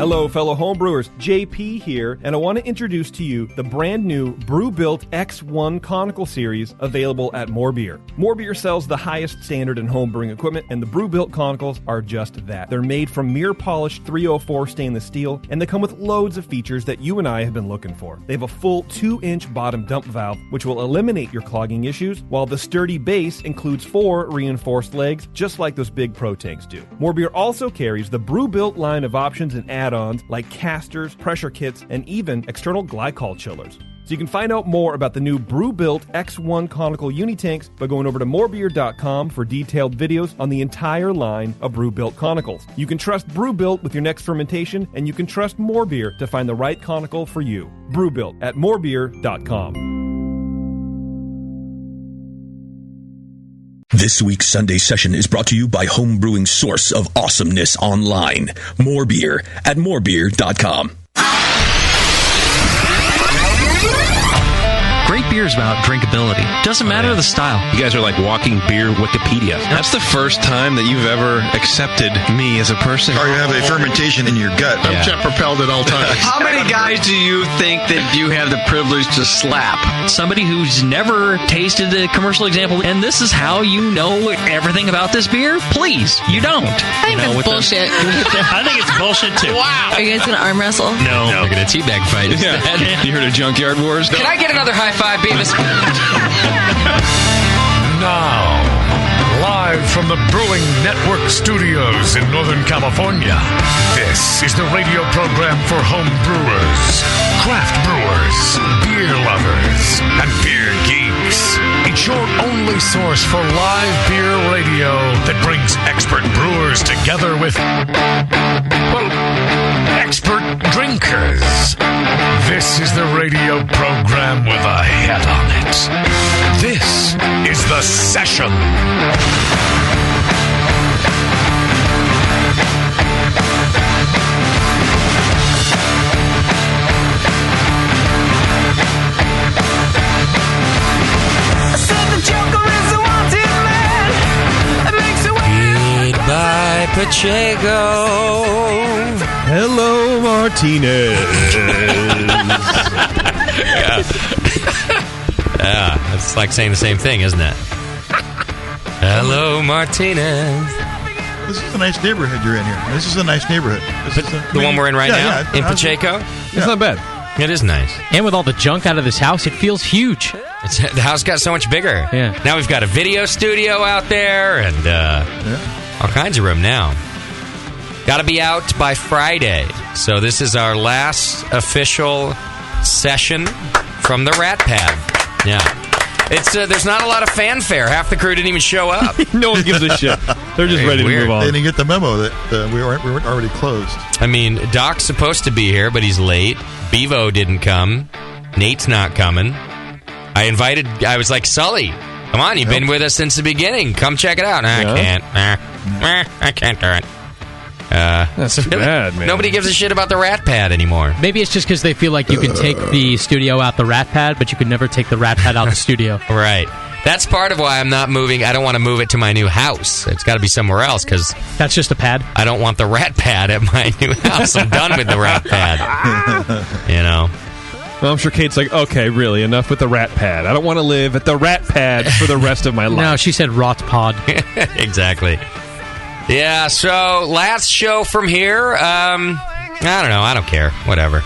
Hello, fellow homebrewers. JP here, and I want to introduce to you the brand new Brew-Built X1 Conical Series available at More Beer. More Beer sells the highest standard in homebrewing equipment, and the Brew-Built Conicals are just that. They're made from mirror-polished 304 stainless steel, and they come with loads of features that you and I have been looking for. They have a full 2-inch bottom dump valve, which will eliminate your clogging issues, while the sturdy base includes 4 reinforced legs, just like those big Pro tanks do. More Beer also carries the Brew-Built line of options and add-ons like casters, pressure kits, and even external glycol chillers. So you can find out more about the new Brew-Built X1 Conical Unitanks by going over to morebeer.com for detailed videos on the entire line of Brew-Built Conicals. You can trust Brew-Built with your next fermentation, and you can trust More Beer to find the right conical for you. Brew-Built at morebeer.com. This week's Sunday session is brought to you by homebrewing source of awesomeness online. More Beer at morebeer.com. Great beer is about drinkability. Doesn't matter the style. You guys are like walking beer Wikipedia. That's the first time that you've ever accepted me as a person. Or you have a fermentation in your gut. I'm jet propelled at all times. How many guys do you think that you have the privilege to slap? Somebody who's never tasted a commercial example, and this is how you know everything about this beer? Please, you don't. I think that's bullshit. I think it's bullshit too. Wow. Are you guys going to arm wrestle? No. We're going to teabag fight. Yeah. You heard of Junkyard Wars? Can I get another high five, Beavis? Now, live from the Brewing Network studios in Northern California, this is the radio program for home brewers, craft brewers, beer lovers, and beer geeks. It's your only source for live beer radio that brings expert brewers together with, well, expert drinkers. This is the radio program with a head on it. This is The Session. Goodbye, Pacheco. Hello, Martinez. Yeah, it's like saying the same thing, isn't it? Hello, Martinez. This is a nice neighborhood you're in here. This is a nice neighborhood. The one we're in right now? Yeah, in Pacheco? It's not bad. It is nice. And with all the junk out of this house, it feels huge. The house got so much bigger. Yeah. Now we've got a video studio out there and all kinds of room now. Got to be out by Friday. So this is our last official session from the Rat Pad. Yeah. It's there's not a lot of fanfare. Half the crew didn't even show up. No one gives a shit. They're just ready to move on. They didn't get the memo that we weren't already closed. I mean, Doc's supposed to be here, but he's late. Bevo didn't come. Nate's not coming. I was like, Sully, come on, you've been with us since the beginning. Come check it out. I can't. I can't do it. That's too bad, man. Nobody gives a shit about the Rat Pad anymore. Maybe it's just because they feel like you can take the studio out the Rat Pad, but you could never take the Rat Pad out the studio. Right. That's part of why I'm not moving. I don't want to move it to my new house. It's got to be somewhere else because that's just a pad. I don't want the Rat Pad at my new house. I'm done with the Rat Pad. You know. Well, I'm sure Kate's like, okay, really, enough with the Rat Pad. I don't want to live at the Rat Pad for the rest of my life. No, she said Rot Pod. Exactly. Yeah, so last show from here, I don't know. I don't care. Whatever.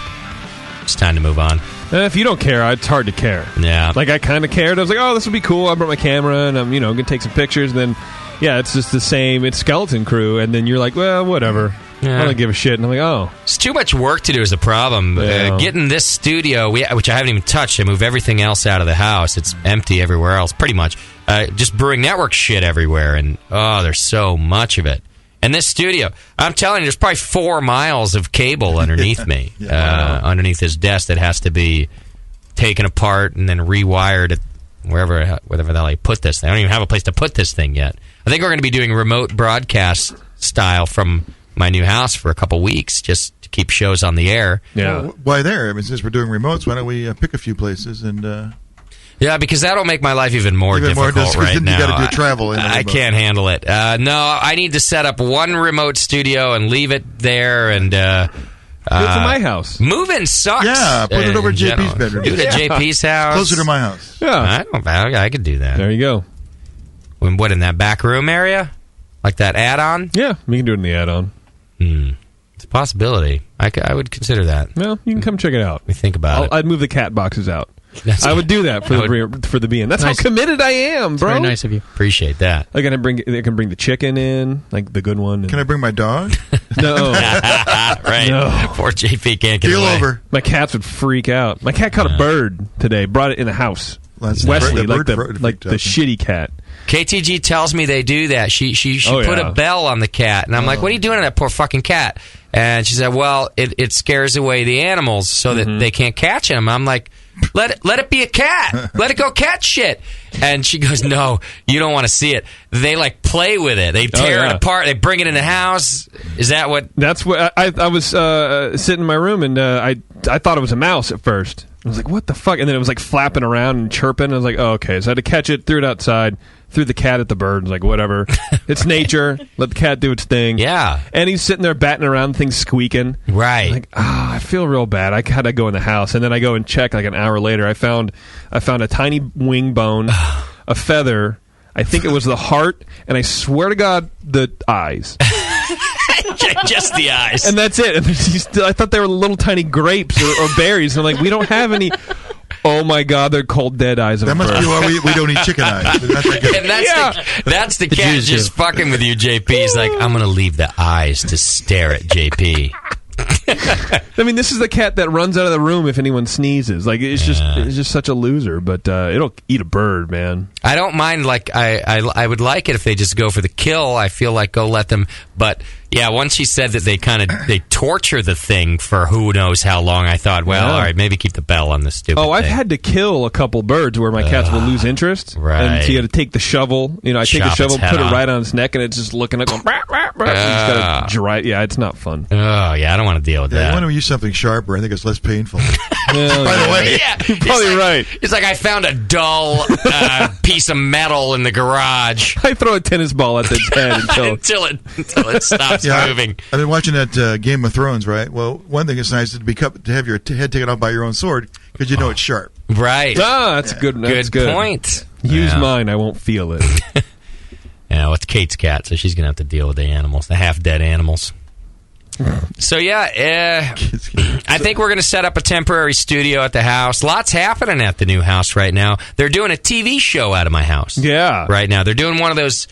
It's time to move on. If you don't care, it's hard to care. Yeah. Like, I kind of cared. I was like, oh, this would be cool. I brought my camera, and I'm, going to take some pictures. And then, yeah, it's just the same. It's Skeleton Crew. And then you're like, well, whatever. Yeah. I don't give a shit. And I'm like, oh. It's too much work to do is a problem. Yeah. Getting this studio, which I haven't even touched. I move everything else out of the house. It's empty everywhere else, pretty much. Just Brewing Network shit everywhere. And, there's so much of it. And this studio, I'm telling you, there's probably 4 miles of cable underneath me, underneath this desk that has to be taken apart and then rewired at wherever the hell I put this thing. I don't even have a place to put this thing yet. I think we're going to be doing remote broadcast style from my new house for a couple weeks just to keep shows on the air. Yeah. Well, why there? I mean, since we're doing remotes, why don't we pick a few places and... Yeah, because that'll make my life even more difficult right now. You got to do travel. I can't handle it. No, I need to set up one remote studio and leave it there and Do it to my house. Moving sucks. Yeah, put it over in JP's general. bedroom. Do it at JP's house. Closer to my house. Yeah. I could do that. There you go. What, in that back room area? Like that add-on? Yeah, we can do it in the add-on. It's a possibility. I would consider that. Well, you can come check it out. We think about it. I'd move the cat boxes out. I would do that for the BN. That's Nice. how committed I am, bro. Very nice of you. Appreciate that. I can bring the chicken in, like the good one. Can I bring my dog? No. Right. No. Poor JP can't get Deal away. over. My cats would freak out. My cat caught a bird today. Brought it in the house. That's Wesley, the like bird the shitty cat. KTG tells me they do that. She Oh, put yeah. a bell on the cat, and I'm like, "What are you doing to that poor fucking cat?" And she said, "Well, it scares away the animals so that they can't catch him." I'm like, "Let it be a cat. Let it go catch shit." And she goes, "No, you don't want to see it. They like play with it. They tear it apart. They bring it in the house." Is that what? That's what I was sitting in my room, and I thought it was a mouse at first. I was like, "What the fuck?" And then it was like flapping around and chirping. I was like, "Oh, okay." So I had to catch it, threw it outside, threw the cat at the bird. I was like, "Whatever, it's nature. Let the cat do its thing." Yeah. And he's sitting there batting around, things squeaking. Right. I'm like, I feel real bad. I had to go in the house, and then I go and check. Like an hour later, I found a tiny wing bone, a feather. I think it was the heart, and I swear to God, the eyes. Just the eyes. And that's it. And I thought they were little tiny grapes or berries. And I'm like, we don't have any. Oh my God, they're cold dead eyes of That a must bird. be why we don't eat chicken eyes. That's not good. And that's the cat just fucking with you, JP. He's like, "I'm going to leave the eyes to stare at JP." I mean, this is the cat that runs out of the room if anyone sneezes. Like, it's just such a loser. But it'll eat a bird, man. I don't mind. Like, I would like it if they just go for the kill. I feel like go let them. But yeah, once she said that they torture the thing for who knows how long, I thought, well, all right, maybe keep the bell on this stupid Oh, I've thing. had to kill a couple birds where my cats will lose interest. Right. And so you got to take the shovel. I take Chop the shovel, its head put it off. right on its neck, and it's just looking at going, rah, rah, rah. You just got to dry. Yeah, it's not fun. Oh, yeah, I don't want to deal with Yeah, you that. want to use something sharper. I think it's less painful. By the way, Yeah, You're probably right. It's like I found a dull piece of metal in the garage I throw a tennis ball at its head until until it stops Yeah, moving. I've been watching that Game of Thrones, right? Well, one thing is nice to have your head taken off by your own sword because you know it's sharp. Right. that's good. That's Good point. Use Yeah. mine. I won't feel it. Yeah, well, it's Kate's cat, so she's going to have to deal with the animals, the half-dead animals. So, yeah, I think we're going to set up a temporary studio at the house. Lots happening at the new house right now. They're doing a TV show out of my house. Yeah. Right now. They're doing one of those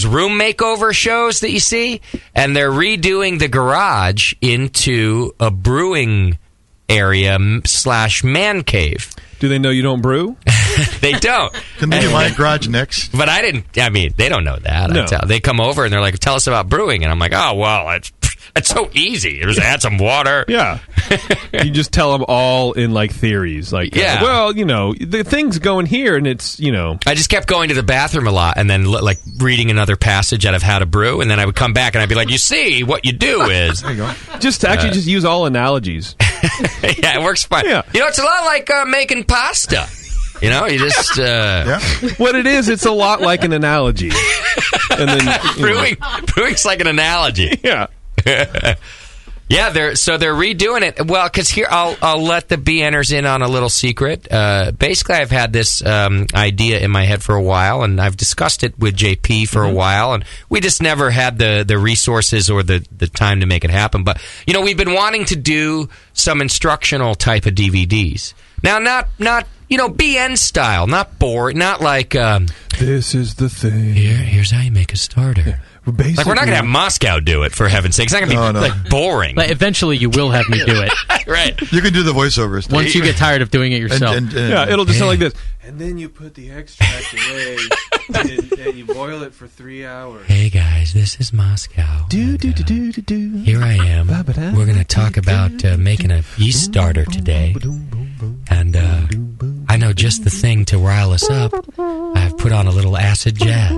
room makeover shows that you see, and they're redoing the garage into a brewing area / man cave. Do they know you don't brew? They don't. Can they get my garage next? But they don't know that. No. They come over and they're like, "Tell us about brewing." And I'm like, "Oh, well, it's so easy. Just add some water." Yeah. You just tell them all in like theories. Like, Yeah. well, the thing's going here and it's, I just kept going to the bathroom a lot and then like reading another passage out of how to brew. And then I would come back and I'd be like, "You see, what you do is..." There you go. just use all analogies. Yeah, it works fine. Yeah. It's a lot like making pasta. You just... Yeah. What it is, it's a lot like an analogy. And then Brewing's like an analogy. Yeah. Yeah, they're redoing it. Well, because here I'll let the BNers in on a little secret. Basically, I've had this idea in my head for a while, and I've discussed it with JP for a while, and we just never had the resources or the time to make it happen. But we've been wanting to do some instructional type of DVDs. Now, not BN style, not boring, not like this is the thing. Here's how you make a starter. Like, we're not going to have Moscow do it, for heaven's sake. It's not going to be like boring. But eventually, you will have me do it. Right. You can do the voiceovers. Once you get tired of doing it yourself. Yeah, it'll just sound like this. And then you put the extract away, and you boil it for 3 hours. Hey guys, this is Moscow. Here I am. We're going to talk about making a yeast starter today. And I know just the thing to rile us up. I've put on a little acid jazz.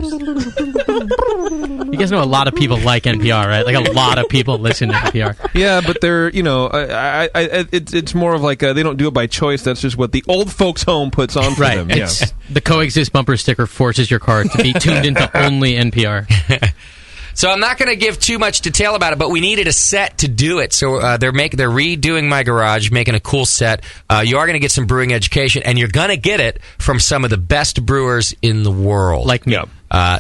You guys know a lot of people like NPR, right? Like a lot of people listen to NPR. Yeah, but they're, it's more of like they don't do it by choice. That's just what the old folks' home puts on for them. It's, the Coexist bumper sticker forces your car to be tuned into only NPR. So I'm not going to give too much detail about it, but we needed a set to do it. So they're redoing my garage, making a cool set. You are going to get some brewing education, and you're going to get it from some of the best brewers in the world. Like me.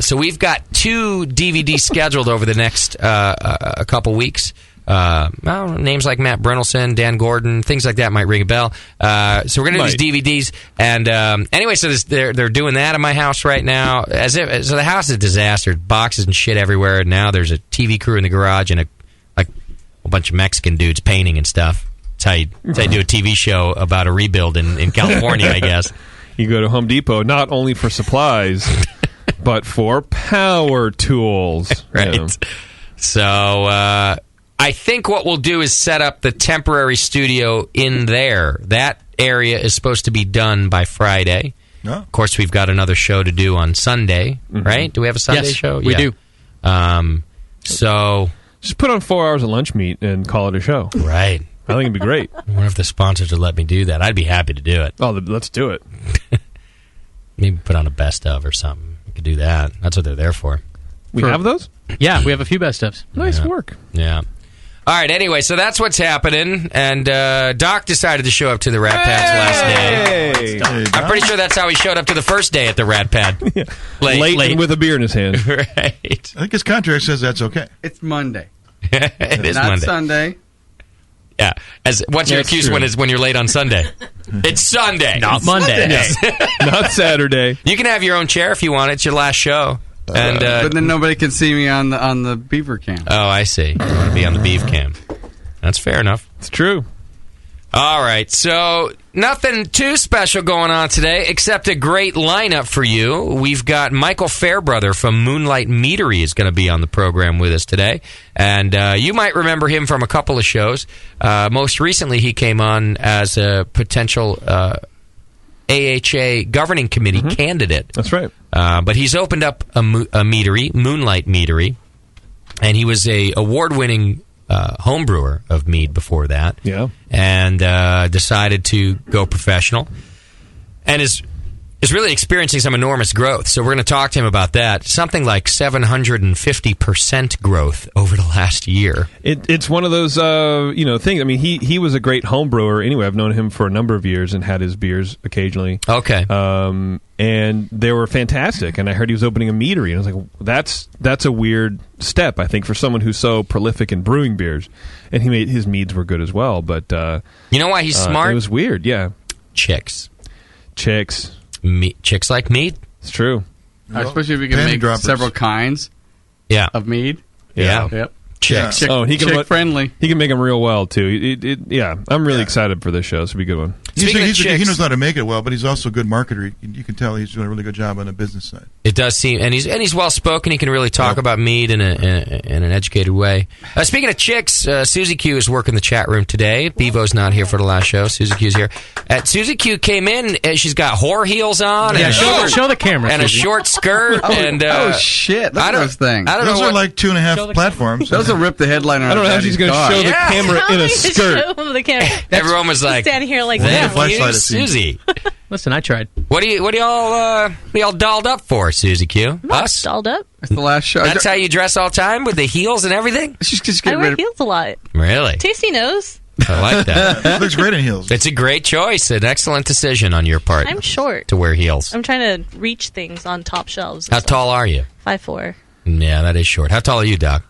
So we've got 2 DVDs scheduled over the next a couple weeks. Names like Matt Brynelson, Dan Gordon, things like that might ring a bell. So we're going to do these DVDs. And anyway, so they're doing that in my house right now. So the house is a disaster. Boxes and shit everywhere. And now there's a TV crew in the garage and a bunch of Mexican dudes painting and stuff. That's how you do a TV show about a rebuild in California, I guess. You go to Home Depot not only for supplies, but for power tools. Right. You know. So I think what we'll do is set up the temporary studio in there. That area is supposed to be done by Friday. Oh. Of course, we've got another show to do on Sunday, right? Do we have a Sunday show? We do. So just put on 4 hours of lunch meat and call it a show. Right. I think it'd be great. I wonder if the sponsors would let me do that. I'd be happy to do it. Oh, let's do it. Maybe put on a best of or something. We could do that. That's what they're there for. We have those? Yeah, we have a few best ofs. Nice work. Yeah. All right, anyway, so that's what's happening. And Doc decided to show up to the Rat Pads last day. I'm pretty sure that's how he showed up to the first day at the Rat Pad. Yeah. Late. And with a beer in his hand. Right. I think his contract says that's okay. It's Monday. It is Not Monday. Sunday. Yeah. What's your excuse when you're late on Sunday? It's Sunday. Not Monday. Not Saturday. You can have your own chair if you want. It's your last show. And but then nobody can see me on the beaver cam. Oh, I see. You want to be on the beef cam. That's fair enough. It's true. All right, so nothing too special going on today, except a great lineup for you. We've got Michael Fairbrother from Moonlight Meadery is going to be on the program with us today. And you might remember him from a couple of shows. Most recently, he came on as a potential AHA governing committee candidate. That's right. But he's opened up a meadery, Moonlight Meadery, and he was a award-winning home brewer of mead before that. Yeah. And decided to go professional, and is really experiencing some enormous growth. So we're going to talk to him about that. Something like 750% growth over the last year. It's one of those things. I mean, he was a great home brewer. Anyway, I've known him for a number of years and had his beers occasionally. Okay. And they were fantastic. And I heard he was opening a meadery, and I was like, that's a weird step, I think, for someone who's so prolific in brewing beers. And his meads were good as well. But you know why he's smart? It was weird. Yeah. Chicks like mead. It's true. Especially if you can make several kinds. Yeah. Of mead. Yeah. Yep. Chicks. Chick friendly. He can make them real well too. I'm really excited for this show. It's gonna be a good one. He knows how to make it well, but he's also a good marketer. You can tell he's doing a really good job on the business side. It does seem, and he's well spoken. He can really talk about mead in an educated way. Speaking of chicks, Susie Q is working the chat room today. Bevo's not here for the last show. Susie Q's here. Susie Q came in. She's got whore heels on. Yeah, and show the camera. And Susie. a short skirt. Shit! Look at those things. Those are like 2.5 platforms. Those will rip the headliner. I don't know how she's going to show the camera in a skirt. Show the camera. Everyone was like, standing here like "Thank that. you, Susie." Listen, I tried. What are y'all dolled up for, Susie Q? Us? Dolled up. It's the last show. That's how you dress all the time with the heels and everything? She's just I getting wear rid of. heels a lot. Really? Tasty knows. I like that. Looks great in heels. It's a great choice. An excellent decision on your part. I'm short. To wear heels. I'm trying to reach things on top shelves. How tall are you? 5'4". Yeah, that is short. How tall are you, Doc?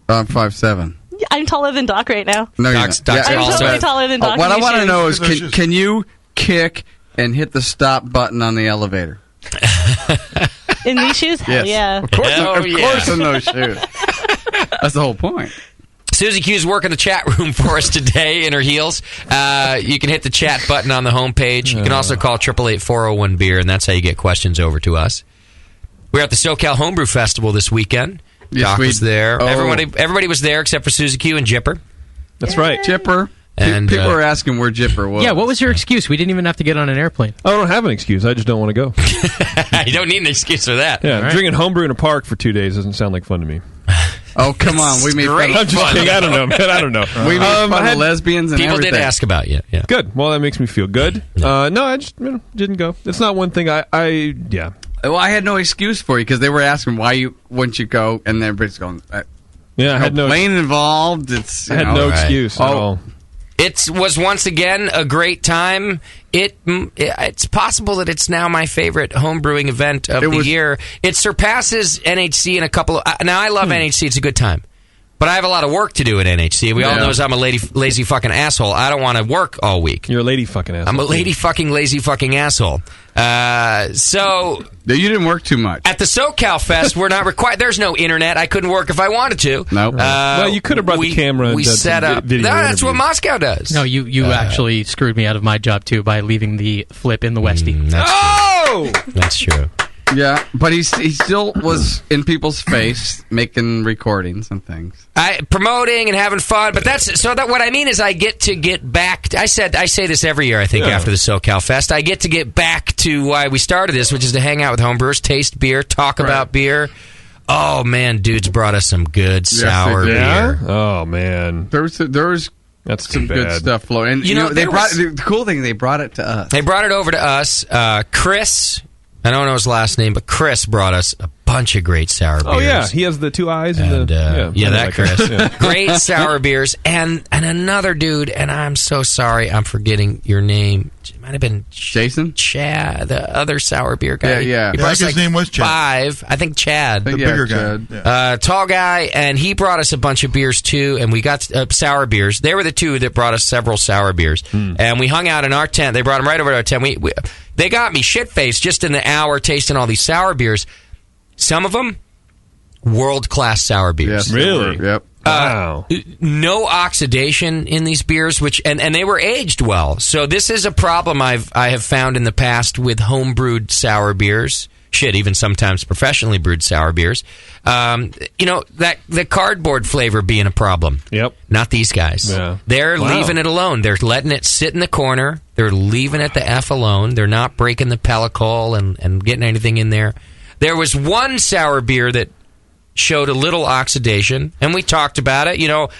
I'm 5'7". I'm taller than Doc right now. No, Doc's I'm also totally taller than Doc. What I want to know is, can you kick and hit the stop button on the elevator? in these shoes? Hell yeah. Of course, Hell yeah. course in those shoes. That's the whole point. Susie Q's working the chat room for us today in her heels. You can hit the chat button on the homepage. You can also call 888-401-BEER, and that's how you get questions over to us. We're at the SoCal Homebrew Festival this weekend. Yes, Doc was there. Oh. Everybody was there except for Susie Q and Jipper. That's right. Jipper. And people are asking where Jipper was. Yeah, what was your excuse? We didn't even have to get on an airplane. I don't have an excuse. I just don't want to go. You don't need an excuse for that. Yeah, drinking homebrew in a park for 2 days doesn't sound like fun to me. Oh, come on. We made fun. I'm just kidding. I don't know, man. I don't know. We made fun of lesbians and people everything. did ask about you. Yeah. Good. Well, that makes me feel good. No, I just didn't go. It's not one thing I Well, I had no excuse for you because they were asking why wouldn't you go, and then everybody's going, I had no plane involved. It's I had no excuse at all. It was once again a great time. It's possible that it's now my favorite homebrewing event of the year. It surpasses NHC in a couple of... Now, I love NHC. It's a good time. But I have a lot of work to do at NHC. We all know I'm a lazy fucking asshole. I don't want to work all week. You're a lady fucking asshole. I'm a lady fucking lazy fucking asshole. So... You didn't work too much. At the SoCal Fest, we're not required... There's no internet. I couldn't work if I wanted to. Nope. Well, you could have brought the camera and we done set some up... video that's what interviews. Moscow does. No, you actually screwed me out of my job, too, by leaving the flip in the Westie. That's true. Yeah, but he still was in people's face making recordings and things. Promoting and having fun, but what I mean is I get to get back. I say this every year. I think after the SoCal Fest, I get to get back to why we started this, which is to hang out with homebrewers, taste beer, talk about beer. Oh man, dudes brought us some good sour beer. Oh man, there was that's some good stuff flowing. And the cool thing, they brought it to us. They brought it over to us. Chris. I don't know his last name, but Chris brought us a bunch of great sour beers. Oh, yeah. He has the two eyes. And that Chris. Yeah. Great sour beers. And another dude, and I'm so sorry, I'm forgetting your name. It might have been Jason? Chad, the other sour beer guy. Yeah. He brought us his name was Chad. 5. I think Chad. The bigger guy. Yeah. Tall guy, and he brought us a bunch of beers, too, and we got sour beers. They were the two that brought us several sour beers. And we hung out in our tent. They brought them right over to our tent. They got me shit-faced just in the hour tasting all these sour beers. Some of them, world-class sour beers. Yes, Really? Yep. Wow. No oxidation in these beers, and they were aged well. So this is a problem I have found in the past with home-brewed sour beers. Shit, even sometimes professionally brewed sour beers. That the cardboard flavor being a problem. Yep. Not these guys. Yeah. They're leaving it alone. They're letting it sit in the corner. They're leaving it the F alone. They're not breaking the pellicle and getting anything in there. There was one sour beer that showed a little oxidation, and we talked about it.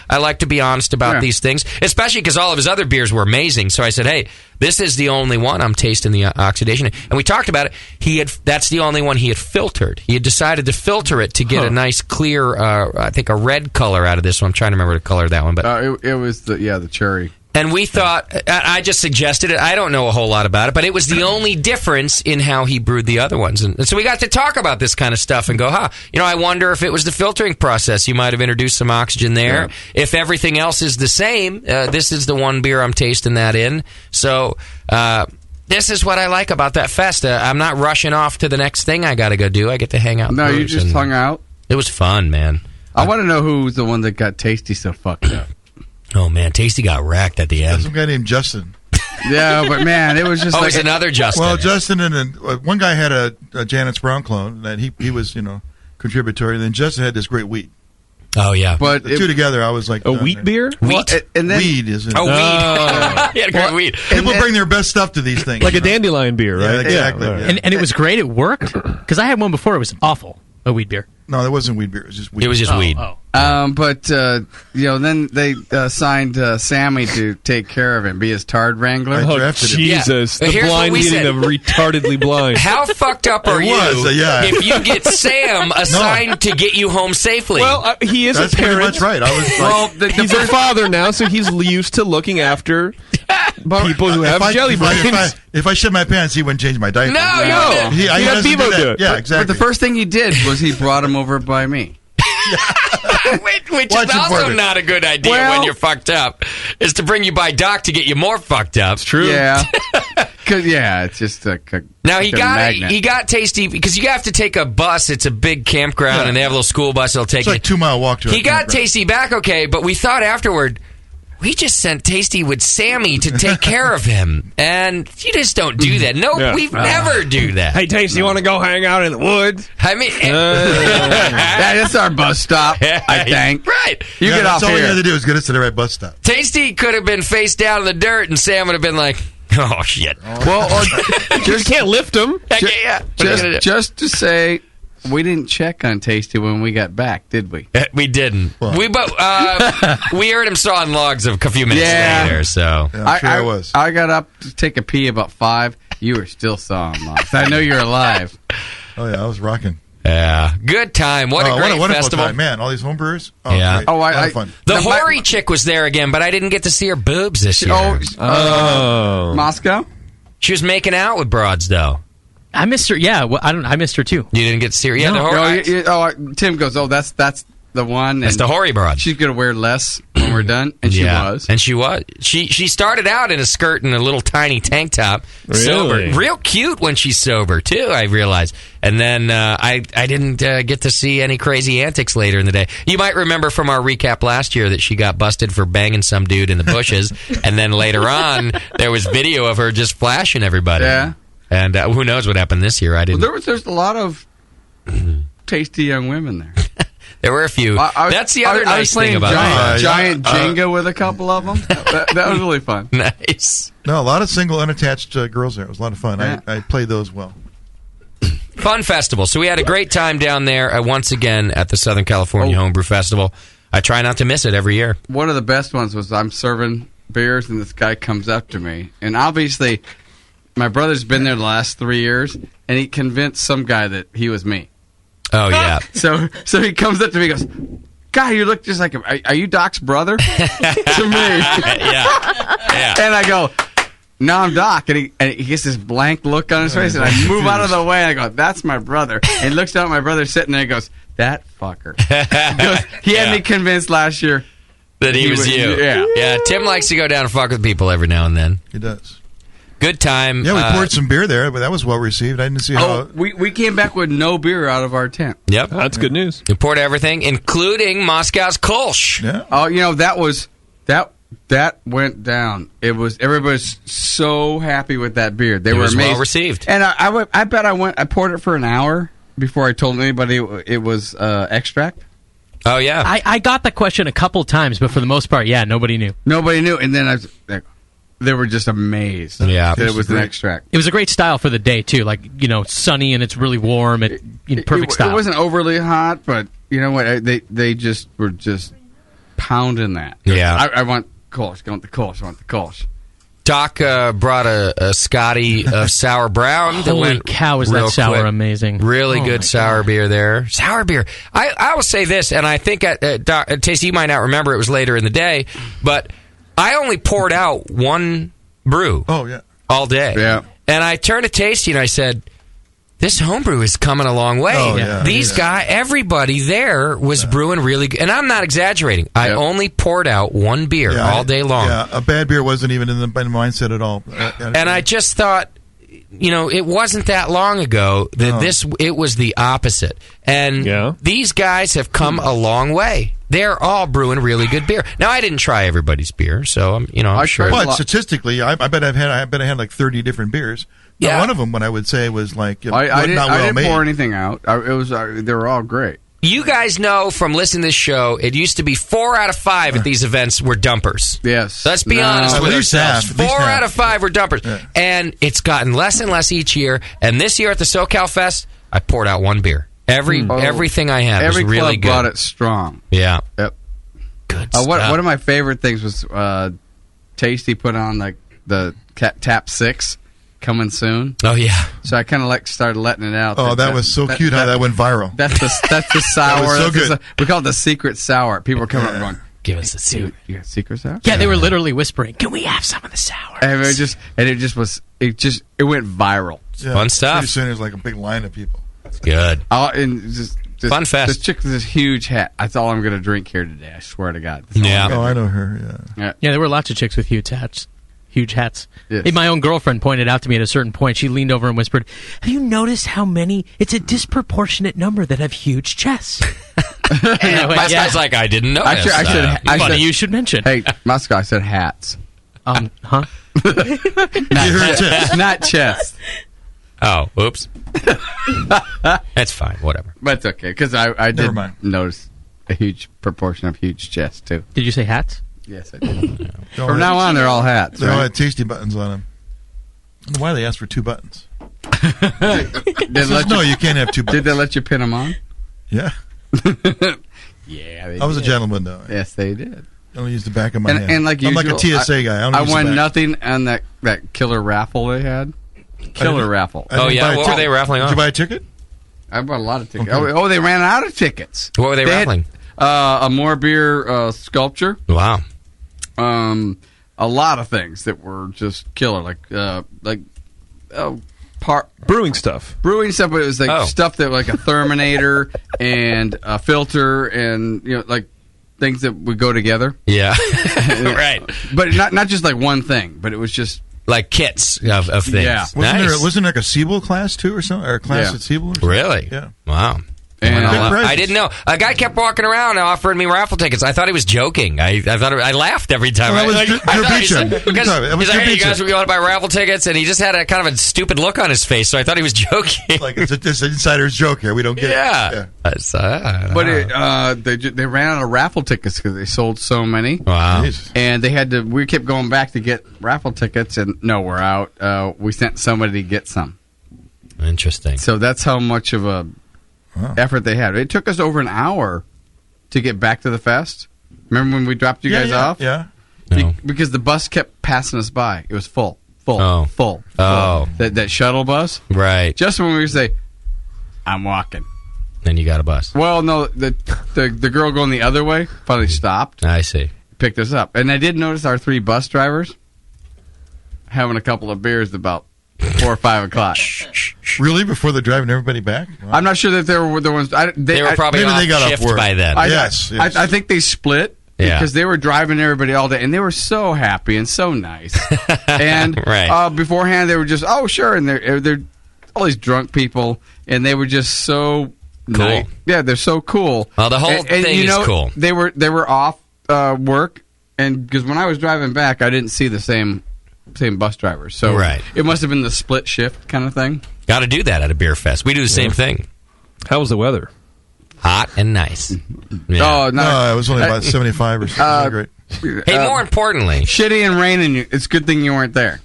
I like to be honest about these things, especially because all of his other beers were amazing. So I said, hey, this is the only one I'm tasting the oxidation. And we talked about it. That's the only one he had filtered. He had decided to filter it to get a nice clear, I think a red color out of this one. I'm trying to remember the color of that one. But it was the cherry. And we thought, I just suggested it. I don't know a whole lot about it, but it was the only difference in how he brewed the other ones. And so we got to talk about this kind of stuff and go, I wonder if it was the filtering process. You might have introduced some oxygen there. Yeah. If everything else is the same, this is the one beer I'm tasting that in. So this is what I like about that fest. I'm not rushing off to the next thing I got to go do. I get to hang out. No, you just hung out. It was fun, man. I want to know who was the one that got Tasty so fucked up. Oh, man, Tasty got wrecked at the end. Some guy named Justin. Yeah, but man, it was just like... another Justin. Well, Justin and one guy had a Janet's Brown clone, and he was, contributory, and then Justin had this great wheat. Oh, yeah. But the two together, I was like... A wheat beer? Wheat? And then, weed, isn't it? Oh, weed. He had a great weed. People bring their best stuff to these things. Like a dandelion beer, right? Yeah, exactly. Yeah. And it was great. It worked. Because I had one before. It was awful. A weed beer. No, that wasn't weed beer. It was just weed. It was just weed. Oh. But then they signed Sammy to take care of him, be his tard wrangler. Oh, Jesus. Yeah. The blind leading the retardedly blind. How fucked up are you if you get Sam assigned to get you home safely? Well, he is That's a parent. That's pretty much right. I was he's a father now, so he's used to looking after people who have jelly brains. If I shit my pants, he wouldn't change my diaper. No. He had doesn't Bevo do it. Yeah, exactly. But the first thing he did was he brought him over by me. Which is also not a good idea when you're fucked up, is to bring you by Doc to get you more fucked up. It's true. Yeah. It's just now he got Tasty because you have to take a bus. It's a big campground, and they have a little school bus that'll take you. It's like 2 mile walk to it. He got Tasty back okay, but we thought afterward, we just sent Tasty with Sammy to take care of him, and you just don't do that. No, we've never do that. Hey, Tasty, you want to go hang out in the woods? I mean, that's our bus stop. I think. Right. You get off here. All you had to do is get us to the right bus stop. Tasty could have been face down in the dirt, and Sam would have been like, "Oh shit." Well, or just can't lift him. Just to say. We didn't check on Tasty when we got back, did we? We didn't. Well. We heard him sawing logs a few minutes later. So I'm sure I was. I got up to take a pee about 5. You were still sawing logs. I know you're alive. Oh yeah, I was rocking. Yeah, good time. What a great what a wonderful festival. time, man! All these homebrewers. Oh, Yeah. great. A lot of fun. The hoary chick was there again, but I didn't get to see her boobs this year. Moscow? She was making out with broads, though. I missed her. Yeah, well, I missed her too. You didn't get to see her. Yeah, the hoary. Tim goes, that's the one. That's the hoary broad. She's gonna wear less when we're done, and she was. And she was. She started out in a skirt and a little tiny tank top, sober, real cute when she's sober too. I realized, and then I didn't get to see any crazy antics later in the day. You might remember from our recap last year that she got busted for banging some dude in the bushes, and then later on there was video of her just flashing everybody. Yeah. And who knows what happened this year? I didn't. Well, there's a lot of tasty young women there. There were a few. That's the other nice thing about giant Jenga with a couple of them. That was really fun. Nice. No, a lot of single, unattached girls there. It was a lot of fun. Yeah. I played those well. Fun festival. So we had a great time down there once again at the Southern California Homebrew Festival. I try not to miss it every year. One of the best ones was I'm serving beers and this guy comes up to me, and obviously my brother's been there the last 3 years, and he convinced some guy that he was me. Oh, yeah. So he comes up to me and goes, "Guy, you look just like him. Are you Doc's brother?" To me. Yeah. And I go, "No, I'm Doc." And he gets this blank look on his face, and I move out of the way, and I go, "That's my brother." And he looks down at my brother sitting there and goes, "That fucker." He had me convinced last year that he was you. Yeah. Tim likes to go down and fuck with people every now and then. He does. Good time. Yeah, we poured some beer there, but that was well received. I didn't see how. We came back with no beer out of our tent. Yep. That's good news. We poured everything, including Moscow's Kolsch. Yeah. Oh, that went down. It was everybody's so happy with that beer. They were amazed. Well received. And I bet I poured it for an hour before I told anybody it was extract. Oh yeah. I got that question a couple times, but for the most part, yeah, nobody knew. Nobody knew, and then I was like, they were just amazed. Yeah, that it was an extract. It was a great style for the day too, like sunny and it's really warm. Perfect style. It wasn't overly hot, but you know what? They just were just pounding that. Yeah. I want Kolsch. I want the Kolsch. I want the Kolsch. Doc brought a Scotty of sour brown. That Holy went cow, is that sour quick. amazing. Really good sour beer there. Sour beer. I will say this, and I think, Doc, Tasty, you might not remember, it was later in the day, but I only poured out one brew all day. Yeah. And I turned to Tasty and I said, this homebrew is coming a long way. Oh, yeah. These guys, everybody there was brewing really good. And I'm not exaggerating. I only poured out one beer all day long. Yeah, a bad beer wasn't even in the mindset at all. And I just thought, it wasn't that long ago that it was the opposite. And these guys have come a long way. They're all brewing really good beer. Now, I didn't try everybody's beer, so I'm sure. But statistically, I bet I had like 30 different beers. Yeah. One of them, what I would say, was like I didn't made. pour anything out. They were all great. You guys know from listening to this show, it used to be 4 out of 5 at these events were dumpers. Yes. Let's be honest At with least ourselves. half, at least 4 out half. of 5 were dumpers. Yeah. And it's gotten less and less each year. And this year at the SoCal Fest, I poured out one beer. Everything I had was really club good. brought it strong. Yeah. Yep. Good One stuff. of my favorite things was Tasty put on the Tap 6 coming soon. Oh, yeah. So I kind of started letting it out. Oh, that was so cute how that went viral. That's the sour. That was so good. We call it the secret sour. People are coming up going, give us the secret. You got secret sour? Yeah, they were literally whispering, "Can we have some of the sour?" And it went viral. Yeah. Fun stuff. Pretty soon, there's like a big line of people. Good. Fun fest. This chick with this huge hat. That's all I'm going to drink here today. I swear to God. Oh, I know her. Yeah. Yeah, there were lots of chicks with huge hats. Yes. Yes. Hey, my own girlfriend pointed out to me at a certain point, she leaned over and whispered, "Have you noticed how many? It's a disproportionate number that have huge chests." My guy's like, I didn't know. Funny you should mention. Hey, Moscow, I said hats. Huh? Not chest. Oh, oops. That's fine. Whatever. But it's okay, because I did Never mind. notice a huge proportion of huge chests, too. Did you say hats? Yes, I did. From now on, they're all hats. They all Right? had tasty buttons on them. I don't know why they asked for 2 buttons. No, you can't have 2 buttons. Did they let you pin them on? Yeah. Yeah, I was a gentleman, though. Yes, they did. I only used the back of my hand. And like I'm like a usual, TSA guy. I won nothing on that killer raffle they had. Killer raffle. Oh, yeah? What were they raffling Did off? you buy a ticket? I bought a lot of tickets. Oh, they ran out of tickets. What were they raffling? A More Beer sculpture. Wow. A lot of things that were just killer, brewing stuff. Brewing stuff, but it was like stuff that like a Therminator and a filter, and like things that would go together. Yeah, right. But not just like one thing, but it was just like kits of things. Yeah, wasn't there like a Siebel class too, or something, or a class at Siebel? Really? Yeah. Wow. And I didn't know. A guy kept walking around and offering me raffle tickets. I thought he was joking. I thought I laughed every time. Well, that was Drew Beecham. He's like, "Hey, you guys, we want to buy raffle tickets," and he just had a kind of a stupid look on his face. So I thought he was joking. Like it's an insider's joke here. We don't get it. Yeah. But they ran out of raffle tickets because they sold so many. Wow. And they had to. We kept going back to get raffle tickets, and no, we're out. We sent somebody to get some. Interesting. So that's how much of a effort they had. It took us over an hour to get back to the fest. Remember when we dropped you guys off? Yeah. Because the bus kept passing us by. It was full. Oh. That shuttle bus. Right. Just when we say, "I'm walking," then you got a bus. Well, no, the girl going the other way finally stopped. I see. Picked us up, and I did notice our 3 bus drivers having a couple of beers about 4 or 5 o'clock. Really? Before they're driving everybody back? Wow. I'm not sure that they were the ones. They were probably maybe off they got shift off work by then. Yes. I think they split because they were driving everybody all day, and they were so happy and so nice. And beforehand, they were just, oh, sure. And they're all these drunk people, and they were just so cool. Yeah, they're so cool. Well, the whole thing is cool. They were off work, and because when I was driving back, I didn't see the same bus drivers. So it must have been the split shift kind of thing. Got to do that at a beer fest. We do the same thing. How was the weather? Hot and nice. Yeah. No, it was only about 75 or something. Great. Hey, more importantly, shitty and raining. It's a good thing you weren't there.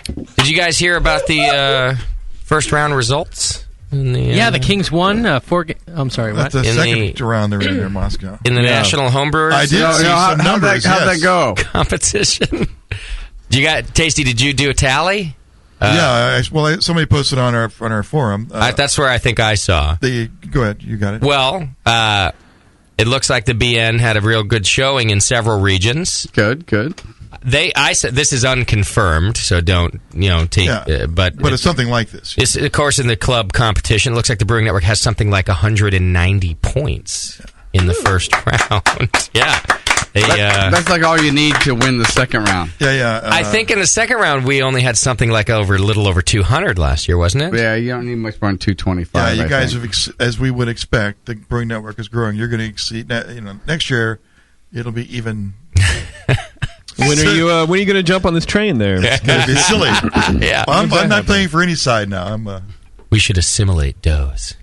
Did you guys hear about the first round results? The Kings won. I'm sorry, what? That's the second round they're in there, Moscow. In the National Homebrewers? I did see some numbers. How'd that go? Competition. Tasty, did you do a tally? Somebody posted on our forum. That's where I think I saw. Go ahead, you got it. Well, it looks like the BN had a real good showing in several regions. Good. I said this is unconfirmed, so don't take. But it's something like this. It's, of course, in the club competition, it looks like the Brewing Network has something like 190 points in the first round. Yeah. That's like all you need to win the second round. I think in the second round we only had something like a little over 200 last year, wasn't it? Yeah, you don't need much more than 225. Yeah, you guys have, as we would expect, the Brewing Network is growing. You're going to exceed. Next year, it'll be even. When are you going to jump on this train there? It's going to be silly. Yeah, I'm not playing for any side now. We should assimilate Doe's.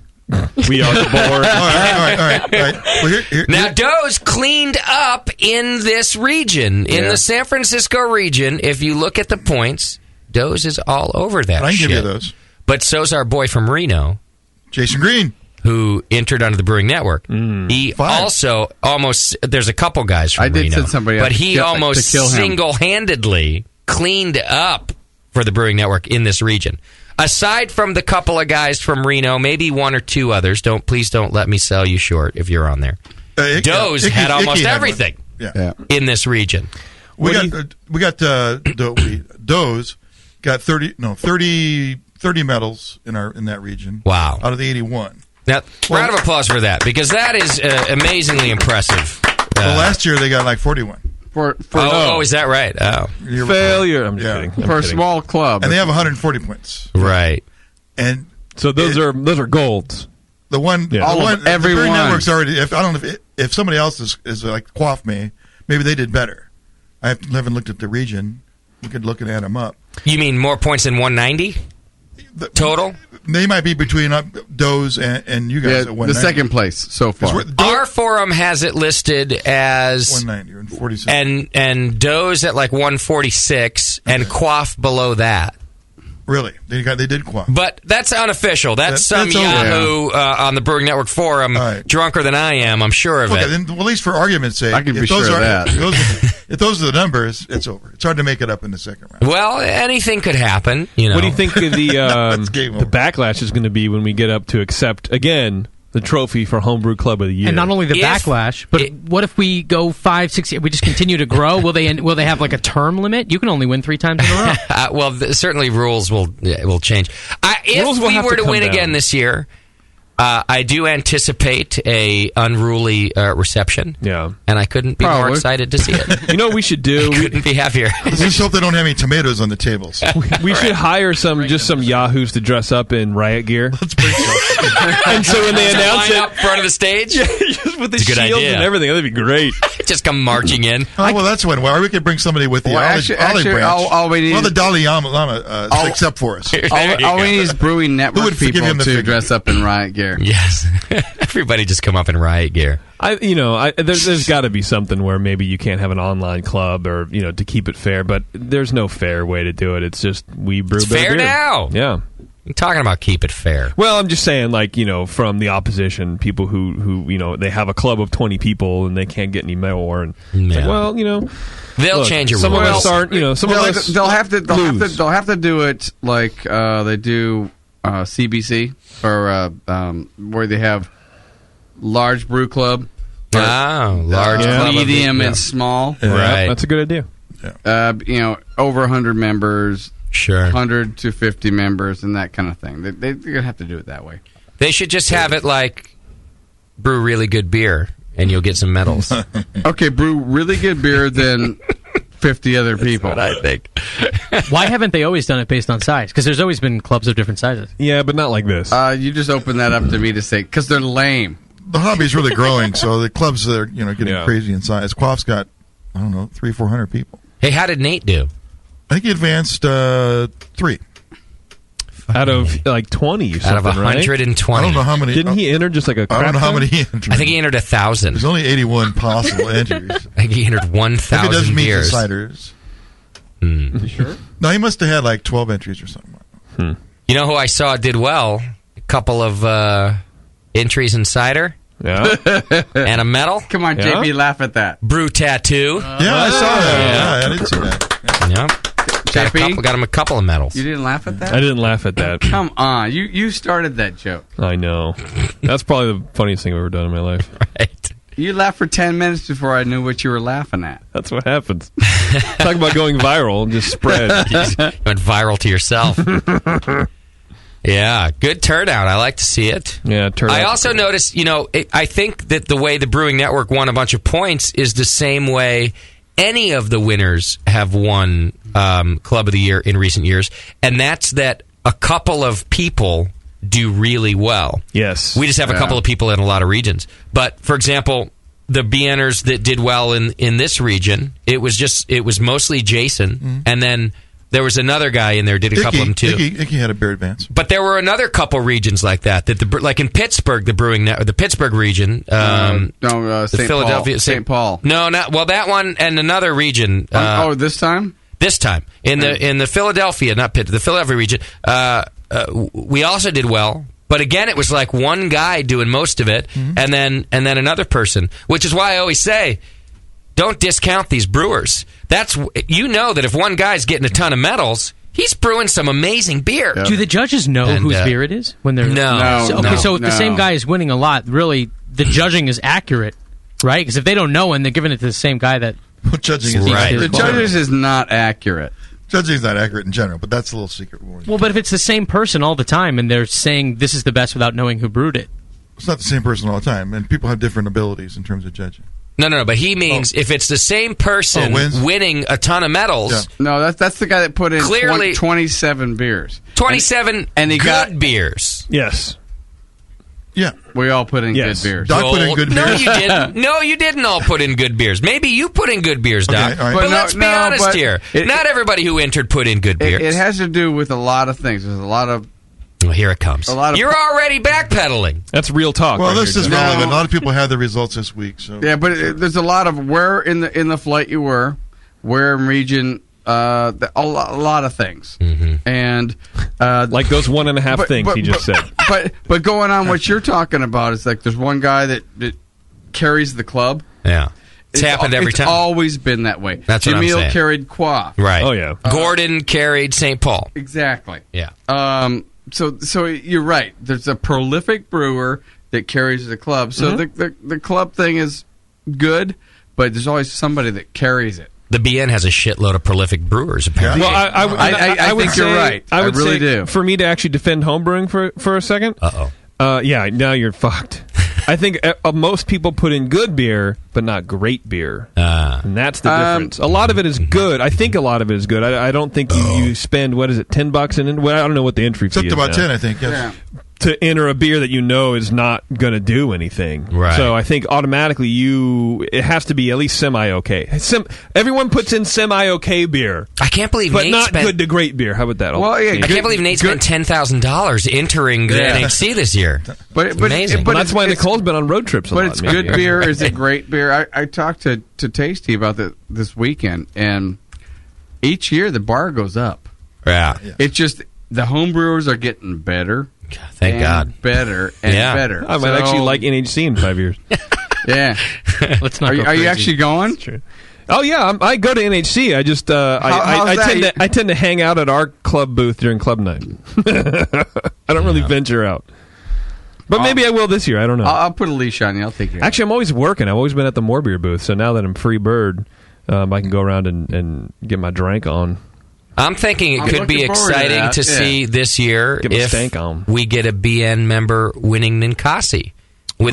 We are the board. All right. Well, now, Doe's cleaned up in this region, in the San Francisco region. If you look at the points, Doe's is all over that. I can shit. give you those. But so's our boy from Reno, Jason Green, who entered onto the Brewing Network. He also almost. There's a couple guys from Reno. I did send somebody, but he almost single-handedly cleaned up for the Brewing Network in this region. Aside from the couple of guys from Reno, maybe one or two others. Please don't let me sell you short if you're on there. Doe's had almost everything in this region. We got Doe's got 30 medals in that region. Wow! Out of the 81. Now, round of applause for that, because that is amazingly impressive. Last year they got like 41. Is that right? Oh, failure! I'm just kidding. For a small club, and they have 140 points. Right. And so those are golds. The one, everyone. The Brewing Network's already. I don't know if somebody else is like quaff me, maybe they did better. I haven't looked at the region. We could look and add them up. You mean more points than 190 total? They might be between Doe's and you guys at 190. The second place so far. Our forum has it listed as 190 and 46. And Doe's at like 146 and Quaff below that. Really? They did quaff. But that's unofficial. That's some that's over. Yahoo on the Brewing Network forum, drunker than I am, I'm sure of Okay, it. then, well, at least for argument's sake, I can be sure of that. If those are the numbers, it's over. It's hard to make it up in the second round. Well, anything could happen. You know. What do you think That's game over. the backlash is going to be when we get up to accept, again, the trophy for Homebrew Club of the Year? And not only the backlash, but what if we go 5, 6 years? We just continue to grow. Will they have like a term limit? You can only win 3 times in a row. Well, certainly rules will change. If we were to win again this year, I do anticipate a unruly reception. Yeah. And I couldn't be more excited to see it. You know what we should do? Couldn't be happier. Just hope they don't have any tomatoes on the tables. We should hire some Yahoos to dress up in riot gear. Let's bring some. And so when they announce line it, up front of the stage, just with the It's a good shields idea. and everything, that'd be great. just come marching in. Oh, well, that's one. Well, we could bring somebody with the olive branch. all we need the Dalai Lama sticks up for us. All we need is Brewing Network would forgive people him the to figure? dress up in riot gear. Yes. Everybody just come up in riot gear. There's got to be something where maybe you can't have an online club or to keep it fair, but there's no fair way to do it. It's just we brew It's better fair beer. now. Yeah. I'm talking about keep it fair. Well, I'm just saying, from the opposition, people who they have a club of 20 people and they can't get any more, and it's like, well, they'll change your some rules. of us aren't, some of us they'll have to do it like they do CBC or where they have large brew club. Large club, medium, and small. Yeah, right. That's a good idea. Over 100 members. Sure. 100 to 50 members and that kind of thing. They're going to have to do it that way. They should just have it like brew really good beer and you'll get some medals. Okay, brew really good beer than 50 other people. That's what I think. Why haven't they always done it based on size? Because there's always been clubs of different sizes. Yeah, but not like this. You just open that up to me to say, because they're lame. The hobby's really growing, so the clubs are getting crazy in size. Quaff's got, 300-400 people. Hey, how did Nate do? I think he advanced 3. Out of 20 or something, out of 120. I don't know how many. Didn't he enter just like a crap I don't know how ton? many he entered. I think he entered 1,000. There's only 81 possible entries. I think he entered 1,000 If it doesn't meet beers. the ciders. You sure? No, he must have had like 12 entries or something. You know who I saw did well? A couple of entries in cider. Yeah. And a medal. Come on, JP, laugh at that. Brew tattoo. Yeah, I saw that. Yeah, I didn't see that. Yeah. Got him a couple of medals. You didn't laugh at that? I didn't laugh at that. Come on. You started that joke. I know. That's probably the funniest thing I've ever done in my life. Right. You laughed for 10 minutes before I knew what you were laughing at. That's what happens. Talk about going viral and just spread. You went viral to yourself. Yeah, good turnout. I like to see it. Yeah, turnout. I also noticed, I think that the way the Brewing Network won a bunch of points is the same way any of the winners have won Club of the Year in recent years, and that's that a couple of people do really well. Yes. We just have a couple of people in a lot of regions. But, for example, the BNers that did well in this region, it was mostly Jason, and then there was another guy in there did a couple of them too. Icky had a beer advance. But there were another couple regions like that. Like in Pittsburgh, the Pittsburgh region, the Philadelphia, St. Paul. No, that one and another region. This time? This time in the Philadelphia, not Pitt, the Philadelphia region. We also did well. But again, it was like one guy doing most of it, and then another person. Which is why I always say, don't discount these brewers. That if one guy's getting a ton of medals, he's brewing some amazing beer. Do the judges know whose beer it is when they're No. So if the same guy is winning a lot, really the judging is accurate, right? Because if they don't know and they're giving it to the same guy that judging is right. The judges is not accurate. Judging is not accurate in general, but that's a little secret. Well, but if it's the same person all the time and they're saying this is the best without knowing who brewed it, it's not the same person all the time, and people have different abilities in terms of judging. No, but he means if it's the same person winning a ton of medals. Yeah. No, that's the guy that put in Clearly- 27 beers. 27 and he good got beers. Yes. Yeah. We all put in Yes. good beers. Doc put in good No, beers. you didn't. No, you didn't all put in good beers. Maybe you put in good beers, Doc. Okay, all right. But But let's be honest here. Not everybody who entered put in good beers. It has to do with a lot of things. There's a lot of... Well, here it comes. A lot of- You're already backpedaling. That's real talk. Well, right this here, is Doug. relevant. A lot of people had the results this week. So Yeah, but there's a lot of where in the flight you were, where in region a lot of things, and like those 1.5 things he just said. But going on what you're talking about is like there's one guy that carries the club. Yeah. It's happened every time. It's always been that way. That's what I'm Jamil saying. carried Quaff. Right. Oh, yeah. Gordon carried St. Paul. Exactly. Yeah. So you're right. There's a prolific brewer that carries the club. So the club thing is good, but there's always somebody that carries it. The BN has a shitload of prolific brewers, apparently. Well, I would think you're right. I would really say do. For me to actually defend homebrewing for a second. Yeah, now you're fucked. I think most people put in good beer, but not great beer. And that's the difference. A lot of it is good. I think a lot of it is good. I don't think you spend, what is it, $10 in? Well, I don't know what the entry fee is. It's up to about now. 10, I think. Yes. To enter a beer that you know is not going to do anything. Right. So I think automatically it has to be at least semi-okay. Everyone puts in semi-okay beer. I can't believe but Nate not spent, good to great beer. How about that? I can't believe Nate spent $10,000 entering the NHC this year. But amazing. But that's why Nicole's been on road trips a lot. But it's good beer. Is it great beer? I talked to Tasty about this weekend, and each year the bar goes up. Yeah. It's just the home brewers are getting better. Thank God. Better and better. I might actually like NHC in 5 years. Yeah. Let's not. Are you actually going? True. Oh yeah, I go to NHC. I just I tend to hang out at our club booth during club night. I don't really venture out, but maybe I will this year. I don't know. I'll put a leash on you. I'll take you. Actually, I'm always working. I've always been at the More Beer booth, so now that I'm free bird, I can go around and get my drink on. I'm thinking it could be exciting to see this year if we get a BN member winning Ninkasi. With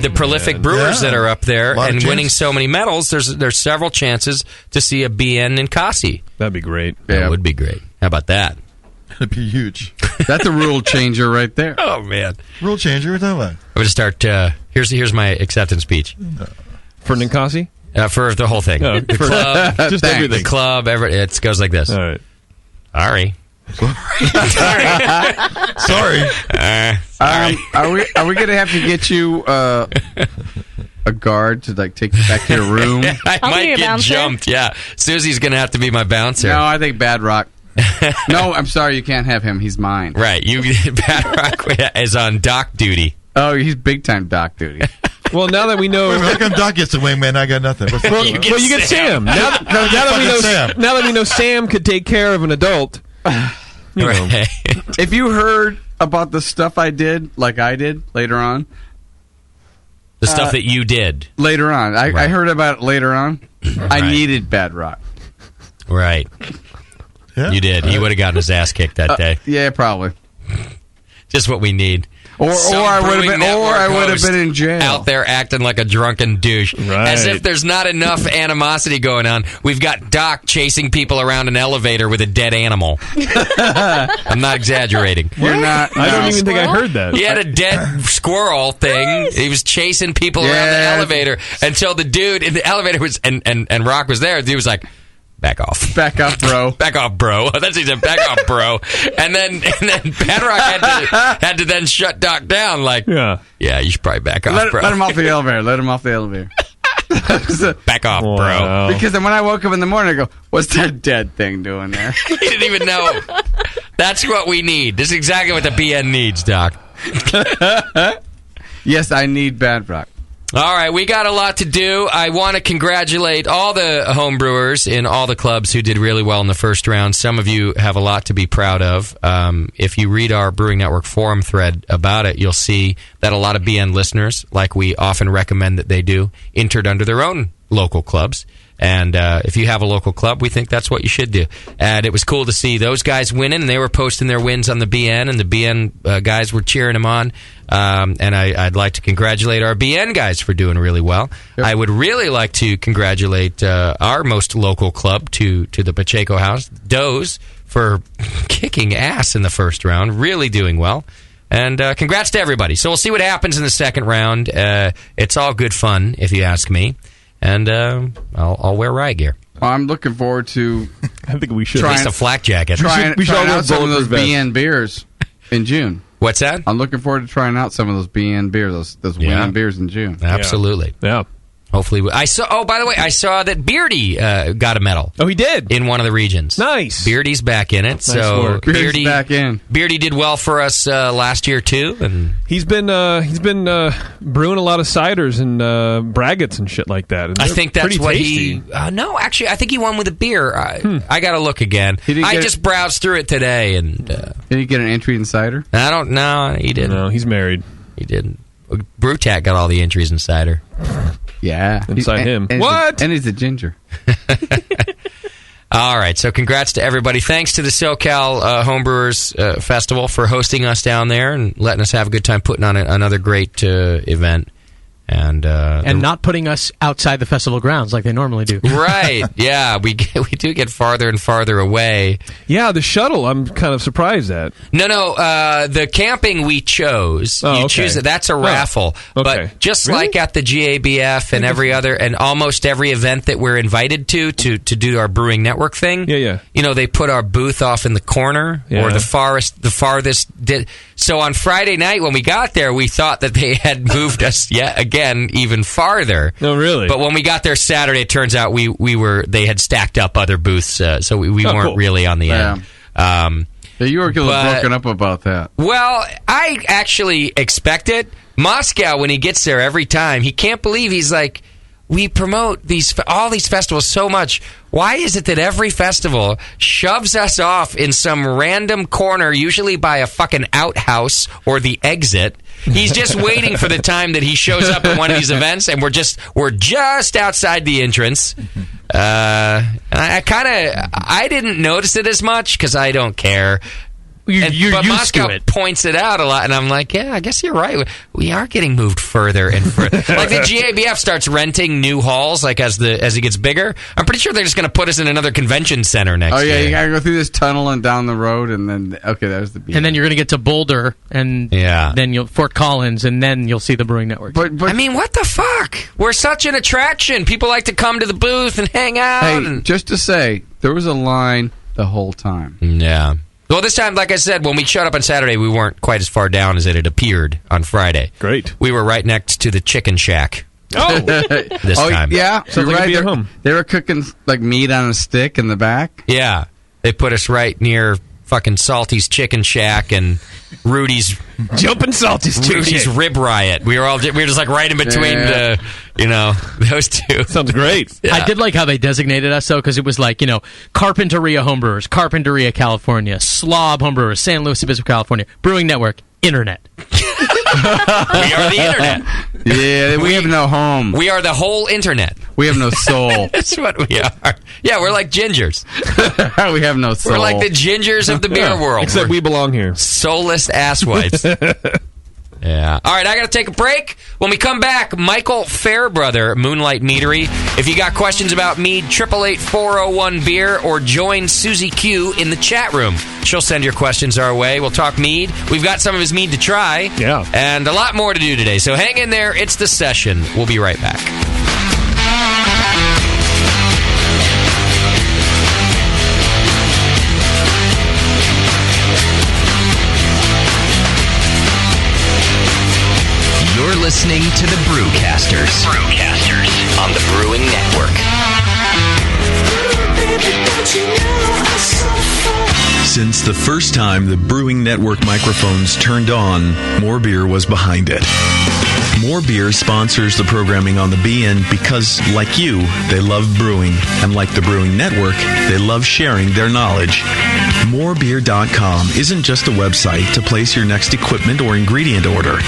the prolific brewers that are up there and winning so many medals, there's several chances to see a BN Ninkasi. That'd be great. That would be great. How about that? That'd be huge. That's a rule changer right there. Oh, man. Rule changer? What are you talking about? I'm going to start... here's my acceptance speech. For Ninkasi? For the whole thing. No, the club. Just everything. The club. It goes like this. All right. Sorry. Sorry. Are we going to have to get you a guard to take you back to your room? I might get jumped. Yeah, Susie's going to have to be my bouncer. No, I think Bad Rock. No, I'm sorry, you can't have him. He's mine. Right. Bad Rock is on dock duty. Oh, he's big time dock duty. Well, now that we know, how come Doc gets the wingman? I got nothing. Well, you get Sam. Now that we know Sam could take care of an adult. You know. If you heard about the stuff I did, like I did later on, the stuff that you did later on, I heard about it later on. I needed Bad Rock. Right. Yeah. You did. He would have gotten his ass kicked that day. Yeah, probably. Just what we need. Or I would have been in jail. Out there acting like a drunken douche. Right. As if there's not enough animosity going on. We've got Doc chasing people around an elevator with a dead animal. I'm not exaggerating. You're not. I don't even think I heard that. He had a dead squirrel thing. He was chasing people around the elevator until the dude in the elevator was, and Rock was there. The dude was like, back off. Back off, bro. Back off, bro. That's what he said. Back off, bro. And then Bad Rock had to then shut Doc down. Like, yeah, you should probably back off, bro. Let him off the elevator. Let him off the elevator. Back off, bro. Because then when I woke up in the morning, I go, what's that dead thing doing there? He didn't even know. That's what we need. This is exactly what the BN needs, Doc. Yes, I need Bad Rock. All right, we got a lot to do. I want to congratulate all the homebrewers in all the clubs who did really well in the first round. Some of you have a lot to be proud of. If you read our Brewing Network forum thread about it, you'll see that a lot of BN listeners, like we often recommend that they do, entered under their own local clubs. And if you have a local club, we think that's what you should do. And it was cool to see those guys winning, and they were posting their wins on the BN, and the BN guys were cheering them on. And I'd like to congratulate our BN guys for doing really well. Yep. I would really like to congratulate our most local club to the Pacheco House, Doze, for kicking ass in the first round, really doing well. And congrats to everybody. So we'll see what happens in the second round. It's all good fun, if you ask me. And I'll wear riot gear. Well, I'm looking forward to. I think we should. At least a flak jacket. Trying out some of those BN beers in June. What's that? I'm looking forward to trying out some of those BN beers, those winning beers in June. Absolutely. Yeah. Hopefully, I saw. Oh, by the way, I saw that Beardy got a medal. Oh, he did in one of the regions. Nice. Beardy's back in it. Nice So work. Beardy back in. Beardy did well for us last year too, and he's been brewing a lot of ciders and braggots and shit like that. And I think that's pretty what tasty. he. No, actually, I think he won with a beer. I got to look again. I just browsed through it today, and did he get an entry in cider? I don't know. He didn't. No, he's married. He didn't. Brewtat got all the entries in cider. Yeah, inside him. What? And he's a ginger. All right, so congrats to everybody. Thanks to the SoCal Homebrewers Festival for hosting us down there and letting us have a good time putting on another great event. And not putting us outside the festival grounds like they normally do. Right, yeah. We do get farther and farther away. Yeah, the shuttle, I'm kind of surprised at. No, the camping we chose. Oh, you okay. choose it. That's a raffle. Okay. But just Really? like at the GABF and every other, and almost every event that we're invited to do our Brewing Network thing. Yeah. You know, they put our booth off in the corner or the farthest. So on Friday night when we got there, we thought that they had moved us yet again even farther. No, really. But when we got there Saturday, it turns out they had stacked up other booths, so we weren't cool. really on the end. Yeah, you were a little broken up about that. Well, I actually expect it. Moscow, when he gets there every time, he can't believe he's like, we promote all these festivals so much. Why is it that every festival shoves us off in some random corner, usually by a fucking outhouse or the exit? He's just waiting for the time that he shows up at one of these events, and we're just outside the entrance. I didn't notice it as much because I don't care. You're but used Moscow to it. points it out a lot, and I'm like, yeah, I guess you're right. We are getting moved further and further. Like the GABF starts renting new halls, like as it gets bigger. I'm pretty sure they're just going to put us in another convention center next year. Oh yeah, you got to go through this tunnel and down the road, and then there's the beach. And then you're going to get to Boulder, and then you'll Fort Collins, and then you'll see the Brewing Network. But I mean, what the fuck? We're such an attraction. People like to come to the booth and hang out. Hey, just to say, there was a line the whole time. Yeah. Well, this time, like I said, when we showed up on Saturday, we weren't quite as far down as it had appeared on Friday. Great. We were right next to the chicken shack. Oh, this time. Yeah, Sounds you're like it'd right. be at home. They were cooking like meat on a stick in the back. Yeah, they put us right near fucking Salty's Chicken Shack and Rudy's Jumping Salty's Chicken Rudy's Shack. Rib Riot. We were just like right in between those two. Sounds great. Yeah. I did like how they designated us, though, because it was like, Carpinteria Homebrewers, Carpinteria California, Slob Homebrewers, San Luis Obispo, California, Brewing Network, Internet. We are the internet. Yeah, we have no home. We are the whole internet. We have no soul. That's what we are. Yeah, we're like gingers. We have no soul. We're like the gingers of the beer world. Except we belong here. Soulless asswipes. Yeah. All right, I got to take a break. When we come back, Michael Fairbrother, Moonlight Meadery. If you got questions about mead, 888-401-BEER, or join Susie Q in the chat room. She'll send your questions our way. We'll talk mead. We've got some of his mead to try. Yeah. And a lot more to do today. So hang in there. It's The Session. We'll be right back. You're listening to the Brewcasters. On the Brewing Network. Since the first time the Brewing Network microphones turned on, More Beer was behind it. More Beer sponsors the programming on the BN because, like you, they love brewing. And like the Brewing Network, they love sharing their knowledge. Morebeer.com isn't just a website to place your next equipment or ingredient order.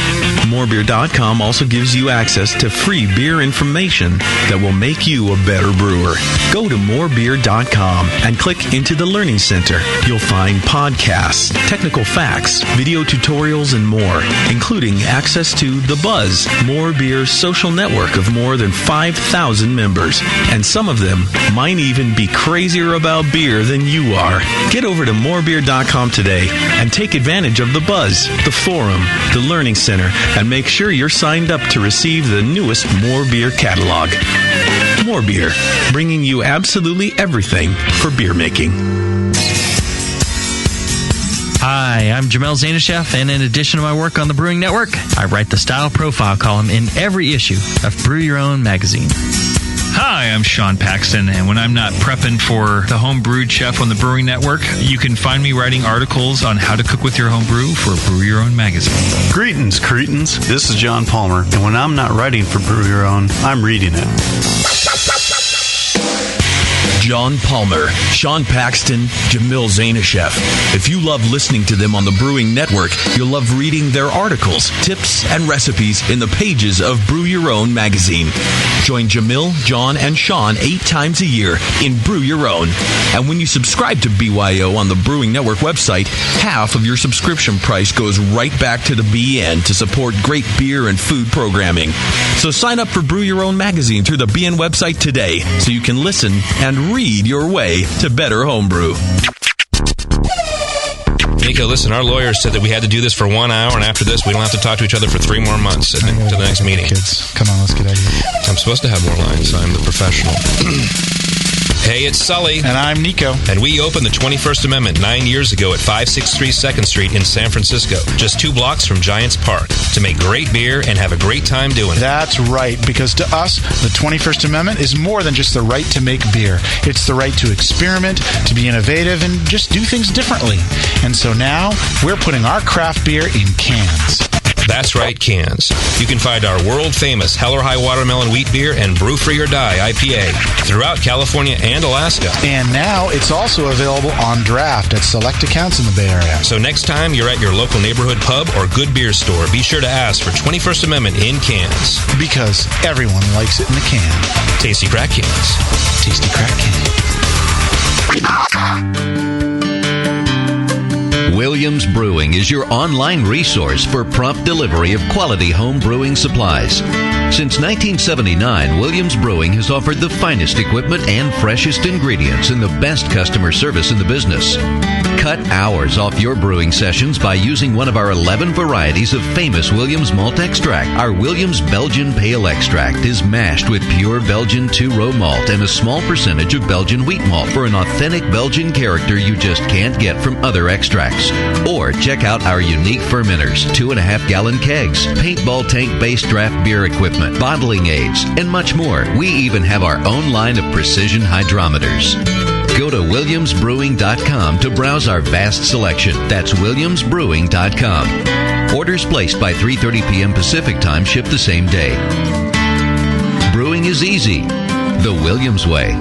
Morebeer.com also gives you access to free beer information that will make you a better brewer. Go to morebeer.com and click into the Learning Center. You'll find podcasts, technical facts, video tutorials, and more, including access to The Buzz, More Beer's social network of more than 5,000 members. And some of them might even be crazier about beer than you are. Get over to morebeer.com today and take advantage of The Buzz, the forum, the Learning Center, and make sure you're signed up to receive the newest More Beer catalog. More Beer, bringing you absolutely everything for beer making. Hi, I'm Jamel Zanishev, and in addition to my work on the Brewing Network, I write the Style Profile column in every issue of Brew Your Own magazine. Hi, I'm Sean Paxton, and when I'm not prepping for the Home Brewed Chef on the Brewing Network, you can find me writing articles on how to cook with your home brew for Brew Your Own magazine. Greetings, cretins. This is John Palmer, and when I'm not writing for Brew Your Own, I'm reading it. John Palmer, Sean Paxton, Jamil Zanishev. If you love listening to them on the Brewing Network, you'll love reading their articles, tips, and recipes in the pages of Brew Your Own magazine. Join Jamil, John, and Sean 8 times a year in Brew Your Own. And when you subscribe to BYO on the Brewing Network website, half of your subscription price goes right back to the BN to support great beer and food programming. So sign up for Brew Your Own magazine through the BN website today so you can listen and read your way to better homebrew. Nico, listen, our lawyers said that we had to do this for 1 hour, and after this, we don't have to talk to each other for 3 more months to the next meeting. Kids, come on, let's get out of here. I'm supposed to have more lines. I'm the professional. Hey, it's Sully. And I'm Nico. And we opened the 21st Amendment 9 years ago at 563 2nd Street in San Francisco, just 2 blocks from Giants Park, to make great beer and have a great time doing it. That's right, because to us, the 21st Amendment is more than just the right to make beer. It's the right to experiment, to be innovative, and just do things differently. And so now, we're putting our craft beer in cans. That's right, cans. You can find our world-famous Hell or High Watermelon Wheat Beer and Brew Free or Die IPA throughout California and Alaska. And now it's also available on draft at select accounts in the Bay Area. So next time you're at your local neighborhood pub or good beer store, be sure to ask for 21st Amendment in cans. Because everyone likes it in the can. Tasty crack cans. Tasty crack can. Williams Brewing is your online resource for prompt delivery of quality home brewing supplies. Since 1979, Williams Brewing has offered the finest equipment and freshest ingredients and the best customer service in the business. Cut hours off your brewing sessions by using one of our 11 varieties of famous Williams malt extract. Our Williams Belgian Pale Extract is mashed with pure Belgian 2-row malt and a small percentage of Belgian wheat malt for an authentic Belgian character you just can't get from other extracts. Or check out our unique fermenters, 2.5-gallon kegs, paintball tank-based draft beer equipment, bottling aids, and much more. We even have our own line of precision hydrometers. Go to williamsbrewing.com to browse our vast selection. That's williamsbrewing.com. Orders placed by 3:30 p.m. Pacific Time ship the same day. Brewing is easy. The Williams way.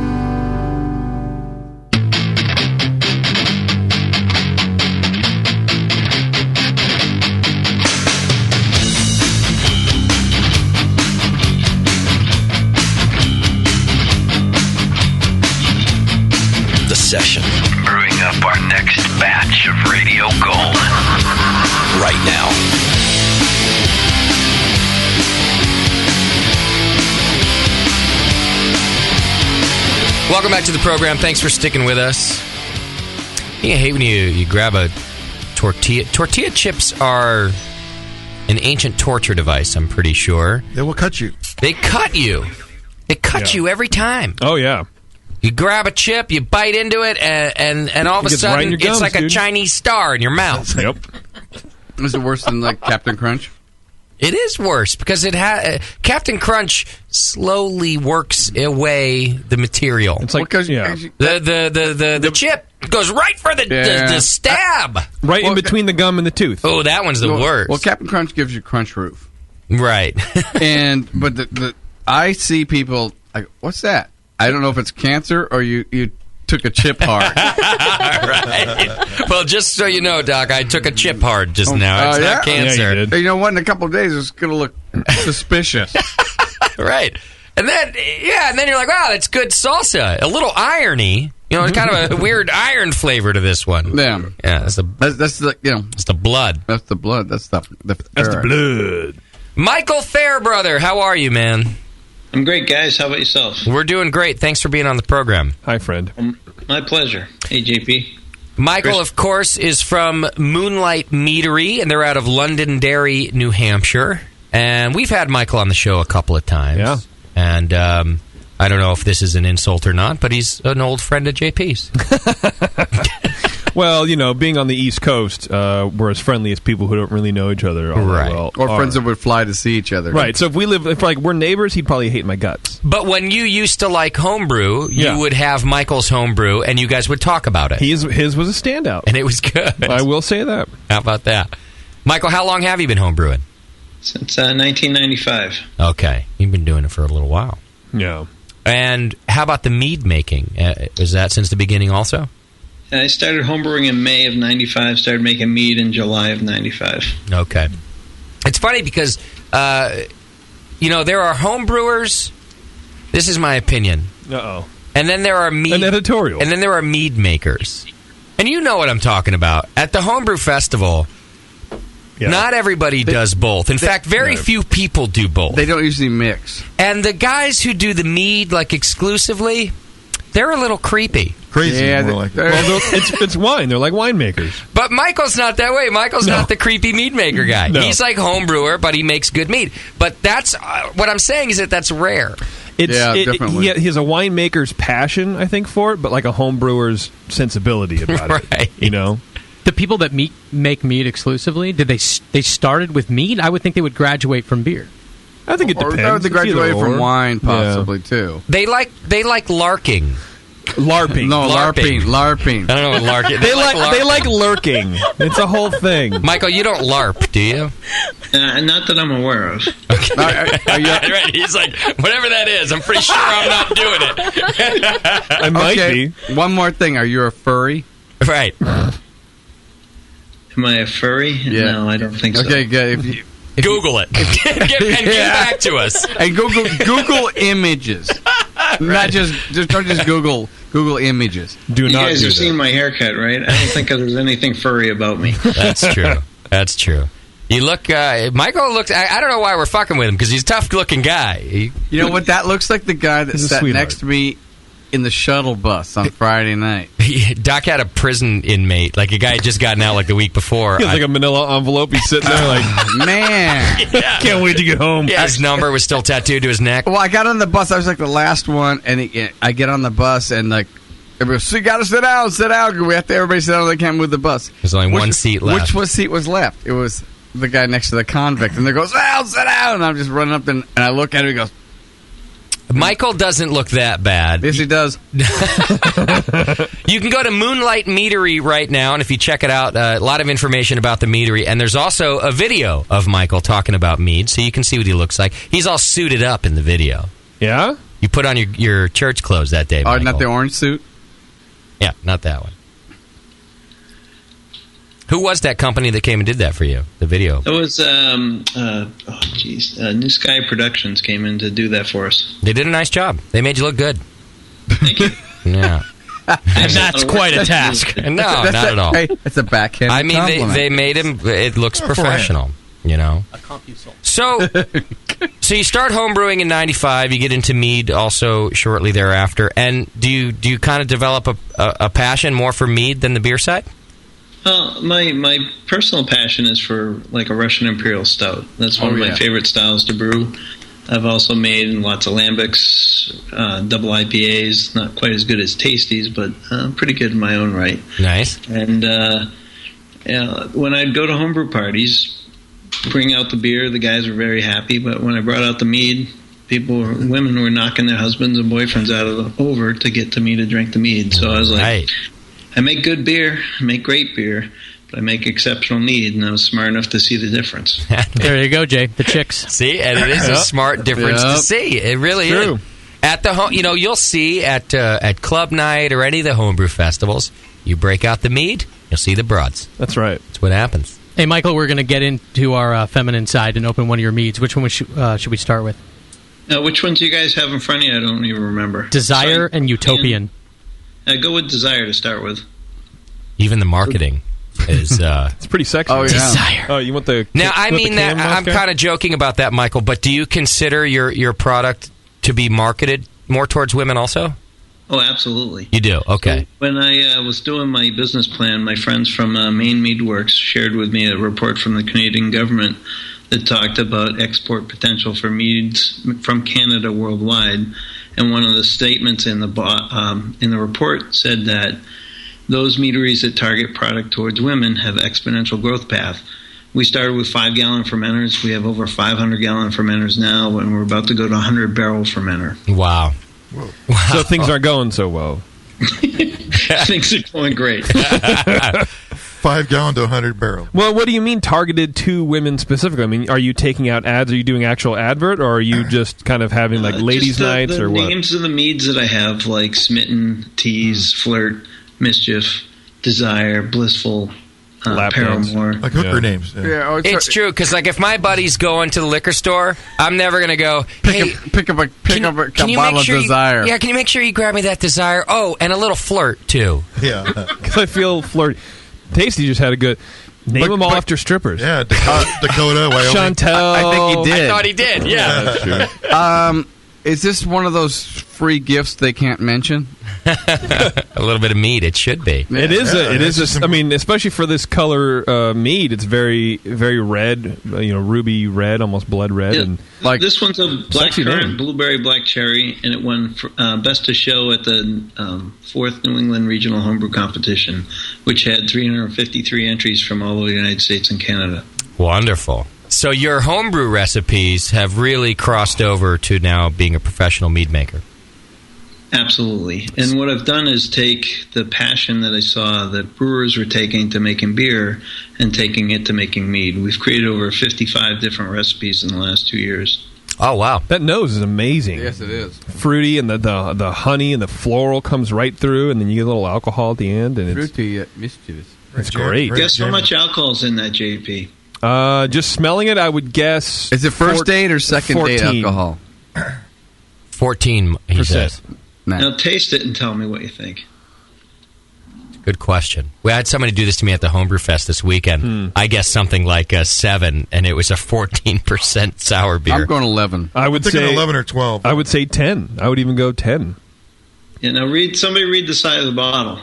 Session. Brewing up our next batch of radio gold. Right now. Welcome back to the program. Thanks for sticking with us. I hate when you grab a tortilla. Tortilla chips are an ancient torture device, I'm pretty sure. They will cut you. They cut you. It cuts you every time. Oh, yeah. You grab a chip, you bite into it, and all of a sudden, right in your gums, it's like a Chinese star in your mouth. Yep. Is it worse than like Captain Crunch? It is worse because Captain Crunch slowly works away the material. It's like the chip goes right for the stab, right in between the gum and the tooth. Oh, that one's the worst. Well, Captain Crunch gives you crunch roof, right? but I see people like, what's that? I don't know if it's cancer or you took a chip hard. Right. Well, just so you know, Doc, I took a chip hard just now. It's not cancer. Yeah, you know what? In a couple of days, it's going to look suspicious. Right. And then you're like, wow, that's good salsa. A little irony. You know, it's kind of a weird iron flavor to this one. Yeah. Yeah. That's the blood. That's the blood. That's the blood. Michael Fairbrother, how are you, man? I'm great, guys. How about yourself? We're doing great. Thanks for being on the program. Hi, friend. My pleasure. Hey, JP. Michael, of course, is from Moonlight Meadery, and they're out of Londonderry, New Hampshire. And we've had Michael on the show a couple of times. Yeah. And I don't know if this is an insult or not, but he's an old friend of JP's. Well, being on the East Coast, we're as friendly as people who don't really know each other. All Right. well Or are. friends that would fly to see each other. Right. So if we're neighbors, he'd probably hate my guts. But when you used to like homebrew, you Yeah. would have Michael's homebrew, and you guys would talk about it. His was a standout. And it was good. I will say that. How about that? Michael, how long have you been homebrewing? Since 1995. Okay. You've been doing it for a little while. Yeah. And how about the mead making? Is that since the beginning also? I started homebrewing in May of 95, started making mead in July of 95. Okay. It's funny because, there are homebrewers. This is my opinion. Uh-oh. And then there are mead... An editorial. And then there are mead makers. And you know what I'm talking about. At the Homebrew Festival, not everybody does both. In fact, very few people do both. They don't usually mix. And the guys who do the mead, exclusively, they're a little creepy. Crazy. Yeah, more like it's wine. They're like winemakers. But Michael's not that way. Michael's not the creepy mead maker guy. No. He's like homebrewer, but he makes good mead. But that's what I'm saying is that's rare. Definitely. He has a winemaker's passion, I think, for it, but like a homebrewer's sensibility about Right. it. The people that make mead exclusively, did they started with mead? I would think they would graduate from beer. I think it Or depends. they graduated It's either from or. wine, possibly, too. They like larking. LARPing. No, LARPing. I don't know what larking. They like lurking. It's a whole thing. Michael, you don't LARP, do you? Not that I'm aware of. Okay. Right. He's like, whatever that is, I'm pretty sure I'm not doing it. I might be. One more thing. Are you a furry? Right. Am I a furry? Yeah. No, I don't think so. Okay, good. Google it. Get back to us. And Google images. Not just don't just Google images. Do You not guys do have that. seen my haircut, right? I don't think there's anything furry about me. That's true. That's true. You look, Michael looks, I don't know why we're fucking with him, because he's a tough-looking guy. You know what? That looks like the guy that He's a sat sweetheart. next to me in the shuttle bus on Friday night. Doc had a prison inmate, like a guy had just gotten out the week before. He has like a manila envelope. He's sitting there like, man, can't wait to get home. Yeah, his number was still tattooed to his neck. Well, I got on the bus. I was like the last one, and I get on the bus, and everybody goes, so you got to sit down, sit down. We have to everybody sit down. They can't move the bus. There's only one seat left. Which seat was left? It was the guy next to the convict, and they goes, sit down. And I'm just running up, and I look at him. He goes, Michael doesn't look that bad. yes, he does. You can go to Moonlight Meadery right now, and if you check it out, a lot of information about the meadery. And there's also a video of Michael talking about mead, so you can see what he looks like. He's all suited up in the video. Yeah? You put on your church clothes that day, Oh, Michael. not the orange suit? Yeah, not that one. Who was that company that came and did that for you, the video? It was, New Sky Productions came in to do that for us. They did a nice job. They made you look good. Thank you. Yeah. And that's quite a task. No, not at all. Hey, it's a backhand I mean, compliment. they made him. It looks professional, you know. So you start homebrewing in '95. You get into mead also shortly thereafter. And do you kind of develop a passion more for mead than the beer side? Well, my personal passion is for like a Russian Imperial Stout. That's one of my favorite styles to brew. I've also made lots of lambics, double IPAs, not quite as good as Tasties, but pretty good in my own right. Nice. And when I'd go to homebrew parties, bring out the beer, the guys were very happy. But when I brought out the mead, women were knocking their husbands and boyfriends over to get to me to drink the mead. So I was like, Right. I make good beer, I make great beer, but I make exceptional mead, and I was smart enough to see the difference. There you go, Jay. The chicks. See, and it is a smart difference to see. It really is. At the home, you'll see at club night or any of the homebrew festivals, you break out the mead, you'll see the broads. That's right. That's what happens. Hey, Michael, we're going to get into our feminine side and open one of your meads. Which one should we start with? Which ones do you guys have in front of you? I don't even remember. Desire and Utopian. Go with Desire to start with. Even the marketing is it's pretty sexy. Oh, yeah. Desire. Oh, you want the Now, I flip mean the that cam off I'm there? kind of joking about that, Michael. But do you consider your product to be marketed more towards women also? Oh, absolutely. You do. Okay. So when I was doing my business plan, my friends from Maine Mead Works shared with me a report from the Canadian government that talked about export potential for meads from Canada worldwide. And one of the statements in the report said that those meaderies that target product towards women have exponential growth path. We started with 5-gallon fermenters. We have over 500-gallon fermenters now, and we're about to go to 100-barrel fermenter. Wow. So things aren't going so well. Things are going great. 5-gallon to 100-barrel. Well, what do you mean targeted to women specifically? I mean, are you taking out ads? Are you doing actual advert, or are you just kind of having like ladies' nights, the or what? names of the meads that I have, like Smitten, Tease, Flirt, Mischief, Desire, Blissful, Paramore. Like hooker names. Yeah. It's true, because like if my buddy's going to the liquor store, I'm never going to go, pick up a bottle of Desire. Can you make sure you grab me that Desire? Oh, and a little Flirt, too. Yeah. Because I feel flirty. Tasty just had a good... Name them all after strippers. Yeah, Dakota, Wyoming. Chantel. I think he did. I thought he did, yeah. That's true. Is this one of those free gifts they can't mention? A little bit of mead, it should be. It is. I mean, especially for this color mead, it's very, very red. Ruby red, almost blood red. Yeah. And Like this one's a black currant, name. blueberry black cherry, and it won best to show at the 4th New England Regional Homebrew Competition, which had 353 entries from all over the United States and Canada. Wonderful. So your homebrew recipes have really crossed over to now being a professional mead maker. Absolutely. And what I've done is take the passion that I saw that brewers were taking to making beer and taking it to making mead. We've created over 55 different recipes in the last 2 years. Oh, wow. That nose is amazing. Yes, it is. Fruity, and the honey and the floral comes right through, and then you get a little alcohol at the end. And Fruity yet mischievous. It's great. Guess how much alcohol's in that, JP? Just smelling it, I would guess... Is it first date or second 14. date alcohol? 14, he says. Now taste it and tell me what you think. Good question. We had somebody do this to me at the Homebrew Fest this weekend. I guessed something like a 7, and it was a 14% sour beer. I'm going 11. I would say 11 or 12. I would say 10. I would even go 10. Yeah, now somebody read the side of the bottle.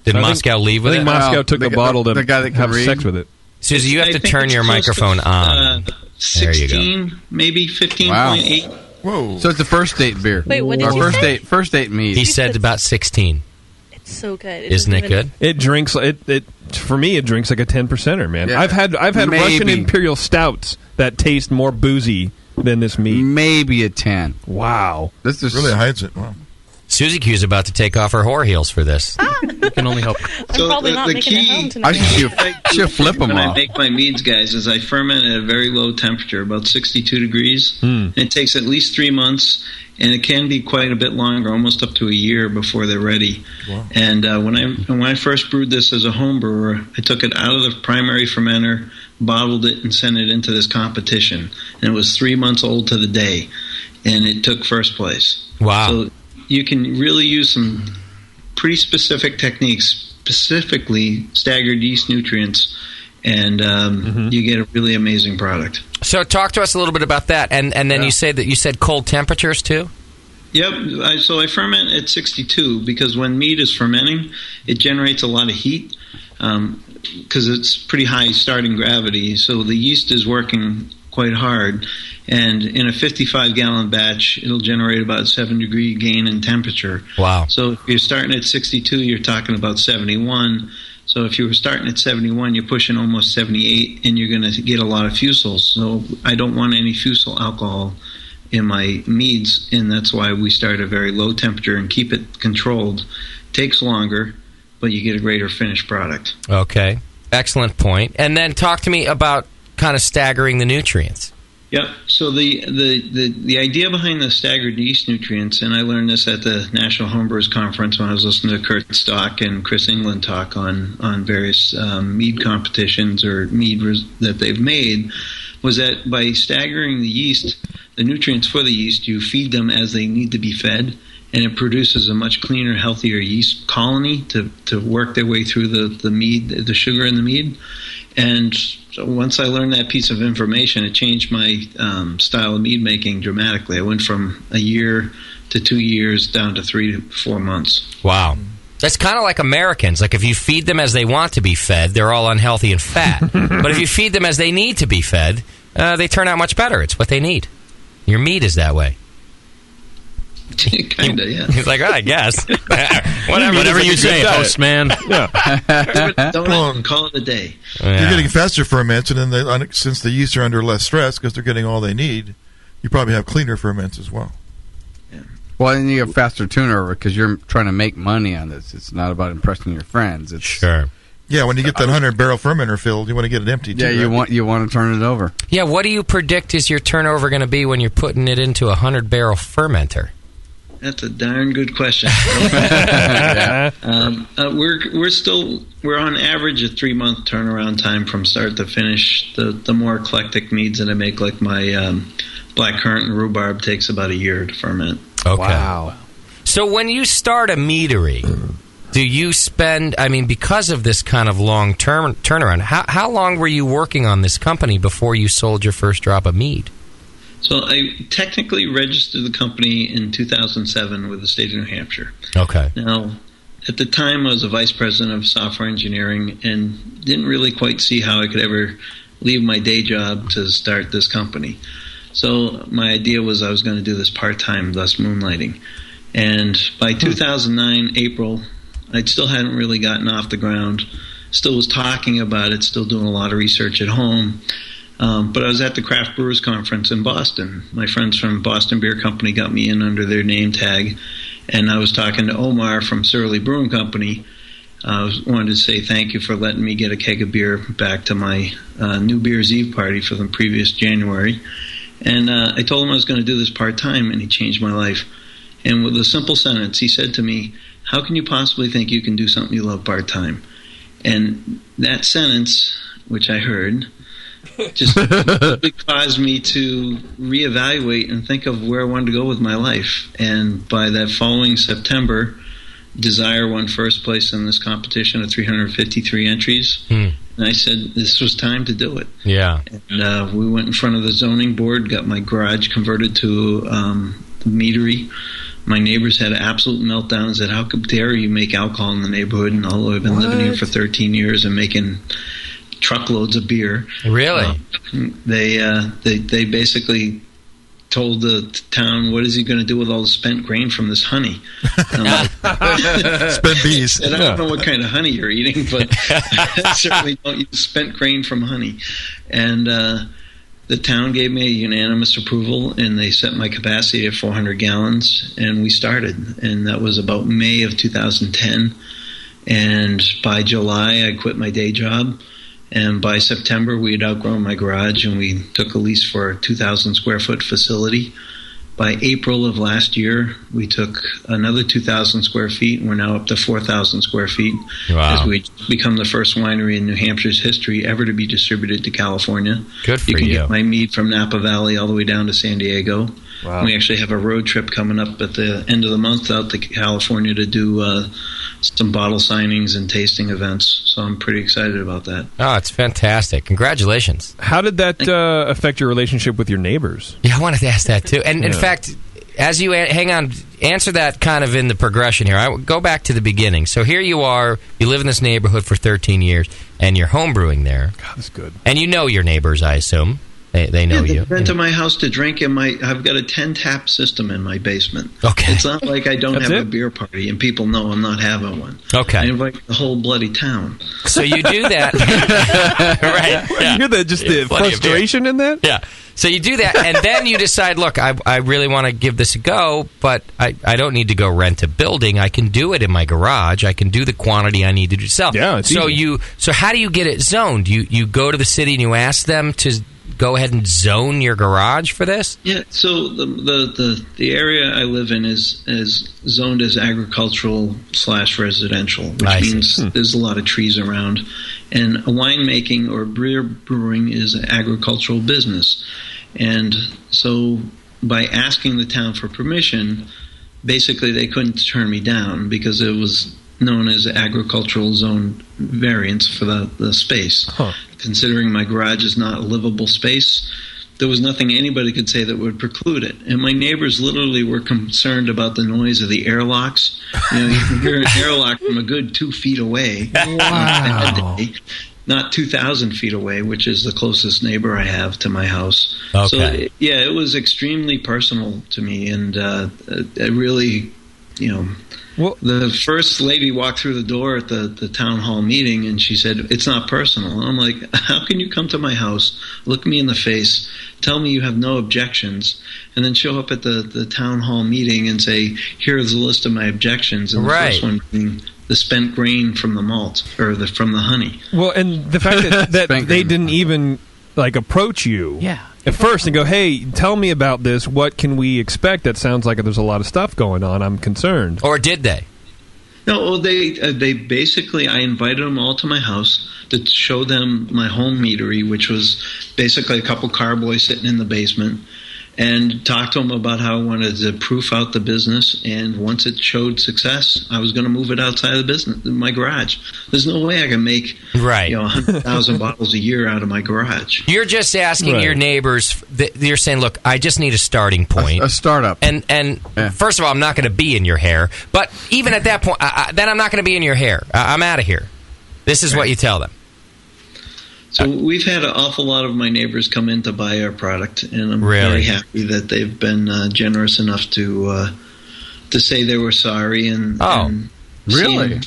Did Moscow leave with it? I think Moscow took the bottle to the guy that can have read. sex with it. Susie, you have I to think turn it's your close microphone to, on. There you go. 16, maybe 15.8. Wow. Whoa. So it's a first date beer. Wait, what did Or you first say? date, first date mead. He said about 16. It's so good. Isn't it good? It drinks it for me. It drinks like a 10%er, man. Yeah. I've had Maybe. Russian Imperial stouts that taste more boozy than this mead. Maybe a 10. Wow, This really hides it. Wow. Susie Q's about to take off her whore heels for this. You can only hope. So probably not the making it key, home tonight. She'll flip them when I off. make my meads, guys, is I ferment at a very low temperature, about 62 degrees. It takes at least 3 months, and it can be quite a bit longer, almost up to a year before they're ready. Wow. And when I first brewed this as a home brewer, I took it out of the primary fermenter, bottled it, and sent it into this competition. And it was 3 months old to the day, and it took first place. Wow. So you can really use some pretty specific techniques, specifically staggered yeast nutrients, and you get a really amazing product. So talk to us a little bit about that. And then you said cold temperatures, too? Yep. So I ferment at 62 because when mead is fermenting, it generates a lot of heat because it's pretty high starting gravity. So the yeast is working quite hard. And in a 55-gallon batch, it'll generate about a 7-degree gain in temperature. Wow. So if you're starting at 62, you're talking about 71. So if you were starting at 71, you're pushing almost 78, and you're going to get a lot of fusels. So I don't want any fusel alcohol in my meads, and that's why we start at a very low temperature and keep it controlled. Takes longer, but you get a greater finished product. Okay. Excellent point. And then talk to me about kind of staggering the nutrients. Yep. So the idea behind the staggered yeast nutrients, and I learned this at the National Homebrewers Conference when I was listening to Kurt Stock and Chris England talk on various mead competitions or mead that they've made, was that by staggering the yeast, the nutrients for the yeast, you feed them as they need to be fed, and it produces a much cleaner, healthier yeast colony to work their way through the mead, the sugar in the mead. And so once I learned that piece of information, it changed my style of mead making dramatically. I went from a year to 2 years down to 3 to 4 months. Wow. That's kind of like Americans. Like if you feed them as they want to be fed, they're all unhealthy and fat. But if you feed them as they need to be fed, they turn out much better. It's what they need. Your meat is that way. Kinda, yeah. He's like, I guess. Whatever you say, postman. Don't call it a day. You're getting faster ferments, and then since the yeast are under less stress because they're getting all they need, you probably have cleaner ferments as well. Well, then you have faster turnover because you're trying to make money on this. It's not about impressing your friends. It's sure. Yeah, when you get that 100-barrel fermenter filled, you want to get it empty too. Yeah, you want to turn it over. Yeah, what do you predict is your turnover going to be when you're putting it into a 100-barrel fermenter? That's a darn good question. We're on average a 3-month turnaround time from start to finish. The more eclectic meads that I make, like my black currant and rhubarb, takes about a year to ferment. Okay. Wow. So when you start a meadery, do you spend, because of this kind of long turnaround, how long were you working on this company before you sold your first drop of mead? So I technically registered the company in 2007 with the state of New Hampshire. Okay. Now, at the time, I was a vice president of software engineering and didn't really quite see how I could ever leave my day job to start this company. So my idea was I was going to do this part-time, thus moonlighting. And by 2009, April, I still hadn't really gotten off the ground. Still was talking about it, still doing a lot of research at home. But I was at the Craft Brewers Conference in Boston. My friends from Boston Beer Company got me in under their name tag. And I was talking to Omar from Surly Brewing Company. I wanted to say thank you for letting me get a keg of beer back to my New Beer's Eve party for the previous January. And I told him I was going to do this part-time, and he changed my life. And with a simple sentence, he said to me, how can you possibly think you can do something you love part-time? And that sentence, which I heard, just caused me to reevaluate and think of where I wanted to go with my life. And by that following September, Desire won first place in this competition of 353 entries. And I said this was time to do it. Yeah. And we went in front of the zoning board, got my garage converted to the Meadery. My neighbors had absolute meltdowns that how dare you make alcohol in the neighborhood, and although I've been living here for 13 years and making truckloads of beer. Really? They basically told the town, what is he going to do with all the spent grain from this honey? Spent bees. And I don't know what kind of honey you're eating, but certainly don't use spent grain from honey. And the town gave me a unanimous approval, and they set my capacity at 400 gallons, and we started. And that was about May of 2010. And by July, I quit my day job. And by September, we had outgrown my garage, and we took a lease for a 2,000 square foot facility. By April of last year, we took another 2,000 square feet, and we're now up to 4,000 square feet. Wow. As we become the first winery in New Hampshire's history ever to be distributed to California. Good for you. Can you. get my mead from Napa Valley all the way down to San Diego. Wow. We actually have a road trip coming up at the end of the month out to California to do some bottle signings and tasting events. So I'm pretty excited about that. Oh, it's fantastic. Congratulations. How did that affect your relationship with your neighbors? Yeah, I wanted to ask that too. And in fact, as you hang on, answer that kind of in the progression here. I go back to the beginning. So here you are, you live in this neighborhood for 13 years, and you're homebrewing there. God, that's good. And you know your neighbors, I assume. They know you. They went to my house to drink, and I've got a 10-tap system in my basement. Okay. It's not like I don't have a beer party, and people know I'm not having one. Okay. I invite the whole bloody town. So you do that. Right. Yeah. You hear the frustration in that? Yeah. So you do that, and then you decide, look, I really want to give this a go, but I don't need to go rent a building. I can do it in my garage. I can do the quantity I need to do sell. Yeah, it's easy. So how do you get it zoned? You go to the city and you ask them to go ahead and zone your garage for this? Yeah, so the area I live in is zoned as agricultural/residential, which means there's a lot of trees around. And a winemaking or beer brewing is an agricultural business. And so by asking the town for permission, basically they couldn't turn me down because it was known as agricultural zone variance for the space. Considering my garage is not a livable space, there was nothing anybody could say that would preclude it. And my neighbors literally were concerned about the noise of the airlocks. You can hear an airlock from a good 2 feet away. Wow. Not 2,000 feet away, which is the closest neighbor I have to my house. Okay. So, it was extremely personal to me, and it really, well, the first lady walked through the door at the town hall meeting, and she said, "It's not personal." And I'm like, how can you come to my house, look me in the face, tell me you have no objections, and then show up at the town hall meeting and say, "Here's a list of my objections," and the first one being the spent grain from the malt, or from the honey. Well, and the fact that they didn't even approach you at first and go, "Hey, tell me about this. What can we expect?" That sounds like there's a lot of stuff going on. I'm concerned. Or did they? No, well, they basically, I invited them all to my house to show them my home meadery, which was basically a couple carboys sitting in the basement, and talked to them about how I wanted to proof out the business. And once it showed success, I was going to move it outside of the business, my garage. There's no way I can make 100,000 bottles a year out of my garage. You're just asking your neighbors. You're saying, "Look, I just need a starting point, a startup." And first of all, I'm not going to be in your hair. But even at that point, then I'm not going to be in your hair. I'm out of here. This is what you tell them. So we've had an awful lot of my neighbors come in to buy our product, and I'm very happy that they've been generous enough to say they were sorry. And really?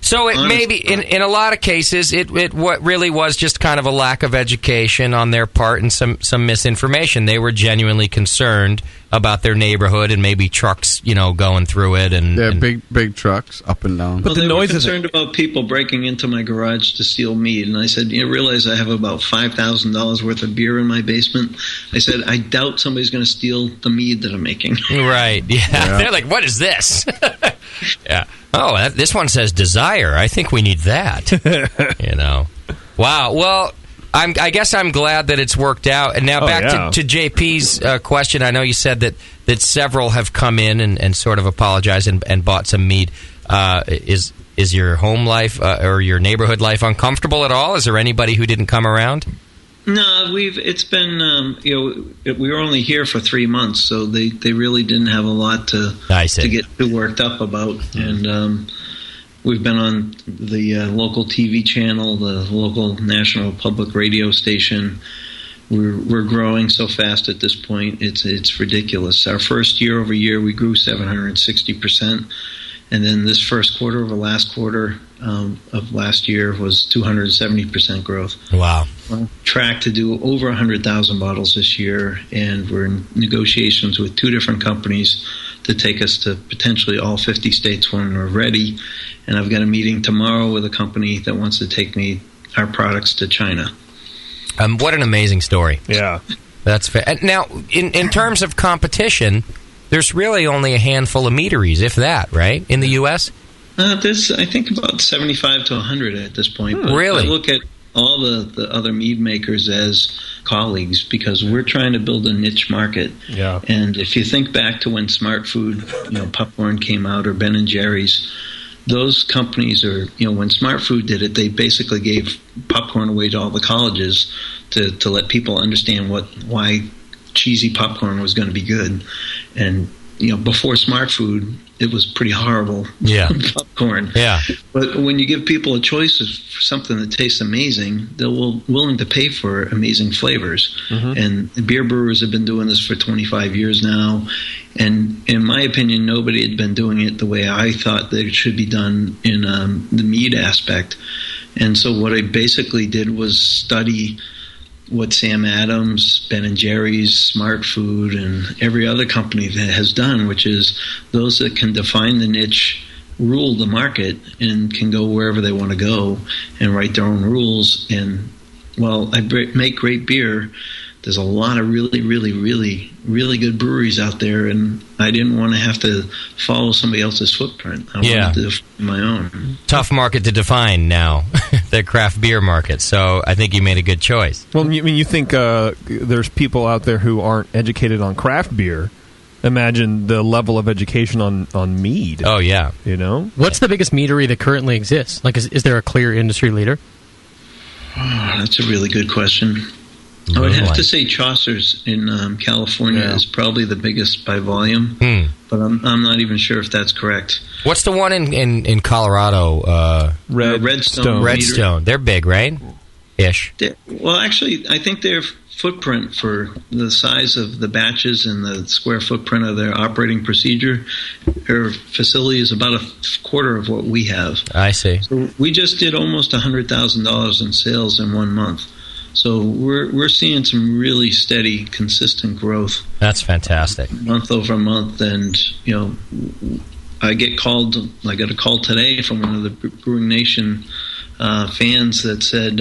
So it maybe in a lot of cases it what really was just kind of a lack of education on their part and some misinformation. They were genuinely concerned about their neighborhood and maybe trucks, going through it and big trucks up and down. But they were concerned about people breaking into my garage to steal mead, and I said, "You realize I have about $5,000 worth of beer in my basement?" I said, "I doubt somebody's going to steal the mead that I'm making." Right? Yeah. They're like, "What is this?" Yeah. Oh, this one says desire. I think we need that. Wow. Well, I guess I'm glad that it's worked out. And now back to JP's question. I know you said that several have come in and sort of apologized and bought some mead. Is your home life or your neighborhood life uncomfortable at all? Is there anybody who didn't come around? No, it's been we were only here for 3 months, so they really didn't have a lot to get too worked up about. And we've been on the local TV channel, the local national public radio station. We're growing so fast at this point, it's ridiculous. Our first year over year, we grew 760%. And then this first quarter over last quarter of last year was 270% growth. Wow. We're on track to do over 100,000 bottles this year, and we're in negotiations with 2 different companies to take us to potentially all 50 states when we're ready. And I've got a meeting tomorrow with a company that wants to take our products to China. What an amazing story. Yeah. That's fair. Now, in terms of competition, there's really only a handful of meaderies, if that, right, in the U.S.? There's, I think, about 75 to 100 at this point. But really? I look at all the other mead makers as colleagues, because we're trying to build a niche market. Yeah. And if you think back to when Smart Food, popcorn came out, or Ben & Jerry's, those companies are, when Smart Food did it, they basically gave popcorn away to all the colleges to let people understand why cheesy popcorn was going to be good. And before Smart Food, it was pretty horrible popcorn. Yeah. But when you give people a choice of something that tastes amazing, they're willing to pay for amazing flavors. Mm-hmm. And beer brewers have been doing this for 25 years now. And in my opinion, nobody had been doing it the way I thought that it should be done in the mead aspect. And so what I basically did was study what Sam Adams, Ben & Jerry's, Smart Food, and every other company that has done, which is those that can define the niche, rule the market, and can go wherever they want to go and write their own rules. And while I make great beer, there's a lot of really, really, really, really good breweries out there, and I didn't want to have to follow somebody else's footprint. I wanted to define my own. Tough market to define now, the craft beer market. So I think you made a good choice. Well, you think there's people out there who aren't educated on craft beer. Imagine the level of education on mead. Oh, yeah. What's the biggest meadery that currently exists? Like, is there a clear industry leader? Oh, that's a really good question. I would have Moonlight. to say Chaucer's in California is probably the biggest by volume, but I'm not even sure if that's correct. What's the one in Colorado? Redstone. Redstone. They're big, right? Ish. Well, actually, I think their footprint for the size of the batches and the square footprint of their operating procedure, their facility is about a quarter of what we have. I see. So we just did almost $100,000 in sales in 1 month. So we're seeing some really steady, consistent growth. That's fantastic. Month over month, and I got a call today from one of the Brewing Nation fans that said,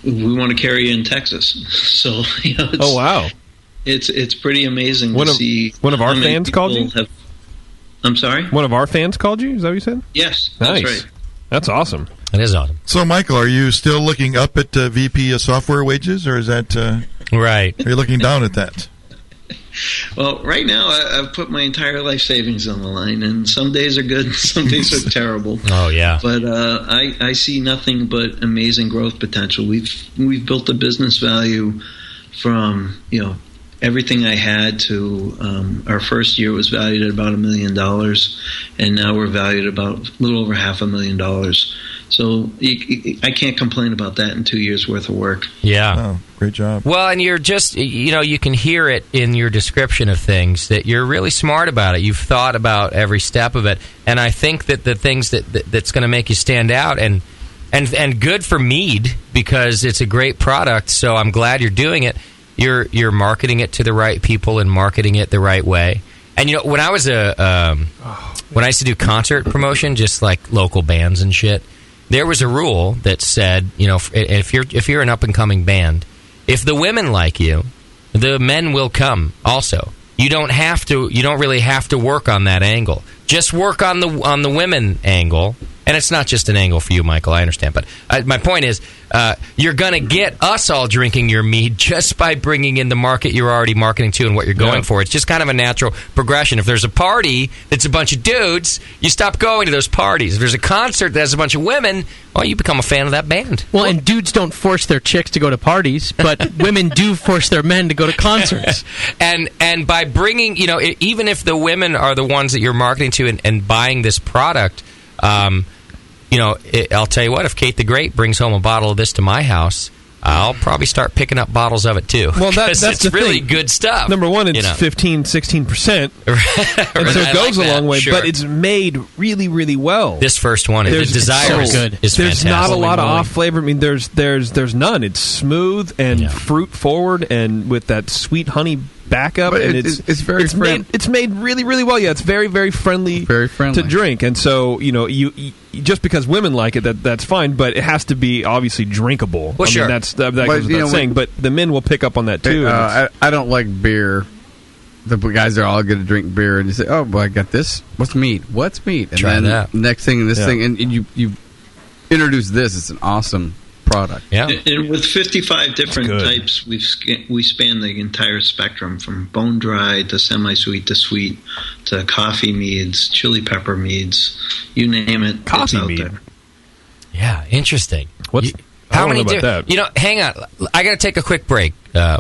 we want to carry you in Texas. So, it's, oh wow, it's pretty amazing to see. One of our fans called you? I'm sorry? One of our fans called you? Is that what you said? Yes, nice. That's right. That's awesome. That is awesome. So, Michael, are you still looking up at VP of software wages, or is that right? Are you looking down at that? Well, right now I've put my entire life savings on the line, and some days are good, and some days are terrible. Oh yeah. But I see nothing but amazing growth potential. We've built a business value from everything I had to our first year was valued at about $1 million, and now we're valued about a little over $500,000. So I can't complain about that in 2 years worth of work. Yeah. Oh, great job. Well, and you're just, you can hear it in your description of things that you're really smart about it. You've thought about every step of it. And I think that the things that's going to make you stand out and good for Mead, because it's a great product. So I'm glad you're doing it. You're marketing it to the right people and marketing it the right way. And when I was when I used to do concert promotion, just like local bands and shit, there was a rule that said, if you're an up and coming band, if the women like you, the men will come also. You don't really have to work on that angle. Just work on the women angle. And it's not just an angle for you, Michael, I understand. But my point is, you're going to get us all drinking your mead just by bringing in the market you're already marketing to and what you're going for. It's just kind of a natural progression. If there's a party that's a bunch of dudes, you stop going to those parties. If there's a concert that has a bunch of women, well, you become a fan of that band. Well, and dudes don't force their chicks to go to parties, but women do force their men to go to concerts. And by bringing, even if the women are the ones that you're marketing to and buying this product, I'll tell you what, if Kate the Great brings home a bottle of this to my house, I'll probably start picking up bottles of it too. Well, that's it's really good stuff. Number one, it's 15-16%, and so it goes a long way. Sure. But it's made really, really well. This first one, the Desire is good. There's fantastic. Not a lot of off flavor. I mean, there's none. It's smooth and fruit forward, and with that sweet honey backup. But and it's very friendly. It's made really, really well. Yeah, it's very, very friendly. Very friendly to drink, and so you just because women like it, that's fine. But it has to be obviously drinkable. Well, sure. That goes without saying. But the men will pick up on that too. I don't like beer. The guys are all going to drink beer, and you say, "Oh, boy, I got this. What's meat? What's meat?" And try then that. Next thing, this thing, and you introduce this. It's an awesome product. Yeah. And with 55 different types, we span the entire spectrum from bone dry to semi-sweet to sweet to coffee meads, chili pepper meads, you name it. Coffee it's out mead. there. Yeah, interesting. How many do that? Hang on. I got to take a quick break,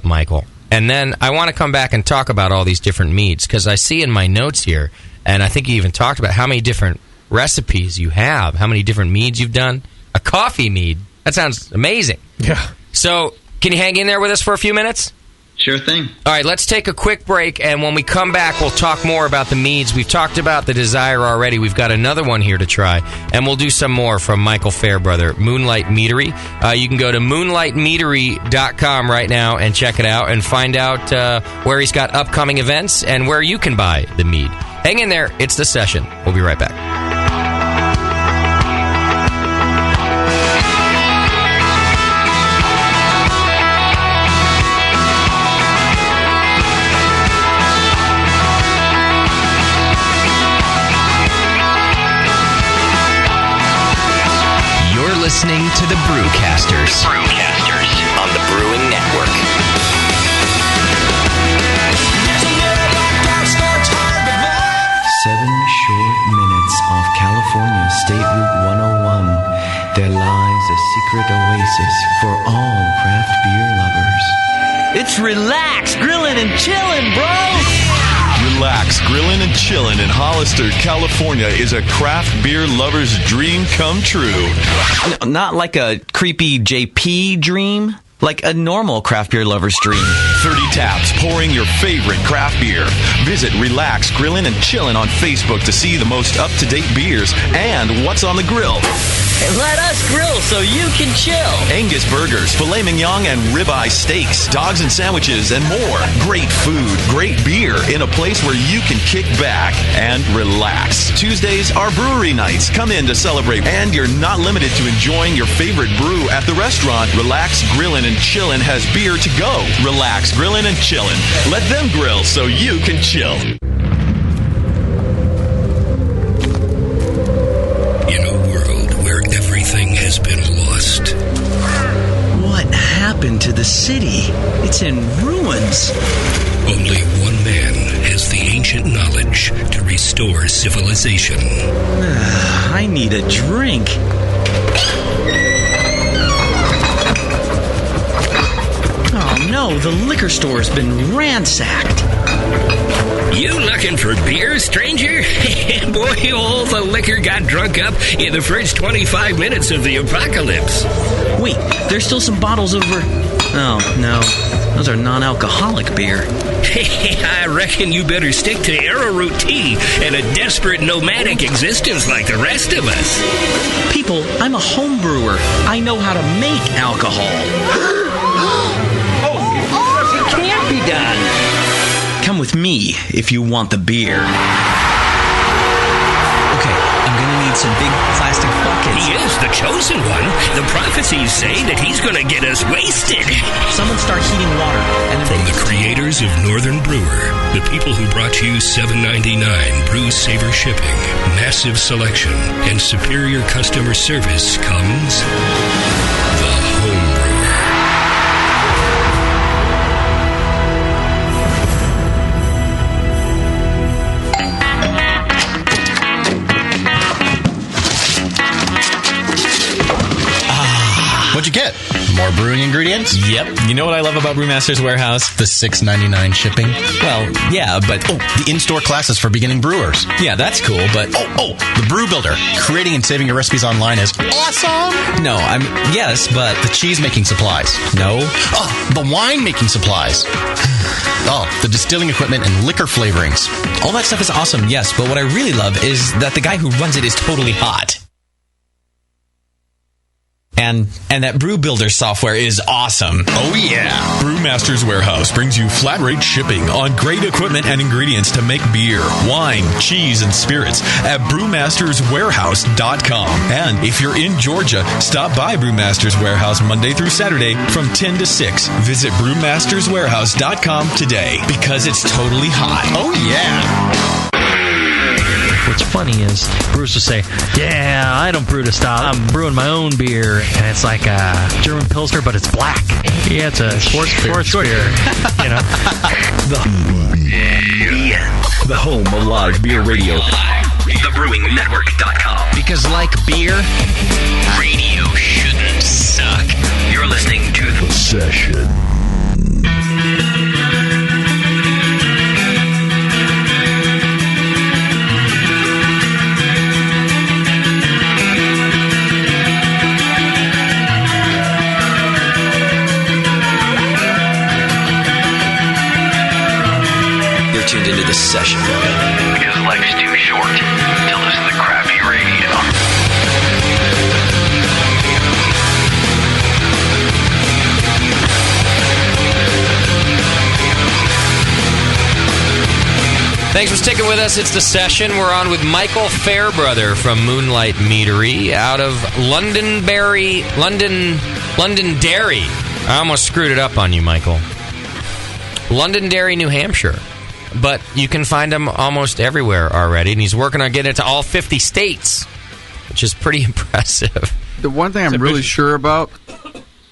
Michael. And then I want to come back and talk about all these different meads, because I see in my notes here, and I think you even talked about how many different recipes you have, how many different meads you've done. A coffee mead. That sounds amazing. Yeah. So, can you hang in there with us for a few minutes? Sure thing. All right, let's take a quick break, and when we come back, we'll talk more about the meads. We've talked about the Desire already. We've got another one here to try, and we'll do some more from Michael Fairbrother, Moonlight Meadery. You can go to moonlightmeadery.com right now and check it out and find out where he's got upcoming events and where you can buy the mead. Hang in there. It's The Session. We'll be right back. Listening to the Brewcasters. On the Brewing Network. 7 short minutes off California State Route 101. Their lives is a secret oasis for all craft beer lovers. It's Relax Grillin' and Chillin', bro! Relax Grillin' and Chillin' in Hollister, California is a craft beer lover's dream come true. Not like a creepy JP dream, like a normal craft beer lover's dream. 30 taps pouring your favorite craft beer. Visit Relax Grillin' and Chillin' on Facebook to see the most up-to-date beers and what's on the grill. And let us grill so you can chill. Angus burgers, filet mignon and ribeye steaks, dogs and sandwiches, and more. Great food, great beer in a place where you can kick back and relax. Tuesdays are brewery nights. Come in to celebrate. And you're not limited to enjoying your favorite brew at the restaurant. Relax Grillin' and Chillin' has beer to go. Relax Grillin' and Chillin'. Let them grill so you can chill. Has been lost. What happened to the city? It's in ruins. Only one man has the ancient knowledge to restore civilization. I need a drink. Oh no, the liquor store's been ransacked. You looking for beer, stranger? Boy, all the liquor got drunk up in the first 25 minutes of the apocalypse. Wait, there's still some bottles over... Oh, no. Those are non-alcoholic beer. I reckon you better stick to arrowroot tea and a desperate nomadic existence like the rest of us. People, I'm a home brewer. I know how to make alcohol. It can't be done. Come with me if you want the beer. Okay, I'm gonna need some big plastic buckets. He is the chosen one. The prophecies say that he's gonna get us wasted. Someone start heating water. And from the creators of Northern Brewer, the people who brought you $7.99 Brew Saver shipping, massive selection, and superior customer service comes the Home Brewer. What'd you get? More brewing ingredients? Yep. You know what I love about Brewmaster's Warehouse? The $6.99 shipping. Well, yeah, but... Oh, the in-store classes for beginning brewers. Yeah, that's cool, but... Oh, the Brew Builder. Creating and saving your recipes online is awesome! No, yes, but... The cheese-making supplies. No. Oh, the wine-making supplies. Oh, the distilling equipment and liquor flavorings. All that stuff is awesome, yes, but what I really love is that the guy who runs it is totally hot. And that Brew Builder software is awesome. Oh, yeah. Brewmaster's Warehouse brings you flat rate shipping on great equipment and ingredients to make beer, wine, cheese, and spirits at brewmasterswarehouse.com. And if you're in Georgia, stop by Brewmaster's Warehouse Monday through Saturday from 10 to 6. Visit brewmasterswarehouse.com today because it's totally hot. Oh, yeah. What's funny is brewers will say, yeah, I don't brew to style. I'm brewing my own beer. And it's like a German Pilsner, but it's black. Yeah, it's a sports beer. You know? The home of live beer radio. TheBrewingNetwork.com. Because like beer, radio shouldn't suck. You're listening to The Session. tuned into The Session. Because life's too short to listen to crappy radio. Thanks for sticking with us. It's The Session. We're on with Michael Fairbrother from Moonlight Meadery out of Londonderry. I almost screwed it up on you, Michael. Londonderry, New Hampshire. But you can find him almost everywhere already, and he's working on getting it to all 50 states, which is pretty impressive. The one thing I'm really sure about,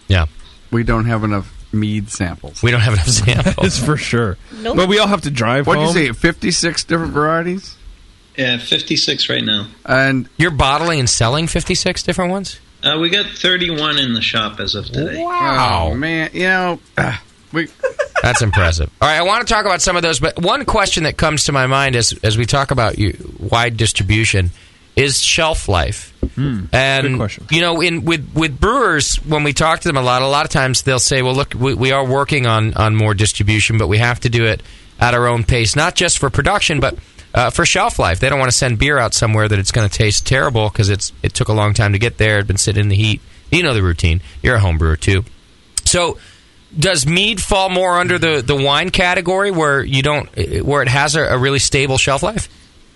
yeah, we don't have enough mead samples. We don't have enough samples. That's for sure. Nope. But we all have to drive home. What did you say, 56 different varieties? Yeah, 56 right now. And you're bottling and selling 56 different ones? We got 31 in the shop as of today. Wow. Oh, man. That's impressive. All right, I want to talk about some of those, but one question that comes to my mind as we talk about wide distribution is shelf life. And good question. With brewers, when we talk to them a lot of times they'll say, "Well, look, we are working on more distribution, but we have to do it at our own pace, not just for production, but for shelf life. They don't want to send beer out somewhere that it's going to taste terrible because it took a long time to get there. It's been sitting in the heat. You know the routine. You're a home brewer too. So, does mead fall more under the wine category where it has a really stable shelf life?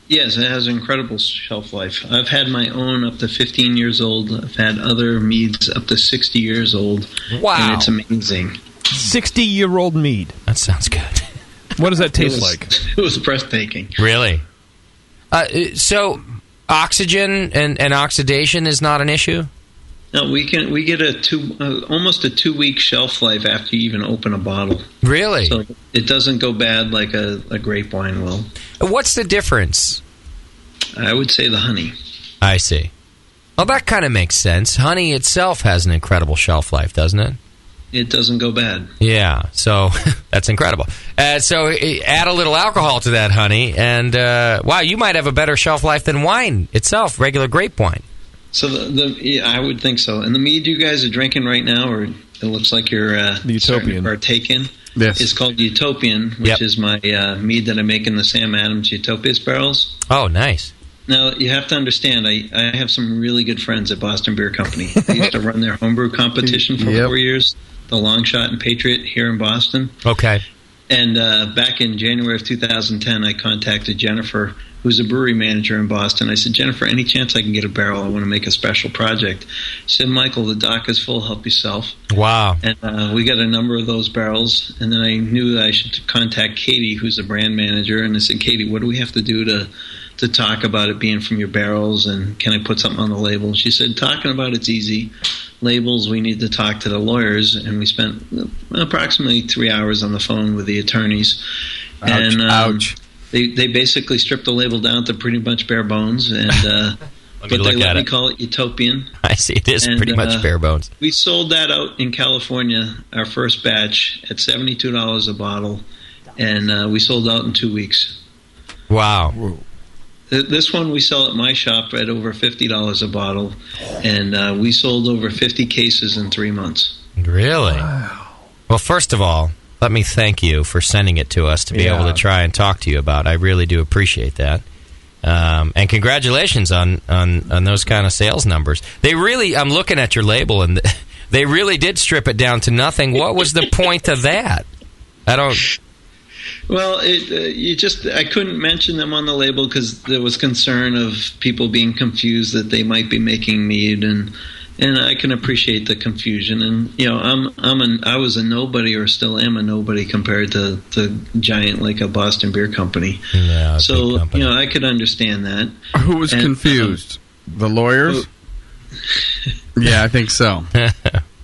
Yes, it has incredible shelf life. I've had my own up to 15 years old. I've had other meads up to 60 years old. Wow. And it's amazing. 60-year-old mead. That sounds good. What does that taste like? It was breathtaking. Really? So, oxygen and oxidation is not an issue? No, we get almost a 2-week shelf life after you even open a bottle. Really? So it doesn't go bad like a grape wine will. What's the difference? I would say the honey. I see. Well, that kind of makes sense. Honey itself has an incredible shelf life, doesn't it? It doesn't go bad. Yeah, so that's incredible. So add a little alcohol to that honey, and wow, you might have a better shelf life than wine itself, regular grape wine. So I would think so. And the mead you guys are drinking right now, or it looks like you're starting to partake in, is called Utopian, which is my mead that I make in the Sam Adams Utopias barrels. Oh, nice. Now, you have to understand, I have some really good friends at Boston Beer Company. I used to run their homebrew competition for 4 years, the Long Shot and Patriot here in Boston. Okay. And back in January of 2010, I contacted Jennifer, who's a brewery manager in Boston. I said, Jennifer, any chance I can get a barrel? I want to make a special project. She said, Michael, the dock is full. Help yourself. Wow. And we got a number of those barrels. And then I knew that I should contact Katie, who's a brand manager. And I said, Katie, what do we have to do to talk about it being from your barrels? And can I put something on the label? She said, talking about it's easy. Labels, we need to talk to the lawyers. And we spent approximately 3 hours on the phone with the attorneys. Ouch. They basically stripped the label down to pretty much bare bones, and but they let me call it Utopian. I see, it is pretty much bare bones. We sold that out in California, our first batch, at $72 a bottle, and we sold out in 2 weeks. Wow. Whoa. This one we sell at my shop at over $50 a bottle, and we sold over 50 cases in 3 months. Really? Wow. Well, first of all, let me thank you for sending it to us to be able to try and talk to you about. I really do appreciate that. And congratulations on those kind of sales numbers. They really, I'm looking at your label, and they really did strip it down to nothing. What was the point of that? I don't... Well, I couldn't mention them on the label because there was concern of people being confused that they might be making mead, and I can appreciate the confusion. And I was a nobody, or still am a nobody, compared to the giant like a Boston Beer Company. Yeah, so I could understand that. Who was confused? The lawyers? Yeah, I think so.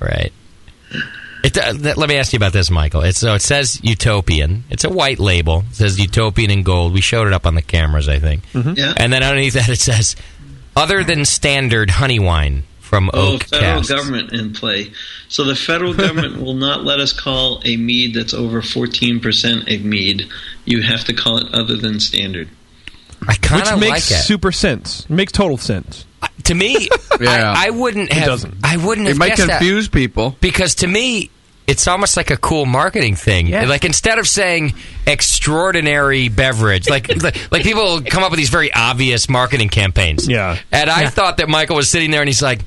Right. Let me ask you about this, Michael. It says Utopian. It's a white label. It says Utopian in gold. We showed it up on the cameras, I think. Mm-hmm. Yeah. And then underneath that it says, other than standard honey wine from oak federal casks. Government in play. So the federal government will not let us call a mead that's over 14% a mead. You have to call it other than standard. I kind of like it. Which makes super sense. It makes total sense. To me, I wouldn't have. It doesn't. I wouldn't have. It might confuse people because to me, it's almost like a cool marketing thing. Yeah. Like instead of saying extraordinary beverage, like people come up with these very obvious marketing campaigns. Yeah. And I thought that Michael was sitting there and he's like,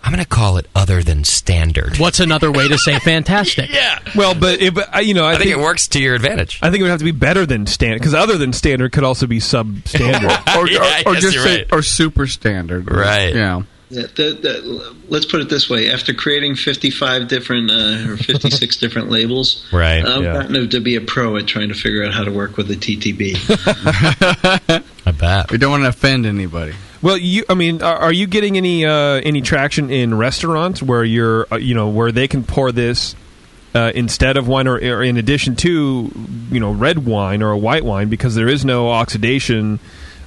I'm going to call it other than standard. What's another way to say fantastic? Yeah. Well, but I think it works to your advantage. I think it would have to be better than standard, because other than standard could also be substandard, or just say or super standard. Right. Yeah. Let's put it this way: after creating 55 different or 56 different labels, right? I've gotten to be a pro at trying to figure out how to work with the TTB. I bet. We don't want to offend anybody. Well, are you getting any traction in restaurants where you're, where they can pour this instead of wine or in addition to, red wine or a white wine, because there is no oxidation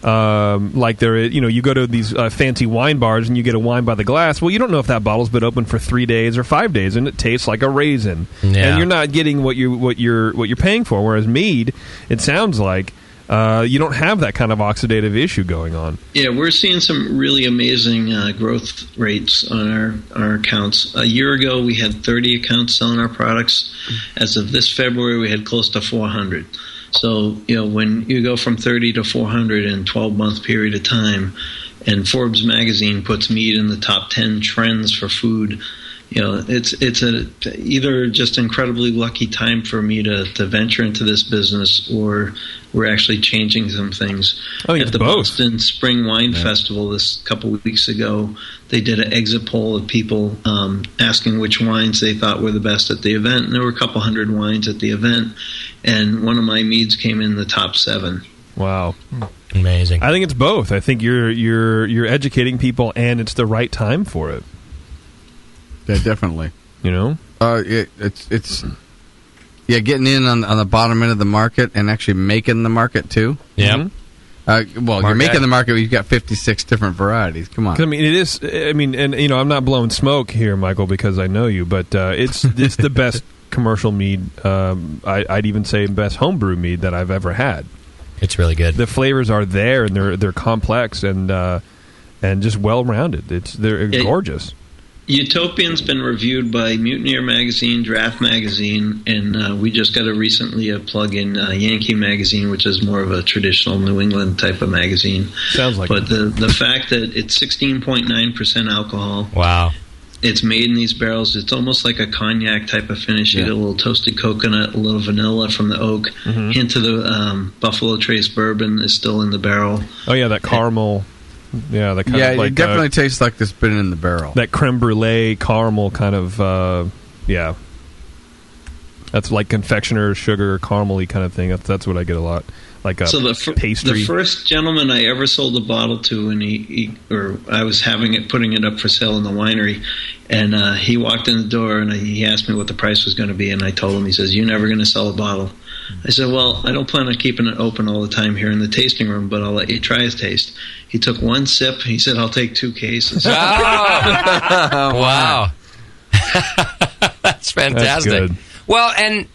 Like you go to these fancy wine bars and you get a wine by the glass. Well, you don't know if that bottle's been open for 3 days or 5 days, and it tastes like a raisin. Yeah. And you're not getting what you're paying for. Whereas mead, it sounds like you don't have that kind of oxidative issue going on. Yeah, we're seeing some really amazing growth rates on our accounts. A year ago, we had 30 accounts selling our products. As of this February, we had close to 400. So, when you go from 30 to 400 in a 12-month period of time, and Forbes magazine puts mead in the top 10 trends for food, it's either just incredibly lucky time for me to venture into this business, or we're actually changing some things. At the Boston Spring Wine Festival this couple of weeks ago, they did an exit poll of people asking which wines they thought were the best at the event, and there were a couple hundred wines at the event, and one of my meads came in the top 7. Wow. Amazing. I think it's both. I think you're educating people, and it's the right time for it. Yeah, definitely. It's getting in on the bottom end of the market and actually making the market too. Yeah. You're making the market. You've got 56 different varieties. Come on. I mean, it is. I mean, and I'm not blowing smoke here, Michael, because I know you, but it's the best commercial mead. I'd even say best homebrew mead that I've ever had. It's really good. The flavors are there, and they're complex and just well rounded. They're gorgeous. Utopian's been reviewed by Mutineer Magazine, Draft Magazine, and we just got recently a plug in Yankee Magazine, which is more of a traditional New England type of magazine. Sounds like But the fact that it's 16.9% alcohol. Wow. It's made in these barrels. It's almost like a cognac type of finish. You get a little toasted coconut, a little vanilla from the oak. Hint of the Buffalo Trace bourbon is still in the barrel. Oh, yeah, that caramel... Yeah, the kind of like it definitely tastes like it's been in the barrel. That creme brulee caramel kind of, that's like confectioner's sugar caramely kind of thing. That's what I get a lot, like a pastry. The first gentleman I ever sold a bottle to, and I was putting it up for sale in the winery, and he walked in the door and he asked me what the price was going to be, and I told him, he says, "You're never going to sell a bottle." I said, "Well, I don't plan on keeping it open all the time here in the tasting room, but I'll let you try a taste." He took one sip. He said, "I'll take 2 cases." Wow. That's fantastic. That's good. Well, and,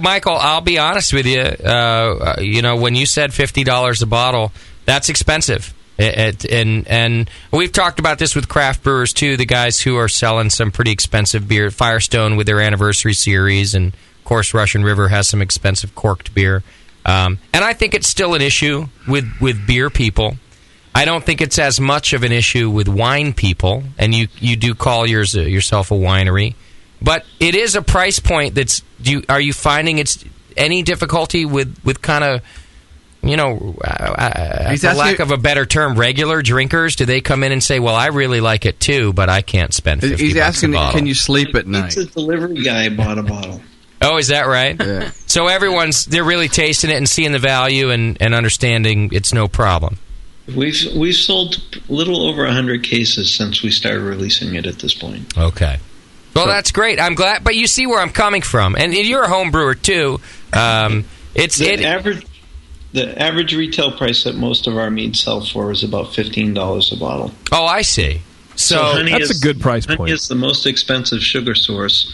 Michael, I'll be honest with you. When you said $50 a bottle, that's expensive. And we've talked about this with craft brewers, too, the guys who are selling some pretty expensive beer. Firestone with their anniversary series, and of course, Russian River has some expensive corked beer. And I think it's still an issue with beer people. I don't think it's as much of an issue with wine people, and you do call yourself a winery. But it is a price point that's... Are you finding it's any difficulty with kind of, for lack of a better term, regular drinkers? Do they come in and say, "Well, I really like it too, but I can't spend $50 He's asking, a bottle"? can you sleep at night? The delivery guy bought a bottle. Oh, is that right? Yeah. So they're really tasting it and seeing the value and understanding it's no problem. We've sold a little over 100 cases since we started releasing it at this point. Okay. Well, that's great. I'm glad, but you see where I'm coming from, and you're a home brewer too. The average retail price that most of our meads sell for is about $15 a bottle. Oh, I see. So that's a good price point. Honey is the most expensive sugar source,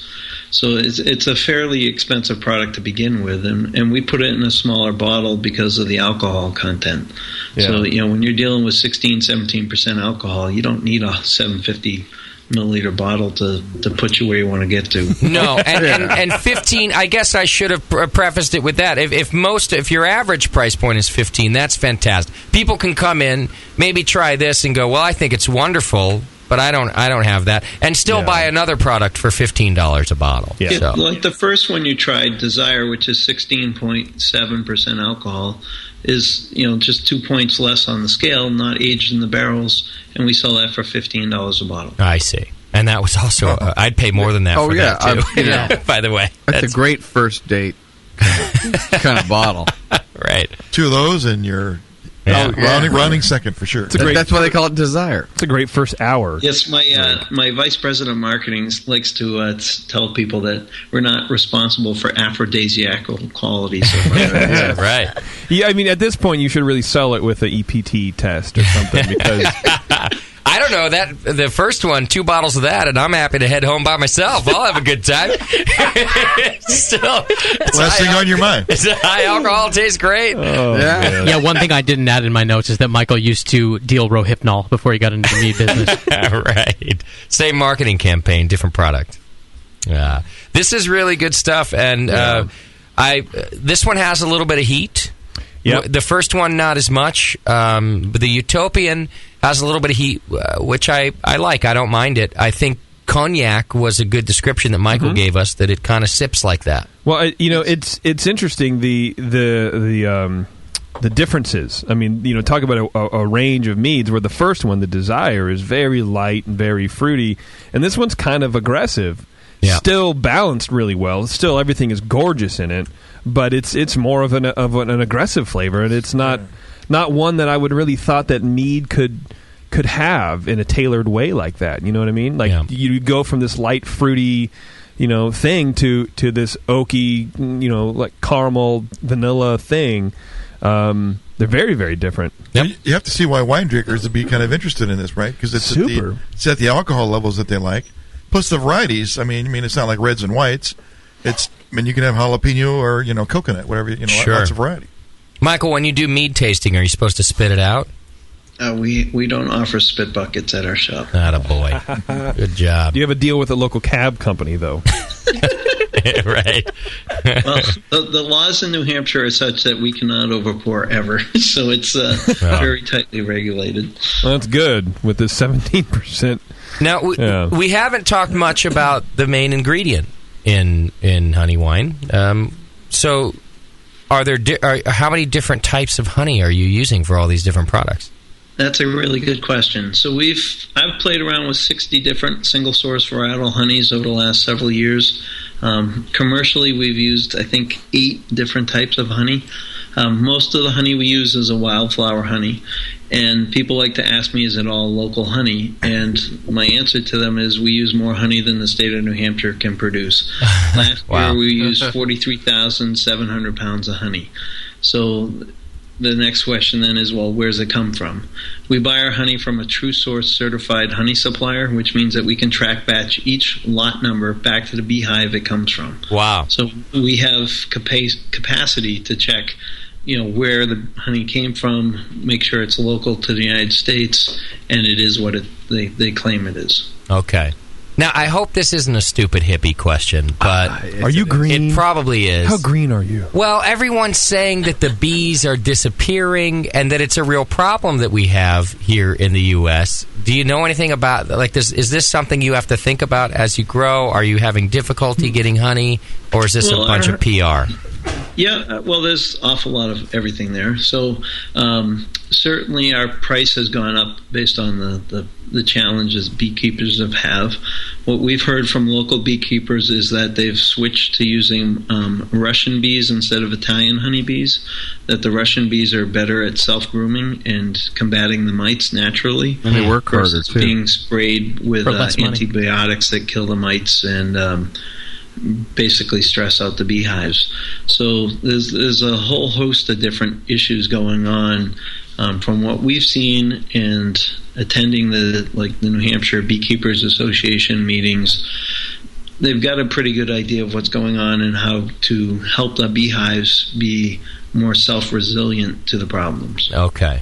so it's a fairly expensive product to begin with, and we put it in a smaller bottle because of the alcohol content. Yeah. So when you're dealing with 16-17% alcohol, you don't need a 750 milliliter bottle to put you where you want to get to. No, and 15. I guess I should have prefaced it with that. If your average price point is 15, that's fantastic. People can come in, maybe try this, and go, "Well, I think it's wonderful, but I don't have that," and still buy another product for $15 a bottle. Yeah. So. Like the first one you tried, Desire, which is 16.7% alcohol, is just 2 points less on the scale, not aged in the barrels, and we sell that for $15 a bottle. I see. And that was also I'd pay more than that for that too. By the way, that's a great first date kind of bottle. Right. 2 of those and you're Rounding second for sure. That's why they call it desire. It's a great first hour. Yes, my vice president of marketing likes to tell people that we're not responsible for aphrodisiacal qualities. Yeah, right. Yeah, I mean, at this point, you should really sell it with an EPT test or something because. I don't know that the first one, 2 bottles of that, and I'm happy to head home by myself. I'll have a good time. Still, last thing on your mind. It's high alcohol, tastes great. Oh, yeah. One thing I didn't add in my notes is that Michael used to deal Rohypnol before he got into the mead business. Right. Same marketing campaign, different product. This is really good stuff, and this one has a little bit of heat. Yep. The first one, not as much. But the Utopian has a little bit of heat, which I like. I don't mind it. I think cognac was a good description that Michael gave us, that it kind of sips like that. Well, it's interesting, the differences. I mean, talk about a range of meads where the first one, the Desire, is very light and very fruity, and this one's kind of aggressive. Yeah. Still balanced really well. Still, everything is gorgeous in it, but it's more of an aggressive flavor, and it's not one that I would really thought that mead could have in a tailored way like that. You know what I mean? Like you go from this light fruity, thing to this oaky, like caramel vanilla thing. They're very, very different. Yep. You have to see why wine drinkers would be kind of interested in this, right? Because it's at the alcohol levels that they like. Plus the varieties. I mean, it's not like reds and whites. You can have jalapeno or coconut, whatever. Sure. Lots of variety. Michael, when you do mead tasting, are you supposed to spit it out? We don't offer spit buckets at our shop. Attaboy. Good job. Do you have a deal with a local cab company, though? Right. Well, the laws in New Hampshire are such that we cannot overpour ever, so it's very tightly regulated. Well, that's good with this 17%. Now, we haven't talked much about the main ingredient in honey wine. So, are there how many different types of honey are you using for all these different products? That's a really good question. So I've played around with 60 different single source varietal honeys over the last several years. Commercially, we've used, I think, 8 different types of honey. Most of the honey we use is a wildflower honey, and people like to ask me, is it all local honey? And my answer to them is we use more honey than the state of New Hampshire can produce. Last year we used 43,700 pounds of honey. So the next question then is, well, where's it come from? We buy our honey from a True Source certified honey supplier, which means that we can track batch each lot number back to the beehive it comes from. Wow. So we have capacity to check where the honey came from, make sure it's local to the United States, and it is what they claim it is. Okay. Now, I hope this isn't a stupid hippie question, but are you green? It probably is. How green are you? Well, everyone's saying that the bees are disappearing and that it's a real problem that we have here in the U.S. Do you know anything about this? Is this something you have to think about as you grow? Are you having difficulty getting honey, or is this a bunch of PR? Yeah, well, there's an awful lot of everything there. So certainly our price has gone up based on the challenges beekeepers have. What we've heard from local beekeepers is that they've switched to using Russian bees instead of Italian honeybees, that the Russian bees are better at self-grooming and combating the mites naturally. And they work harder, too. Being sprayed with antibiotics that kill the mites and basically stress out the beehives. So there's a whole host of different issues going on. From what we've seen and attending the New Hampshire Beekeepers Association meetings, they've got a pretty good idea of what's going on and how to help the beehives be more self-resilient to the problems. Okay.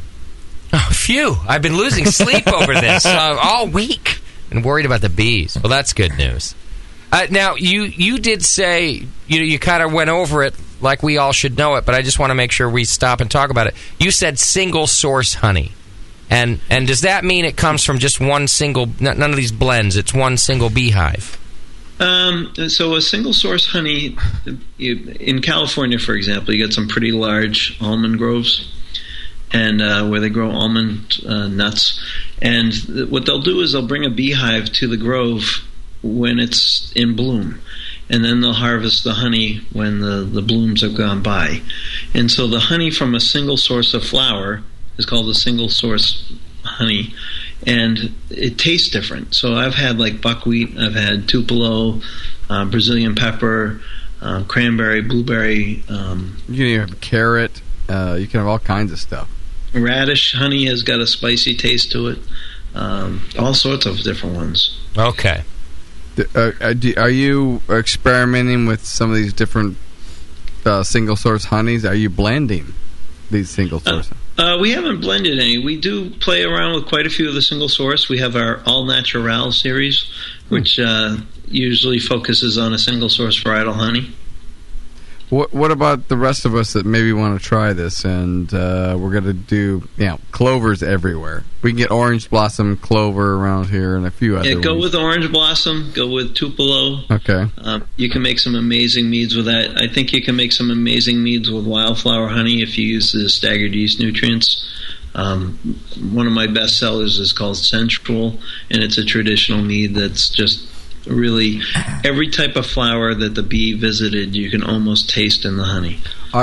Oh, phew. I've been losing sleep over this all week and worried about the bees. Well, that's good news. Now, you did say, you kind of went over it like we all should know it, but I just want to make sure we stop and talk about it. You said single source honey. And does that mean it comes from just one single, none of these blends, it's one single beehive? So a single source honey, in California, for example, you get some pretty large almond groves, and where they grow almond nuts. And what they'll do is they'll bring a beehive to the grove when it's in bloom, and then they'll harvest the honey when the blooms have gone by. And so the honey from a single source of flower is called a single source honey, and it tastes different. So I've had like buckwheat, I've had Tupelo, Brazilian pepper, cranberry, blueberry. You can even have carrot. You can have all kinds of stuff. Radish honey has got a spicy taste to it. All sorts of different ones. Okay. Are you experimenting with some of these different single source honeys? Are you blending these single source? We haven't blended any. We do play around with quite a few of the single source. We have our All Natural series, which usually focuses on a single source varietal honey. What about the rest of us that maybe want to try this? And we're going to do, clovers everywhere. We can get orange blossom clover around here and a few other Go ones. with orange blossom. Go with Tupelo. Okay. You can make some amazing meads with that. I think you can make some amazing meads with wildflower honey if you use the staggered yeast nutrients. One of my best sellers is called Sensual, and it's a traditional mead that's just really every type of flower that the bee visited you can almost taste in the honey.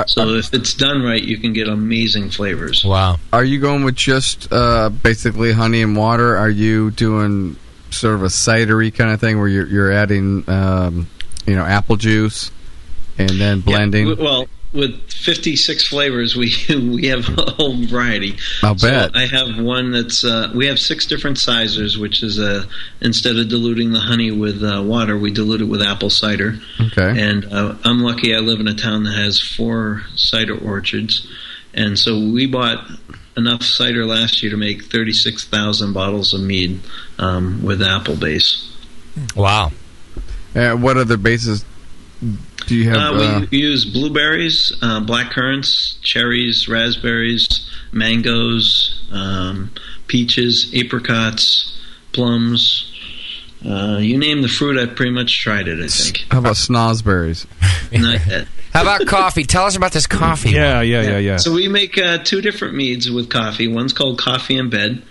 So if it's done right, you can get amazing flavors. Wow. Are you going with just basically honey and water? Are you doing sort of a cidery kind of thing where you're adding apple juice and then blending? Yeah, well, with 56 flavors, we have a whole variety. I'll bet. I have one that's we have 6 different sizers, which is instead of diluting the honey with water, we dilute it with apple cider. Okay. And I'm lucky I live in a town that has 4 cider orchards, and so we bought enough cider last year to make 36,000 bottles of mead with apple base. Wow. What other bases do you have? We use blueberries, black currants, cherries, raspberries, mangoes, peaches, apricots, plums. You name the fruit, I've pretty much tried it, I think. How about snozberries? Not yet. How about coffee? Tell us about this coffee. Yeah. So we make 2 different meads with coffee. One's called Coffee in Bed.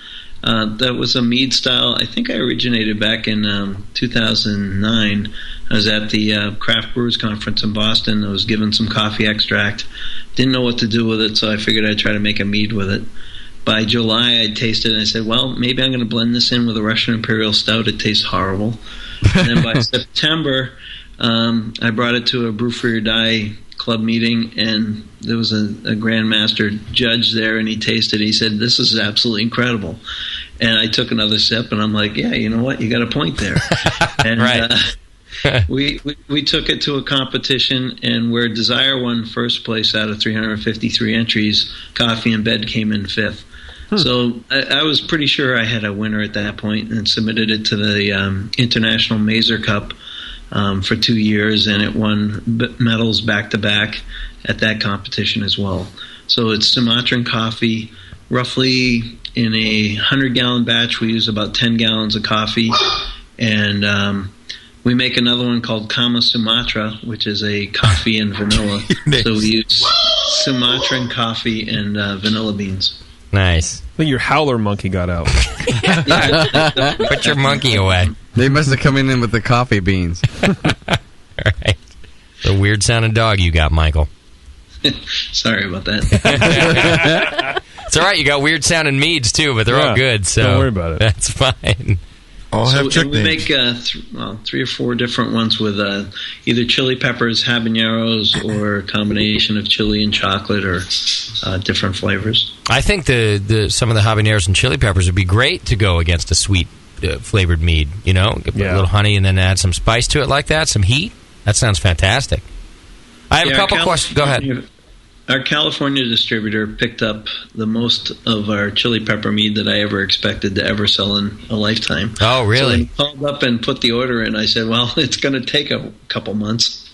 That was a mead style. I think I originated back in 2009. I was at the Craft Brewers Conference in Boston. I was given some coffee extract. Didn't know what to do with it, so I figured I'd try to make a mead with it. By July, I tasted it, and I said, well, maybe I'm going to blend this in with a Russian Imperial Stout. It tastes horrible. And then by September, I brought it to a Brew for Your Die club meeting, and there was a Grandmaster judge there, and he tasted it. He said, this is absolutely incredible. And I took another sip, and I'm like, yeah, you know what? You got a point there. And right. we took it to a competition, and where Desire won first place out of 353 entries, Coffee in Bed came in 5th. So I was pretty sure I had a winner at that point, and submitted it to the International Mazer Cup for 2 years, and it won medals back-to-back at that competition as well. So it's Sumatran coffee. Roughly in a 100-gallon batch, we use about 10 gallons of coffee, and we make another one called Kama Sumatra, which is a coffee and vanilla. So we use Sumatran coffee and vanilla beans. Nice. I think your howler monkey got out. Put your monkey away. They must have come in with the coffee beans. All right. The weird sounding dog you got, Michael. Sorry about that. It's all right. You got weird sounding meads too, but they're all good. So don't worry about it. That's fine. We make 3 or 4 different ones with either chili peppers, habaneros, or a combination of chili and chocolate, or different flavors. I think some of the habaneros and chili peppers would be great to go against a sweet flavored mead. You know, put a little honey and then add some spice to it like that, some heat. That sounds fantastic. I have a couple questions. Go ahead. Our California distributor picked up the most of our chili pepper mead that I ever expected to ever sell in a lifetime. Oh, really? So when he called up and put the order in, I said, well, it's going to take a couple months.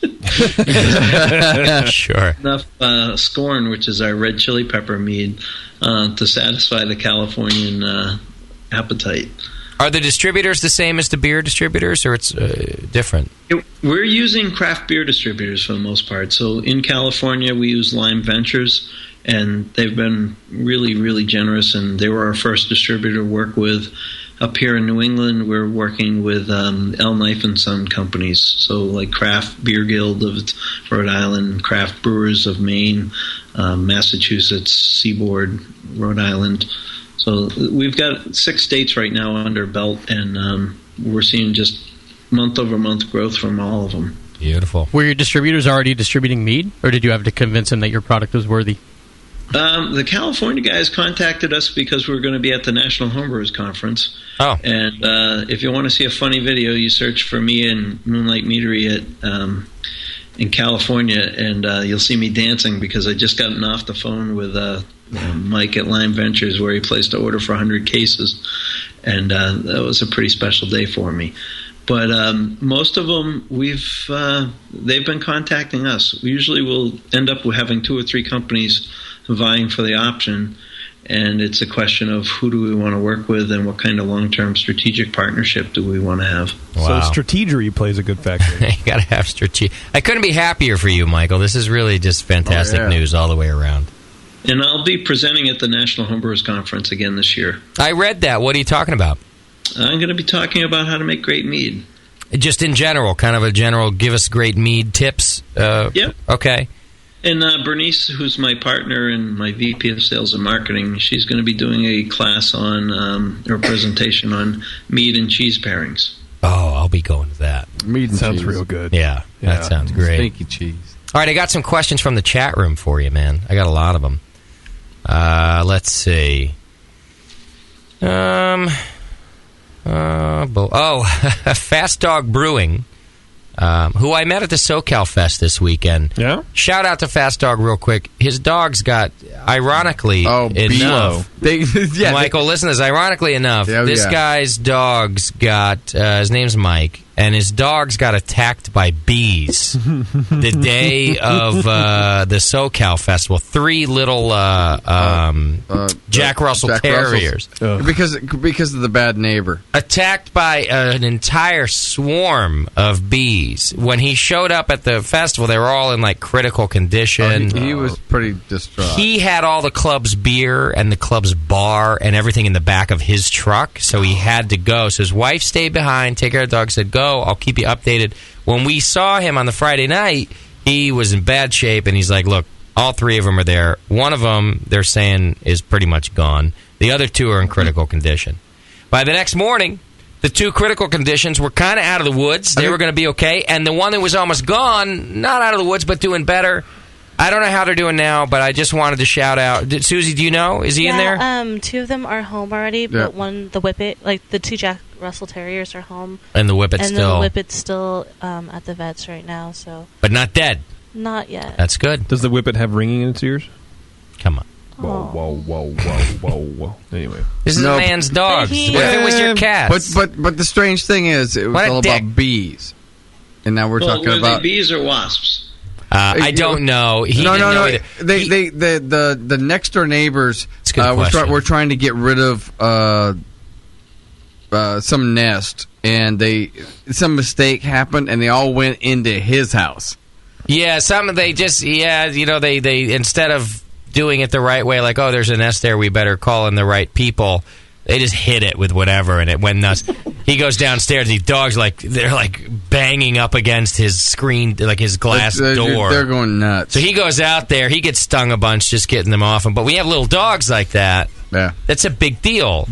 Sure. Enough Scorn, which is our red chili pepper mead, to satisfy the Californian appetite. Are the distributors the same as the beer distributors, or it's different? We're using craft beer distributors for the most part. So in California, we use Lime Ventures, and they've been really, really generous, and they were our first distributor to work with. Up here in New England, we're working with L. Knife & Son companies, so like Craft Beer Guild of Rhode Island, Craft Brewers of Maine, Massachusetts, Seaboard, Rhode Island. So we've got 6 states right now under belt, and we're seeing just month-over-month growth from all of them. Beautiful. Were your distributors already distributing mead, or did you have to convince them that your product was worthy? The California guys contacted us because we were going to be at the National Homebrewers Conference. Oh. And if you want to see a funny video, you search for me and Moonlight Meadery in California, and you'll see me dancing because I just gotten off the phone with Mike at Lime Ventures, where he placed an order for 100 cases, and that was a pretty special day for me. But most of them, they've been contacting us. We usually will end up with having 2 or 3 companies vying for the option, and it's a question of who do we want to work with and what kind of long-term strategic partnership do we want to have. Wow. So Strategery plays a good factor. You got to have strategy. I couldn't be happier for you, Michael. This is really just fantastic news all the way around. And I'll be presenting at the National Homebrewers Conference again this year. I read that. What are you talking about? I'm going to be talking about how to make great mead. Just in general, kind of a general give us great mead tips? Yep. Okay. And Bernice, who's my partner and my VP of Sales and Marketing, she's going to be doing a class on, or presentation on mead and cheese pairings. Oh, I'll be going to that. Mead and sounds cheese. real good. Yeah, that sounds great. Stinky cheese. All right, I got some questions from the chat room for you, man. I got a lot of them. Let's see. Fast Dog Brewing, who I met at the SoCal Fest this weekend. Yeah? Shout out to Fast Dog real quick. His dogs got, ironically enough... Michael, listen to this. Ironically enough, this guy's dogs got... his name's Mike, and his dogs got attacked by bees the day of the SoCal Festival. 3 little Jack Russell Terriers. Because of the bad neighbor. Attacked by an entire swarm of bees. When he showed up at the festival, they were all in like critical condition. He was pretty distraught. He had all the club's beer and the club's bar and everything in the back of his truck, so he had to go. So his wife stayed behind, take care of the dog, said, go, I'll keep you updated. When we saw him on the Friday night, he was in bad shape, and he's like, look, all 3 of them are there. One of them, they're saying, is pretty much gone. The other 2 are in critical condition. By the next morning, the 2 critical conditions were kind of out of the woods. They were going to be okay. And the one that was almost gone, not out of the woods, but doing better. I don't know how they're doing now, but I just wanted to shout out. Susie, do you know? Is he in there? 2 of them are home already, but one, the Whippet, like the 2 Jack Russell Terriers are home. And the Whippet's still... And the Whippet's still at the vets right now, so... But not dead? Not yet. That's good. Does the Whippet have ringing in its ears? Come on. Whoa. Anyway. This is a man's dog. What if it was your cat? But the strange thing is, it was all about bees. And now we're talking were about... they bees or wasps? I don't know. No. The next door neighbors we're trying to get rid of some nest, and some mistake happened, and they all went into his house. Yeah, they instead of doing it the right way, like, oh, there's a nest there, we better call in the right people. They just hit it with whatever, and it went nuts. He goes downstairs. These dogs, they're banging up against his screen, like his glass door. They're going nuts. So he goes out there. He gets stung a bunch just getting them off him. But we have little dogs like that. Yeah, that's a big deal.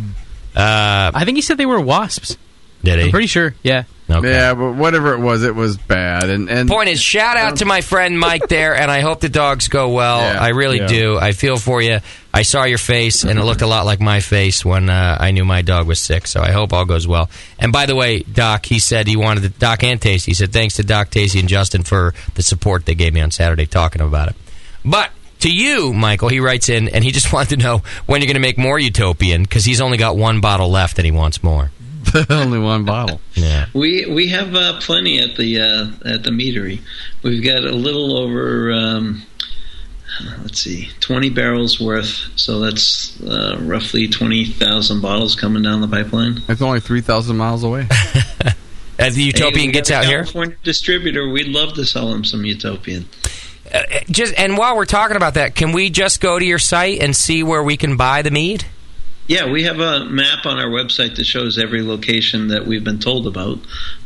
I think he said they were wasps. Did he? I'm pretty sure. Yeah. Okay. Yeah, but whatever it was bad. And point is, shout out to my friend Mike there, and I hope the dogs go well. Yeah. I really do. I feel for you. I saw your face, and it looked a lot like my face when I knew my dog was sick, so I hope all goes well. And by the way, Doc, he said he wanted Doc and Tasty. He said, thanks to Doc, Tasty, and Justin for the support they gave me on Saturday talking about it. But to you, Michael, he writes in, and he just wanted to know when you're going to make more Utopian, because he's only got 1 bottle left, and he wants more. Only 1 bottle. Yeah. We have plenty at the Meadery. We've got a little over 20 barrels worth. So that's roughly 20,000 bottles coming down the pipeline. It's only 3,000 miles away. As the Utopian gets out here, California distributor, we'd love to sell them some Utopian. And while we're talking about that, can we just go to your site and see where we can buy the mead? Yeah, we have a map on our website that shows every location that we've been told about.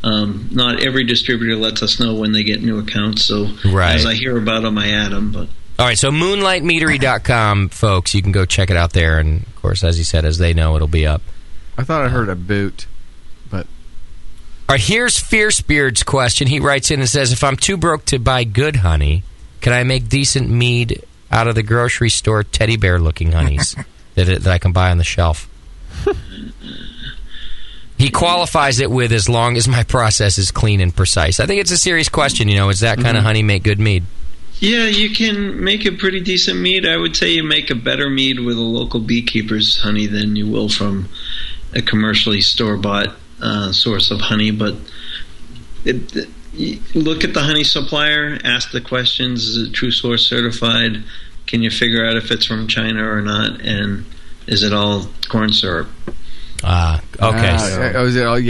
Not every distributor lets us know when they get new accounts, so as I hear about them, I add them. But All right, so moonlightmeadery.com, folks. You can go check it out there. And, of course, as he said, as they know, it'll be up. I thought I heard a boot, but... All right, here's Fierce Beard's question. He writes in and says, if I'm too broke to buy good honey, can I make decent mead out of the grocery store teddy bear-looking honeys that I can buy on the shelf? He qualifies it with, as long as my process is clean and precise. I think it's a serious question, Is that kind of honey make good mead? Yeah, you can make a pretty decent mead. I would say you make a better mead with a local beekeeper's honey than you will from a commercially store-bought source of honey. But look at the honey supplier, ask the questions, is it True Source certified? Can you figure out if it's from China or not? And is it all corn syrup? Okay.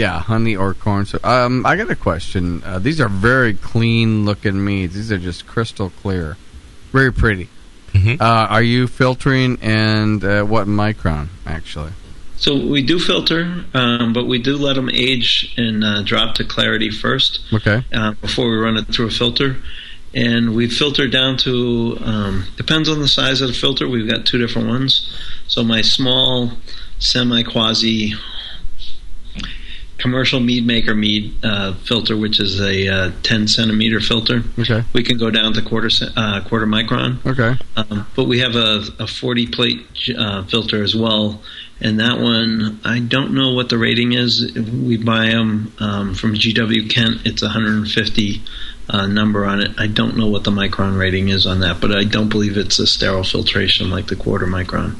Honey or corn syrup. I got a question. These are very clean-looking meads. These are just crystal clear. Very pretty. Mm-hmm. Are you filtering, and what micron, actually? So we do filter, but we do let them age and drop to clarity first. Okay. Before we run it through a filter. And we filter down to, depends on the size of the filter. We've got two different ones. So my small, semi-quasi commercial mead maker filter, which is a 10 centimeter filter. Okay. We can go down to quarter micron. Okay. But we have a 40 plate filter as well. And that one, I don't know what the rating is. We buy them from GW Kent. It's 150 number on it. I don't know what the micron rating is on that, but I don't believe it's a sterile filtration like the quarter micron.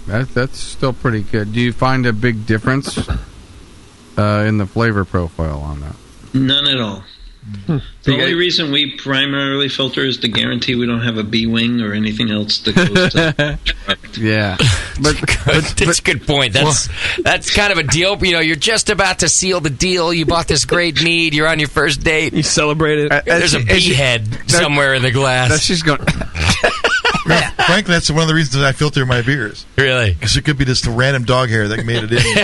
That's still pretty good. Do you find a big difference in the flavor profile on that? None at all. The only reason we primarily filter is to guarantee we don't have a bee wing or anything else that goes to Yeah. That's a good point. That's kind of a deal. You're just about to seal the deal. You bought this great mead. You're on your first date. You celebrate it. There's a bee head somewhere in the glass. She's going... Frankly, that's one of the reasons I filter my beers. Really? Because it could be just the random dog hair that made it in.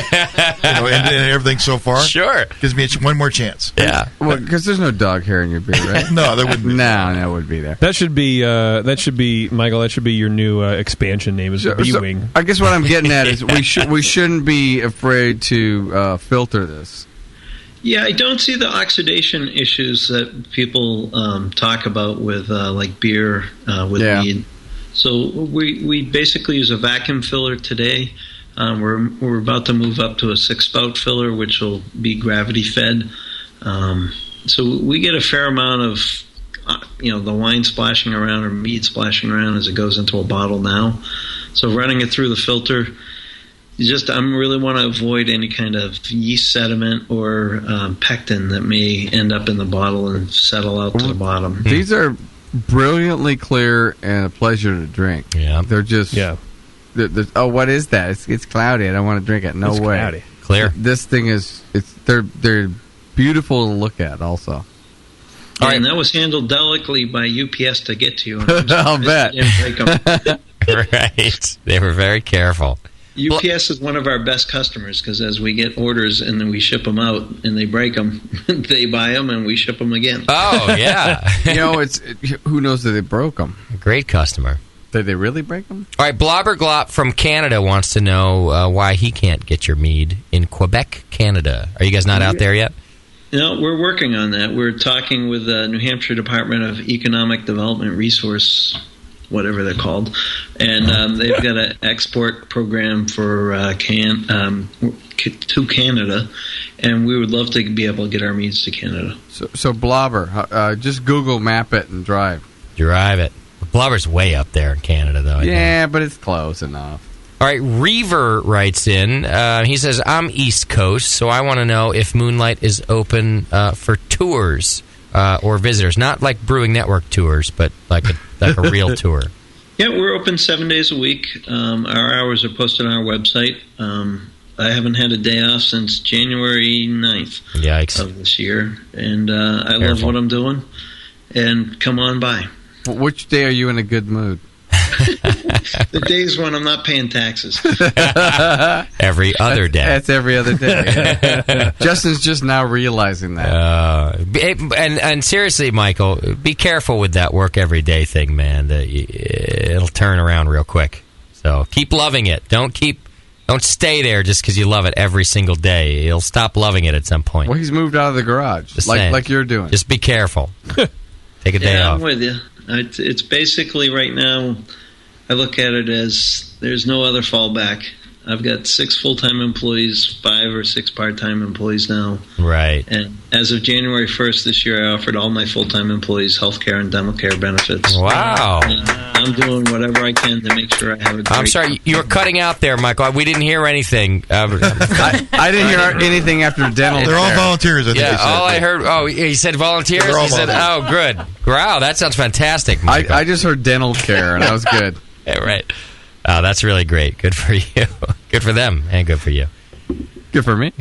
And everything so far. Sure. Gives me one more chance. Yeah. Well, because there's no dog hair in your beer, right? No, there wouldn't be. No, would be there. That should be Michael. That should be your new expansion name, is the B-Wing. I guess what I'm getting at is we shouldn't be afraid to filter this. Yeah, I don't see the oxidation issues that people talk about with like beer with mead. So we basically use a vacuum filler today. We're about to move up to a 6-spout filler, which will be gravity fed. So we get a fair amount of the wine splashing around or mead splashing around as it goes into a bottle now. So running it through the filter, I really want to avoid any kind of yeast sediment or pectin that may end up in the bottle and settle out to the bottom. These are brilliantly clear and a pleasure to drink. Yeah. They're just... Yeah. What is that? It's cloudy. I don't want to drink it. No it's way. Cloudy. Clear. This thing is... They're beautiful to look at also. All right. And that was handled delicately by UPS to get to you. I'll bet. Right. They were very careful. UPS is one of our best customers because as we get orders and then we ship them out and they break them, they buy them and we ship them again. Oh, yeah. Who knows that they broke them? Great customer. Did they really break them? All right, Blobberglop from Canada wants to know why he can't get your mead in Quebec, Canada. Are you guys not out there yet? No, we're working on that. We're talking with the New Hampshire Department of Economic Development Resource, whatever they're called, and they've got an export program for to Canada, and we would love to be able to get our meads to Canada. So Blobber, just Google map it and drive. Drive it. Blubber's way up there in Canada, though. Yeah, but it's close enough. All right, Reaver writes in. He says, I'm East Coast, so I want to know if Moonlight is open for tours or visitors. Not like Brewing Network tours, but like a real tour. Yeah, we're open 7 days a week. Our hours are posted on our website. I haven't had a day off since January 9th of this year, and I love what I'm doing. And come on by. Which day are you in a good mood? The days when I'm not paying taxes. Every other day. That's every other day. Justin's just now realizing that. And seriously, Michael, be careful with that work every day thing, man. It'll turn around real quick. So keep loving it. Don't stay there just because you love it every single day. You'll stop loving it at some point. Well, he's moved out of the garage, like you're doing. Just be careful. Take a day off. I'm with you. It's basically right now, I look at it as there's no other fallback. I've got 6 full-time employees, 5 or 6 part-time employees now. Right. And as of January 1st this year, I offered all my full-time employees health care and dental care benefits. Wow. And I'm doing whatever I can to make sure I have a great... I'm sorry, you were cutting out there, Michael. We didn't hear anything. I didn't hear anything after dental. They're all volunteers, I think. Yeah, all I heard... Oh, he said volunteers? They're all He said, oh, good. Wow, that sounds fantastic, Michael. I just heard dental care, and that was good. Yeah, right. Oh, that's really great. Good for you. Good for them, and good for you. Good for me.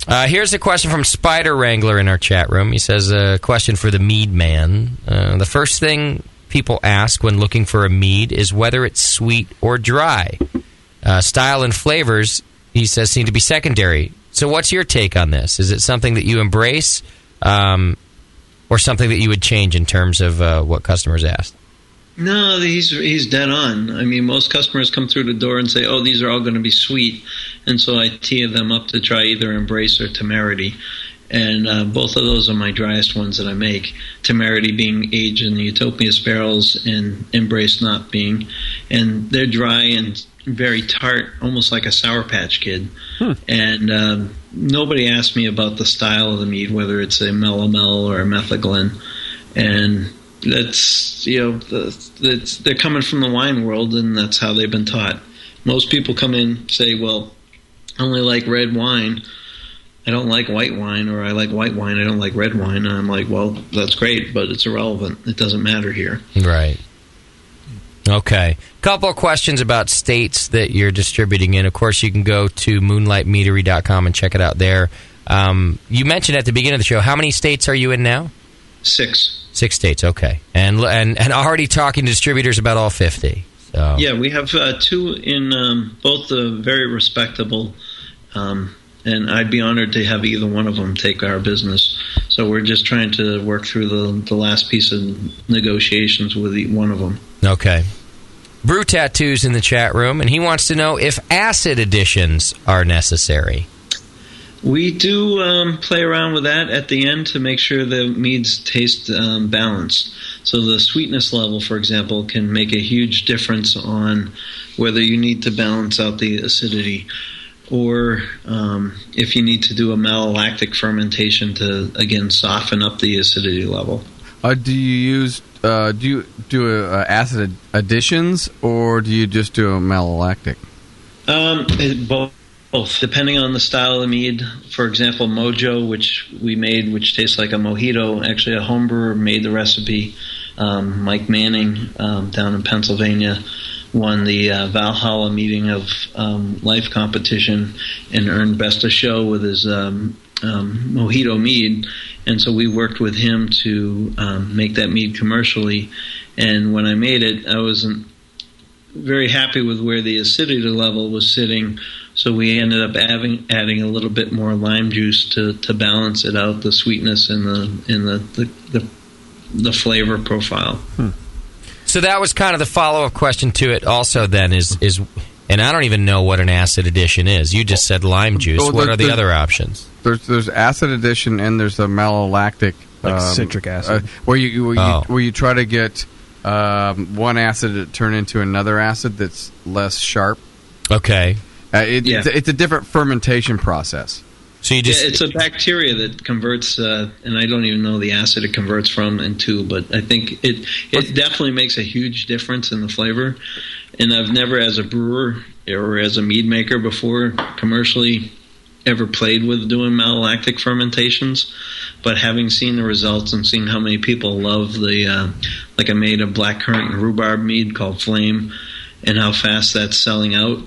Here's a question from Spider Wrangler in our chat room. He says, a question for the mead man. The first thing people ask when looking for a mead is whether it's sweet or dry. Style and flavors, he says, seem to be secondary. So what's your take on this? Is it something that you embrace or something that you would change in terms of what customers ask? No, he's dead on. I mean, most customers come through the door and say, oh, these are all going to be sweet. And so I tee them up to try either Embrace or Temerity. And both of those are my driest ones that I make. Temerity being aged in the Utopias barrels and Embrace not being. And they're dry and very tart, almost like a Sour Patch Kid. And nobody asked me about the style of the mead, whether it's a Melomel or a Methaglen. And that's, they're coming from the wine world, and that's how they've been taught. Most people come in and say, well, I only like red wine. I don't like white wine, or I like white wine. I don't like red wine. And I'm like, well, that's great, but it's irrelevant. It doesn't matter here. Right. Okay. Couple of questions about states that you're distributing in. Of course, you can go to moonlightmeadery.com and check it out there. You mentioned at the beginning of the show, how many states are you in now? 6. 6 states, okay. And already talking to distributors about all 50. So. Yeah, we have 2 in both very respectable, and I'd be honored to have either one of them take our business. So we're just trying to work through the last piece of negotiations with one of them. Okay. Brew Tattoo's in the chat room, and he wants to know if acid additions are necessary. We do play around with that at the end to make sure the meads taste balanced. So the sweetness level, for example, can make a huge difference on whether you need to balance out the acidity, or if you need to do a malolactic fermentation to, again, soften up the acidity level. Do you use acid additions, or do you just do a malolactic? Both, depending on the style of the mead. For example, Mojo, which we made, which tastes like a mojito. Actually, a homebrewer made the recipe. Mike Manning down in Pennsylvania won the Valhalla Meeting of Life competition and earned Best of Show with his mojito mead. And so we worked with him to make that mead commercially. And when I made it, I wasn't very happy with where the acidity level was sitting. So we ended up adding a little bit more lime juice to balance it out, the sweetness and the flavor profile. So that was kind of the follow-up question to it also then is and I don't even know what an acid addition is. You just said lime juice. What are the other options? There's acid addition, and there's a malolactic. Like citric acid. Where you try to get one acid to turn into another acid that's less sharp. Okay. It's a different fermentation process. So you just it's a bacteria that converts, and I don't even know the acid it converts from and to, but I think it definitely makes a huge difference in the flavor. And I've never, as a brewer or as a mead maker before, commercially ever played with doing malolactic fermentations, but having seen the results and seeing how many people love the, like I made a blackcurrant and rhubarb mead called Flame, and how fast that's selling out.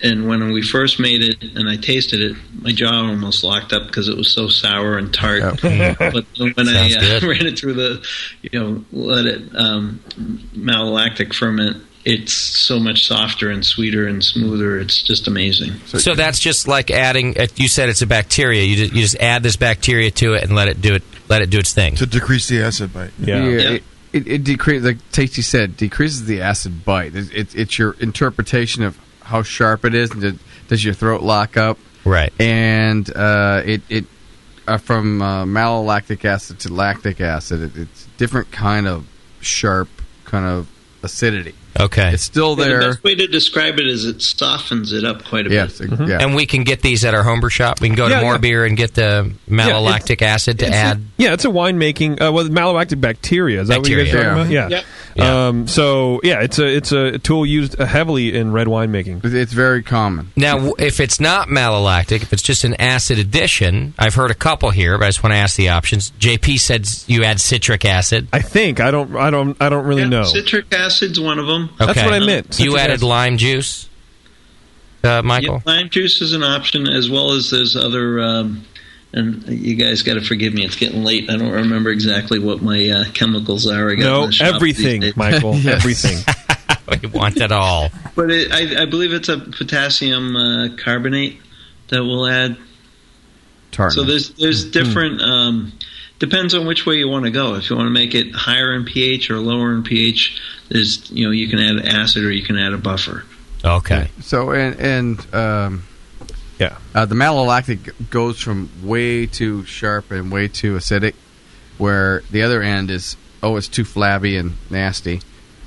And when we first made it and I tasted it, my jaw almost locked up because it was so sour and tart. But when I ran it through let it malolactic ferment, it's so much softer and sweeter and smoother. It's just amazing. So that's just like adding. You said it's a bacteria. You just add this bacteria to it and let it do its thing to decrease the acid bite. It decreases, like Tasty said, decreases the acid bite. It's your interpretation of how sharp it is. And does your throat lock up? Right. And it from malolactic acid to lactic acid, it's different kind of sharp kind of acidity. Okay. It's still there. The best way to describe it is it softens it up quite a bit. Mm-hmm. And we can get these at our homebrew shop. We can go to More Beer and get the malolactic acid to add. It's a winemaking. Malolactic bacteria. Is that what you guys are talking about? Yeah. It's a tool used heavily in red winemaking. It's very common. Now, if it's not malolactic, if it's just an acid addition, I've heard a couple here, but I just want to ask the options. JP said you add citric acid. I think I don't really know. Citric acid's one of them. Okay. That's what I meant. You added lime juice, Michael? Yeah, lime juice is an option, as well as there's other, and you guys got to forgive me, it's getting late. I don't remember exactly what my chemicals are. Everything, Michael, everything. We want it all. But I believe it's a potassium carbonate that we'll add. Tartness. So there's different... depends on which way you want to go. If you want to make it higher in pH or lower in pH, there's you can add acid or you can add a buffer. Okay. So the malolactic goes from way too sharp and way too acidic, where the other end is it's too flabby and nasty,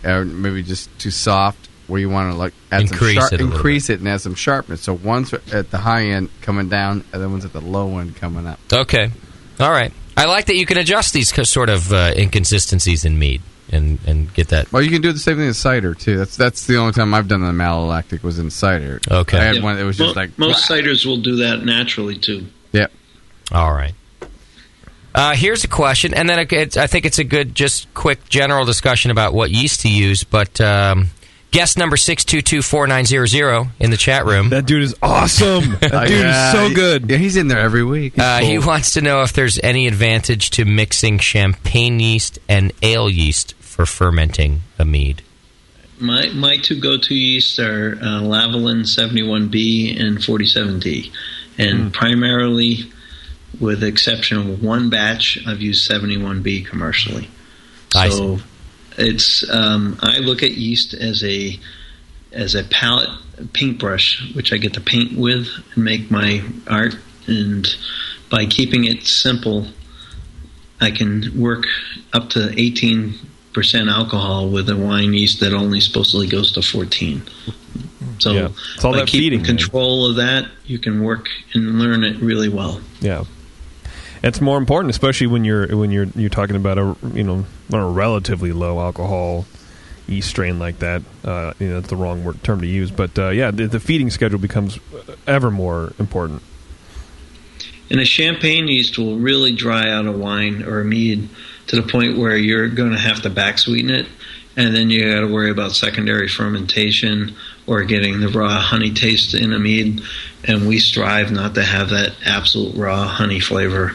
or maybe just too soft, where you want to add increase it and add some sharpness. So one's at the high end coming down, and then one's at the low end coming up. Okay. All right. I like that you can adjust these sort of inconsistencies in mead and get that. Well, you can do the same thing in cider, too. That's the only time I've done the malolactic was in cider. Okay. I had one that was just most ciders will do that naturally, too. Yep. All right. Here's a question, and then I think it's a good, just quick general discussion about what yeast to use, but... guest number 622-4900 in the chat room. That dude is awesome. That dude is so good. Yeah, he's in there every week. He wants to know if there's any advantage to mixing champagne yeast and ale yeast for fermenting a mead. My two go-to yeasts are Lavalin 71B and 47D. And primarily, with the exception of one batch, I've used 71B commercially. So it's I look at yeast as a palette paintbrush, which I get to paint with and make my art. And by keeping it simple, I can work up to 18% alcohol with a wine yeast that only supposedly goes to 14. So it's all by that keeping feeding, control of that, you can work and learn it really well. Yeah. It's more important, especially when you're talking about a relatively low alcohol yeast strain like that. That's the wrong term to use, but the feeding schedule becomes ever more important. And a champagne yeast will really dry out a wine or a mead to the point where you're going to have to back sweeten it, and then you got to worry about secondary fermentation or getting the raw honey taste in a mead. And we strive not to have that absolute raw honey flavor.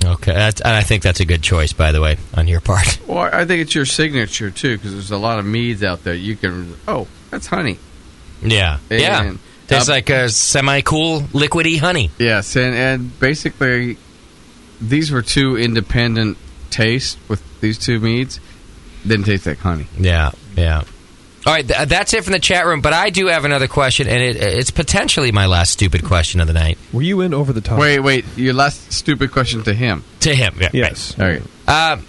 Okay, I think that's a good choice, by the way, on your part. Well, I think it's your signature, too, because there's a lot of meads out there. You can, that's honey. Yeah, Tastes like a semi-cool, liquidy honey. Yes, and basically, these were two independent tastes with these two meads. Didn't taste like honey. Yeah. All right, that's it from the chat room, but I do have another question, and it's potentially my last stupid question of the night. Were you in over the top? Wait, your last stupid question to him. To him, yeah. Yes. Right. All right.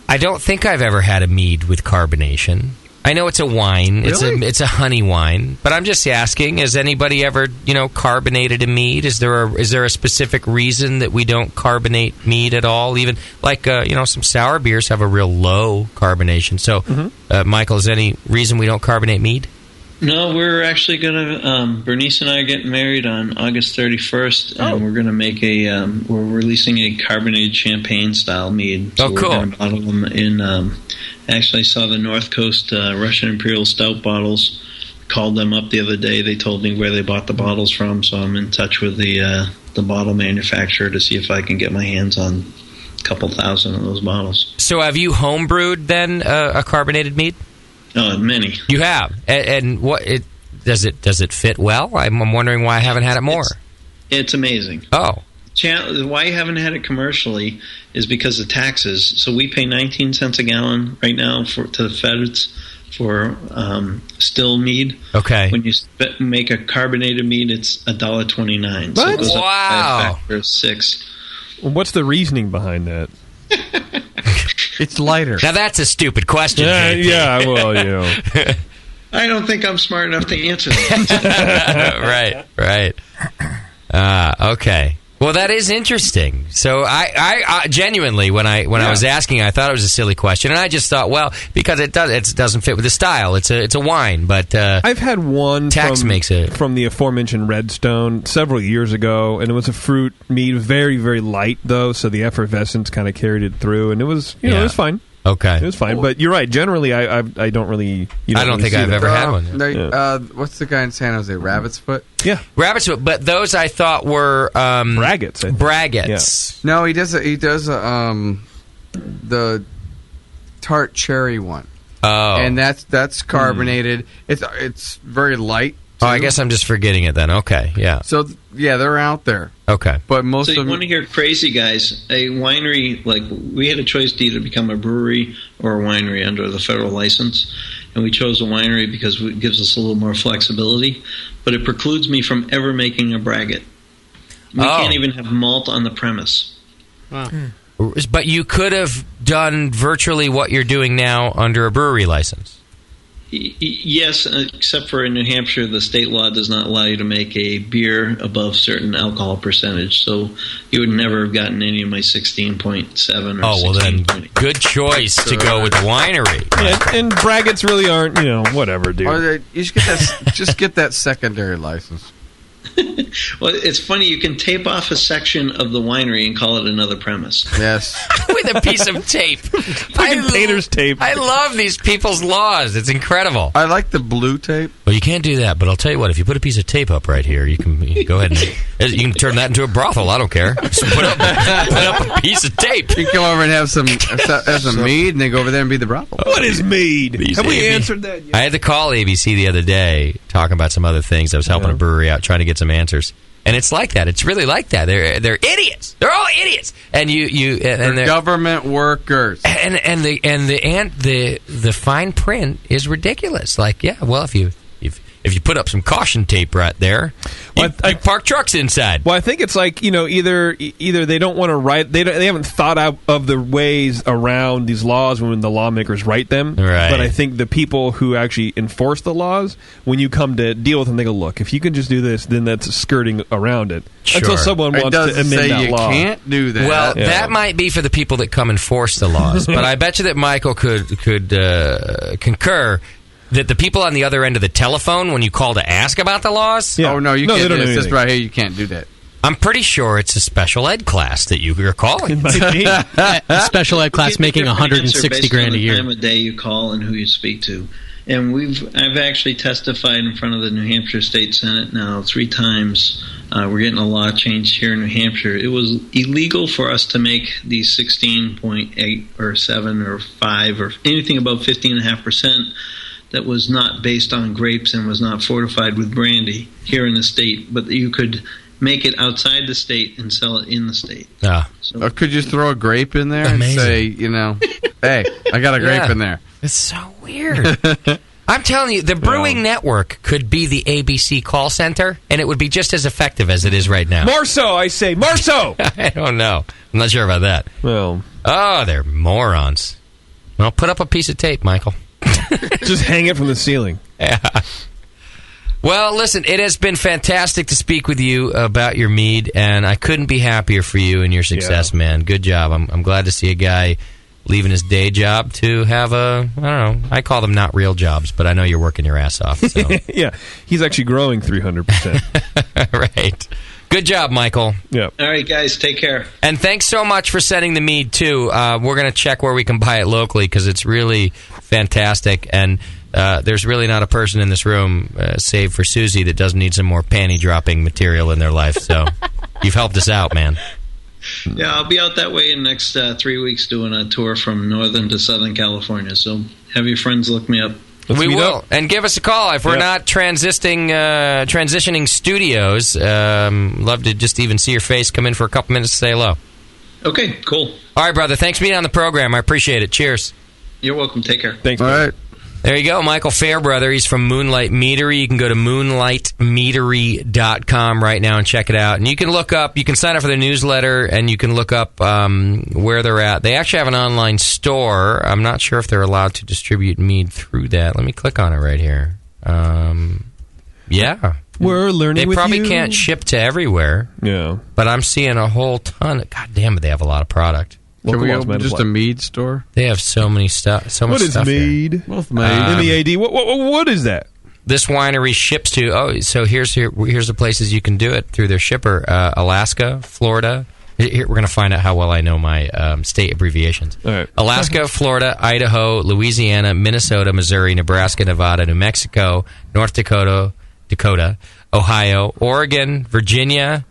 I don't think I've ever had a mead with carbonation. I know it's a wine. Really? It's a honey wine. But I'm just asking, has anybody ever, carbonated a mead? Is there a specific reason that we don't carbonate mead at all? Even like, some sour beers have a real low carbonation. So, Michael, is there any reason we don't carbonate mead? No, we're actually going to, Bernice and I are getting married on August 31st, and we're going to make we're releasing a carbonated champagne style mead. So cool. We're going to bottle them in, actually I saw the North Coast Russian Imperial Stout bottles, called them up the other day. They told me where they bought the bottles from, so I'm in touch with the bottle manufacturer to see if I can get my hands on a couple thousand of those bottles. So have you homebrewed then a carbonated mead? Many. You have, and what does it fit well? I'm wondering why I haven't had it more. It's amazing. Oh. Why you haven't had it commercially is because of taxes. So we pay 19 cents a gallon right now to the feds for still mead. Okay. When you make a carbonated mead, it's $1.29. So it goes up by a factor of 6. What's the reasoning behind that? It's lighter. Now that's a stupid question. Yeah, well, you know. I don't think I'm smart enough to answer that. Right. Okay. Well, that is interesting. So I genuinely, when I was asking, I thought it was a silly question, and I just thought, well, because it doesn't fit with the style. It's a wine, but I've had one makes it from the aforementioned Redstone several years ago, and it was a fruit mead, very very light though, so the effervescence kind of carried it through, and it was it was fine. Okay, it was fine, but you're right. Generally, I don't really. I don't think I've ever had one. What's the guy in San Jose? Rabbit's Foot. Yeah, Rabbit's Foot. But those I thought were braggots. Braggots. Yeah. No, he does the tart cherry one. Oh, and that's carbonated. It's very light. Oh, I guess I'm just forgetting it then. Okay, yeah. So they're out there. Okay, but most so of you them. Want to hear crazy, guys? A winery, like we had a choice to either become a brewery or a winery under the federal license, and we chose a winery because it gives us a little more flexibility, but it precludes me from ever making a braggot. We can't even have malt on the premise. Wow. But you could have done virtually what you're doing now under a brewery license. Yes, except for in New Hampshire, the state law does not allow you to make a beer above certain alcohol percentage. So you would never have gotten any of my 16.7 or Oh, well then, good choice to go with the winery. Yeah, and braggots really aren't, whatever, dude. You should get that, just get that secondary license. Well, it's funny. You can tape off a section of the winery and call it another premise. Yes. With a piece of tape. Painter's tape. I love these people's laws. It's incredible. I like the blue tape. Well, you can't do that, but I'll tell you what. If you put a piece of tape up right here, you can go ahead and you can turn that into a brothel. I don't care. Just put up a piece of tape. You can come over and have some mead, and then go over there and be the brothel. What is mead? Have we answered that yet? I had to call ABC the other day talking about some other things. I was helping a brewery out, trying to get some answers. And it's like that. It's really like that. They're idiots. They're all idiots. And they're government workers. And the fine print is ridiculous. Like, yeah, well, if you put up some caution tape right there, you park trucks inside. Well, I think it's like, either they don't want to write, they haven't thought out of the ways around these laws when the lawmakers write them. Right. But I think the people who actually enforce the laws, when you come to deal with them, they go, look, if you can just do this, then that's skirting around it. Sure. Until someone wants to amend that law. You can't do that. Well, that might be for the people that come enforce the laws. But I bet you that Michael could concur that the people on the other end of the telephone, when you call to ask about the laws... Yeah. Oh, no, you can't do this. Just right here, you can't do that. I'm pretty sure it's a special ed class that you're calling. It might be. A special ed class making $160,000 a year. The time of day you call and who you speak to. And I've actually testified in front of the New Hampshire State Senate now 3 times. We're getting a law changed here in New Hampshire. It was illegal for us to make these 16.8 or 7 or 5 or anything above 15.5% that was not based on grapes and was not fortified with brandy here in the state, but you could make it outside the state and sell it in the state. Yeah. Or could you throw a grape in there and say, hey, I got a grape in there? It's so weird. I'm telling you, the Brewing Network could be the ABC call center, and it would be just as effective as it is right now. More so, I say. More so! I don't know. I'm not sure about that. Well. Oh, they're morons. Well, put up a piece of tape, Michael. Just hang it from the ceiling. Yeah. Well, listen, it has been fantastic to speak with you about your mead, and I couldn't be happier for you and your success, man. Good job. I'm glad to see a guy leaving his day job to have I call them not real jobs, but I know you're working your ass off. So. Yeah, he's actually growing 300%. Right. Good job, Michael. Yeah. All right, guys, take care. And thanks so much for sending the mead, too. We're going to check where we can buy it locally because it's really fantastic. And there's really not a person in this room, save for Susie, that doesn't need some more panty-dropping material in their life. So you've helped us out, man. Yeah, I'll be out that way in the next 3 weeks doing a tour from northern to southern California. So have your friends look me up. We will. And give us a call if we're not transitioning studios. Love to just even see your face. Come in for a couple minutes to say hello. Okay, cool. All right, brother. Thanks for being on the program. I appreciate it. Cheers. You're welcome. Take care. Thanks. All right. There you go, Michael Fairbrother. He's from Moonlight Meadery. You can go to moonlightmeadery.com right now and check it out. And you can look up, you can sign up for their newsletter, and you can look up where they're at. They actually have an online store. I'm not sure if they're allowed to distribute mead through that. Let me click on it right here. Yeah. We're learning with They probably you. can't ship to everywhere. Yeah. But I'm seeing a whole ton. God damn it, they have a lot of product. Can we open just a mead store? They have so many stuff. So much What is stuff here. mead? M-E-A-D. What is that? This winery ships to. Oh, so here's the places you can do it through their shipper: Alaska, Florida. Here, we're going to find out how well I know my state abbreviations. All right. Alaska, Florida, Idaho, Louisiana, Minnesota, Missouri, Nebraska, Nevada, New Mexico, North Dakota, Ohio, Oregon, Virginia,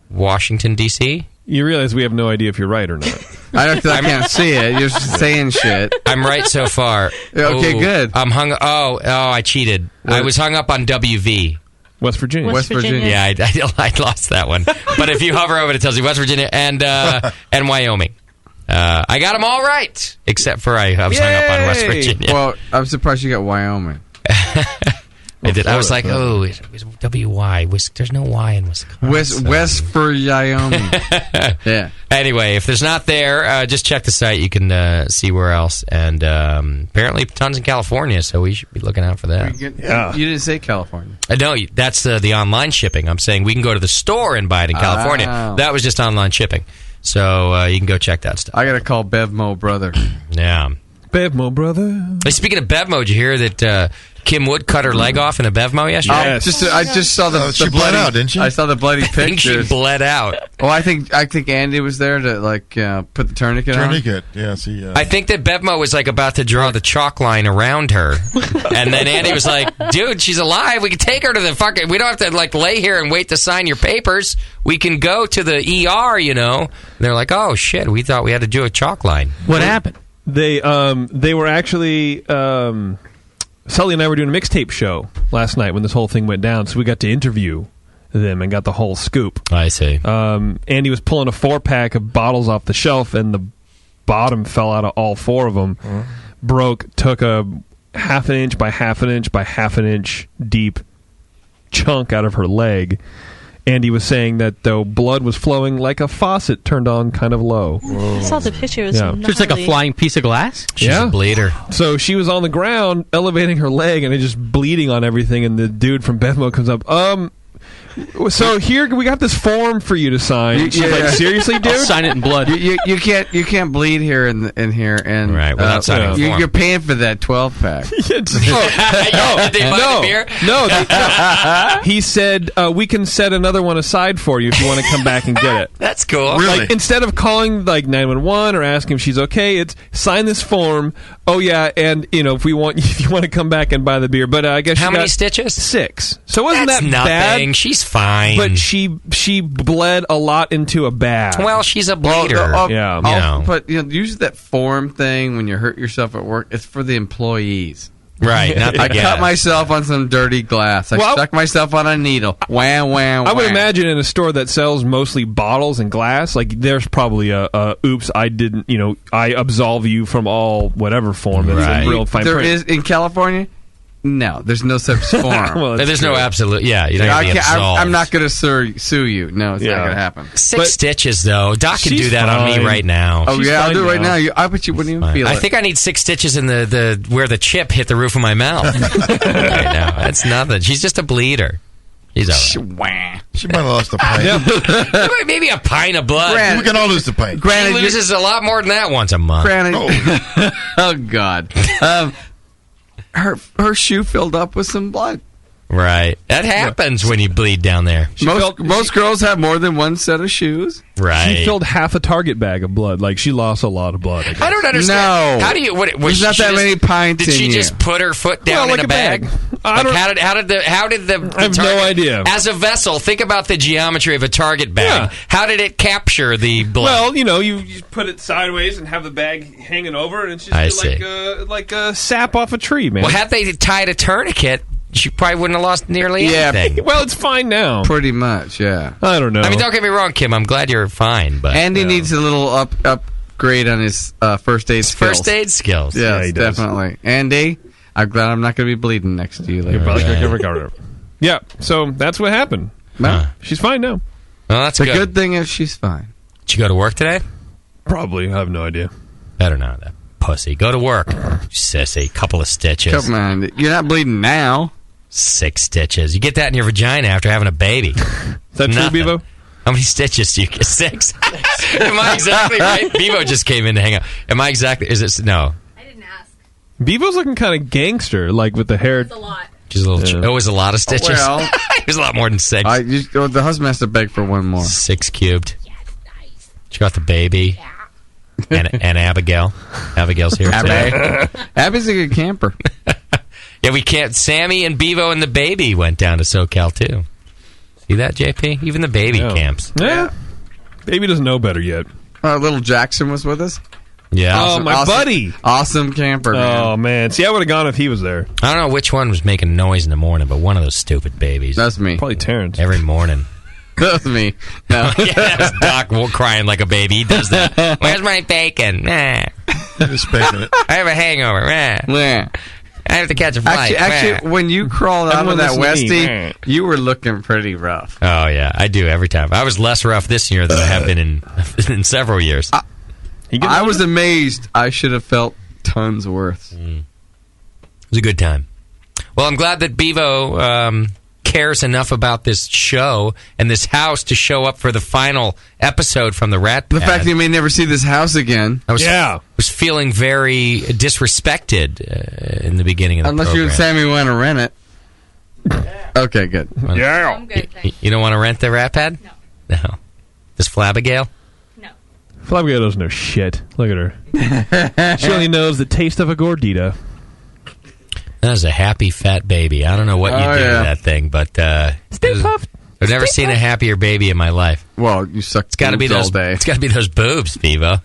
Washington D.C. You realize we have no idea if you're right or not. I can't see it. You're just saying shit. I'm right so far. Okay, good. I'm hung. Oh, I cheated. What? I was hung up on WV. West Virginia. West Virginia. Yeah, I lost that one. But if you hover over it, it tells you West Virginia and Wyoming. I got them all right, except for I was hung up on West Virginia. Well, I'm surprised you got Wyoming. I did. I was like, oh, it was W-Y. There's no Y in Wisconsin. West for Wyoming. Yeah. Anyway, if there's not there, just check the site. You can see where else. And apparently tons in California, so we should be looking out for that. You didn't say California. No, that's the online shipping. I'm saying we can go to the store and buy it in California. Oh. That was just online shipping. So you can go check that stuff. I got to call Bevmo brother. Yeah. Bevmo brother. Hey, speaking of Bevmo, did you hear that Kim Wood cut her leg off in a Bevmo yesterday? I just saw the she bloody, bled out, didn't she? I saw the bloody I think pictures. she bled out. Oh, I think Andy was there to put the tourniquet on. Tourniquet, yeah. See, I think that Bevmo was about to draw the chalk line around her, and then Andy was like, "Dude, she's alive. We can take her to the fucking. We don't have to lay here and wait to sign your papers. We can go to the ER, And they're like, "Oh shit, we thought we had to do a chalk line. What happened?" They were actually Sully and I were doing a mixtape show last night when this whole thing went down, so we got to interview them and got the whole scoop. I see. Andy was pulling a 4-pack of bottles off the shelf, and the bottom fell out of all 4 of them. Broke, took a half an inch by half an inch by half an inch deep chunk out of her leg. Andy was saying that though blood was flowing like a faucet turned on kind of low. I saw the picture. It was Yeah. Just like a flying piece of glass? She's a bleeder. So she was on the ground elevating her leg and it just bleeding on everything, and the dude from Bevmo comes up, so here we got this form for you to sign. She's like, seriously, dude? I'll sign it in blood. You can't bleed here in here, and Right, without signing a form. you're paying for that 12-pack. Did they buy the beer? No. He said we can set another one aside for you if you want to come back and get it. That's cool. Really? Like, instead of calling 911 or asking if she's okay, it's sign this form. Oh yeah, and if you want to come back and buy the beer. But I guess How she many got stitches? 6. So wasn't That's that nothing. bad? She's fine. But she bled a lot into a bag. Well, she's a bleeder. But usually that form thing when you hurt yourself at work, it's for the employees. Right. Not I cut myself on some dirty glass. I stuck myself on a needle. Wham, wham, I would wham. imagine in a store that sells mostly bottles and glass, there's probably a oops, I didn't, I absolve you from all whatever form. That's in real fine There print. is in California. No, there's no such form. Well, there's no absolute. Yeah, you're not going to be absolved. I'm not going to sue you. No, it's not going to happen. 6 stitches, though. Doc can She's do that on me fine. right now. Oh, yeah, I'll do it right now. I bet you wouldn't even feel it. I think I need 6 stitches in the where the chip hit the roof of my mouth right now. That's nothing. She's just a bleeder. She's all right. She might have lost a pint. Maybe a pint of blood. We can all lose the pint. She loses a lot more than that once a month. Oh God. Her shoe filled up with some blood. Right. That happens when you bleed down there. Most girls have more than one set of shoes. Right. She filled half a Target bag of blood. Like, she lost a lot of blood. I don't understand. No. How do you? There's not that many pints Did in she you. just put her foot down Well, in like a bag? I don't- How did the I have no Target- idea. As a vessel, think about the geometry of a Target bag. Yeah. How did it capture the blood? Well, you put it sideways and have the bag hanging over, and it's I just see. like a sap off a tree, man. Well, had they tied a tournament, she probably wouldn't have lost nearly anything. Well, it's fine now. Pretty much, yeah. I don't know. I mean, don't get me wrong, Kim. I'm glad you're fine, but Andy needs a little upgrade on his first aid skills. first aid skills. Yes, Yeah, he does. definitely. Andy, I'm glad I'm not going to be bleeding next to you later. You're probably gonna recover. Yeah, so that's what happened. Huh. She's fine now. Well, that's The good. good thing is she's fine. Did you go to work today? Probably. I have no idea. Better not. That pussy. Go to work, sissy. Couple of stitches. Come on, you're not bleeding now. 6 stitches. You get that in your vagina after having a baby. Is that true, Bevo? How many stitches do you get? 6? Am I exactly right? Bevo just came in to hang out. Am I exactly? Is this no? Bevo's looking kind of gangster, like with the hair. It's a lot. Just a little. It was a lot of stitches. Well, it was a lot more than 6. The husband has to beg for one more. 6 cubed. She got the baby. And Abigail. Abigail's here today. Abby's a good camper. Yeah, we can't. Sammy and Bevo and the baby went down to SoCal too. See that, JP? Even the baby camps. Yeah. Baby doesn't know better yet. Little Jackson was with us. Yeah. Oh, my buddy. Awesome camper, man. Oh, man. See, I would have gone if he was there. I don't know which one was making noise in the morning, but one of those stupid babies. That's me. Probably Terrence. Every morning. That's me. No. Yeah, that's Doc crying like a baby. He does that. Where's my bacon? Just bacon it. I have a hangover. Yeah. I have to catch a flight. Actually, when you crawled out of Everyone that listen to me. Westie, you were looking pretty rough. Oh, yeah. I do every time. I was less rough this year than I have been in several years. I was amazed. I should have felt tons worse. It was a good time. Well, I'm glad that Bevo cares enough about this show and this house to show up for the final episode from the Rat Pad. The fact that you may never see this house again. I was feeling very disrespected in the beginning of the Unless program. you and Sammy want to rent it. Okay, good. Yeah. I'm good, thanks. You don't want to rent the Rat Pad? No. Does Flabigail? Flavia doesn't know shit. Look at her. She only knows the taste of a gordita. That is a happy fat baby. I don't know what you do to that thing, but Stay puffed. I've never seen a happier baby in my life. Well, you suck. It's got to be boobs those. all day. It's got to be those boobs, Bevo.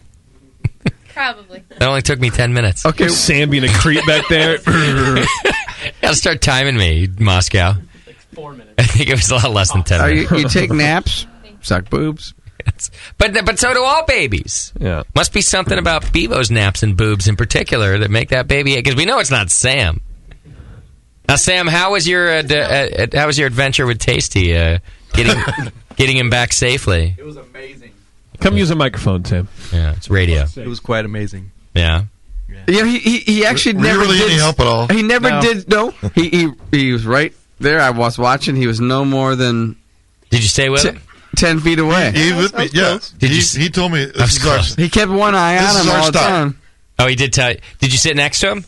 Probably. That only took me 10 minutes. Okay, Sam being a creep back there. Gotta start timing me, Moscow. Like 4 minutes. I think it was a lot less than 10 minutes. You take naps, suck boobs. But so do all babies. Yeah. Must be something about Bevo's naps and boobs in particular that make that baby. Because we know it's not Sam. Now, Sam, how was your adventure with Tasty? Getting him back safely. It was amazing. Come use a microphone, Sam. Yeah, it's radio. It was quite amazing. Yeah. Yeah, he actually Were you never really did any help at all? He never No. did. No, he was right there. I was watching. He was no more than. Did you stay with him? 10 feet away. He with me, yeah. He told me this is our, He kept one eye This on is him our all the stop. time. Oh, he did tell you. Did you sit next to him?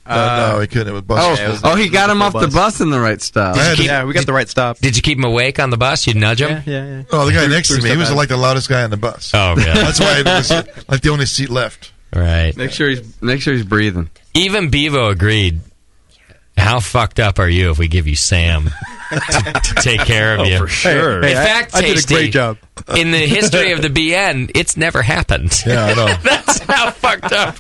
no, he couldn't. It was bus. He got him off the bus in the right stop. Yeah, we got the right stop. Did you keep him awake on the bus? You'd nudge him? Yeah. Oh, the guy next to Threw me, he was stuff like the loudest guy on the bus. Oh, really? That's why it was like the only seat left. Right. Make sure he's breathing. Even Bevo agreed. How fucked up are you if we give you Sam to take care of you? For sure. Hey, In fact, I did a Tasty, great job. In the history of the BN, it's never happened. Yeah, I know. That's how fucked up.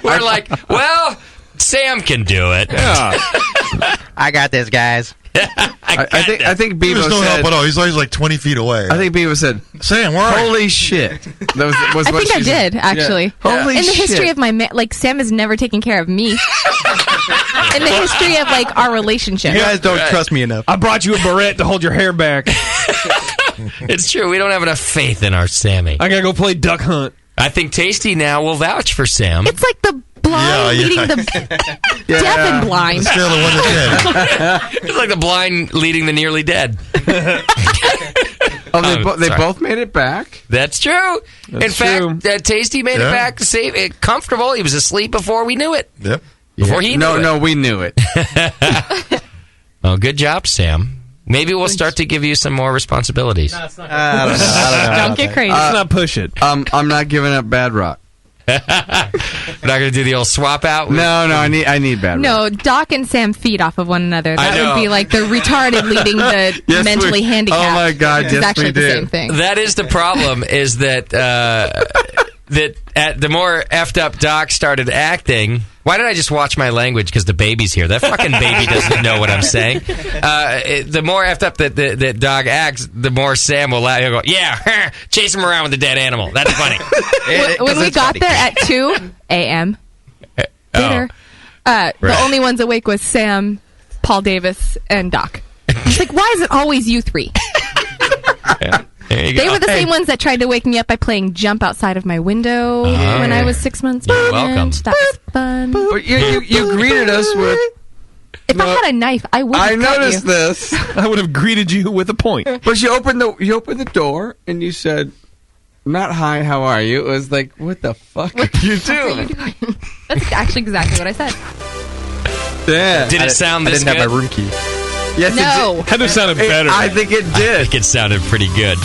We're like, well, Sam can do it. Yeah. I got this, guys. I think He Bevo was no said. help at all. He's always like 20 feet away. I think Bevo said, Sam, where are you? "Holy shit!" That was I what think I she said. did, actually. Yeah. Holy In the shit. history of my Sam has never taken care of me. In the history of our relationship. You guys don't trust me enough. I brought you a barrette to hold your hair back. It's true. We don't have enough faith in our Sammy. I gotta go play duck hunt. I think Tasty now will vouch for Sam. It's like the blind leading the deaf and blind. Scale of 1 to 10. It's like the blind leading the nearly dead. They both made it back. That's true. In fact, Tasty made it back safe, comfortable. He was asleep before we knew it. Yep. Before he knew it. No, we knew it. Well, good job, Sam. Maybe we'll start to give you some more responsibilities. I don't know. Don't get crazy. Let's not push it. I'm not giving up Bad Rock. We're not going to do the old swap out? No, I need Bad Rock. No, Doc and Sam feed off of one another. I That know. would be like the retarded leading the Yes, mentally we- handicapped. Oh my God, It's yes, actually we the do. same thing. That is the problem, is that the more effed up Doc started acting. Why did I just watch my language? Because the baby's here. That fucking baby doesn't know what I'm saying. The more effed up that Doc acts, the more Sam will laugh. He'll go, yeah, chase him around with the dead animal. That's funny. When we got there at 2 a.m. dinner, the only ones awake was Sam, Paul Davis, and Doc. It's like, why is it always you three? They were the same ones that tried to wake me up by playing jump outside of my window when I was 6 months You're pregnant. welcome. That was fun. But you greeted us with. If I had a knife, I would have I cut noticed you. this. I would have greeted you with a point. But you opened the door and you said, "Not hi, how are you?" It was like, "What the fuck are you doing?" That's actually exactly what I said. Yeah. Did it sound I this didn't good? have my room key. Yes, No. Had to have sounded better. I think it I did. think it sounded pretty good.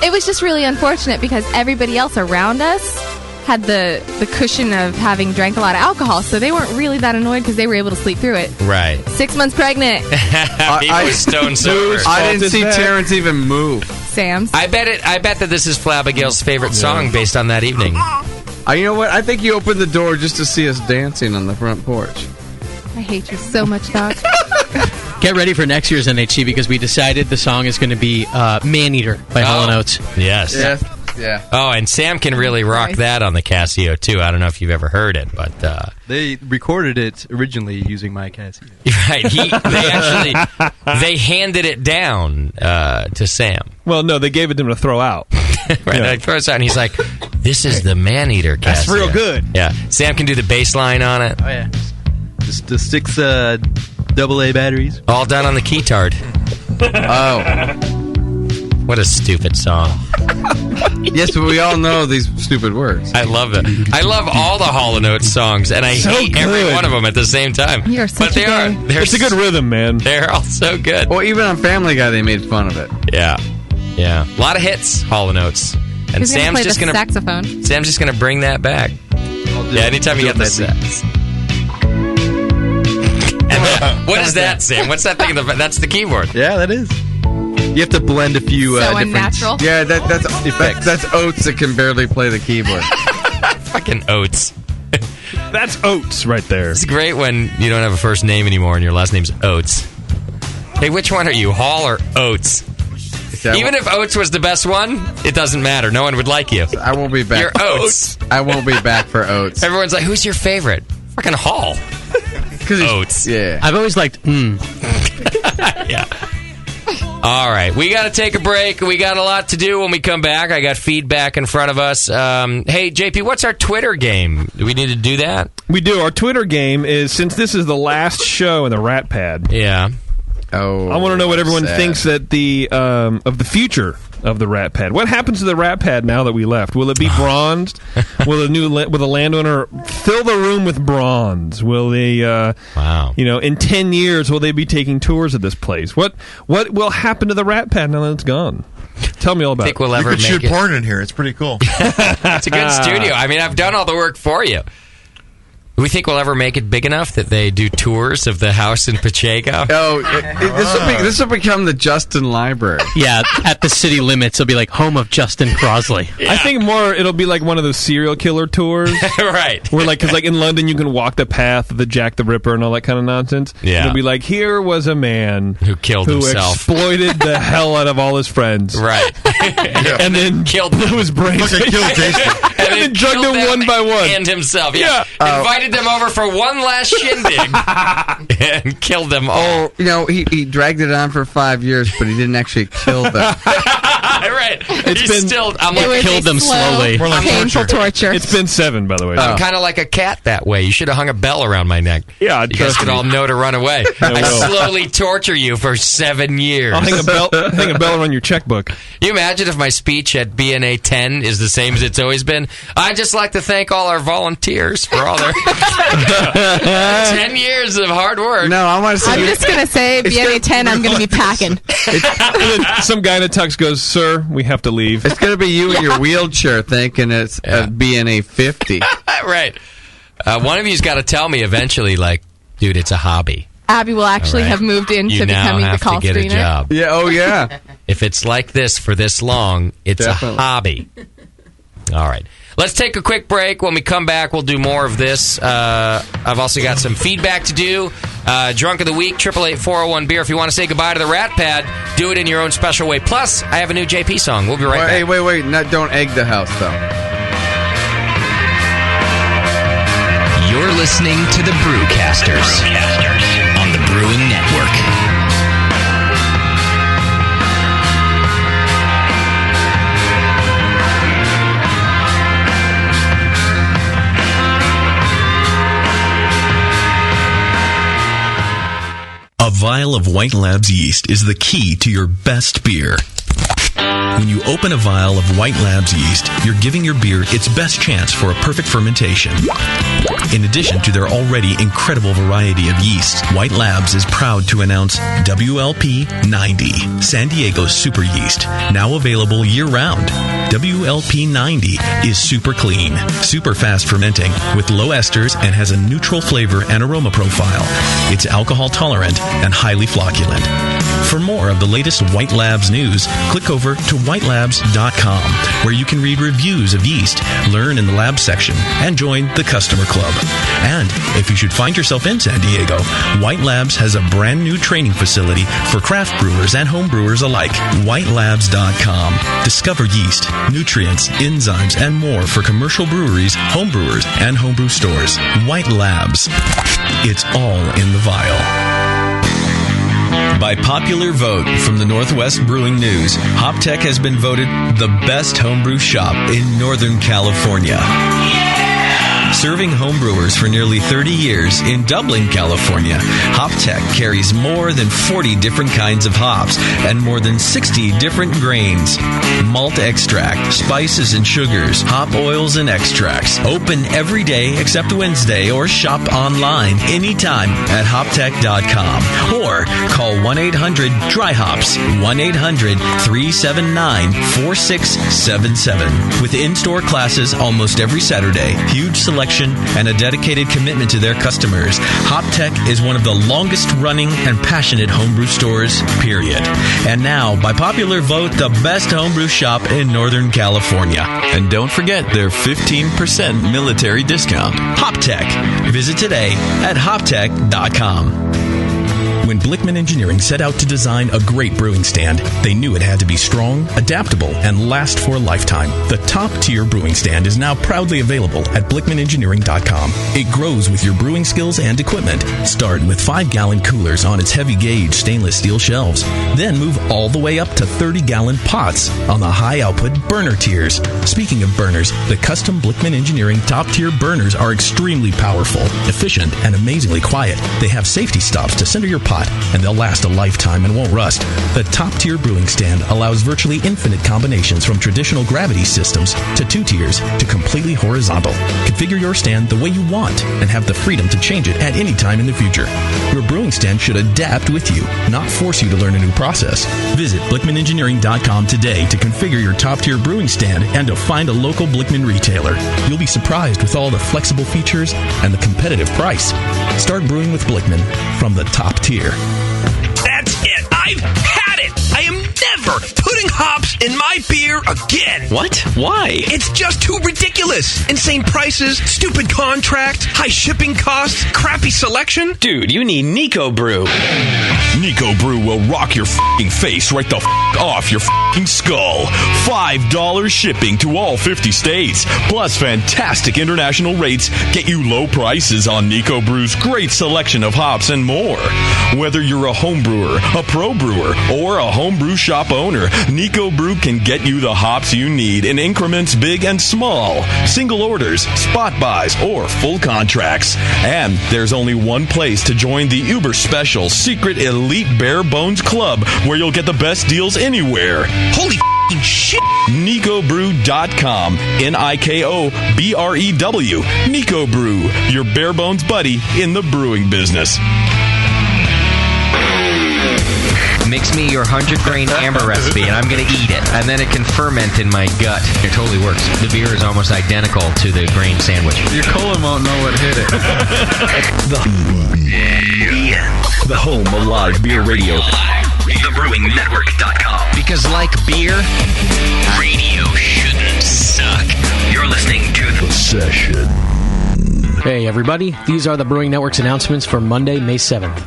It was just really unfortunate because everybody else around us had the cushion of having drank a lot of alcohol, so they weren't really that annoyed because they were able to sleep through it. Right. 6 months pregnant. He was stone sober. I didn't see Terrence even move. Sam's. I bet that this is Flabbergal's favorite song based on that evening. You know what? I think you opened the door just to see us dancing on the front porch. I hate you so much, Doc. Get ready for next year's NHC because we decided the song is going to be Maneater by Hall & Oates. Yes. Yeah. Oh, and Sam can really rock that on the Casio, too. I don't know if you've ever heard it, but... They recorded it originally using my Casio. Right. They handed it down to Sam. Well, no, they gave it to him to throw out. Right. Yeah. He throws it out and he's like, this is the Maneater Casio. That's real good. Yeah. Sam can do the bass line on it. Oh, yeah. Just the 6 AA batteries. All done on the keytard. Oh. What a stupid song. Yes, but we all know these stupid words. I love it. I love all the Hall & Oates songs, and I hate every one of them at the same time. You're such but they a are. gay. It's a good rhythm, man. They're all so good. Well, even on Family Guy, they made fun of it. Yeah. Yeah. A lot of hits, Hall & Oates. And Who's gonna Sam's play just the going to... saxophone? Sam's just going to bring that back. Yeah, anytime you get the sax. What is that, Sam? What's that thing? That's the keyboard. Yeah, that is. You have to blend a few So different unnatural. Yeah, that's Oates that can barely play the keyboard. Fucking Oates. That's Oates right there. It's great when you don't have a first name anymore and your last name's Oates. Hey, which one are you, Hall or Oates? Even if Oates was the best one, it doesn't matter. No one would like you. I won't be back. You're Oates. I won't be back for Oates. Everyone's like, who's your favorite? Fucking Hall. Oates. Yeah. I've always liked Yeah. All right, we got to take a break. We got a lot to do when we come back. I got feedback in front of us. Hey, JP, what's our Twitter game? Do we need to do that? We do. Our Twitter game is, since this is the last show in the Rat Pad. Yeah. Oh, I want to know what everyone sad. thinks that of the future of the Rat Pad. What happens to the Rat Pad now that we left? Will it be bronzed? Will a landowner fill the room with bronze? Will they? Wow. In 10 years, will they be taking tours of this place? What will happen to the Rat Pad now that it's gone? Tell me all about Think it. we'll ever You could make shoot it? porn in here. It's pretty cool. It's a good studio. I mean, I've done all the work for you. Do we think we'll ever make it big enough that they do tours of the house in Pacheco? Oh, this will become the Justin Library. Yeah, at the city limits, it'll be like home of Justin Crosley. I think more it'll be like one of those serial killer tours. Right. Where because in London you can walk the path of the Jack the Ripper and all that kind of nonsense. Yeah. It'll be like, here was a man who killed himself. Exploited the hell out of all his friends. Right. And then killed blew his brains. Look, I killed Jason. and then drugged them one by one. And himself. Yeah. Invited them over for one last shindig and killed them all. He dragged it on for 5 years, but he didn't actually kill them. Right. I'm It was killed them slow, slowly. More like painful torture. It's been 7, by the way. I'm kind of like a cat that way. You should have hung a bell around my neck. Yeah, you guys could all know to run away. I will. slowly torture you for 7 years. I'll hang a bell around your checkbook. You imagine if my speech at BNA 10 is the same as it's always been? I'd just like to thank all our volunteers for all their 10 years of hard work. No, I want to say. I'm just going to say, BNA 10, I'm going to be packing. Some guy in a tux goes, "Sir, we have to leave." It's going to be you in your wheelchair thinking it's a BNA 50. Right. One of you's got to tell me eventually, like, dude, it's a hobby. Abby will actually All right. have moved into You now becoming the have call to get screener. a job. Yeah, oh yeah. If it's like this for this long, it's Definitely. a hobby. All right. Let's take a quick break. When we come back, we'll do more of this. I've also got some feedback to do. Drunk of the Week, 888-401-BEER. If you want to say goodbye to the Rat Pad, do it in your own special way. Plus, I have a new JP song. We'll be right back. Hey, wait. Don't egg the house, though. You're listening to the Brewcasters on the Brewing Network. A vial of White Labs yeast is the key to your best beer. When you open a vial of White Labs yeast, you're giving your beer its best chance for a perfect fermentation. In addition to their already incredible variety of yeasts, White Labs is proud to announce WLP 90, San Diego's super yeast, now available year-round. WLP 90 is super clean, super fast fermenting, with low esters and has a neutral flavor and aroma profile. It's alcohol tolerant and highly flocculent. For more of the latest White Labs news, click over to whitelabs.com, where you can read reviews of yeast, learn in the lab section, and join the customer club. And if you should find yourself in San Diego, White Labs has a brand new training facility for craft brewers and home brewers alike. Whitelabs.com. Discover yeast, nutrients, enzymes, and more for commercial breweries, home brewers, and homebrew stores. White Labs. It's all in the vial. By popular vote from the Northwest Brewing News, HopTech has been voted the best homebrew shop in Northern California. Serving homebrewers for nearly 30 years in Dublin, California, HopTech carries more than 40 different kinds of hops and more than 60 different grains. Malt extract, spices and sugars, hop oils and extracts. Open every day except Wednesday, or shop online anytime at hoptech.com or call 1-800-DRY-HOPS, 1-800-379-4677. With in-store classes almost every Saturday, huge selection and a dedicated commitment to their customers, HopTech is one of the longest running and passionate homebrew stores, period. And now, by popular vote, the best homebrew shop in Northern California. And don't forget their 15% military discount. HopTech. Visit today at hoptech.com. When Blickman Engineering set out to design a great brewing stand, they knew it had to be strong, adaptable, and last for a lifetime. The top-tier brewing stand is now proudly available at BlickmanEngineering.com. It grows with your brewing skills and equipment. Start with 5-gallon coolers on its heavy-gauge stainless steel shelves. Then move all the way up to 30-gallon pots on the high-output burner tiers. Speaking of burners, the custom Blickman Engineering top-tier burners are extremely powerful, efficient, and amazingly quiet. They have safety stops to center your pot, and they'll last a lifetime and won't rust. The top-tier brewing stand allows virtually infinite combinations, from traditional gravity systems to 2 tiers to completely horizontal. Configure your stand the way you want and have the freedom to change it at any time in the future. Your brewing stand should adapt with you, not force you to learn a new process. Visit BlickmanEngineering.com today to configure your top-tier brewing stand and to find a local Blickman retailer. You'll be surprised with all the flexible features and the competitive price. Start brewing with Blickman from the top tier. That's it. I've had it. I am never putting hops in my beer again. What? Why? It's just too ridiculous. Insane prices, stupid contracts, high shipping costs, crappy selection. Dude, you need Nico Brew. Nico Brew will rock your f***ing face right the f*** off your f***ing skull. $5 shipping to all 50 states. Plus fantastic international rates get you low prices on Nico Brew's great selection of hops and more. Whether you're a home brewer, a pro brewer, or a homebrew shop owner, owner, Nico Brew can get you the hops you need in increments big and small. Single orders, spot buys, or full contracts. And there's only one place to join the uber special secret elite Bare Bones Club, where you'll get the best deals anywhere. Holy shit! NicoBrew.com. NIKOBREW. Nico Brew, your bare bones buddy in the brewing business. Mix me your 100-grain amber recipe, and I'm going to eat it. And then it can ferment in my gut. It totally works. The beer is almost identical to the grain sandwich. Your colon won't know what hit it. The home of live beer radio. TheBrewingNetwork.com. Because like beer, radio shouldn't suck. You're listening to The Session. Hey, everybody. These are the Brewing Network's announcements for Monday, May 7th.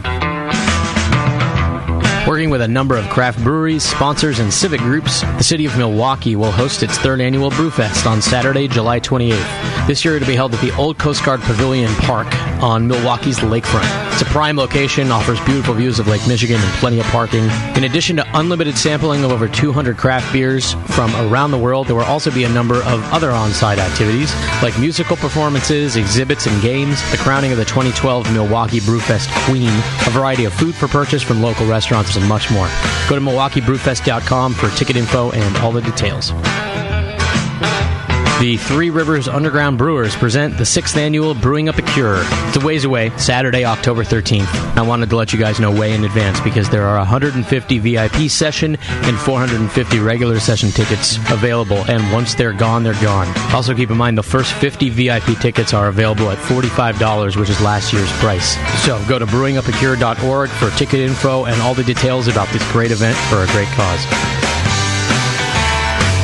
Working with a number of craft breweries, sponsors, and civic groups, the city of Milwaukee will host its third annual Brewfest on Saturday, July 28th. This year it'll be held at the Old Coast Guard Pavilion Park on Milwaukee's lakefront. It's a prime location, offers beautiful views of Lake Michigan and plenty of parking. In addition to unlimited sampling of over 200 craft beers from around the world, there will also be a number of other on-site activities, like musical performances, exhibits, and games, the crowning of the 2012 Milwaukee Brewfest Queen, a variety of food for purchase from local restaurants, and much more. Go to MilwaukeeBrewfest.com for ticket info and all the details. The Three Rivers Underground Brewers present the 6th annual Brewing Up a Cure. It's a ways away, Saturday, October 13th. I wanted to let you guys know way in advance because there are 150 VIP session and 450 regular session tickets available, and once they're gone, they're gone. Also keep in mind the first 50 VIP tickets are available at $45, which is last year's price. So go to brewingupacure.org for ticket info and all the details about this great event for a great cause.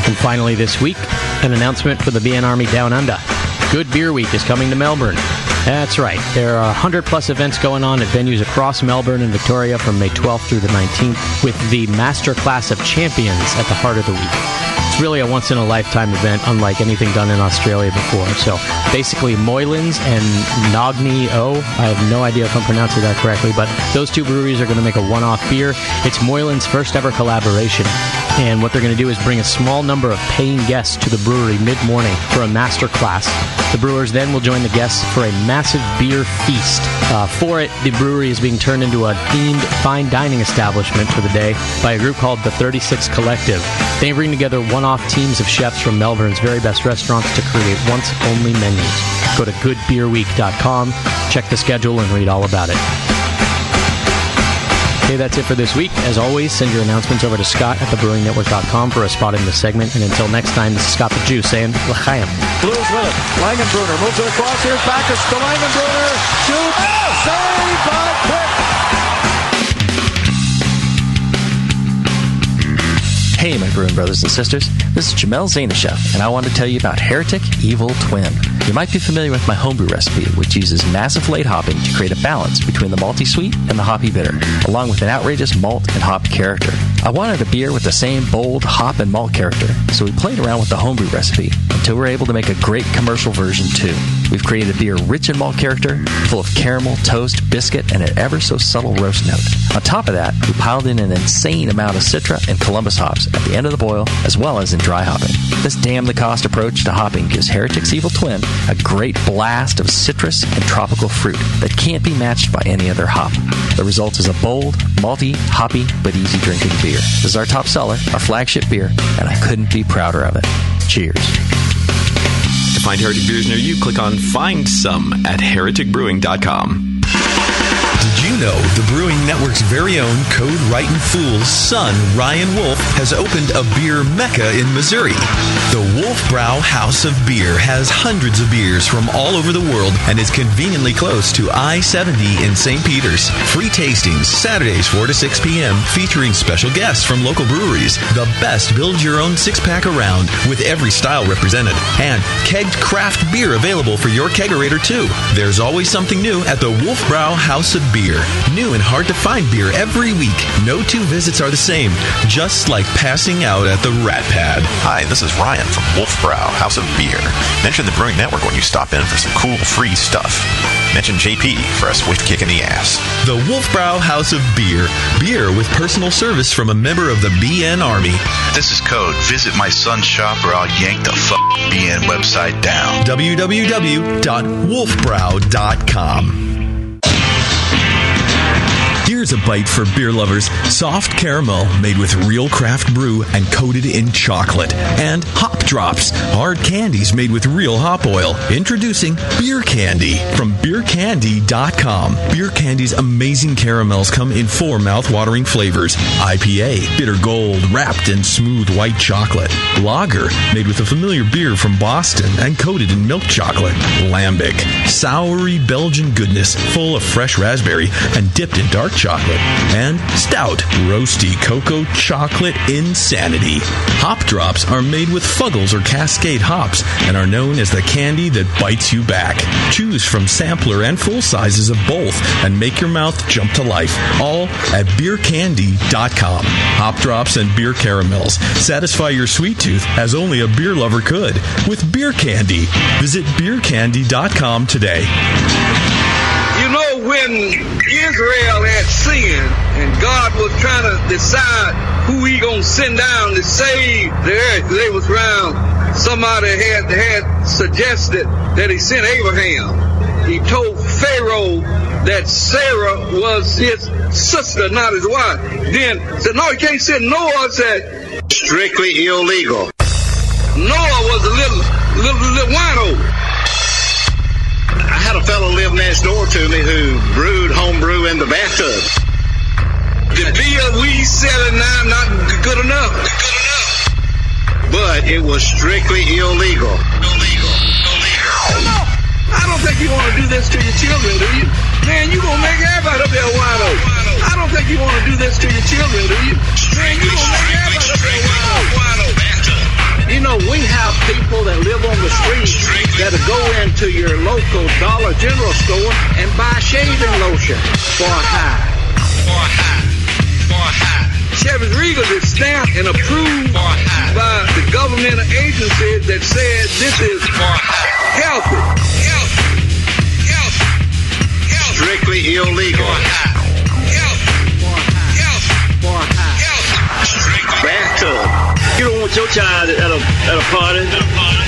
And finally this week, an announcement for the BN Army Down Under. Good Beer Week is coming to Melbourne. That's right. There are 100-plus events going on at venues across Melbourne and Victoria from May 12th through the 19th, with the Master Class of Champions at the heart of the week. It's really a once-in-a-lifetime event, unlike anything done in Australia before. So basically, Moylan's and Nogni-O, I have no idea if I'm pronouncing that correctly, but those two breweries are going to make a one-off beer. It's Moylan's first-ever collaboration. And what they're going to do is bring a small number of paying guests to the brewery mid-morning for a master class. The brewers then will join the guests for a massive beer feast. For it, the brewery is being turned into a themed fine dining establishment for the day by a group called the 36 Collective. They bring together one-off teams of chefs from Melbourne's very best restaurants to create once-only menus. Go to goodbeerweek.com, check the schedule, and read all about it. Okay, that's it for this week. As always, send your announcements over to Scott at thebrewingnetwork.com for a spot in the segment. And until next time, this is Scott the Jew saying L'chaim. Blues with it. Langenbrunner moves it across. Here's Backus to Langenbrunner. Shoot. Saved by Pitt. Hey, my brewing brothers and sisters. This is Jamel Zainashev, and I want to tell you about Heretic Evil Twin. You might be familiar with my homebrew recipe, which uses massive late hopping to create a balance between the malty sweet and the hoppy bitter, along with an outrageous malt and hop character. I wanted a beer with the same bold hop and malt character, so we played around with the homebrew recipe until we were able to make a great commercial version too. We've created a beer rich in malt character, full of caramel, toast, biscuit, and an ever so subtle roast note. On top of that, we piled in an insane amount of Citra and Columbus hops at the end of the boil, as well as in dry hopping. This damn-the-cost approach to hopping gives Heretic's Evil Twin a great blast of citrus and tropical fruit that can't be matched by any other hop. The result is a bold, malty, hoppy, but easy-drinking beer. This is our top seller, our flagship beer, and I couldn't be prouder of it. Cheers. To find Heretic beers near you, click on Find Some at hereticbrewing.com. Did you know the Brewing Network's very own Code Writin' Fool's son, Ryan Wolf, has opened a beer mecca in Missouri? The Wolfbrow House of Beer has hundreds of beers from all over the world and is conveniently close to I-70 in St. Peter's. Free tastings, Saturdays 4 to 6 p.m., featuring special guests from local breweries. The best build-your-own six-pack around, with every style represented. And kegged craft beer available for your kegerator, too. There's always something new at the Wolfbrow House of Beer. beer. New and hard-to-find beer every week. No two visits are the same, just like passing out at the Rat Pad. Hi, this is Ryan from Wolfbrow House of Beer. Mention the Brewing Network when you stop in for some cool free stuff. Mention JP for a swift kick in the ass. The Wolfbrow House of Beer. Beer with personal service from a member of the BN Army. This is Code. Visit my son's shop or I'll yank the BN website down. www.wolfbrow.com. Here's a bite for beer lovers. Soft caramel made with real craft brew and coated in chocolate. And hop drops, hard candies made with real hop oil. Introducing Beer Candy from beercandy.com. Beer Candy's amazing caramels come in 4 mouth-watering flavors. IPA, bitter gold, wrapped in smooth white chocolate. Lager, made with a familiar beer from Boston and coated in milk chocolate. Lambic, soury Belgian goodness full of fresh raspberry and dipped in dark chocolate. And Stout, roasty cocoa chocolate insanity. Hop drops are made with Fuggles or Cascade hops and are known as the candy that bites you back. Choose from sampler and full sizes of both and make your mouth jump to life. All at beercandy.com. Hop drops and beer caramels. Satisfy your sweet tooth as only a beer lover could with Beer Candy. Visit beercandy.com today. You know, when Israel had sinned and God was trying to decide who he gonna send down to save the earth, they was around. Somebody had suggested that he sent Abraham. He told Pharaoh that Sarah was his sister, not his wife. Then said, no, you can't send Noah. Said, strictly illegal. Noah was a little wino. I had a fellow live next door to me who brewed homebrew in the bathtub. The beer we selling now not good enough. But it was strictly illegal. I don't think you want to do this to your children, do you? Man, you gonna make everybody up there wino. I don't think you want to do this to your children, do you? Man, you gonna make everybody up there wino. You know, we have people that live on the street that'll go into your local Dollar General store and buy shaving lotion for a high. Chevy's Regal is stamped and approved by the government agency that said this is healthy. Strictly illegal. Bathtub. You don't want your child at a party.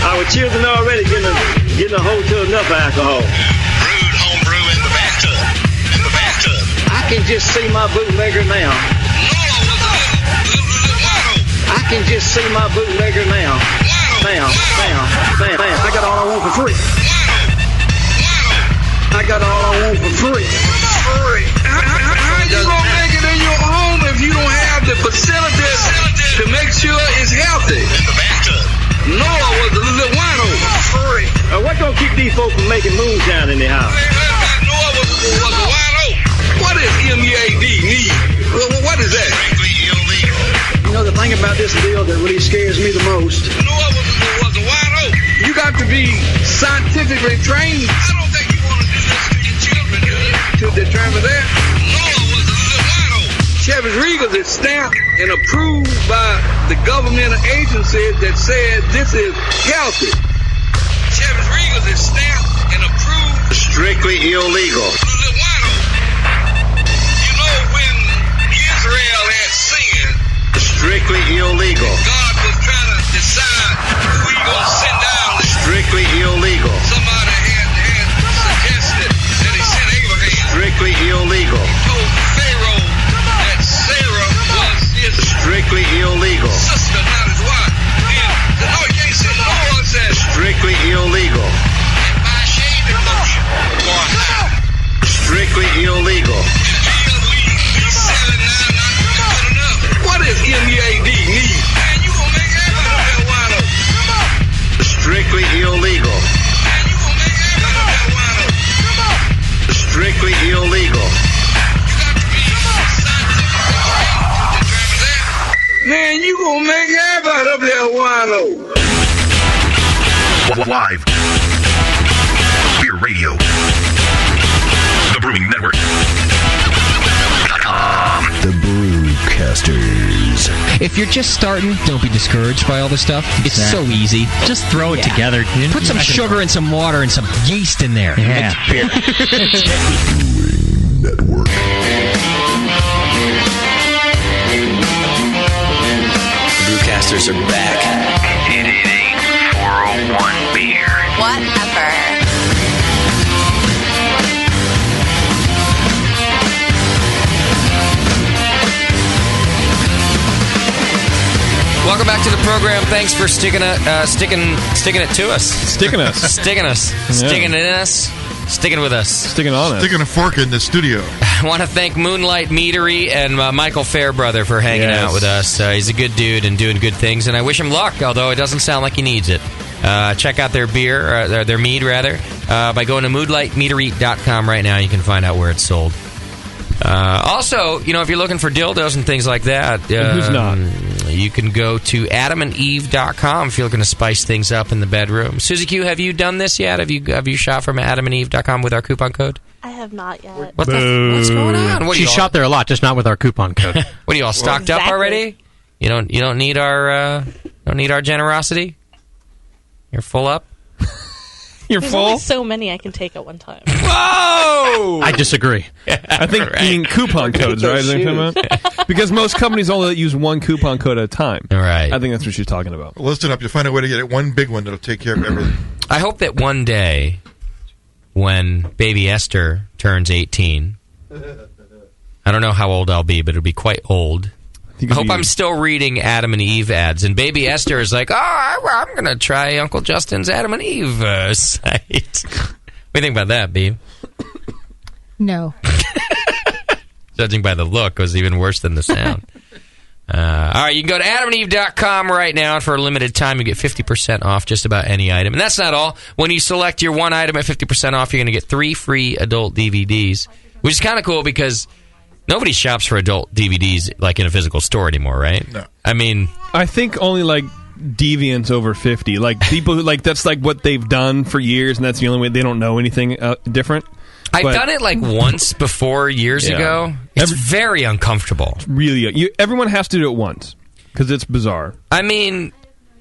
Our children already getting a hold to enough alcohol. Brewed homebrew in the bathtub. I can just see my bootlegger now. I can just see my bootlegger now. Bam. I got all I want for free. I got all I want for free. How you gonna make it in your home if you don't have the facilities to make sure it's healthy? In the bathtub. Noah was a little wino. Free. What gonna keep these folks from making moonshine in their house? Noah was a wino. What is MEAD need? What is that? You know, the thing about this deal that really scares me the most. Noah was a wino. You got to be scientifically trained. I don't think you want to do this to your children, do you? To determine that. Noah was a little wino. Chevy's Regal is stamped and approved by the government agency that said this is healthy. Chevy's Regal is stamped and approved. Strictly illegal. You know, when Israel had sinned, strictly illegal. God was trying to decide who he gonna send down. Strictly illegal. Somebody had suggested that he sent Abraham. Strictly illegal. He told Pharaoh that Sarah was his strictly illegal sister, not his wife. Then said, no, you can't send Noah. Said strictly illegal. And buy shaving lotion for a high. Strictly illegal. What is MEAD need? Man, you gonna make everybody up there wino. Strictly illegal. Man, you gonna make everybody up there wino. Strictly illegal. You got to be scientific. Man, you gonna make everybody up there wino. Live. Beer Radio. The Brewing Network. Brewcasters. If you're just starting, don't be discouraged by all this stuff. It's so easy. Just throw it together. Put some sugar and some water and some yeast in there. Yeah. Beer. Network. Brewcasters are back. It ain't 401 beer. Whatever. Welcome back to the program. Thanks for sticking it to us. Sticking with us. Sticking on us. Sticking a fork in the studio. I want to thank Moonlight, Meadery, and Michael Fairbrother for hanging out with us. He's a good dude and doing good things, and I wish him luck, although it doesn't sound like he needs it. Check out their beer, their mead, rather, by going to moonlightmeadery.com right now. You can find out where it's sold. Also, if you're looking for dildos and things like that, who's not? You can go to adamandeve.com if you're looking to spice things up in the bedroom. Susie Q, have you done this yet? Have you shot from adamandeve.com with our coupon code? I have not yet. What's going on? She shot there a lot, just not with our coupon code. What are you all stocked up already? You don't need our generosity? You're full up? There's only so many I can take at one time. Whoa! I disagree. I think you mean coupon codes, right? Is that what you're talking about? Because most companies only use one coupon code at a time. Right. I think that's what she's talking about. Listen up. You'll find a way to get it one big one that'll take care of everything. I hope that one day, when baby Esther turns 18, I don't know how old I'll be, but it'll be quite old. I hope I'm still reading Adam and Eve ads. And baby Esther is like, I'm going to try Uncle Justin's Adam and Eve site. What do you think about that, Beeb? No. Judging by the look, it was even worse than the sound. All right, you can go to adamandeve.com right now. And for a limited time, you get 50% off just about any item. And that's not all. When you select your one item at 50% off, you're going to get 3 free adult DVDs, which is kind of cool because nobody shops for adult DVDs like in a physical store anymore, right? No. I think only like deviants over 50, like people who that's like what they've done for years, and that's the only way. They don't know anything different. I've done it like once before years ago. It's very uncomfortable. Really, everyone has to do it once because it's bizarre. I mean,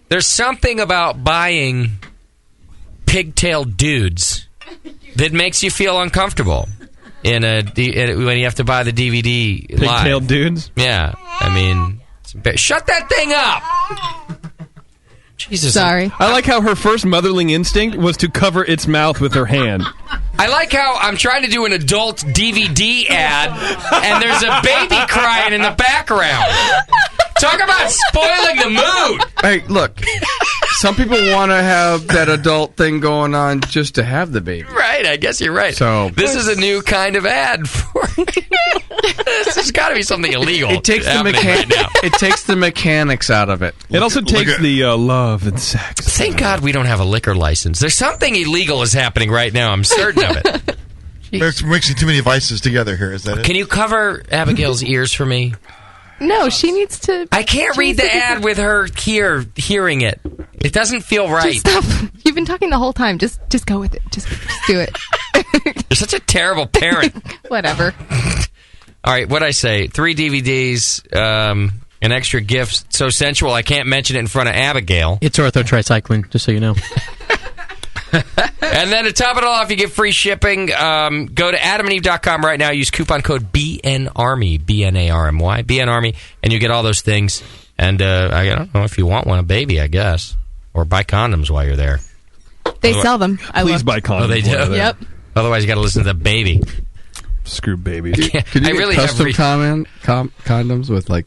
there's something about buying pigtailed dudes that makes you feel uncomfortable. When you have to buy the DVD Pigtailed dudes? Yeah. I mean, shut that thing up! Jesus. Sorry. I like how her first motherling instinct was to cover its mouth with her hand. I like how I'm trying to do an adult DVD ad, and there's a baby crying in the background. Talk about spoiling the mood! Hey, look. Some people want to have that adult thing going on just to have the baby. Right, I guess you're right. So this is a new kind of ad for This has got to be something illegal. It takes it takes the mechanics out of it. It also takes the love and sex. Thank God we don't have a liquor license. There's something illegal is happening right now. I'm certain of it. It's mixing too many vices together here. Is that it? Can you cover Abigail's ears for me? No, she needs to... I can't read the ad with her hearing it. It doesn't feel right. Just stop. You've been talking the whole time. Just go with it. Just do it. You're such a terrible parent. Whatever. All right, what'd I say? 3 DVDs, an extra gift so sensual I can't mention it in front of Abigail. It's orthotricycline, just so you know. And then to top it all off, you get free shipping. Go to adamandeve.com right now. Use coupon code BNARMY, B-N-A-R-M-Y, BNARMY, and you get all those things. And I don't know if you want one, a baby, I guess. Or buy condoms while you're there. They sell them. Please buy condoms. Oh, they do? Yep. Otherwise, you got to listen to the baby. Screw babies. Could you get custom condoms with, like,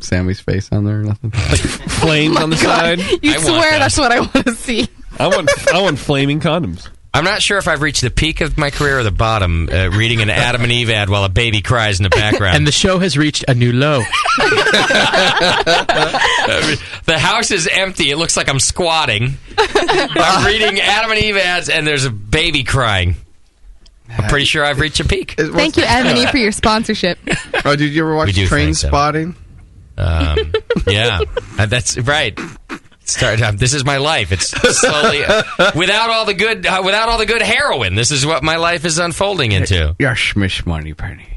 Sammy's face on there or nothing? Like flames on the side? You swear that's what I want to see. I want flaming condoms. I'm not sure if I've reached the peak of my career or the bottom, reading an Adam and Eve ad while a baby cries in the background. And the show has reached a new low. The house is empty. It looks like I'm squatting. I'm reading Adam and Eve ads, and there's a baby crying. I'm pretty sure I've reached a peak. Thank you, Adam and Eve, for your sponsorship. Oh, did you ever watch Train Spotting? Yeah, that's right. This is my life. It's slowly without all the good heroin. This is what my life is unfolding into. Your schmish money penny.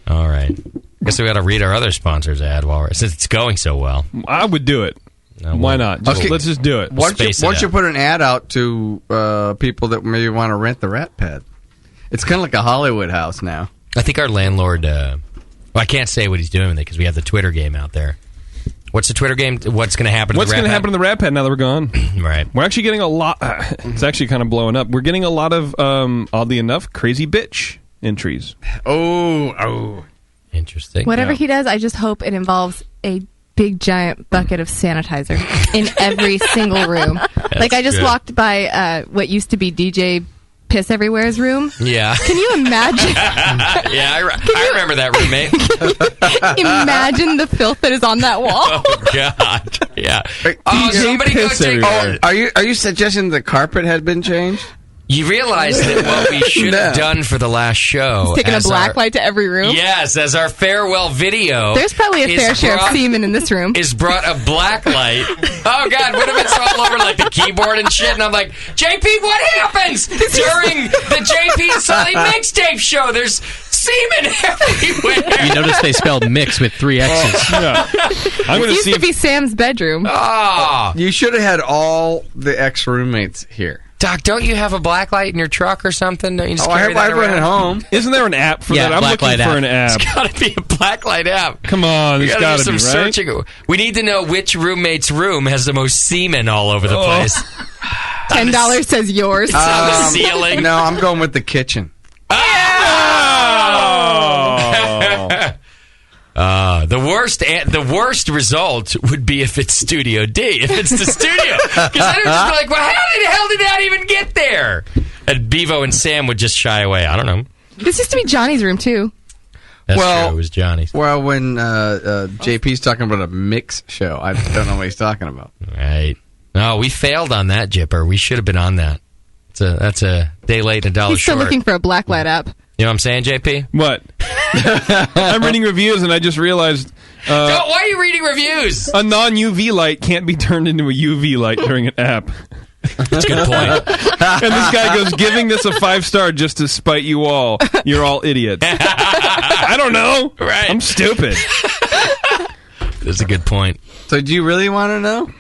All right. Guess we got to read our other sponsors' ad since it's going so well. I would do it. Why not? Let's just do it. Why don't you put an ad out to people that maybe want to rent the Rat Pad? It's kind of like a Hollywood house now. I think our landlord... well, I can't say what he's doing with it because we have the Twitter game out there. What's the Twitter game? What's going to happen to the Rat Pad? What's going to happen to the Rat Pad now that we're gone? Right. We're actually getting a lot... it's actually kind of blowing up. We're getting a lot of, oddly enough, crazy bitch entries. Oh. Interesting. Whatever he does, I just hope it involves a big giant bucket of sanitizer in every single room. Like I just good. walked by what used to be DJ Piss Everywhere's room. Yeah. Can you imagine? Yeah, I remember that roommate. Imagine the filth that is on that wall. Oh God. Yeah. Somebody go take. Are you suggesting the carpet had been changed? You realize that what we should have done for the last show... Taking a black light to every room? Yes, as our farewell video... There's probably a fair share of semen in this room. ...is brought a black light. Oh, God, what if it's all over, like, the keyboard and shit? And I'm like, JP, what happens during the JP and Sully mixtape show? There's semen everywhere. You notice they spelled mix with 3 X's. It used to be Sam's bedroom. Oh. You should have had all the ex-roommates here. Doc, don't you have a black light in your truck or something? Don't you just I carry have that one around? at home. Isn't there an app for that? I'm black looking light for app. an app. It's got to be a black light app. Come on, there's got to be, right? Searching. We need to know which roommate's room has the most semen all over the place. $10 says yours. It's on the ceiling. No, I'm going with the kitchen. The worst result would be if it's Studio D. If it's the studio, because then it's just like, well, how the hell did that even get there? And Bevo and Sam would just shy away. I don't know. This used to be Johnny's room, too. That's true. It was Johnny's. Well, when JP's talking about a mix show, I don't know what he's talking about. Right. No, we failed on that, Jipper. We should have been on that. That's a day late and $1 short. He's still looking for a blacklight app. You know what I'm saying, JP? What? I'm reading reviews and I just realized... why are you reading reviews? A non-UV light can't be turned into a UV light during an app. That's a good point. And this guy goes, giving this a 5-star just to spite you all. You're all idiots. I don't know. Right. I'm stupid. That's a good point. So do you really want to know?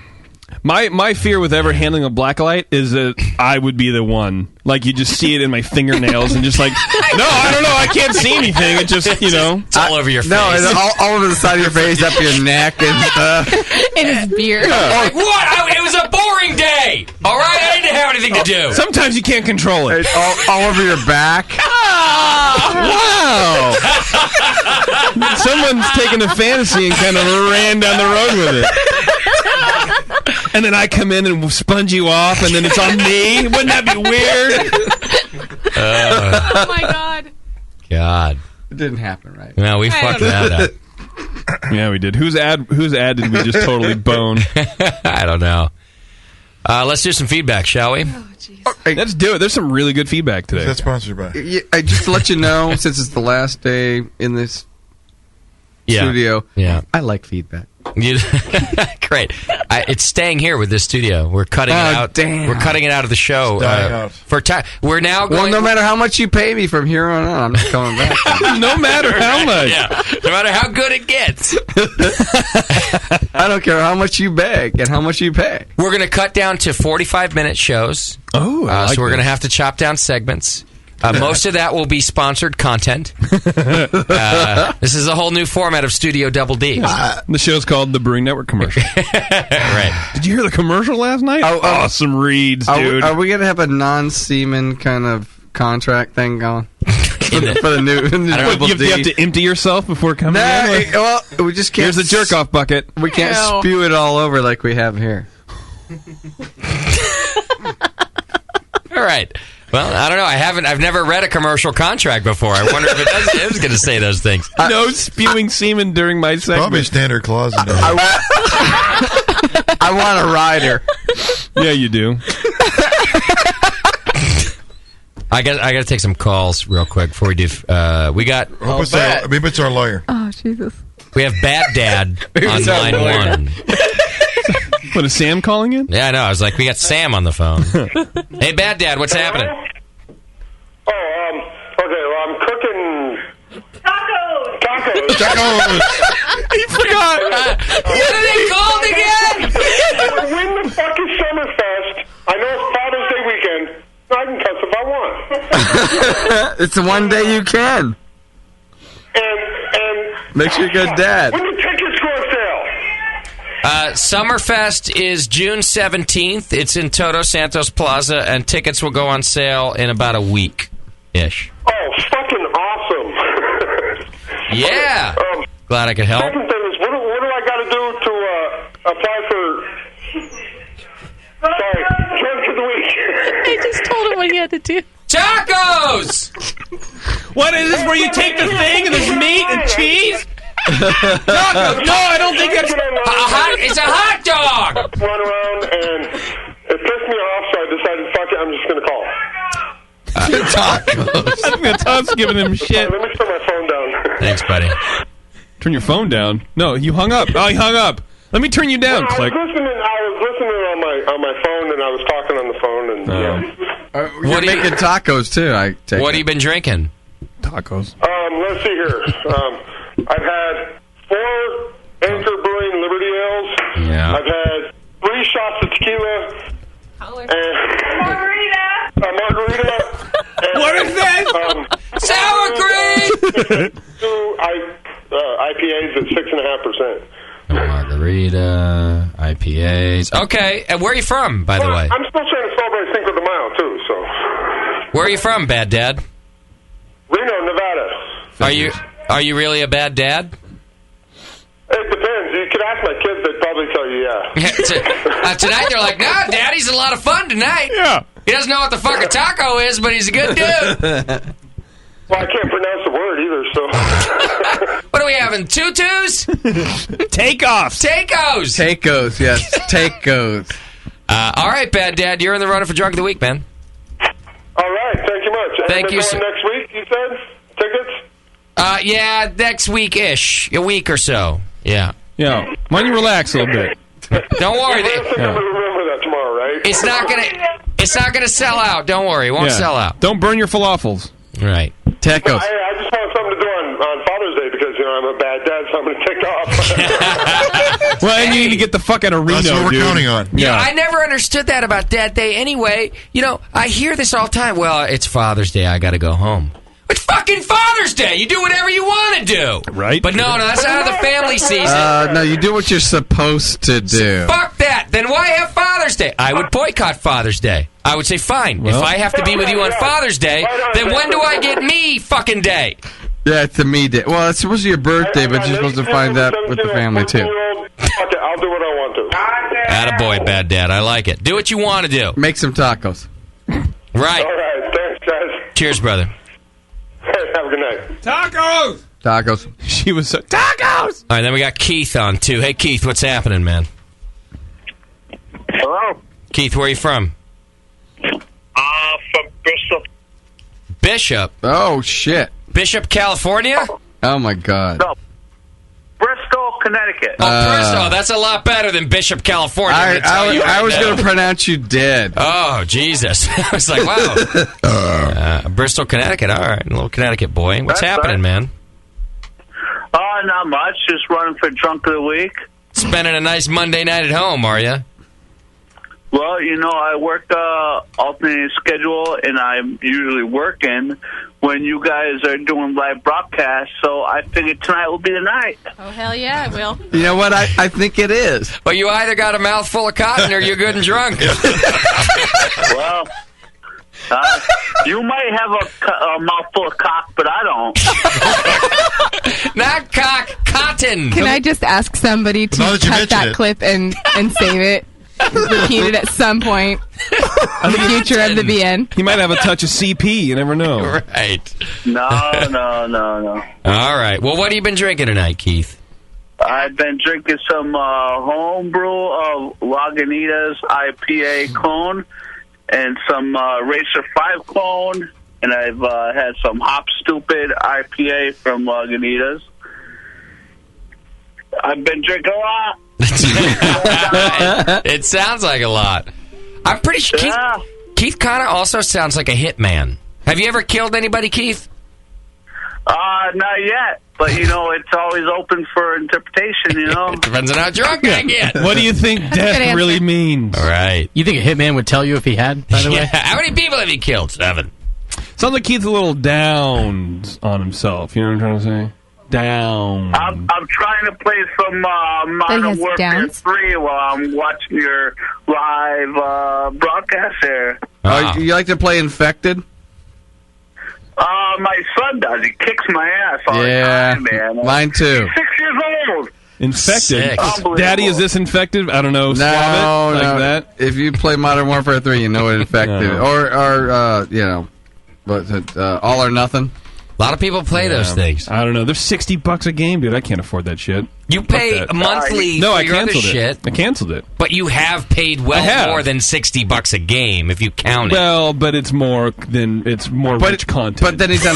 My fear with ever handling a black light is that I would be the one. Like, you just see it in my fingernails and just like, no, I don't know, I can't see anything. It just, you know. It's all over your face. No, it's all over the side of your face, up your neck and stuff. In his beard. Like, what? It was a boring day. All right? I didn't have anything to do. Sometimes you can't control it. It's all over your back. Wow. Someone's taken a fantasy and kind of ran down the road with it. And then I come in and sponge you off, and then it's on me. Wouldn't that be weird? Oh, my God. God. It didn't happen, right? No, we fucked that up. Yeah, we did. Whose ad did we just totally bone? I don't know. Let's do some feedback, shall we? Let's do it. There's some really good feedback today. That's sponsored by. Just to let you know, since it's the last day in this studio, I like feedback. Great. It's staying here with this studio. We're cutting it out. Damn. We're cutting it out of the show for time. We're now going. Well, no matter how much you pay me from here on out, I'm just coming back. No matter how much. Yeah. No matter how good it gets. I don't care how much you beg and how much you pay. We're going to cut down to 45-minute shows. Oh, so we're going to have to chop down segments. Most of that will be sponsored content. This is a whole new format of Studio Double D. The show's called The Brewing Network Commercial. Right. Did you hear the commercial last night? Awesome reads, dude. Are we going to have a non-semen kind of contract thing going? For the new you have to empty yourself before coming in? Well, we just can't. Here's the jerk-off bucket. We can't spew it all over like we have here. All right. Well, I don't know. I've never read a commercial contract before. I wonder if it is going to say those things. No spewing semen during my segment. Probably standard clause in there. I want a rider. Yeah, you do. I got to take some calls real quick before we do. We got. Maybe it's our lawyer. Oh, Jesus. We have Bad Dad on line 1. What, is Sam calling in? Yeah, I know. I was like, we got Sam on the phone. Hey, Bad Dad, what's happening? Okay, well, I'm cooking tacos. He forgot. What are they called again? When the fuck is Summerfest? I know it's Father's Day weekend. I can cuss if I want. It's the one day you can. And Make sure you're a good dad. when the tickets go on sale? Summerfest is June 17th. It's in Todos Santos Plaza, and tickets will go on sale in about a week-ish. Oh, fucking awesome. Yeah. Glad I could help. Second thing is, what do I got to do to apply for... Sorry, drunk of the week. I just told him what he had to do. Tacos! What is this, where you take the thing and there's meat and cheese? Tacos! No, I don't think that's... It's a hot dog! Run around, and it pissed me off, so I decided, fuck it, I'm just going to call. Tacos. I think Tom's giving him shit. Let me turn my phone down. Thanks, buddy. Turn your phone down? No, you hung up. Oh, he hung up. Let me turn you down. Well, Click. I was listening on my phone, and I was talking on the phone, and You're making tacos, too, I take What have you been drinking? Tacos. Let's see here. I've had 4 Anchor Brewing Liberty Ales. Yeah. I've had 3 shots of tequila. And margarita. And, What is that? Sour cream! 2 IPAs at 6.5%. Margarita, IPAs. Okay, and where are you from, by the way? I'm still trying to celebrate Cinco de Mayo, too, so. Where are you from, Bad Dad? Reno, Nevada. Are you really a bad dad? It depends. You could ask my kids, they'd probably tell you, yeah. Tonight they're like, no, Daddy's a lot of fun tonight. Yeah. He doesn't know what the fuck a taco is, but he's a good dude. Well, I can't pronounce the word either, so. What are we having, tutus? Takeoffs. Tacos. Tacos, yes. Tacos. All right, Bad Dad, you're in the running for Drunk of the Week, man. All right, thank you much. Thank you, sir. Next week, you said? Tickets? Yeah, next week-ish. A week or so. Yeah. Yeah. Why don't you relax a little bit? Don't worry. I'm going to remember that tomorrow, right? It's not gonna sell out. Don't worry. It won't sell out. Don't burn your falafels. Right. Tacos. I just want something to do on Father's Day because, I'm a bad dad, so I'm going to take off. Well, and you need to get the fuck out of Reno, That's what we're dude. counting on. Yeah. I never understood that about Dad Day anyway. I hear this all the time. Well, it's Father's Day. I got to go home. It's fucking Father's Day. You do whatever you want to do. Right. But no, that's not how the family sees it. No, you do what you're supposed to do. Fuck that. Then why have Father's Day? I would boycott Father's Day. I would say, fine, if I have to be with you on Father's Day, then when do I get me fucking day? Yeah, it's a me day. Well, it's supposed to be your birthday, but you're supposed to find that with the family, too. Fuck it, I'll do what I want to. Attaboy, Bad Dad. I like it. Do what you want to do. Make some tacos. Right. All right, thanks, guys. Cheers, brother. Hey, have a good night. Tacos! Tacos. She was so... Tacos! All right, then we got Keith on, too. Hey, Keith, what's happening, man? Hello? Keith, where are you from? From Bristol. Bishop. Oh, shit. Bishop, California? Oh, my God. No. Bristol, Connecticut. Oh, Bristol. That's a lot better than Bishop, California. I was going to pronounce you dead. Oh, Jesus. I was like, wow. Bristol, Connecticut. All right. A little Connecticut boy. What's happening, man? Not much. Just running for Drunk of the Week. Spending a nice Monday night at home, are you? Well, I work alternating schedule, and I'm usually working when you guys are doing live broadcasts, so I figured tonight will be the night. Oh, hell yeah, I will. You know what? I think it is. Well, you either got a mouthful of cotton or you're good and drunk. Well, you might have a mouthful of cock, but I don't. Not cock, cotton. Can I just ask somebody to Now that you cut mention that it. clip and save it? Repeat it at some point in the future of the BN. He might have a touch of CP. You never know. Right. No. All right. Well, what have you been drinking tonight, Keith? I've been drinking some homebrew of Lagunitas IPA clone and some Racer 5 clone, and I've had some Hop Stupid IPA from Lagunitas. I've been drinking a lot. It sounds like a lot. I'm pretty sure Keith kind of also sounds like a hitman. Have you ever killed anybody, Keith? Not yet. but it's always open for interpretation. Depends on how drunk I get. What do you think death really means? All right. You think a hitman would tell you if he had, by the way? How many people have he killed? 7. Sounds like Keith's a little down on himself. You know what I'm trying to say? Down. I'm trying to play some Modern Warfare 3 while I'm watching your live broadcast here. You like to play Infected? My son does. He kicks my ass all the time, man. Mine too. He's 6 years old. Infected? Daddy, is this infected? I don't know. Swab it like that? If you play Modern Warfare 3, you know what Infected is. Or All or Nothing. A lot of people play those things. I don't know. They're $60 a game, dude. I can't afford that shit. You pay monthly No, for I your other canceled it. shit. I canceled it. But you have paid more than $60 a game if you count it. Well, but it's more rich content. But then he's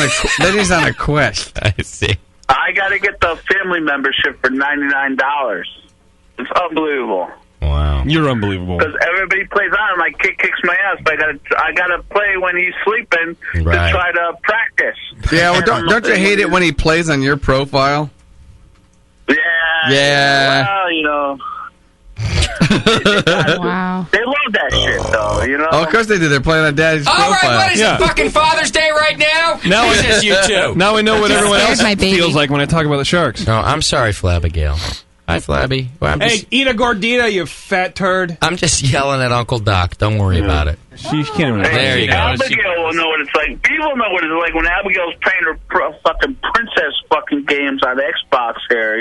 on a quest. I see. I got to get the family membership for $99. It's unbelievable. Wow, you're unbelievable. Because everybody plays on. My kid kicks my ass, but I gotta play when he's sleeping to try to practice. Yeah, well, don't you hate it when he plays on your profile? Yeah. Well, Wow. They love that shit, though. Oh, of course they do. They're playing on Daddy's All profile. right, what is it? Fucking Father's Day right now? Now It's just you two. Now we know what everyone else my baby. feels like when I talk about the Sharks. No, I'm sorry, Flabbigail. Hi, Flabby. Well, Eat a gordita, you fat turd. I'm just yelling at Uncle Doc. Don't worry about it. She can't even. There you go. Abigail will know what it's like. People know what it's like when Abigail's playing her fucking princess fucking games on Xbox here,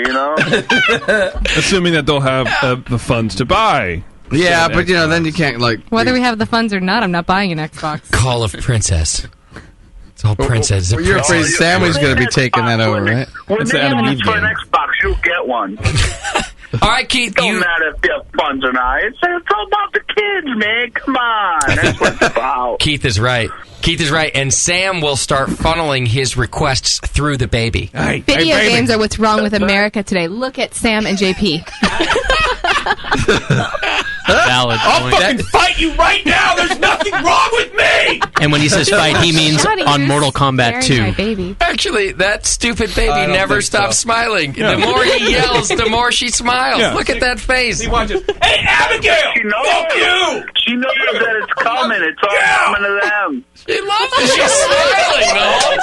Assuming that they'll have the funds to buy. Yeah, but then you can't Whether we have the funds or not, I'm not buying an Xbox. Call of Princess. It's all Princess. Well, you're afraid Sammy's going to be taking that over, right? When they ask for an Xbox, you'll get one. All right, Keith. Don't matter if they have funds or not. It's all about the kids, man. Come on. That's what it's about. Keith is right. And Sam will start funneling his requests through the baby. Video games are what's wrong with America today. Look at Sam and JP. Valid I'll point. fucking fight you right now. There's nothing wrong with me. And when he says fight, he means on Mortal Kombat 2. Actually, that stupid baby never stops smiling. Yeah. The more he yells, the more she smiles. Yeah. Look at that face. He watches. Hey, Abigail! Fuck you! She knows that it's coming. It's all coming to them. She loves it. She's smiling the whole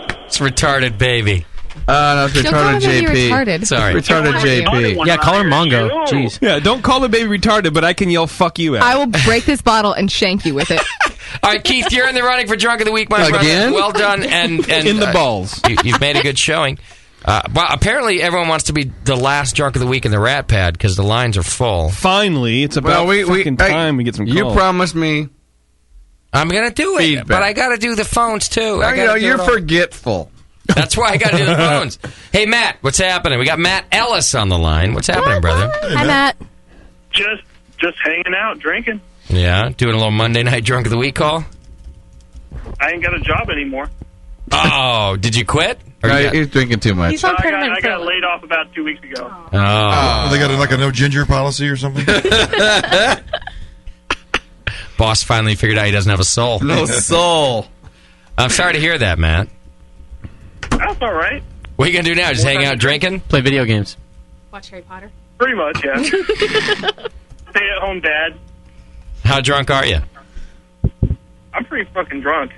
time. It's retarded baby. No, it's Don't call retarded the baby JP. retarded. Sorry. Retarded JP. Yeah, call her Mongo. Jeez. Yeah, don't call the baby retarded, but I can yell "fuck you" at. I will break this bottle and shank you with it. All right, Keith, you're in the running for Drunk of the Week, my Again? brother. Well done. And in the balls. You've made a good showing. Well, apparently everyone wants to be the last Drunk of the Week in the Rat Pad because the lines are full. Finally, it's about fucking time we get some calls. You promised me. I'm going to do it, Feedback. but I got to do the phones, too. You're forgetful. That's why I got to do the phones. Hey, Matt, what's happening? We got Matt Ellis on the line. What's happening, brother? Hi, Matt. Just hanging out, drinking. Yeah, doing a little Monday night Drunk of the Week call? I ain't got a job anymore. Oh, did you quit? He's drinking too much. He's on permanent I got laid off about 2 weeks ago. Oh. They got like a no ginger policy or something? Boss finally figured out he doesn't have a soul. No soul. I'm sorry to hear that, Matt. That's all right. What are you going to do now? Just hang out drinking? Play video games. Watch Harry Potter. Pretty much, yeah. Stay-at-home dad. How drunk are you? I'm pretty fucking drunk.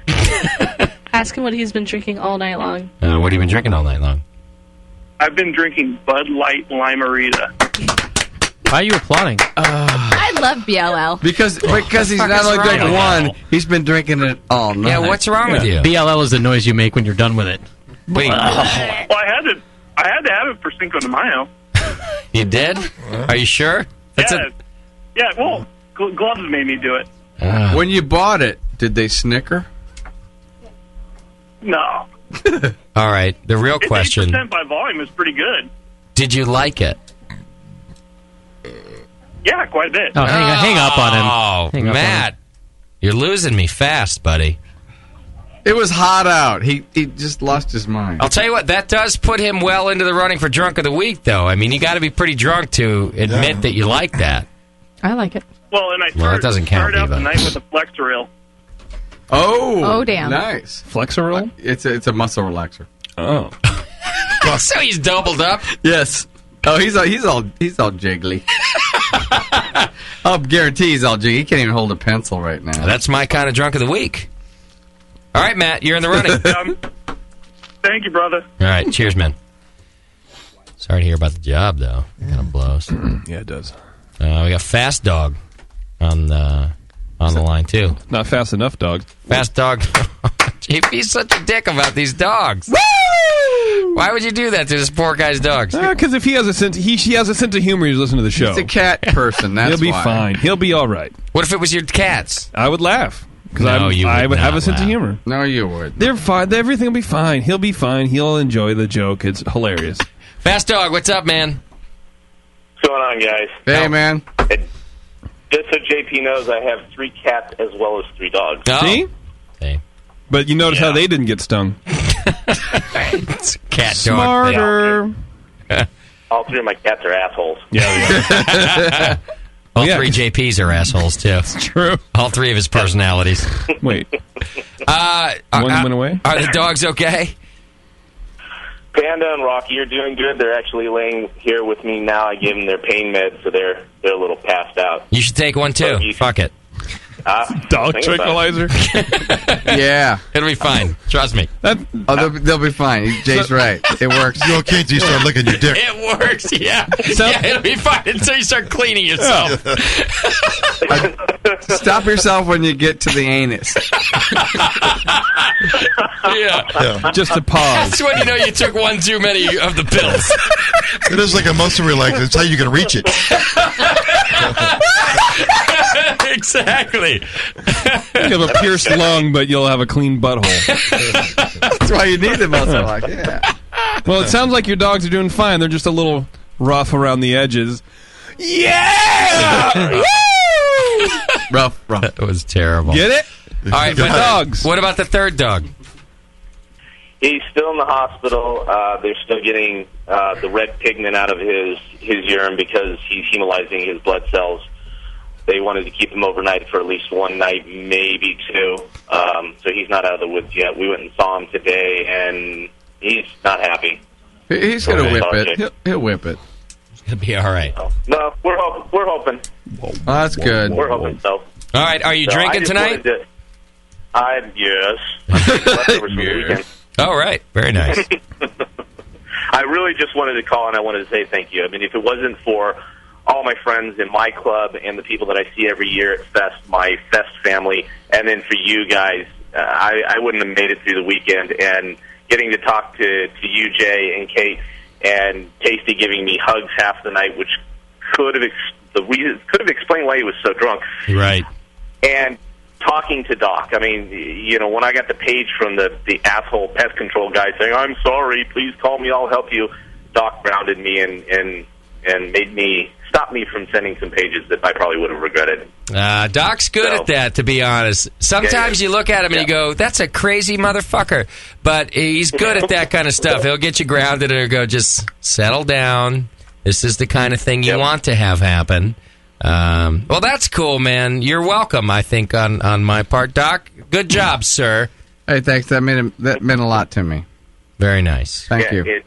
Ask him what he's been drinking all night long. What have you been drinking all night long? I've been drinking Bud Light Limerita. Why are you applauding? I love BLL. Because he's not only drinking one, he's been drinking it all night. Yeah, what's wrong with you? BLL is the noise you make when you're done with it. Wait. Well, I had to have it for Cinco de Mayo. You did? Are you sure? Yeah, well, Gloves made me do it. When you bought it, did they snicker? No. All right, the real question. 8% by volume is pretty good. Did you like it? Yeah, quite a bit. Oh, hang up on him. Oh, Hang up Matt. You're losing me fast, buddy. It was hot out. He just lost his mind. I'll tell you what, that does put him well into the running for Drunk of the Week, though. I mean, you got to be pretty drunk to admit that you like that. I like it. Well, and I Well, that doesn't count, started out the Eva. night with a Flexeril. Oh, damn. nice. Flexeril? It's a muscle relaxer. Oh. So he's doubled up. Yes. Oh, he's all jiggly. I'll guarantee he's all jiggly. He can't even hold a pencil right now. That's my kind of drunk of the week. All right, Matt, you're in the running. Thank you, brother. All right, cheers, man. Sorry to hear about the job, though. It kind of blows. Yeah, it does. We got Fast Dog on the line, too. Not fast enough, dog. Fast Dog. JP's such a dick about these dogs. Woo! Why would you do that to this poor guy's dogs? Because if he has a sense, he has a sense of humor. He's listening to the show. He's a cat person. That's He'll be why. fine. He'll be all right. What if it was your cats? I would laugh because No, you I would would have not a sense of laugh. humor. No, you would. They're fine. Everything will be fine. He'll be fine. He'll enjoy the joke. It's hilarious. Fast Dog, what's up, man? What's going on, guys? Hey, man. Just so JP knows, I have 3 cats as well as 3 dogs. Oh. See? But you notice how they didn't get stung. It's a cat Smarter. All 3 of my cats are assholes. Yeah. All 3 JPs are assholes, too. That's true. All 3 of his personalities. Wait. One went away? Are the dogs okay? Panda and Rocky are doing good. They're actually laying here with me now. I gave them their pain meds, so they're a little passed out. You should take one, too. Fuck it. Dog think about tranquilizer. Yeah. It'll be fine. Trust me. They'll be fine. Jay's right. It works. You okay until you start licking your dick. It works, yeah. Yeah, it'll be fine until you start cleaning yourself. Stop yourself when you get to the anus. Yeah. Just a pause. That's when you know you took one too many of the pills. It is like a muscle relaxer. It's how you can reach it. Exactly. You have a pierced lung, but you'll have a clean butthole. That's why you need the muscle lock. Yeah. Well, it sounds like your dogs are doing fine. They're just a little rough around the edges. Yeah! Rough. That was terrible. Get it? All right, but dogs. What about the third dog? He's still in the hospital. They're still getting the red pigment out of his urine because he's hemolyzing his blood cells. They wanted to keep him overnight for at least one night, maybe 2. So he's not out of the woods yet. We went and saw him today, and he's not happy. He's going to whip it. He'll whip it. He'll be all right. No, we're hoping. Oh, that's good. We're hoping so. All right, are you So drinking tonight? Yes. Leftovers from the weekend. All right, very nice. I really just wanted to call and I wanted to say thank you. I mean, if it wasn't for all my friends in my club and the people that I see every year at Fest, my Fest family, and then for you guys, I wouldn't have made it through the weekend. And getting to talk to you, Jay, and Kate, and Tasty giving me hugs half the night, which could have explained why he was so drunk. Right. And talking to Doc. I mean, you know, when I got the page from the asshole pest control guy saying, "I'm sorry, please call me, I'll help you," Doc grounded me and made me stop me from sending some pages that I probably would have regretted. Doc's good at that, to be honest. Sometimes you look at him and you go, "That's a crazy motherfucker," but he's good at that kind of stuff. He'll get you grounded and he'll go, "Just settle down. This is the kind of thing you want to have happen." Well, that's cool, man. You're welcome, I think, on my part. Doc, good job, sir. Hey, thanks. That meant a lot to me. Very nice. Thank you.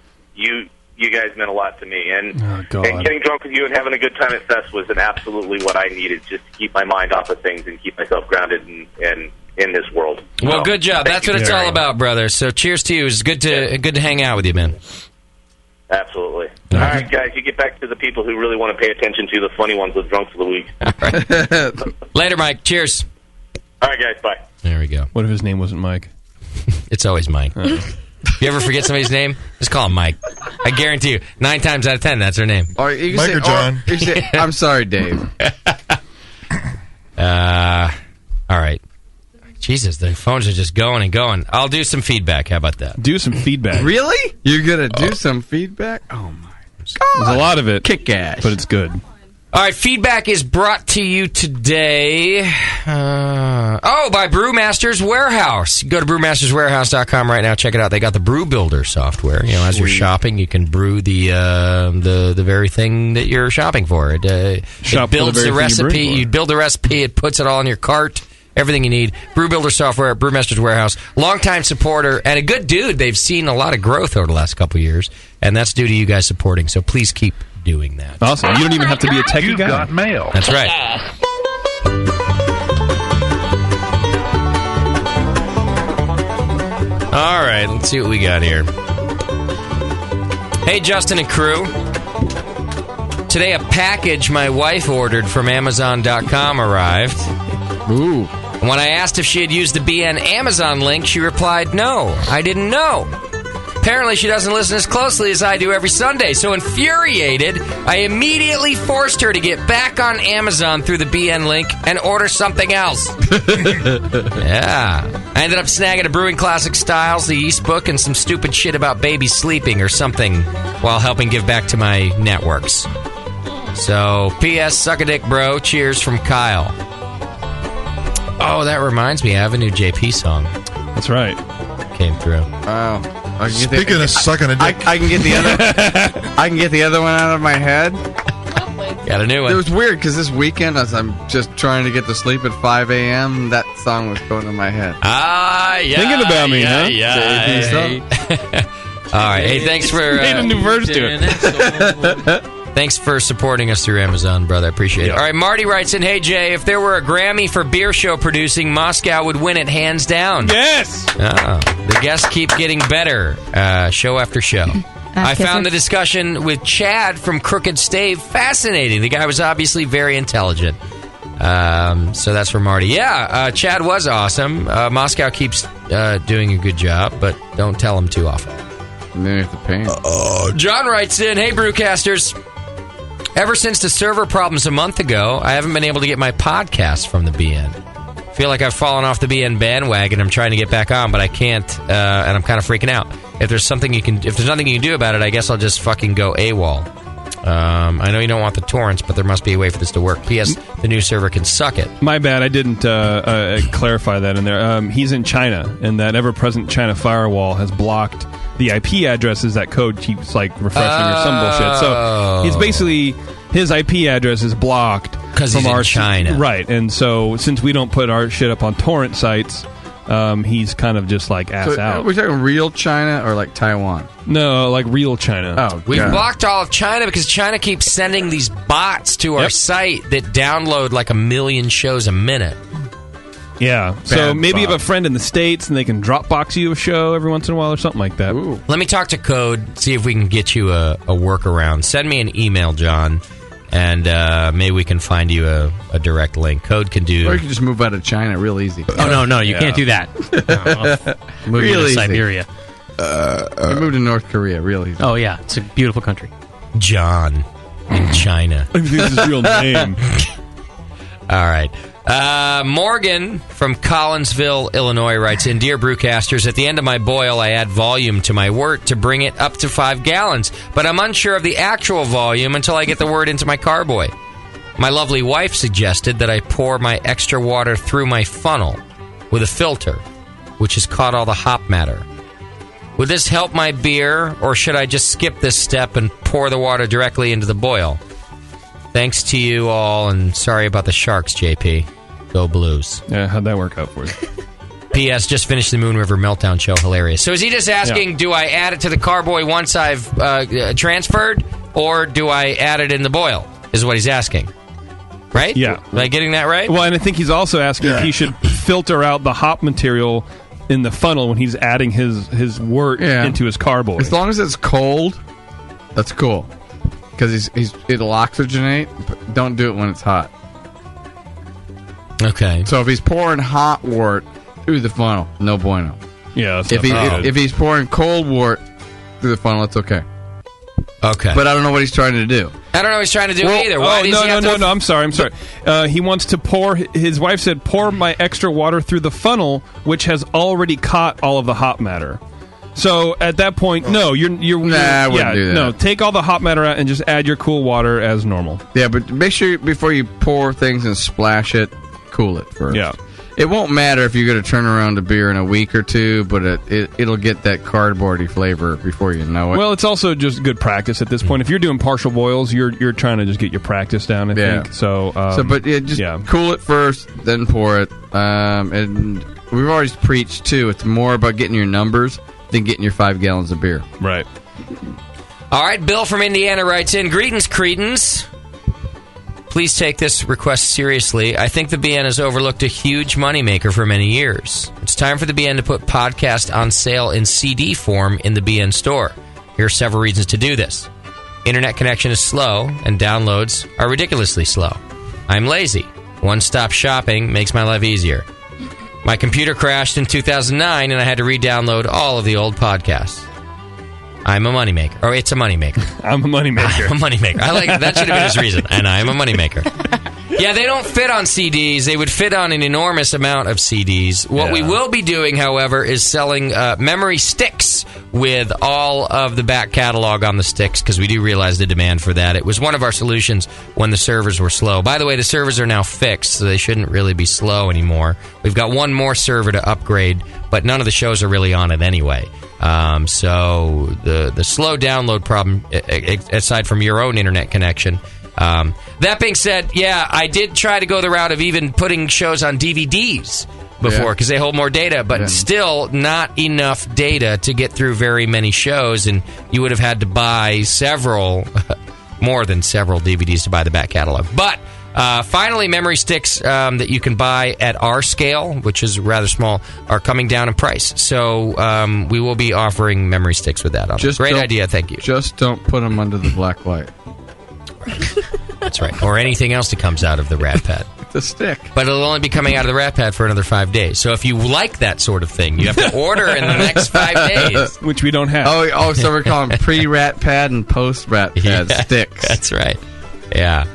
You guys meant a lot to me, and God. and getting drunk with you and having a good time at Fest was absolutely what I needed, just to keep my mind off of things and keep myself grounded and in this world. Well, So, good job. thank That's you what it's very all about, brother. So cheers to you. It's good to hang out with you, man. Absolutely. All right, guys, you get back to the people who really want to pay attention to the funny ones with drunks of the week. Later, Mike. Cheers. All right, guys, bye. There we go. What if his name wasn't Mike? It's always Mike. If you ever forget somebody's name, just call him Mike. I guarantee you, 9 times out of 10, that's their name. Or you can Mike say, or John. you can say, "I'm sorry, Dave." All right. Jesus, the phones are just going and going. I'll do some feedback. How about that? Do some feedback. Really? You're going to do some feedback? Oh, my There's a lot of it. Kick ass. But it's good. All right, feedback is brought to you today by Brewmaster's Warehouse. Go to brewmasterswarehouse.com right now. Check it out. They got the Brew Builder software. You know, as you're shopping, you can brew the very thing that you're shopping for. It builds the recipe. You build the recipe. It puts it all in your cart. everything you need. Brew Builder software at Brewmaster's Warehouse. Longtime supporter and a good dude. They've seen a lot of growth over the last couple of years, and that's due to you guys supporting. So please keep doing that. Awesome. You don't even have to be a techie You've guy. got mail. That's right. All right, let's see what we got here. Hey, Justin and crew. Today, a package my wife ordered from Amazon.com arrived. Ooh. When I asked if she had used the BN Amazon link, she replied, no, I didn't know. Apparently, she doesn't listen as closely as I do every Sunday. So infuriated, I immediately forced her to get back on Amazon through the BN link and order something else. Yeah. I ended up snagging a Brewing Classic Styles, the Yeast Book, and some stupid shit about baby sleeping or something while helping give back to my networks. So, P.S. Suck a dick, bro. Cheers from Kyle. Oh, that reminds me. I have a new JP song. That's right. Came through. Oh. Speaking of sucking a dick, I can get the other. I can get the other one out of my head. Got a new one. It was weird because this weekend, as I'm just trying to get to sleep at 5 a.m., that song was going in my head. Ah, yeah. Thinking about me, huh? Yeah. All right. Hey, thanks for made a new verse to it. Thanks for supporting us through Amazon, brother. I appreciate it. All right, Marty writes in, hey, Jay, if there were a Grammy for beer show producing, Moscow would win it hands down. Yes! Oh, the guests keep getting better, show after show. I found the discussion with Chad from Crooked Stave fascinating. The guy was obviously very intelligent. So that's for Marty. Yeah, Chad was awesome. Moscow keeps doing a good job, but don't tell him too often. And then you have to pay him. John writes in, hey, Brewcasters. Ever since the server problems a month ago, I haven't been able to get my podcast from the BN. Feel like I've fallen off the BN bandwagon. I'm trying to get back on, but I can't, and I'm kind of freaking out. If there's nothing you can do about it, I guess I'll just fucking go AWOL. I know you don't want the torrents, but there must be a way for this to work. P.S. The new server can suck it. My bad. I didn't clarify that in there. He's in China, and that ever-present China firewall has blocked the IP addresses that code keeps refreshing or some bullshit. So he's basically, his IP address is blocked because he's in China, right? And so since we don't put our shit up on torrent sites, he's kind of just ass out. Are we talking real China or Taiwan? No, real China. Oh, we've blocked all of China because China keeps sending these bots to our site that download 1 million shows a minute. Yeah, so maybe you have a friend in the States and they can Dropbox you a show every once in a while or something like that. Ooh. Let me talk to Code, see if we can get you a workaround. Send me an email, John, and maybe we can find you a direct link. Code can do... Or you can just move out of China real easy. Oh, no, you can't do that. Move real to easy. Siberia. You move to North Korea real easy. Oh, yeah, it's a beautiful country. John in China. This is his real name. All right. Morgan from Collinsville, Illinois writes in, Dear Brewcasters, at the end of my boil, I add volume to my wort to bring it up to 5 gallons, but I'm unsure of the actual volume until I get the wort into my carboy. My lovely wife suggested that I pour my extra water through my funnel with a filter, which has caught all the hop matter. Would this help my beer, or should I just skip this step and pour the water directly into the boil? Thanks to you all, and sorry about the Sharks, JP. Go Blues. Yeah, how'd that work out for you? P.S. Just finished the Moon River Meltdown show. Hilarious. So is he just asking, do I add it to the carboy once I've transferred, or do I add it in the boil, is what he's asking. Right? Yeah. Am I getting that right? Well, and I think he's also asking if he should filter out the hop material in the funnel when he's adding his wort into his carboy. As long as it's cold, that's cool. Because it'll oxygenate, but don't do it when it's hot. Okay. So if he's pouring hot wort through the funnel, no bueno. Yeah. If he's pouring cold wort through the funnel, it's okay. Okay. But I don't know what he's trying to do. I don't know what he's trying to do either. Why does he have to... No, I'm sorry. He wants to pour, his wife said, pour my extra water through the funnel, which has already caught all of the hop matter. So at that point, no, I wouldn't do that. No, take all the hop matter out and just add your cool water as normal. Yeah, but make sure before you pour things and splash it, cool it first. Yeah. It won't matter if you're going to turn around a beer in a week or two, but it'll get that cardboardy flavor before you know it. Well, it's also just good practice at this point. If you're doing partial boils, you're trying to just get your practice down, I think. So, cool it first, then pour it. And we've always preached, too, it's more about getting your numbers than getting your 5 gallons of beer. Right. All right, Bill from Indiana writes in, "Greetings, cretins. Please take this request seriously. I think the BN has overlooked a huge moneymaker for many years. It's time for the BN to put podcast on sale in CD form in the BN store. Here are several reasons to do this. Internet connection is slow, and downloads are ridiculously slow. I'm lazy. One-stop shopping makes my life easier. My computer crashed in 2009, and I had to re-download all of the old podcasts. I'm a moneymaker. Or it's a moneymaker. I'm a moneymaker. I'm a moneymaker. I like that. Should have been his reason. And I'm a moneymaker. Yeah, they don't fit on CDs. They would fit on an enormous amount of CDs. What we will be doing, however, is selling memory sticks with all of the back catalog on the sticks, because we do realize the demand for that. It was one of our solutions when the servers were slow. By the way, the servers are now fixed, so they shouldn't really be slow anymore. We've got one more server to upgrade, but none of the shows are really on it anyway. So the slow download problem, aside from your own internet connection. That being said, I did try to go the route of even putting shows on DVDs before, because they hold more data, but still not enough data to get through very many shows, and you would have had to buy more than several DVDs to buy the back catalog. But finally, memory sticks that you can buy at our scale, which is rather small, are coming down in price. So we will be offering memory sticks with that on. Great idea, thank you. Just don't put them under the black light. That's right. Or anything else that comes out of the Rat Pad. The stick. But it'll only be coming out of the Rat Pad for another 5 days. So if you like that sort of thing, you have to order in the next 5 days. Which we don't have. Oh, so we're calling pre-Rat Pad and post-Rat Pad sticks. That's right. Yeah.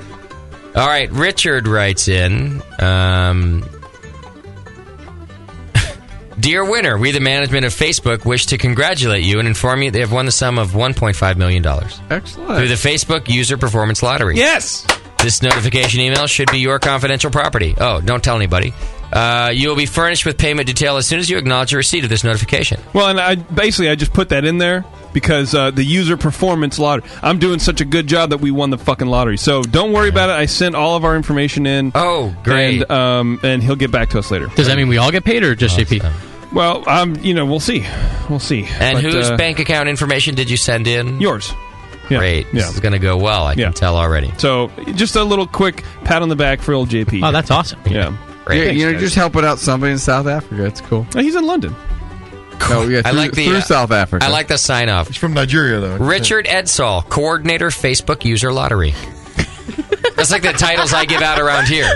All right, Richard writes in, Dear winner, we the management of Facebook wish to congratulate you and inform you they have won the sum of $1.5 million. Excellent. Through the Facebook User Performance Lottery. Yes! This notification email should be your confidential property. Oh, don't tell anybody. You will be furnished with payment detail as soon as you acknowledge your receipt of this notification. Well, and I just put that in there because the User Performance Lottery. I'm doing such a good job that we won the fucking lottery. So don't worry about it. I sent all of our information in. Oh, great. And he'll get back to us later. Does that mean we all get paid or just JP? Well, we'll see. We'll see. And whose bank account information did you send in? Yours. Yeah. Great. Yeah. This is going to go well, I can tell already. So just a little quick pat on the back for old JP. Oh, that's awesome. Yeah. Great. Thanks, you're just helping out somebody in South Africa. It's cool. Oh, he's in London. Oh, yeah, through South Africa. I like the sign-off. He's from Nigeria, though. Richard Edsall, Coordinator, Facebook User Lottery. That's like the titles I give out around here.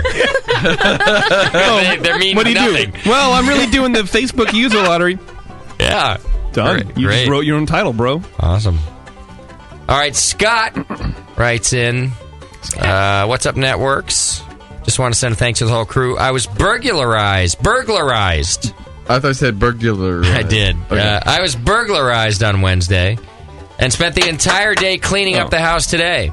They mean what do you nothing. do? Well, I'm really doing the Facebook User Lottery. Yeah. Done. You just wrote your own title, bro. Awesome. All right, Scott writes in, What's Up Networks? Just want to send a thanks to the whole crew. I was burglarized. I thought I said burglarized. I did. Okay. I was burglarized on Wednesday and spent the entire day cleaning up the house today.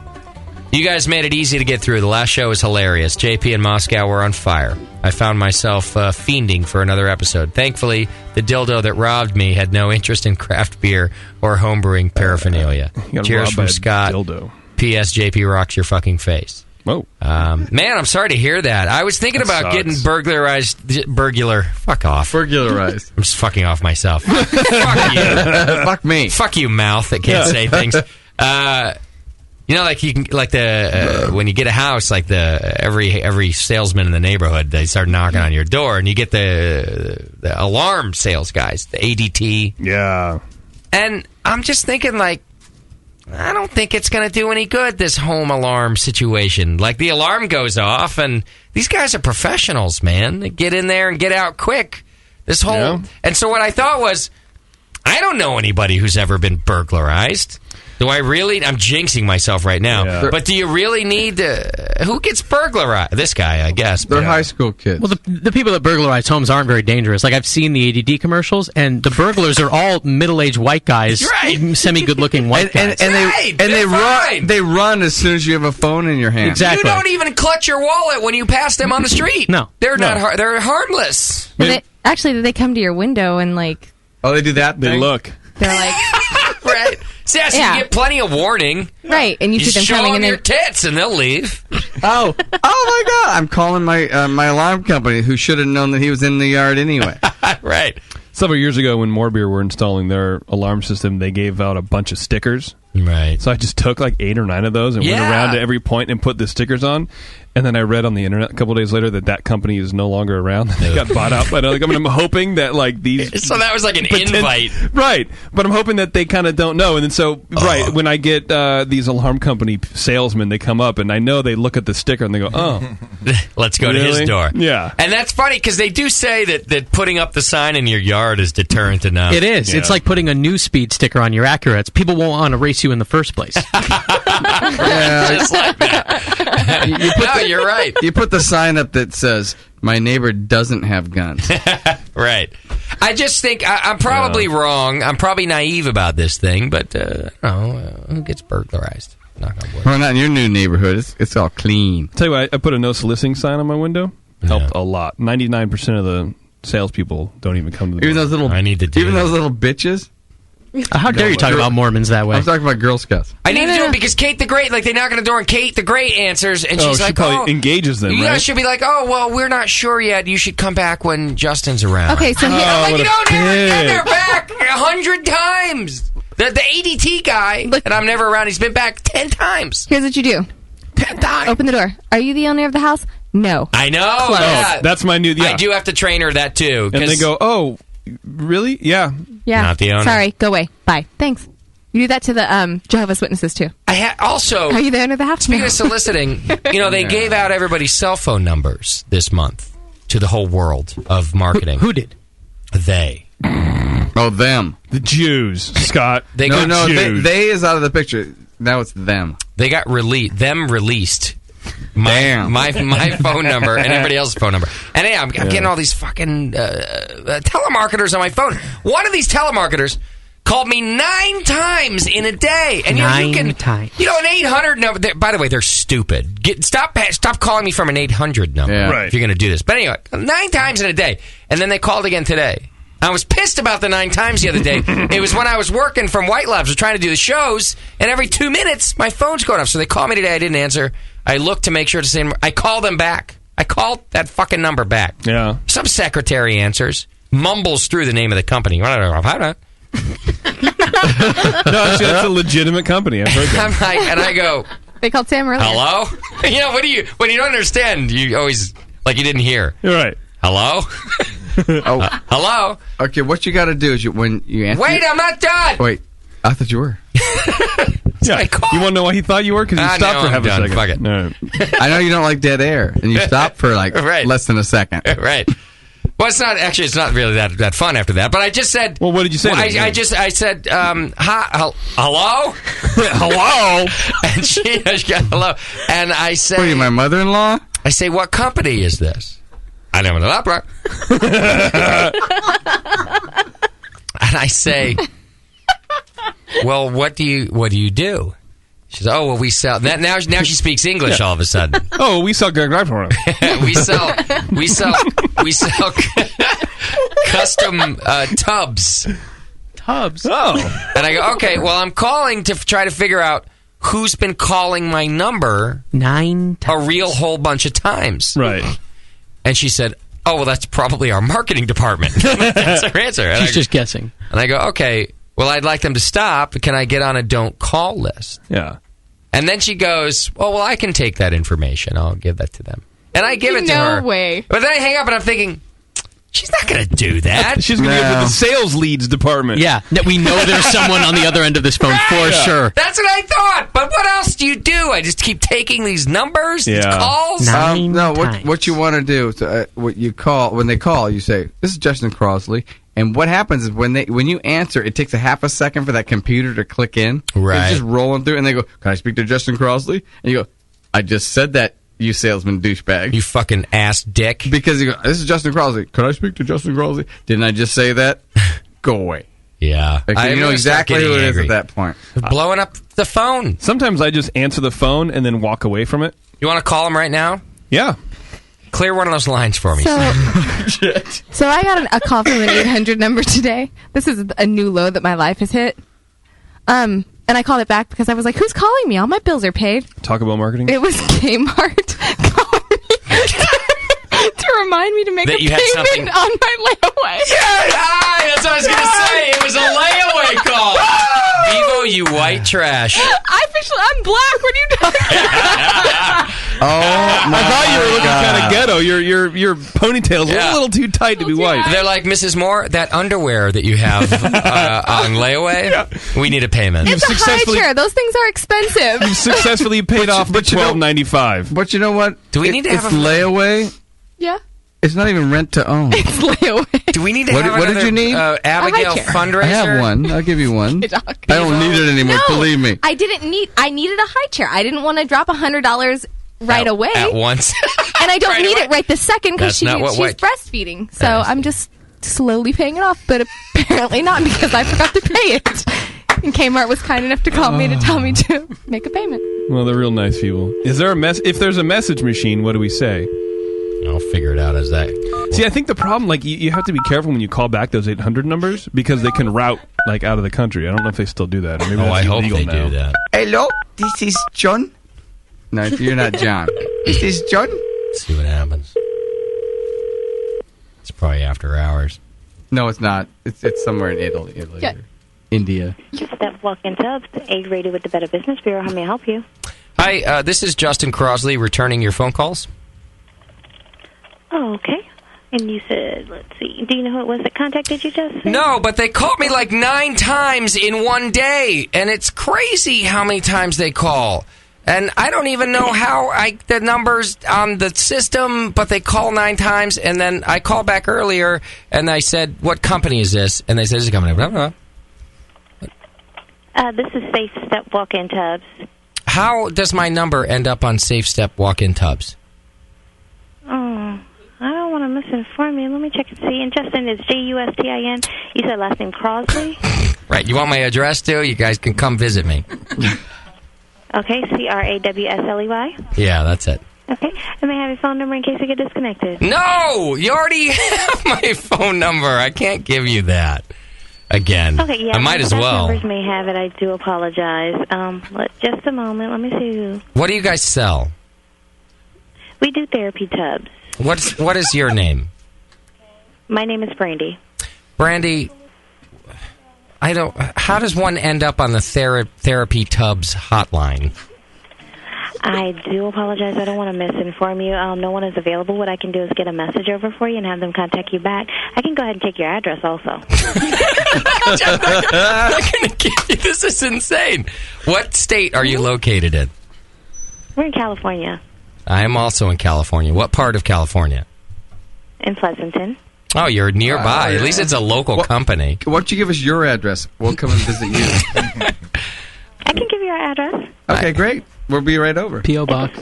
You guys made it easy to get through. The last show was hilarious. JP and Moscow were on fire. I found myself fiending for another episode. Thankfully, the dildo that robbed me had no interest in craft beer or homebrewing paraphernalia. Cheers from Scott. Dildo. P.S. JP rocks your fucking face. Whoa. Man, I'm sorry to hear that. I was thinking about getting burglarized. Fuck off. Burglarized. I'm just fucking off myself. Fuck you. Fuck me. Fuck you, mouth that can't say things. You know, like you can, like when you get a house, like every salesman in the neighborhood, they start knocking on your door, and you get the alarm sales guys, the ADT. Yeah. And I'm just thinking, like, I don't think it's going to do any good, this home alarm situation. Like, the alarm goes off, and these guys are professionals, man. They get in there and get out quick. This whole... Yeah. And so what I thought was, I don't know anybody who's ever been burglarized. Do I really? I'm jinxing myself right now. Yeah. But do you really need who gets burglarized? This guy, I guess. They're high school kids. Well, the people that burglarize homes aren't very dangerous. Like, I've seen the ADD commercials, and the burglars are all middle-aged white guys, semi-good-looking white guys. And they run as soon as you have a phone in your hand. Exactly. You don't even clutch your wallet when you pass them on the street. No. They're not. They're harmless. Actually, they come to your window and, like... Oh, they do that? They look. They're like... Right. So you get plenty of warning. Right, and you see them show coming them and your tits, and they'll leave. Oh my God! I'm calling my my alarm company, who should have known that he was in the yard anyway. Right. Several years ago, when More Beer were installing their alarm system, they gave out a bunch of stickers. Right. So I just took like 8 or 9 of those and went around to every point and put the stickers on. And then I read on the internet a couple days later that company is no longer around. They got bought out by another company. I'm hoping that like these... So that was like an invite. Right. But I'm hoping that they kind of don't know. And then right, when I get these alarm company salesmen, they come up and I know they look at the sticker and they go, oh. Let's go to his door. Yeah. And that's funny because they do say that putting up the sign in your yard is deterrent enough. It is. Yeah. It's like putting a news speed sticker on your Accurates. People won't want to race you in the first place. Just like that. You're right. You put the sign up that says, "My neighbor doesn't have guns." Right. I just think I'm probably wrong. I'm probably naive about this thing, but I don't know. Who gets burglarized? Knock on wood. Well, not in your new neighborhood. It's all clean. Tell you what, I put a no soliciting sign on my window. Helped a lot. 99% of the salespeople don't even come to the Even door. those little, I need to do even that. those little bitches. How dare you talk about Mormons that way? I'm talking about Girl Scouts. I need to do it because Kate the Great, like they knock on the door and Kate the Great answers, and she's she like, probably engages them, you right? guys should be like, oh, well, we're not sure yet. You should come back when Justin's around. Okay, so I'm like, what you a don't ever get bitch. there back 100 times. The ADT guy, and I'm never around, he's been back 10 times. Here's what you do. 10 times. Open the door. Are you the owner of the house? No. I know. Close. Yeah. That's my new... Yeah. I do have to train her that, too. And they go, oh, really? Yeah. Yeah. Not the owner. Sorry, go away. Bye. Thanks. You do that to the Jehovah's Witnesses, too. I also... Are you the owner of the house? Speaking No. of soliciting, they gave out everybody's cell phone numbers this month to the whole world of marketing. Who did? They. Oh, them. The Jews, Scott. No, Jews. they is out of the picture. Now it's them. They got released. My phone number and everybody else's phone number. And I'm getting all these fucking telemarketers on my phone. One of these telemarketers called me 9 times in a day. And you can times. an 800 number. By the way, they're stupid. Stop calling me from an 800 number if you're going to do this. But anyway, 9 times in a day. And then they called again today. I was pissed about the 9 times the other day. It was when I was working from White Labs. I was trying to do the shows, and every 2 minutes, my phone's going off. So they called me today. I didn't answer. I looked to make sure to say, I called them back. I called that fucking number back. Yeah. Some secretary answers, mumbles through the name of the company. No, actually, that's a legitimate company. I've heard that. I'm like, and I go, They called Sam earlier. hello? When you don't understand, you always, like you didn't hear. You're right. Hello? Hello? Okay, what you got to do is when you answer. Wait, I'm not done. Wait, I thought you were. Yeah. You want to know why he thought you were? Because you stopped for half a second. Fuck it. No. I know you don't like dead air, and you stopped for like less than a second. Right. Well, it's not really that fun after that. But I just said. Well, what did you say? I said, hello, hello, and she got hello, and I said, "Are you my mother-in-law?" I say, "What company is this?" I know an opera. And I say, well, what do you do? She says, oh, well, we sell. Now she speaks English all of a sudden. Oh, we sell we sell custom tubs. Tubs. Oh. And I go, okay, well, I'm calling to try to figure out who's been calling my number 9 times. a real whole bunch of times. Right. And she said, oh, well, that's probably our marketing department. That's her answer. And She's just guessing. And I go, okay, well, I'd like them to stop. Can I get on a don't call list? Yeah. And then she goes, oh, well, I can take that information. I'll give that to them. And I give it to her. No way. But then I hang up and I'm thinking, She's not going to do that. She's going to go to the sales leads department. Yeah, we know there's someone on the other end of this phone for sure. That's what I thought. But what else do you do? I just keep taking these numbers, these calls. No, what you want to do? What you call when they call, you say, "This is Justin Crosley." And what happens is when you answer, it takes a half a second for that computer to click in. Right. It's just rolling through, and they go, "Can I speak to Justin Crosley?" And you go, "I just said that, you salesman douchebag. You fucking ass dick." Because you go, "This is Justin Crosley. Could I speak to Justin Crosley?" Didn't I just say that? Go away. Yeah. You know exactly who it is at that point. Blowing up the phone. Sometimes I just answer the phone and then walk away from it. You want to call him right now? Yeah. Clear one of those lines for me. So I got a call from an 800 number today. This is a new low that my life has hit. And I called it back because I was like, who's calling me? All my bills are paid. Talk about marketing? It was Kmart calling me to remind me to make That a you had payment something- on my layaway. Yeah, that's what I was going to say. It was a layaway call. Bevo, you white trash. I'm black. What are you talking about? I thought you were looking kind of ghetto. Your ponytail's a little too tight to be white. They're like, Mrs. Moore, that underwear that you have on layaway, we need a payment. It's a high chair. Those things are expensive. You've successfully paid off the $12.95. But you know what? Do we need to have it's a layaway? Yeah. It's not even rent to own. It's layaway. Do we need to What have did another, you need? Abigail A high chair. fundraiser? I have one. I'll give you one. I don't need it anymore. No, Believe me. I needed a high chair. I didn't want to drop $100 right away. At once. And I don't Right need away. it right this second because That's not what she's white- breastfeeding. So I'm just slowly paying it off, but apparently not because I forgot to pay it. And Kmart was kind enough to call me to tell me to make a payment. Well, they're real nice people. Is there if there's a message machine, what do we say? I'll figure it out as that. See, I think the problem, like, you have to be careful when you call back those 800 numbers because they can route, like, out of the country. I don't know if they still do that. Or maybe that's I hope illegal they now. do that. Hello, this is John. No, you're not John. This is John. Let's see what happens. It's probably after hours. No, it's not. It's somewhere in Italy. Yeah. India. Step Walk-in Tubs, A-rated with the Better Business Bureau. How may I help you? Hi, this is Justin Crosley returning your phone calls. Oh, okay. And you said, let's see, do you know who it was that contacted you, Justin? No, but they called me like 9 times in one day, and it's crazy how many times they call. And I don't even know how the numbers on the system, but they call 9 times, and then I called back earlier, and I said, what company is this? And they said, this is a company. Blah, blah, blah. This is Safe Step Walk-in Tubs. How does my number end up on Safe Step Walk-in Tubs? Oh, I don't want to misinform you. Let me check and see. And Justin is Justin. You said last name Crosley? Right. You want my address, too? You guys can come visit me. Okay, Crawsley. Yeah, that's it. Okay, and may I have your phone number in case I get disconnected? No! You already have my phone number. I can't give you that again. Okay, yeah. I might as staff well. Members may have it. I do apologize. Just a moment. Let me see who. What do you guys sell? We do therapy tubs. What is your name? My name is Brandy. Brandy, how does one end up on the therapy tubs hotline? I do apologize. I don't want to misinform you. No one is available. What I can do is get a message over for you and have them contact you back. I can go ahead and take your address also. I'm not going to give you. This is insane. What state are you located in? We're in California. I am also in California. What part of California? In Pleasanton. Oh, you're nearby. Yeah. At least it's a local company. Why don't you give us your address? We'll come and visit you. I can give you our address. Okay, great. We'll be right over. P.O. Box.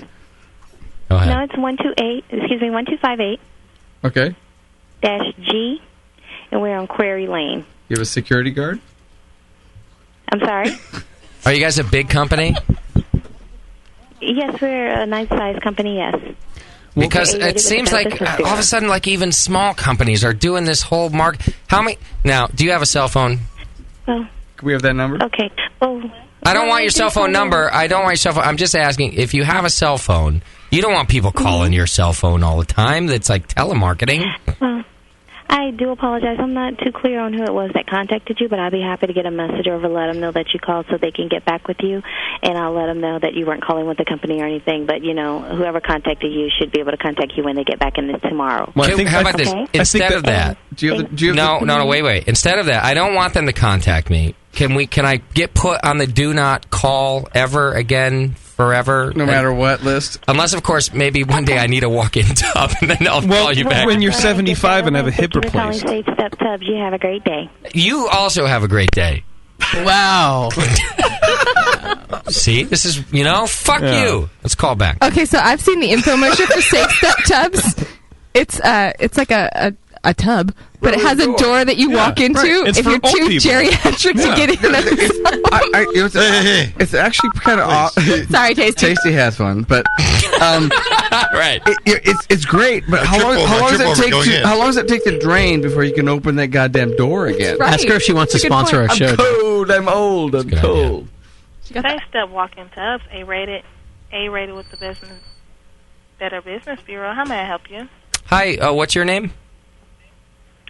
Go ahead. No, it's 1258, Okay. -G, and we're on Quarry Lane. You have a security guard? I'm sorry? Are you guys a big company? Yes, we're a nice-sized company, yes. Because it seems like all of a sudden, like even small companies are doing this whole How many? Now, do you have a cell phone? Well, can we have that number? Okay. Well, I don't want your cell phone number. I don't want your cell phone. I'm just asking if you have a cell phone. You don't want people calling your cell phone all the time. That's like telemarketing. Well, I do apologize. I'm not too clear on who it was that contacted you, but I'll be happy to get a message over, let them know that you called so they can get back with you, and I'll let them know that you weren't calling with the company or anything, but, whoever contacted you should be able to contact you when they get back in this tomorrow. Well, how about this? Instead of that, wait. Instead of that, I don't want them to contact me. Can I get put on the do not call ever again forever? No matter what list? Unless, of course, maybe one day I need a walk-in tub, and then I'll call you back. When you're 75 and have a hip Calling replaced. Safe Step Tubs. You have a great day. You also have a great day. Wow. See? This is, fuck you. Let's call back. Okay, so I've seen the infomercial for Safe Step Tubs. It's like a tub, but it has a door that you walk into if you're too geriatric to get in. It's actually kind of odd. Sorry, Tasty. Tasty has one, but right. It's great. But how long does it take to drain before you can open that goddamn door again? Right. Ask her if she wants to sponsor our show. I'm old. I'm cold. Safe Step walk-in tubs, A-rated with the Better Business Bureau. How may I help you? Hi, what's your name?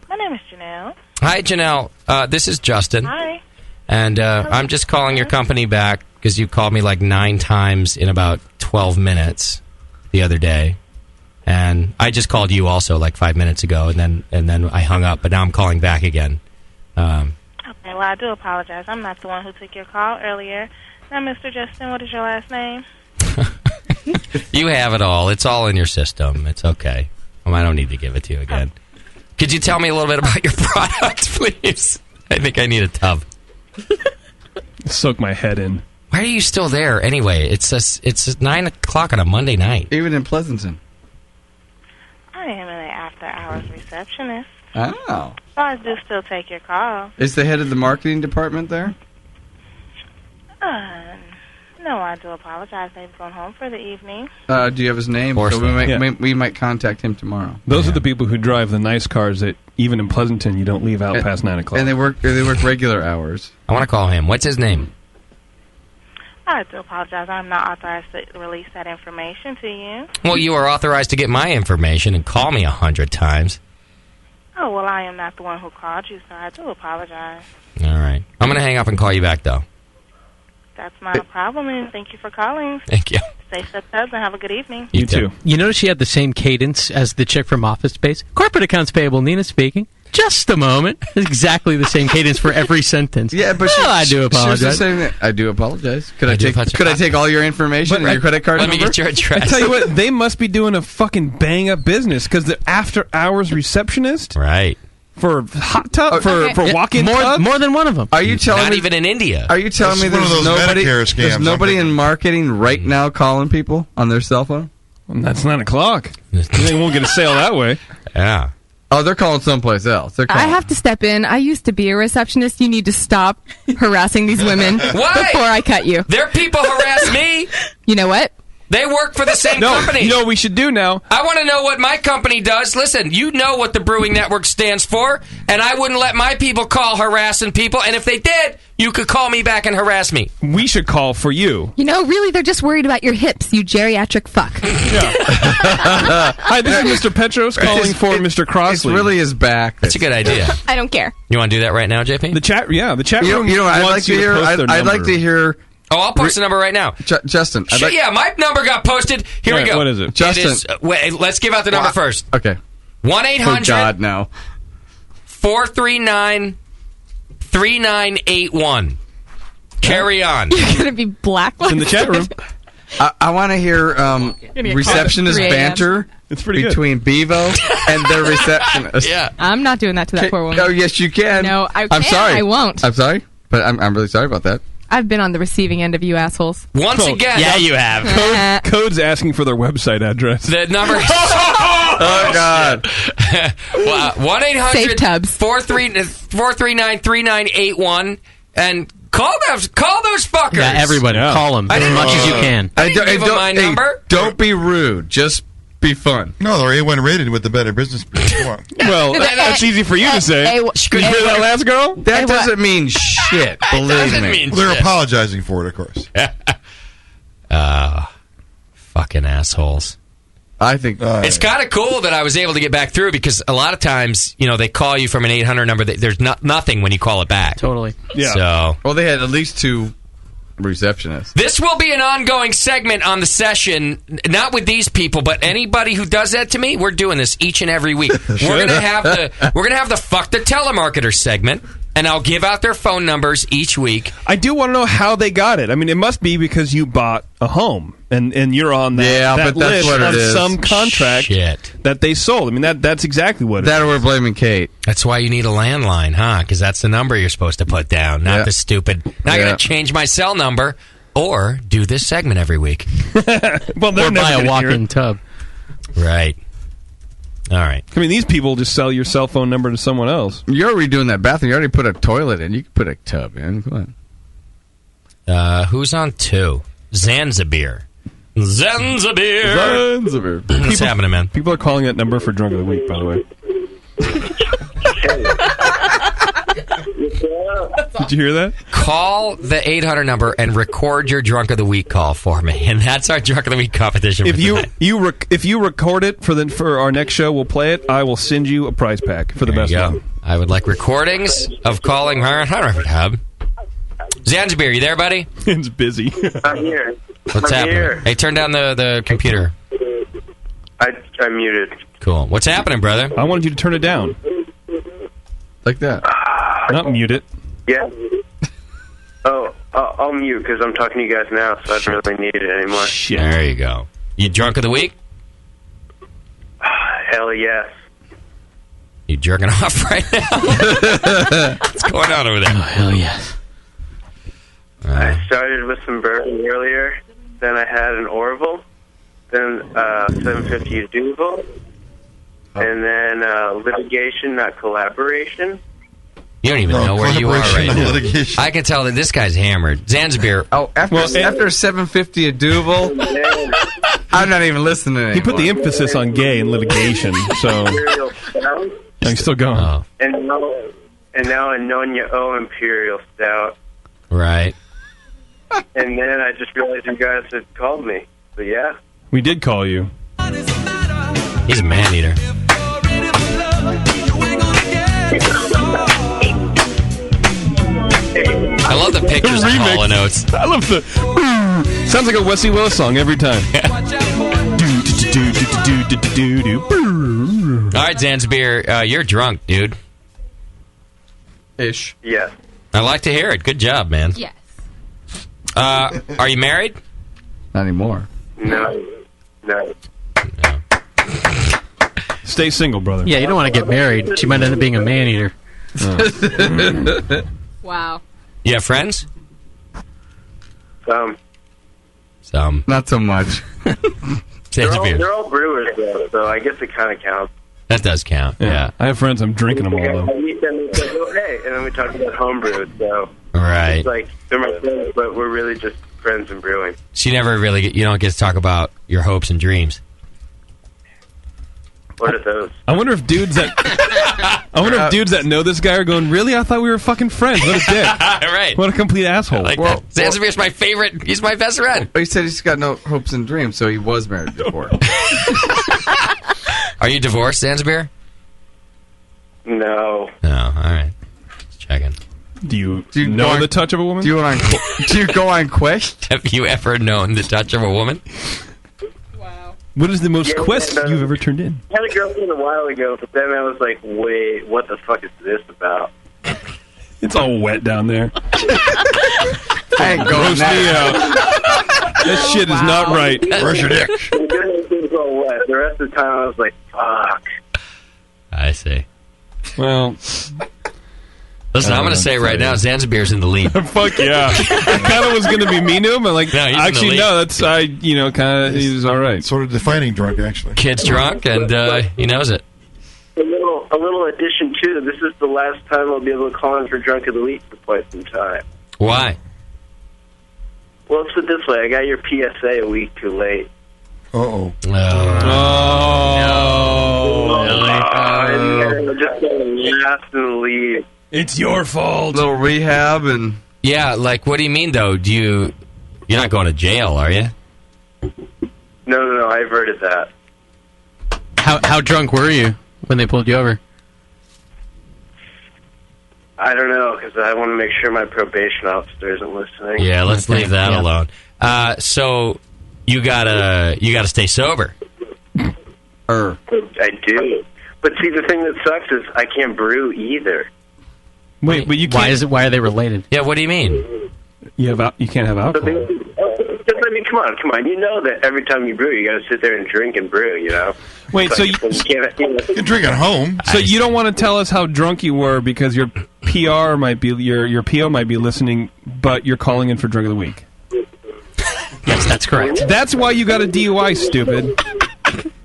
My name is Janelle. Hi, Janelle. This is Justin. Hi. And I'm just calling your company back because you called me like 9 times in about 12 minutes the other day. And I just called you also like 5 minutes ago, and then I hung up, but now I'm calling back again. Okay, well, I do apologize. I'm not the one who took your call earlier. Now, Mr. Justin, what is your last name? You have it all. It's all in your system. It's okay. I don't need to give it to you again. Could you tell me a little bit about your product, please? I think I need a tub. Soak my head in. Why are you still there anyway? It's 9 o'clock on a Monday night. Even in Pleasanton. I am an after-hours receptionist. Oh. So I do still take your call. Is the head of the marketing department there? No, I do apologize. They've gone home for the evening. Do you have his name? So we might contact him tomorrow. Those are the people who drive the nice cars that even in Pleasanton you don't leave out past 9 o'clock. And they work regular hours. I want to call him. What's his name? I do apologize. I'm not authorized to release that information to you. Well, you are authorized to get my information and call me 100 times. Oh, well, I am not the one who called you, so I do apologize. All right. I'm going to hang up and call you back, though. That's not a problem, and thank you for calling. Thank you. Stay safe, and have a good evening. You too. You notice she had the same cadence as the chick from Office Space? Corporate accounts payable, Nina speaking. Just a moment. Exactly the same cadence for every sentence. Yeah, but I do apologize. I do apologize. Could I take all your information and your credit card number? Let me get your address. I tell you what, they must be doing a fucking bang-up business because the after-hours receptionist... Right. For hot tub, for walk-in tub? More than one of them. Are you telling Not me? even in India. Are you telling me there's nobody in marketing right now calling people on their cell phone? Well, that's 9 o'clock. They won't get a sale that way. Yeah. Oh, they're calling someplace else. I have to step in. I used to be a receptionist. You need to stop harassing these women before I cut you. Their people harass me. You know what? They work for the same company. You know what we should do now? I want to know what my company does. Listen, you know what the Brewing Network stands for, and I wouldn't let my people call harassing people, and if they did, you could call me back and harass me. We should call for you. You know, really, they're just worried about your hips, you geriatric fuck. Hi, this is Mr. Petros calling for Mr. Crossley. It really is back. That's a good idea. I don't care. You want to do that right now, JP? The chat room. You know, I'd like to hear. Oh, I'll post the number right now. Justin. My number got posted. Here we go. What is it? Justin. Wait, let's give out the number first. Okay. 1-800. Oh, God, no. 439-3981. Carry on. You're going to be blacklisted. In the chat room. I want to hear receptionist banter between Bevo and their receptionist. Yeah. I'm not doing that to that poor woman. Oh, yes, you can. No, I can't. I'm sorry. I won't. I'm sorry, but I'm really sorry about that. I've been on the receiving end of you assholes. Once again. Yeah, you have. Code's asking for their website address. The number. Oh, God. 1-800-439-3981 and call those fuckers. Yeah, everybody. Call them as much as you can. I didn't give them my number. Don't be rude. Just be fun. No, they're A1 rated with the Better Business Bureau. Come on. Well, that's easy for you to say. Did you hear that last girl? That doesn't mean shit, believe me. They're apologizing for it, of course. Fucking assholes. I think it's kind of cool that I was able to get back through because a lot of times, they call you from an 800 number. There's nothing when you call it back. Totally. Yeah. So, well, they had at least 2 receptionists. this will be an ongoing segment on the session, not with these people, but anybody who does that to me. We're doing this each and every week. We're gonna have the fuck the telemarketer segment. And I'll give out their phone numbers each week. I do want to know how they got it. I mean, it must be because you bought a home and you're on that but that's list what it of is. some contract that they sold. I mean, that's exactly what it is. That we're blaming Kate. That's why you need a landline, huh? Because that's the number you're supposed to put down, not the stupid. Now I got to change my cell number or do this segment every week. Well, or buy a walk-in tub. Right. All right. I mean, these people just sell your cell phone number to someone else. You're redoing that bathroom. You already put a toilet in. You can put a tub in. Come on. Who's on 2? Zanzibar. Zanzibar. What's happening, man? People are calling that number for Drunk of the Week, by the way. Did you hear that? Call the 800 number and record your Drunk of the Week call for me, and that's our Drunk of the Week competition. If for you tonight. if you record it for our next show, we'll play it. I will send you a prize pack for the There best you go. one. I would like recordings of calling Hub. Zanzibar, you there, buddy? It's busy. I'm here. What's I'm happening? here. Hey, turn down the computer. I'm muted. Cool. What's happening, brother? I wanted you to turn it down. Like that. Not mute it. Yeah. Oh, I'll mute because I'm talking to you guys now, so I don't really need it anymore. There you go. You Drunk of the Week? Hell yes. You jerking off right now? What's going on over there? Oh, hell yes. I started with some bourbon earlier, then I had an Orville, then 750 Duvel, and then litigation, not collaboration. You don't even know where you are right now. Litigation. I can tell that this guy's hammered. Zanzibar. Oh, after 750 a Duvel, I'm not even listening anymore. He put the emphasis on gay in litigation, so he's still going. Oh. And now a Nonya O Imperial Stout. Right. And then I just realized you guys had called me. So yeah. We did call you. He's a man-eater. I love the pictures of Hall & Oates. I love the... Sounds like a Wesley Willis song every time. All right, Zanzibar, you're drunk, dude. Ish. Yes. I like to hear it. Good job, man. Yes. Are you married? Not anymore. No. Stay single, brother. Yeah, you don't want to get married. She might end up being a man-eater. Wow. You have friends? Some. Not so much. They're all brewers, though, so I guess it kind of counts. That does count, yeah. I have friends. I'm drinking them all, though. I meet them and say, oh, hey, and then we talk about homebrew, so Right. it's like, they're my friends, but we're really just friends in brewing. So you don't get to talk about your hopes and dreams. What are those? I wonder if dudes that know this guy are going, really? I thought we were fucking friends. What a dick. Right. What a complete asshole. Like that. Zanzibar's my favorite. He's my best friend. But he said he's got no hopes and dreams, so he was married before. Are you divorced, Zanzibar? No. No. All right. Just checking. Do you know the touch of a woman? Do you go on Quest? Have you ever known the touch of a woman? What is the most quest you've ever turned in? I had a girlfriend a while ago, but then I was like, wait, what the fuck is this about? It's all wet down there. I ain't going there. That shit is not right. Where's your dick? The good things all wet. The rest of the time I was like, fuck. I see. Well, listen, I'm going to say right now, Zanzibar's in the lead. Fuck yeah. I kind of was going to be mean to him. I'm like, No, he's in the actually, lead. no, that's, kind of, he's all right. Sort of defining drunk, actually. Kid's drunk, and he knows it. A little addition too. This is the last time I'll be able to call in for Drunk of the Week for quite some time. Why? Well, let's put it this way: I got your PSA a week too late. Uh-oh. I'm just going last in the lead. It's your fault. Little rehab and Yeah, like, what do you mean, though? You're not going to jail, are you? No, I averted that. How drunk were you when they pulled you over? I don't know, because I want to make sure my probation officer isn't listening. Yeah, let's leave that alone. So you gotta stay sober. I do. But see, the thing that sucks is I can't brew either. Wait, but you can't. Why are they related? Yeah, what do you mean? You can't have alcohol. I mean, come on. You know that every time you brew, you got to sit there and drink and brew. You know. Wait, so you can't drink at home. So you don't want to tell us how drunk you were because your PR might be your PO might be listening, but you're calling in for drunk of the week. Yes, that's correct. That's why you got a DUI, stupid.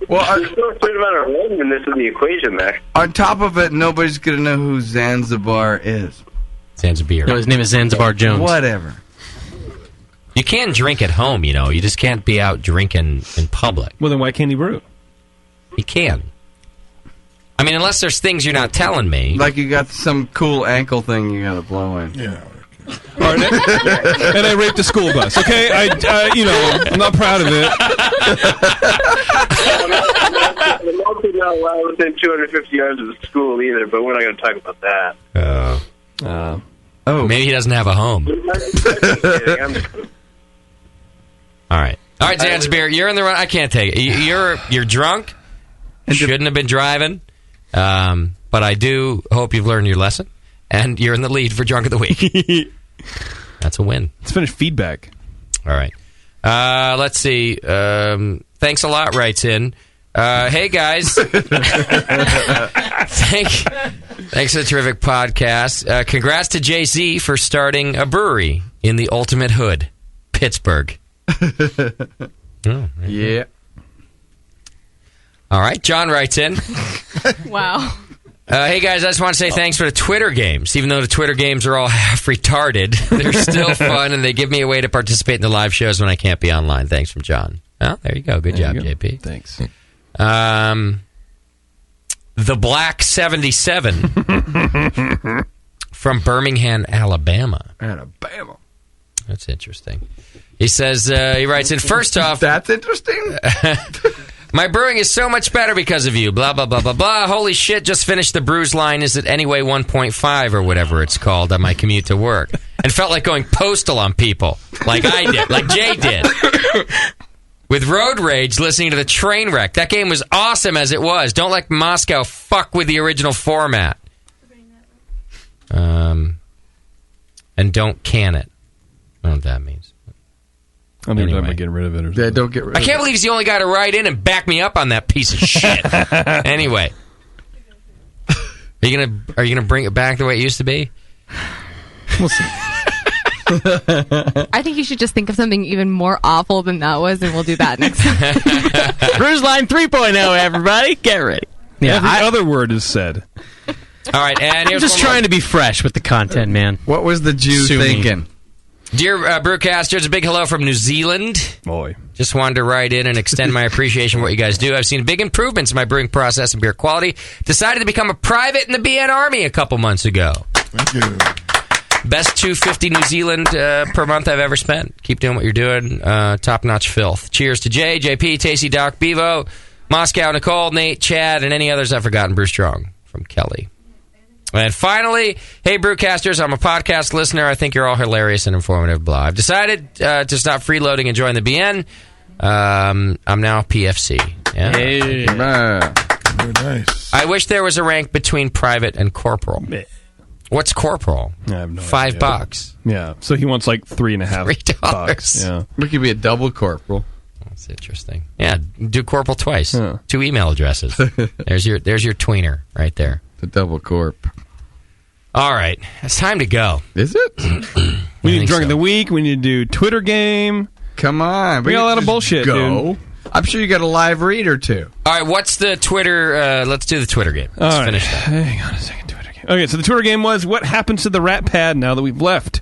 Well, there's still a certain amount of randomness in the equation there. On top of it, nobody's going to know who Zanzibar is. Zanzibar. No, his name is Zanzibar Jones. Whatever. You can drink at home, you know. You just can't be out drinking in public. Well, then why can't he brew? He can. I mean, unless there's things you're not telling me. Like you got some cool ankle thing you got to blow in. Yeah. And I raped a school bus. Okay, I'm not proud of it. I'm also not allowed within 250 yards of the school either, but we're not going to talk about that. Maybe he doesn't have a home. All right, Zanzibar, you're in the run. I can't take it. You're drunk. Shouldn't have been driving. But I do hope you've learned your lesson, and you're in the lead for drunk of the week. That's a win. Let's finish feedback. All right. Let's see. Thanks a lot. Writes in. Hey guys. Thanks for the terrific podcast. Congrats to JC for starting a brewery in the ultimate hood, Pittsburgh. Yeah. All right. John writes in. Wow. Hey guys, I just want to say thanks for the Twitter games. Even though the Twitter games are all half retarded, they're still fun, and they give me a way to participate in the live shows when I can't be online. Thanks from John. Oh, there you go. Good job, JP. Thanks. The Black 77 from Birmingham, Alabama. Alabama. That's interesting. He says, he writes in, first off... That's interesting? My brewing is so much better because of you. Blah, blah, blah, blah, blah. Holy shit, just finished the Brews line. Is it Anyway 1.5 or whatever it's called on my commute to work? And felt like going postal on people. Like I did. Like Jay did. With Road Rage listening to the train wreck. That game was awesome as it was. Don't let Moscow fuck with the original format. And don't can it. I don't know what that means. I'm going to get rid of it or something. Yeah, don't get rid of it. I can't believe he's the only guy to write in and back me up on that piece of shit. Anyway. Are you gonna bring it back the way it used to be? We'll see. I think you should just think of something even more awful than that was, and we'll do that next time. Cruise Line 3.0, everybody. Get ready. Yeah, every other word is said. All right, and I'm just trying to be fresh with the content, man. What was the Jew thinking? Dear Brewcasters, a big hello from New Zealand. Boy. Just wanted to write in and extend my appreciation for what you guys do. I've seen big improvements in my brewing process and beer quality. Decided to become a private in the BN Army a couple months ago. Thank you. Best $250 New Zealand per month I've ever spent. Keep doing what you're doing. Top-notch filth. Cheers to Jay, JP, Tacey, Doc, Bevo, Moscow, Nicole, Nate, Chad, and any others I've forgotten. Brew Strong from Kelly. And finally, hey, Brewcasters, I'm a podcast listener. I think you're all hilarious and informative, blah. I've decided to stop freeloading and join the BN. I'm now PFC. Yeah. Hey. Very nice. I wish there was a rank between private and corporal. What's corporal? I have no idea. $5. Yeah, so he wants like $3.50. $3. Yeah, We could be a double corporal. That's interesting. Yeah, do corporal twice. Yeah. 2 email addresses. There's your tweener right there. The double corp. All right, it's time to go. Is it? we need drunk of the week. We need to do Twitter game. Come on, we got a lot of bullshit, dude. I'm sure you got a live read or two. All right, what's the Twitter? Let's do the Twitter game. Let's finish that. Hang on a second. Twitter game. Okay, so the Twitter game was what happens to the rat pad now that we've left.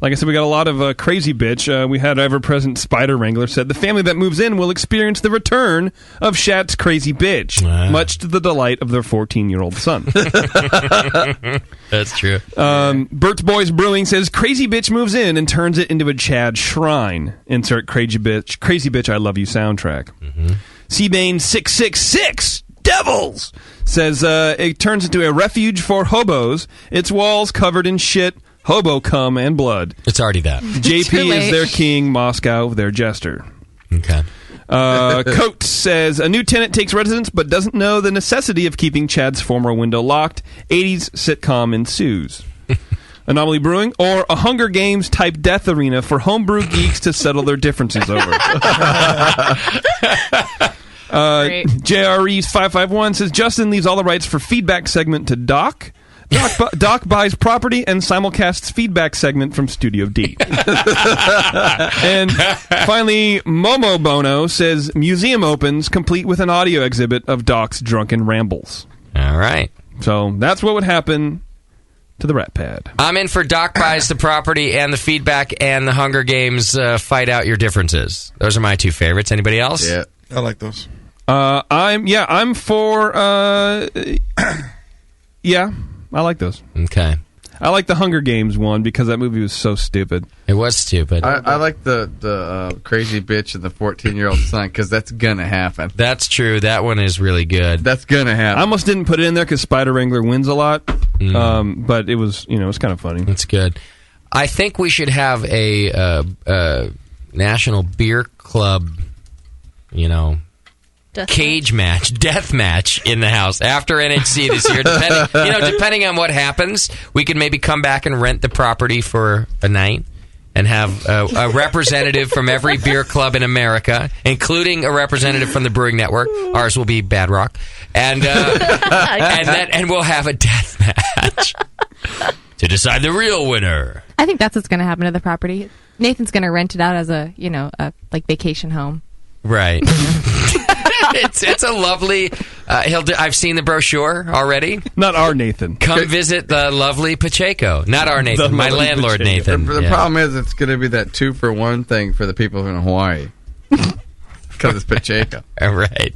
Like I said, we got a lot of crazy bitch. We had ever-present Spider Wrangler said the family that moves in will experience the return of Shat's crazy bitch, much to the delight of their 14-year-old son. That's true. Bert's Boys Brewing says crazy bitch moves in and turns it into a Chad shrine. Insert crazy bitch, I love you soundtrack. Seabane666 Devils says it turns into a refuge for hobos. Its walls covered in shit, hobo cum, and blood. It's already that. JP is their king, Moscow their jester. Okay. Coates says a new tenant takes residence but doesn't know the necessity of keeping Chad's former window locked. 80s sitcom ensues. Anomaly Brewing, or a Hunger Games type death arena for homebrew geeks to settle their differences over. JRE's 551 says Justin leaves all the rights for feedback segment to Doc. Doc buys property and simulcasts feedback segment from Studio D. And finally, Momo Bono says museum opens complete with an audio exhibit of Doc's drunken rambles. All right. So that's what would happen to the Rat Pad. I'm in for Doc buys the property and the feedback and the Hunger Games fight out your differences. Those are my two favorites. Anybody else? Yeah, I like those. I'm for yeah, I like those. Okay. I like the Hunger Games one because that movie was so stupid. It was stupid. I like the crazy bitch and the 14-year-old son because that's gonna happen. That's true. That one is really good. That's gonna happen. I almost didn't put it in there because Spider Wrangler wins a lot, but it was it was kind of funny. It's good. I think we should have a National Beer Club, cage match, death match in the house after NHC this year. Depending on what happens, we can maybe come back and rent the property for a night and have a representative from every beer club in America, including a representative from the Brewing Network. Ours will be Bad Rock, and we'll have a death match to decide the real winner. I think that's what's going to happen to the property. Nathan's going to rent it out as a vacation home. Right. It's a lovely. I've seen the brochure already. Not our Nathan. Come visit the lovely Pacheco. Not our Nathan. My landlord Pacheco. Nathan. The problem is it's going to be that 2-for-1 thing for the people in Hawaii because it's Pacheco. All right.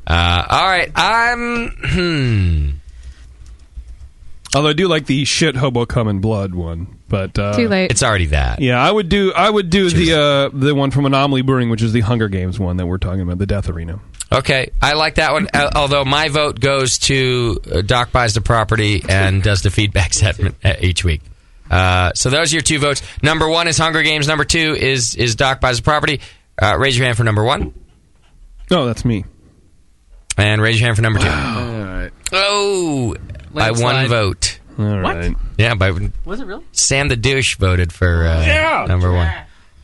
All right. Although I do like the shit hobo cum and blood one, but Too late. It's already that. Yeah, I would do the one from Anomaly Brewing, which is the Hunger Games one that we're talking about, the Death Arena. Okay, I like that one. Although my vote goes to Doc buys the property and does the feedback segment each week. So those are your two votes. Number 1 is Hunger Games. Number 2 is Doc buys the property. Raise your hand for number 1. Oh, that's me. And raise your hand for number 2. All right. Oh, by one vote. All right. Yeah, Was it really? Sam the Douche voted for number 1.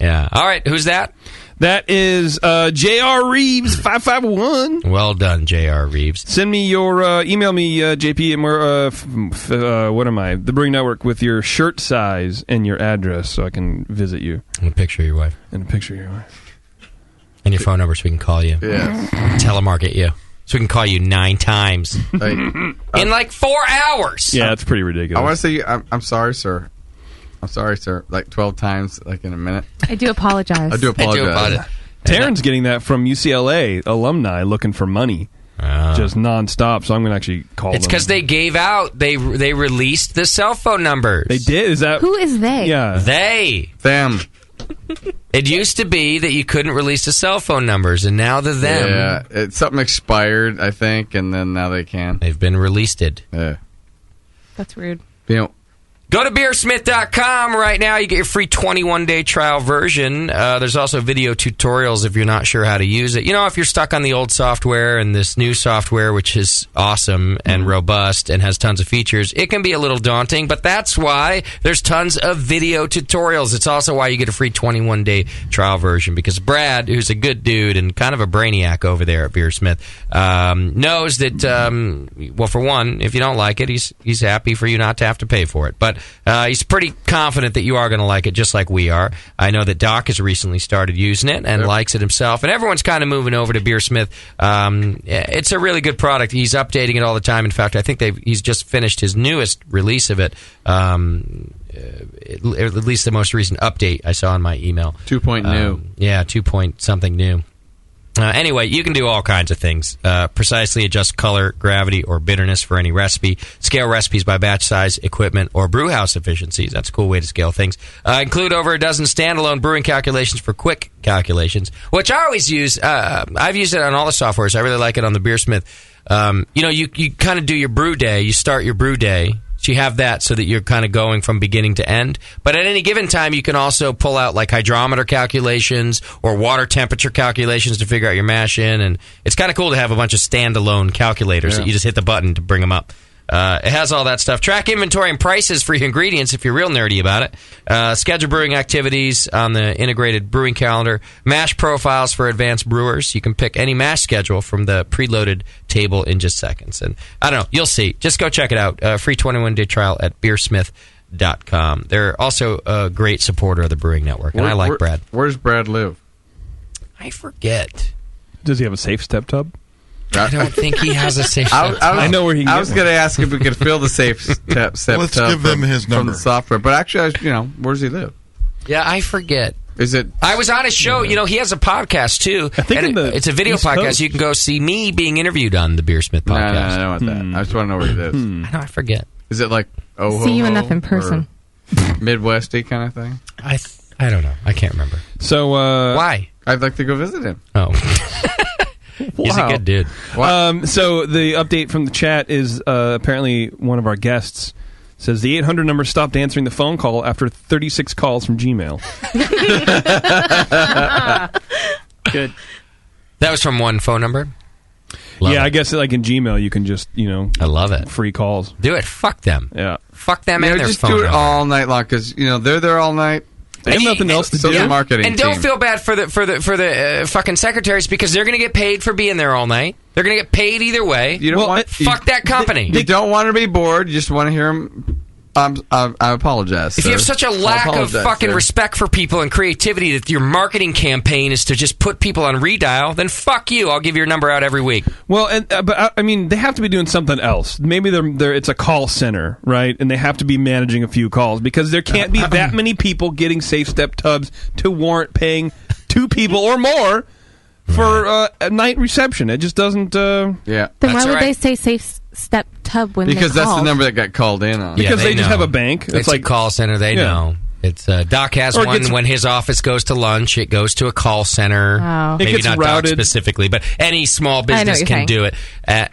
Yeah. All right, who's that? That is J.R. Reeves 551. Well done, J.R. Reeves. Send me your email me JP and we're what am I? The Brewing Network with your shirt size and your address so I can visit you. And a picture of your wife. And a picture of your wife. And your phone number so we can call you. Yeah. Telemarket you. So we can call you 9 times. In like 4 hours. Yeah, it's pretty ridiculous. I want to say I'm sorry, sir. I'm sorry, sir. Like 12 times, like in a minute. I do apologize. I do apologize. Taryn's getting that from UCLA alumni looking for money. Just nonstop, so I'm going to actually call them. It's because they gave out, they released the cell phone numbers. They did? Is that... Who is they? Yeah. They. Them. It used to be that you couldn't release the cell phone numbers, and now the them. Yeah, something expired, I think, and then now they can. They've been released. Yeah. That's rude. Go to beersmith.com right now. You get your free 21-day trial version. There's also video tutorials if you're not sure how to use it. If you're stuck on the old software and this new software, which is awesome and robust and has tons of features, it can be a little daunting, but that's why there's tons of video tutorials. It's also why you get a free 21-day trial version, because Brad, who's a good dude and kind of a brainiac over there at Beersmith, knows that, well, for one, if you don't like it, he's happy for you not to have to pay for it. But he's pretty confident that you are going to like it, just like we are. I know that Doc has recently started using it and likes it himself, and everyone's kind of moving over to Beersmith. It's a really good product. He's updating it all the time. In fact, I think he's just finished his newest release of it, at least the most recent update I saw in my email. 2 point new. Yeah, 2 point something new. Anyway, you can do all kinds of things. Precisely adjust color, gravity, or bitterness for any recipe. Scale recipes by batch size, equipment, or brew house efficiencies. That's a cool way to scale things. Include over a dozen standalone brewing calculations for quick calculations, which I always use. I've used it on all the softwares. I really like it on the Beersmith. You kind of do your brew day. You start your brew day. So you have that so that you're kind of going from beginning to end. But at any given time, you can also pull out like hydrometer calculations or water temperature calculations to figure out your mash in. And it's kind of cool to have a bunch of standalone calculators that you just hit the button to bring them up. It has all that stuff. Track inventory and prices for your ingredients if you're real nerdy about it. Schedule brewing activities on the integrated brewing calendar. Mash profiles for advanced brewers. You can pick any mash schedule from the preloaded table in just seconds. And I don't know, you'll see. Just go check it out. Free 21-day trial at beersmith.com. They're also a great supporter of the Brewing Network, and I like Brad. Where's Brad live? I forget. Does he have a safe step tub? I don't think he has a safe step tub. I know where he can I was going to ask if we could fill the safe step Let's give them his from number. the software. But actually, where does he live? Yeah, I forget. Is it? I was on his show. He has a podcast too. I think it's a video East podcast. Coast. You can go see me being interviewed on the Beersmith podcast. No, I don't want that. I just want to know where he lives. I know. I forget. Is it like See you enough in person. Midwesty kind of thing? I don't know. I can't remember. So why? I'd like to go visit him. Oh. He's a good dude. So the update from the chat is apparently one of our guests says the 800 number stopped answering the phone call after 36 calls from Gmail. Good. That was from one phone number? I guess like in Gmail you can just, I love it. Free calls. Do it. Fuck them. Yeah. Fuck them and their just phone do it number. all night long because, they're there all night. They have nothing else to do. The marketing And don't team. feel bad for the fucking secretaries because they're going to get paid for being there all night. They're going to get paid either way. You don't want fuck that company. You don't want to be bored. You just want to hear them. I apologize. If you have such a lack of fucking respect for people and creativity that your marketing campaign is to just put people on redial, then fuck you. I'll give your number out every week. Well, but I mean, they have to be doing something else. Maybe it's a call center, right? And they have to be managing a few calls because there can't be that many people getting safe step tubs to warrant paying 2 people or more for a night reception. It just doesn't. Then why would they say safe step tub when because they that's call? the number that got called in on. Because they just have a bank. It's like a call center. They know. It's Doc has Or it one gets- when his office goes to lunch. It goes to a call center. Oh. It Maybe gets not routed. Doc specifically, but any small I know what business you're can saying. do it.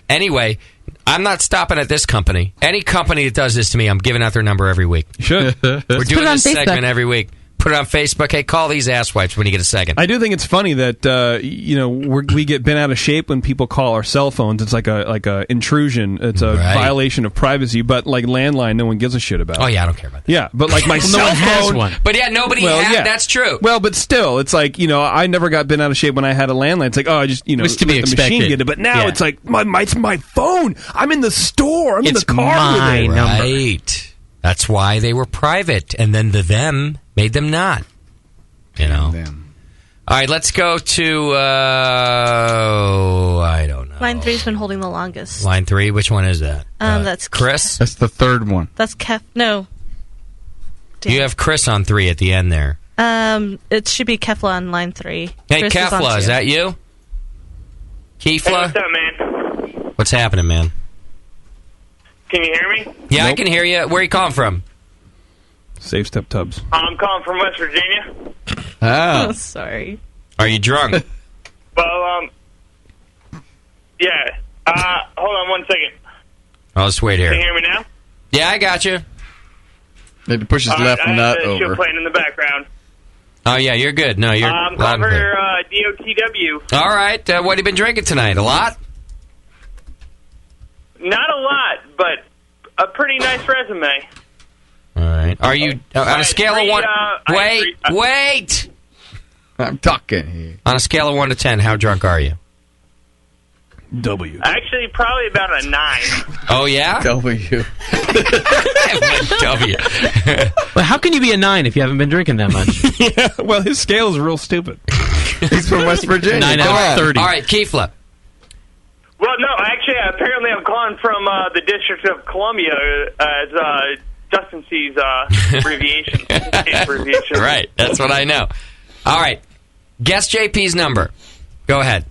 Anyway, I'm not stopping at this company. Any company that does this to me, I'm giving out their number every week. You should. We're put it doing on this Facebook. segment every week. Put it on Facebook. Hey, call these asswipes when you get a second. I do think it's funny that we get bent out of shape when people call our cell phones. It's like a intrusion. It's a violation of privacy. But like landline, no one gives a shit about. Oh yeah, I don't care about that. Yeah, but like my cell phone. But yeah, nobody had. That's true. Well, but still, it's like I never got bent out of shape when I had a landline. It's like I just was to be let the machine expected. get it. But now Yeah. it's like it's my phone. I'm in the store. I'm in It's the car my with it. number. Right. That's why they were private, and then the them made them not. All right, let's go to I don't know. Line 3's been holding the longest. Line 3. Which one is that? That's Chris. That's the third one. That's No. You have Chris on 3 at the end there. It should be Kefla on line 3. Hey, Chris is on Kefla, is 2. that you? Hey, Kefla, what's up, man? what's happening, man? Can you hear me? Yeah, I can hear you. Where are you calling from? Safe step tubs. I'm calling from West Virginia. Oh, sorry. Are you drunk? Well, yeah. Hold on 1 second. I'll just wait Can you here. hear me now? Yeah, I got you. Had to push his All right, left I have nut the show over. playing in the background. Oh, yeah, you're good. No, you're I'm loud calling and clear. for DOTW. All right, what have you been drinking tonight? A lot? Not a lot, but a pretty nice resume. All right. Are you on a scale of 1? Wait. I'm talking here. On a scale of 1 to 10, how drunk are you? W. Actually, probably about a 9. Oh yeah. W. W. Well, how can you be a 9 if you haven't been drinking that much? Yeah. Well, his scale is real stupid. He's from West Virginia. 9 out of 30. All right, Keefla. Well, no, actually, apparently I'm calling from the District of Columbia as Justin C's abbreviation. Right, that's what I know. All right, guess JP's number. Go ahead.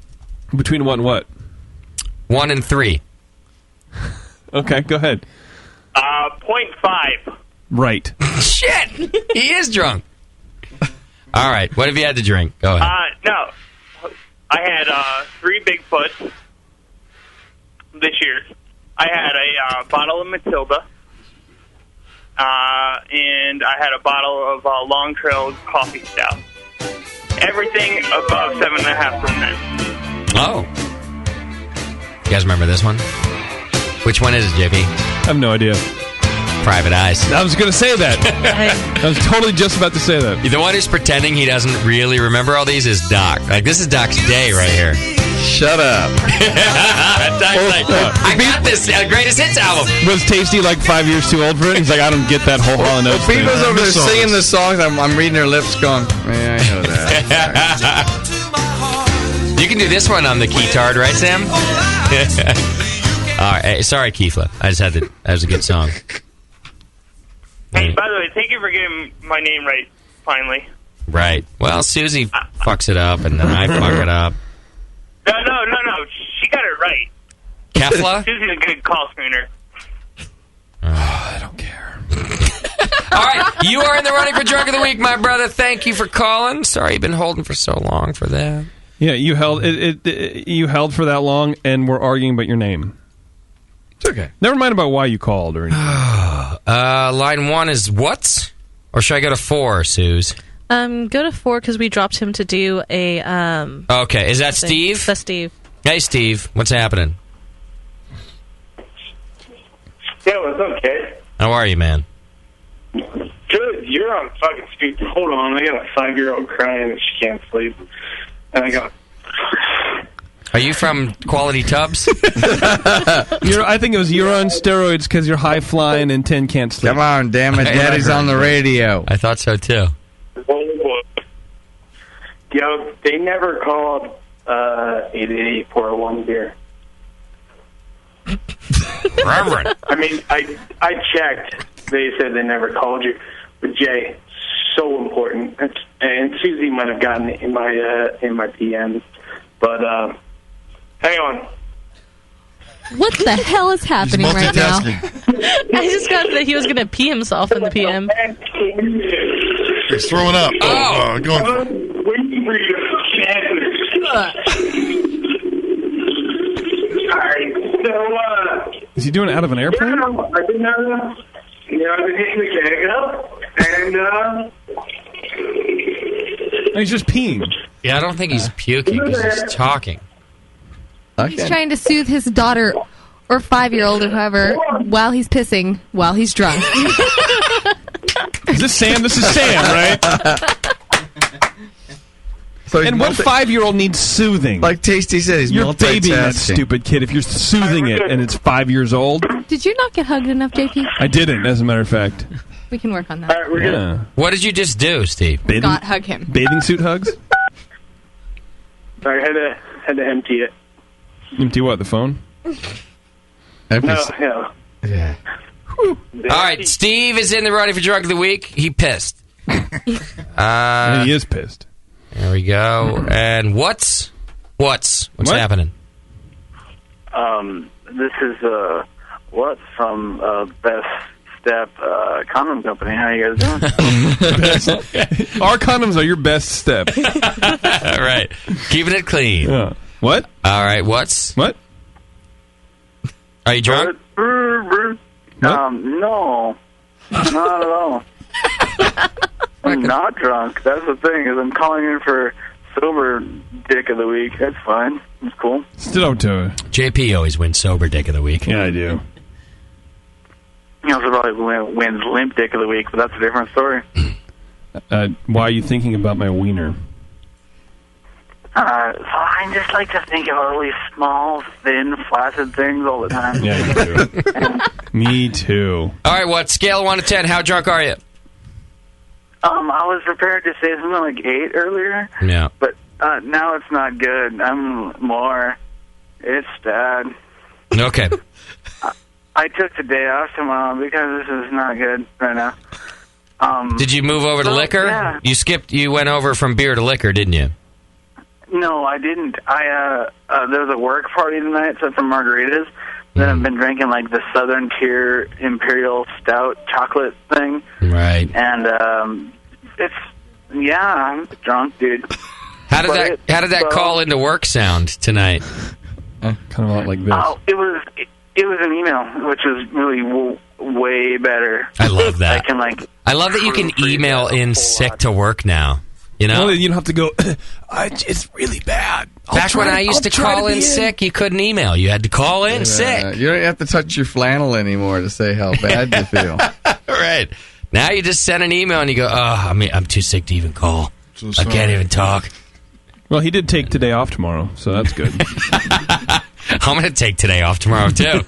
Between what and what? 1 and 3. Okay, go ahead. 0.5. Right. Shit! He is drunk. All right, what have you had to drink? Go ahead. No. I had 3 Bigfoots this year. I had a bottle of Matilda. And I had a bottle of Long Trail Coffee Stout. Everything above 7.5%. Oh. You guys remember this one? Which one is it, JP? I have no idea. Private Eyes. I was going to say that. I was totally just about to say that. The one who's pretending he doesn't really remember all these is Doc. Like, this is Doc's day right here. Shut up. Doc's like, I got this Greatest Hits album. Was Tasty like 5 years too old for it? He's like, I don't get that whole Hall & Oates thing. People's over there singing the songs. I'm reading their lips going, man, I know that. You can do this one on the keytard, right, Sam? All right. Sorry, Keefla. I just had to. That was a good song. Hey, by the way, thank you for getting my name right, finally. Right. Well, Susie fucks it up, and then I fuck it up. No. She got it right. Kefla? Susie's a good call screener. I don't care. All right. You are in the running for Drunk of the Week, my brother. Thank you for calling. Sorry you've been holding for so long for that. Yeah, you held you held for that long, and we're arguing about your name. It's okay. Never mind about why you called or anything. Line 1 is what? Or should I go to 4, Suze? Go to 4 because we dropped him to do a. Okay, is that Steve? That's Steve. Hey, Steve, what's happening? Yeah, what's up, kid? How are you, man? Good. You're on fucking speed. Hold on, I got a 5-year-old crying and she can't sleep. And I got. Are you from Quality Tubs? I think it was you're on steroids because you're high flying and 10 can't sleep. Come on, damn it, Daddy's on the radio. I thought so too. Yo, they never called 888-401 beer. Reverend. I mean, I checked. They said they never called you. But Jay, so important. And Susie might have gotten it in my PMs. But hang on. What the hell is happening right now? I just got that he was going to pee himself in the PM. He's throwing up. Going. Waiting for you to Is he doing it out of an airplane? I've been I've been hitting the keg up, and He's just peeing. Yeah, I don't think he's puking because he's talking. He's trying to soothe his daughter or 5-year-old or whoever while he's pissing while he's drunk. Is this Sam? This is Sam, right? So and what 5-year-old needs soothing? Like Tasty said, he's you're babying that multitasking. stupid kid if you're soothing it and it's 5 years old. Did you not get hugged enough, JP? I didn't, as a matter of fact. We can work on that. Yeah. What did you just do, Steve? Not hug him. Bathing suit hugs? I had to empty it. Empty what? The phone? No, yeah. All right, Steve is in the running for Drunk of the Week. He pissed. He is pissed. There we go. And what's happening? This is what from Best Step Condom Company. How you guys doing? Our condoms are your best step. Right. Keeping it clean. Yeah. What? All right, what? Are you drunk? No, not at all. I'm not drunk. That's the thing, is I'm calling in for sober dick of the week. That's fine. It's cool. Still don't do it. JP always wins sober dick of the week. Yeah, I do. He also probably wins limp dick of the week, but that's a different story. Why are you thinking about my wiener? So I just like to think of all these small, thin, flaccid things all the time. Yeah, me too. Me too. All right, what? Scale of 1 to 10, how drunk are you? I was prepared to say something like 8 earlier. Yeah. But now it's not good. I'm more. It's bad. Okay. I took the day off tomorrow because this is not good right now. Did you move over to liquor? Yeah. You went over from beer to liquor, didn't you? No, I didn't. There's a work party tonight, so from margaritas. Then I've been drinking like the Southern Tier Imperial Stout chocolate thing. Right. And I'm drunk, dude. How did that call into work sound tonight? Kind of a lot like this. Oh, it was an email, which was really way better. I love that. I love that you can email in sick to work now. You know, you don't have to go. It's really bad. Back when I used to call in sick, you couldn't email. You had to call in sick. You don't have to touch your flannel anymore to say how bad you feel. Right. Now you just send an email and you go, I'm too sick to even call. I can't even talk. Well, he did take today off tomorrow, so that's good. I'm going to take today off tomorrow, too.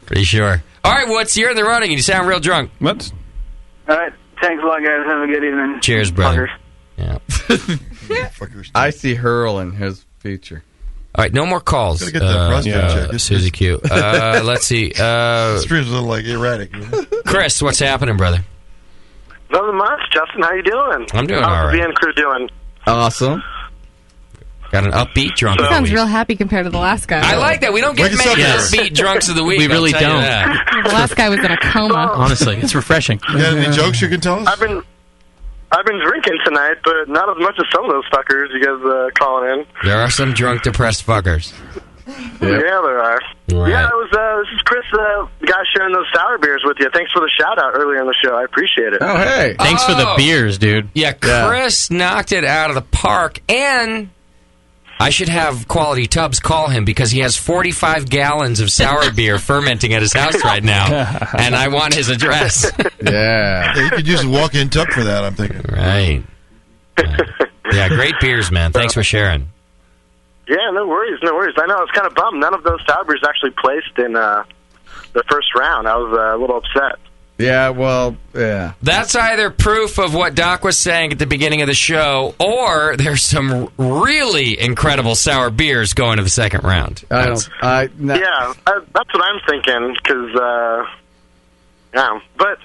Pretty sure. All right, you're in the running and you sound real drunk. What? All right. Thanks a lot, guys. Have a good evening. Cheers, brother. Fuckers. Yeah. I see Hurl in his future. All right, no more calls. Gotta get that prostate check. Susie Q. Let's see. Stream's a little like erratic. Chris, what's happening, brother? Nothing much. Justin, how you doing? I'm doing all How's right. the BN crew doing? Awesome. Got an upbeat drunk. He of the sounds week. real happy compared to the last guy. I like that. We don't get many upbeat drunks of the week. We really I'll tell you don't. that. The last guy was in a coma. Honestly, it's refreshing. You got any jokes you can tell us? I've been drinking tonight, but not as much as some of those fuckers you guys calling in. There are some drunk, depressed fuckers. Yeah, there are. Right. Yeah, this is Chris, the guy sharing those sour beers with you. Thanks for the shout out earlier in the show. I appreciate it. Oh, hey. Thanks for the beers, dude. Yeah, Chris knocked it out of the park, and I should have Quality Tubs call him because he has 45 gallons of sour beer fermenting at his house right now, and I want his address. Yeah. You could use a walk-in tub for that, I'm thinking. Right. Yeah, great beers, man. Thanks for sharing. Yeah, no worries. I know, I was kind of bummed. None of those sour beers actually placed in the first round. I was a little upset. Yeah, well, yeah. That's either proof of what Doc was saying at the beginning of the show, or there's some really incredible sour beers going to the second round. Yeah, that's what I'm thinking, because, yeah. But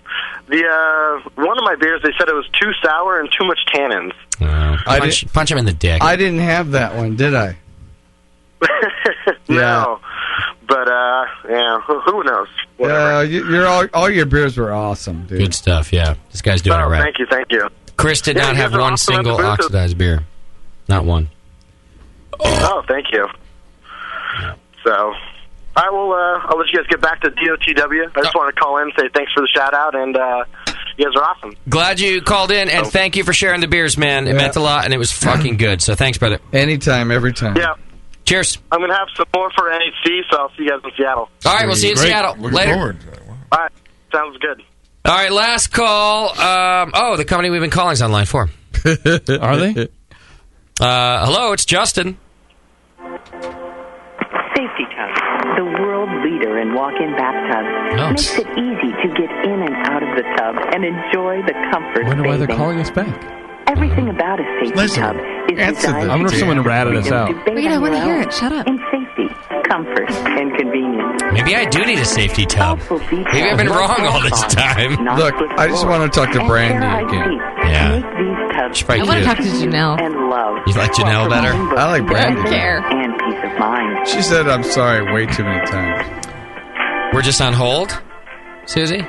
the one of my beers, they said it was too sour and too much tannins. Punch him in the dick. I didn't have that one, did I? No. But, yeah, who knows? All your beers were awesome, dude. Good stuff, yeah. This guy's doing it right. Thank you. Chris did not you have guys are one awesome at the single booth. oxidized beer. Not one. Oh, thank you. So, I'll let you guys get back to DOTW. I just wanted to call in and say thanks for the shout out, and you guys are awesome. Glad you called in, and thank you for sharing the beers, man. It meant a lot, and it was fucking good. So thanks, brother. Anytime, every time. Yeah. Cheers. I'm going to have some more for NHC, so I'll see you guys in Seattle. All right, we'll see you in Seattle. Later. All right, sounds good. All right, last call. The company we've been calling is on line 4. Are they? Hello, it's Justin. Safety Tub, the world leader in walk-in bathtubs, makes it easy to get in and out of the tub and enjoy the comfort I wonder of why they're bathing. calling us back. Everything about a safety tub is designed I wonder if someone ratted us out. Wait, I want to hear it. Shut up. in safety, comfort, and convenience. Maybe I do need a safety tub. Maybe I've been wrong all this time. Look, I just want to talk to Brandy again. Yeah. She's probably I want to cute. talk to Janelle. And love. You like Janelle better? I like Brandy. I don't care. And peace of mind. She said I'm sorry way too many times. We're just on hold, Susie?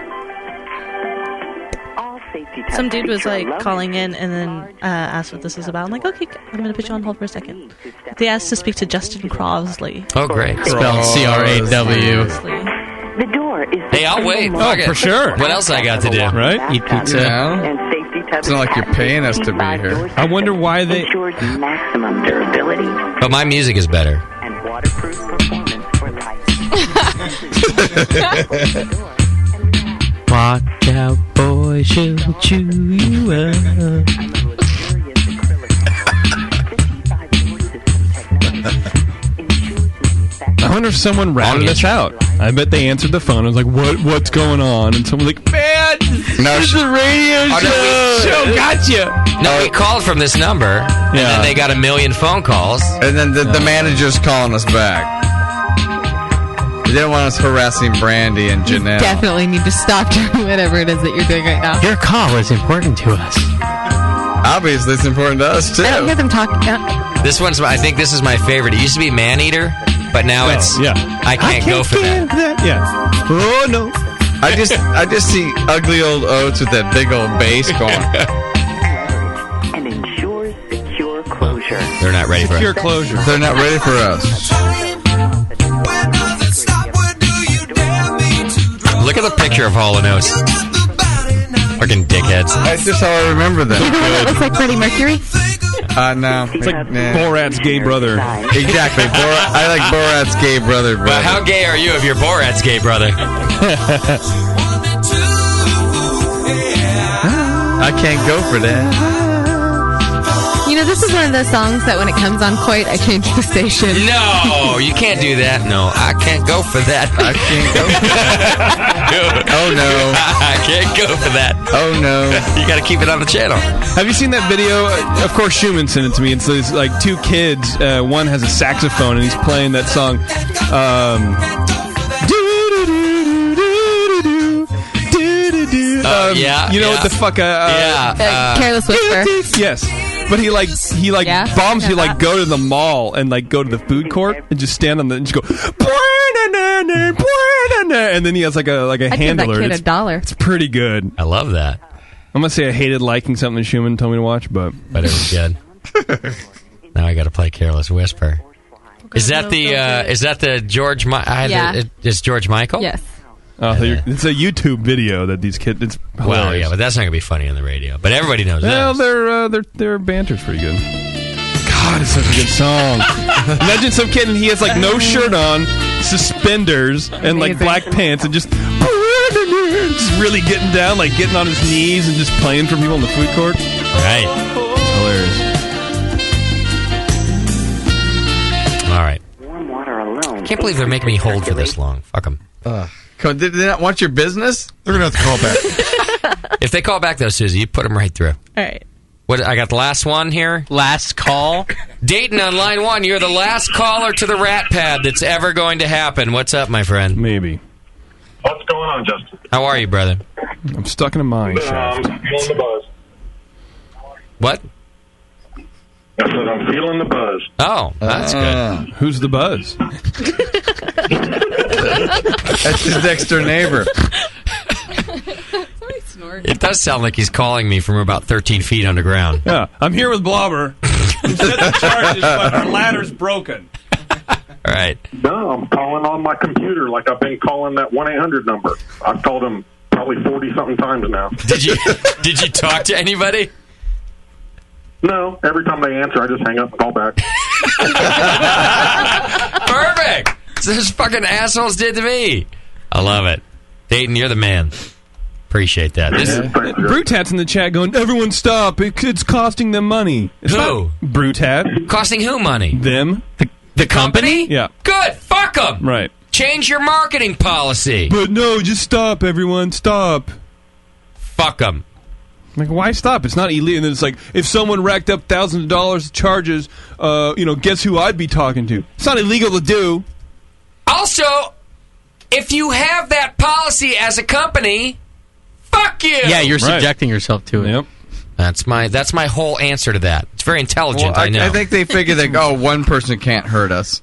Some dude was like calling in and then asked what this is about. I'm like, okay, I'm going to put you on hold for a second. They asked to speak to Justin Crosley. Oh, great. Spelled C-R-A-W. The door is Hey, I'll wait. Oh, Fuck it. for sure. What else I got to do? Right? Eat pizza. and safety tubs. It's not like you're paying us to be here. I wonder why they... ensures maximum durability But my music is better. and waterproof performance for life. Watch out, boy, she'll chew you up. I wonder if someone ratted us out. I bet they answered the phone. I was like, what's going on? And someone was like, man, it's a radio show. Gotcha. No, we called from this number, and then they got a million phone calls. And then the manager's calling us back. They don't want us harassing Brandy and Janelle. Definitely need to stop doing whatever it is that you're doing right now. Your call is important to us. Obviously, it's important to us, too. I don't hear them talk. This one's, I think this is my favorite. It used to be Maneater, but now it's, I can't go for that. Yeah. Oh, no. I just see ugly old Oates with that big old bass going. And ensures secure closure. They're not ready for us. Secure closure. They're not ready for us. Look at the picture of Hall & Oates. Fucking dickheads. That's just how I remember them. Even one that looks like Freddie Mercury? No. It's like Borat's gay brother. Exactly. I like Borat's gay brother. But how gay are you if you're Borat's gay brother? I can't go for that. You know, this is one of those songs that when it comes on Coit, I change the station. No, you can't do that. No, I can't go for that. I can't go for that. Oh, no. I can't go for that. Oh, no. You got to keep it on the channel. Have you seen that video? Of course, Schumann sent it to me. It's these, like, two kids. One has a saxophone, and he's playing that song. You know what the fuck? Careless Whisper. Yes. But he bombs you like go to the mall and like go to the food court and just stand on the and just go and then he has like a I'd handler. give that kid $1. It's pretty good. I love that. I'm gonna say I hated liking something Schumann told me to watch, but it was good. Now I got to play Careless Whisper. Is that the George? Is George Michael? Yes. It's a YouTube video that these kids. It's hilarious. Well, yeah, but that's not gonna be funny on the radio. But everybody knows that. Well, their banter's pretty good. God, it's such a good song. Imagine some kid and he has like no shirt on, suspenders, and like black pants, and just really getting down, like getting on his knees and just playing for people in the food court. Right. It's hilarious. All right. I can't believe they're making me hold for this long. Fuck them. Did they not want your business? They're going to have to call back. If they call back, though, Susie, you put them right through. All right. What? I got the last one here. Last call. Dayton on line 1. You're the last caller to the Rat Pad that's ever going to happen. What's up, my friend? Maybe. What's going on, Justin? How are you, brother? I'm stuck in a mine shaft. I'm feeling the buzz. What? I said I'm feeling the buzz. Oh, that's good. Who's the buzz? That's his next door neighbor. It does sound like he's calling me from about 13 feet underground. Yeah, I'm here with Blobber. Set the charges, but our ladder's broken. All right. No, I'm calling on my computer like I've been calling that 1-800 number. I've called him probably 40-something times now. Did you talk to anybody? No. Every time they answer, I just hang up and call back. Perfect. So those fucking assholes did to me. I love it. Dayton, you're the man. Appreciate that. Brutat's in the chat going, everyone stop. It's costing them money. It's Who? Brutat. Costing who money? Them. The company? Yeah. Good. Fuck them. Right. Change your marketing policy. But no, just stop, everyone. Stop. Fuck them. Like, why stop? It's not illegal. And then it's like, if someone racked up thousands of dollars of charges, guess who I'd be talking to? It's not illegal to do. Also, if you have that policy as a company, fuck you. Yeah, you're subjecting yourself to it. Yep. That's my whole answer to that. It's very intelligent, Well, I know. I think they figured that, one person can't hurt us.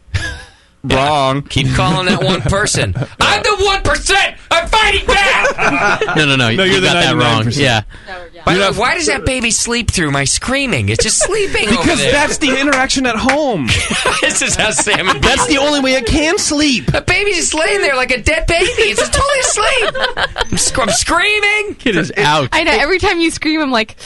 Wrong. Keep calling that one person. I'm the 1%. I'm fighting back. No, No, you you're got the that wrong. 99%. Yeah. By the way, why does that baby sleep through my screaming? It's just sleeping over Because there. that's the interaction at home. This is how Sam and That's the only way it can sleep. The baby's just laying there like a dead baby. It's just totally asleep. I'm screaming. Kid is out. I know. Every time you scream, I'm like,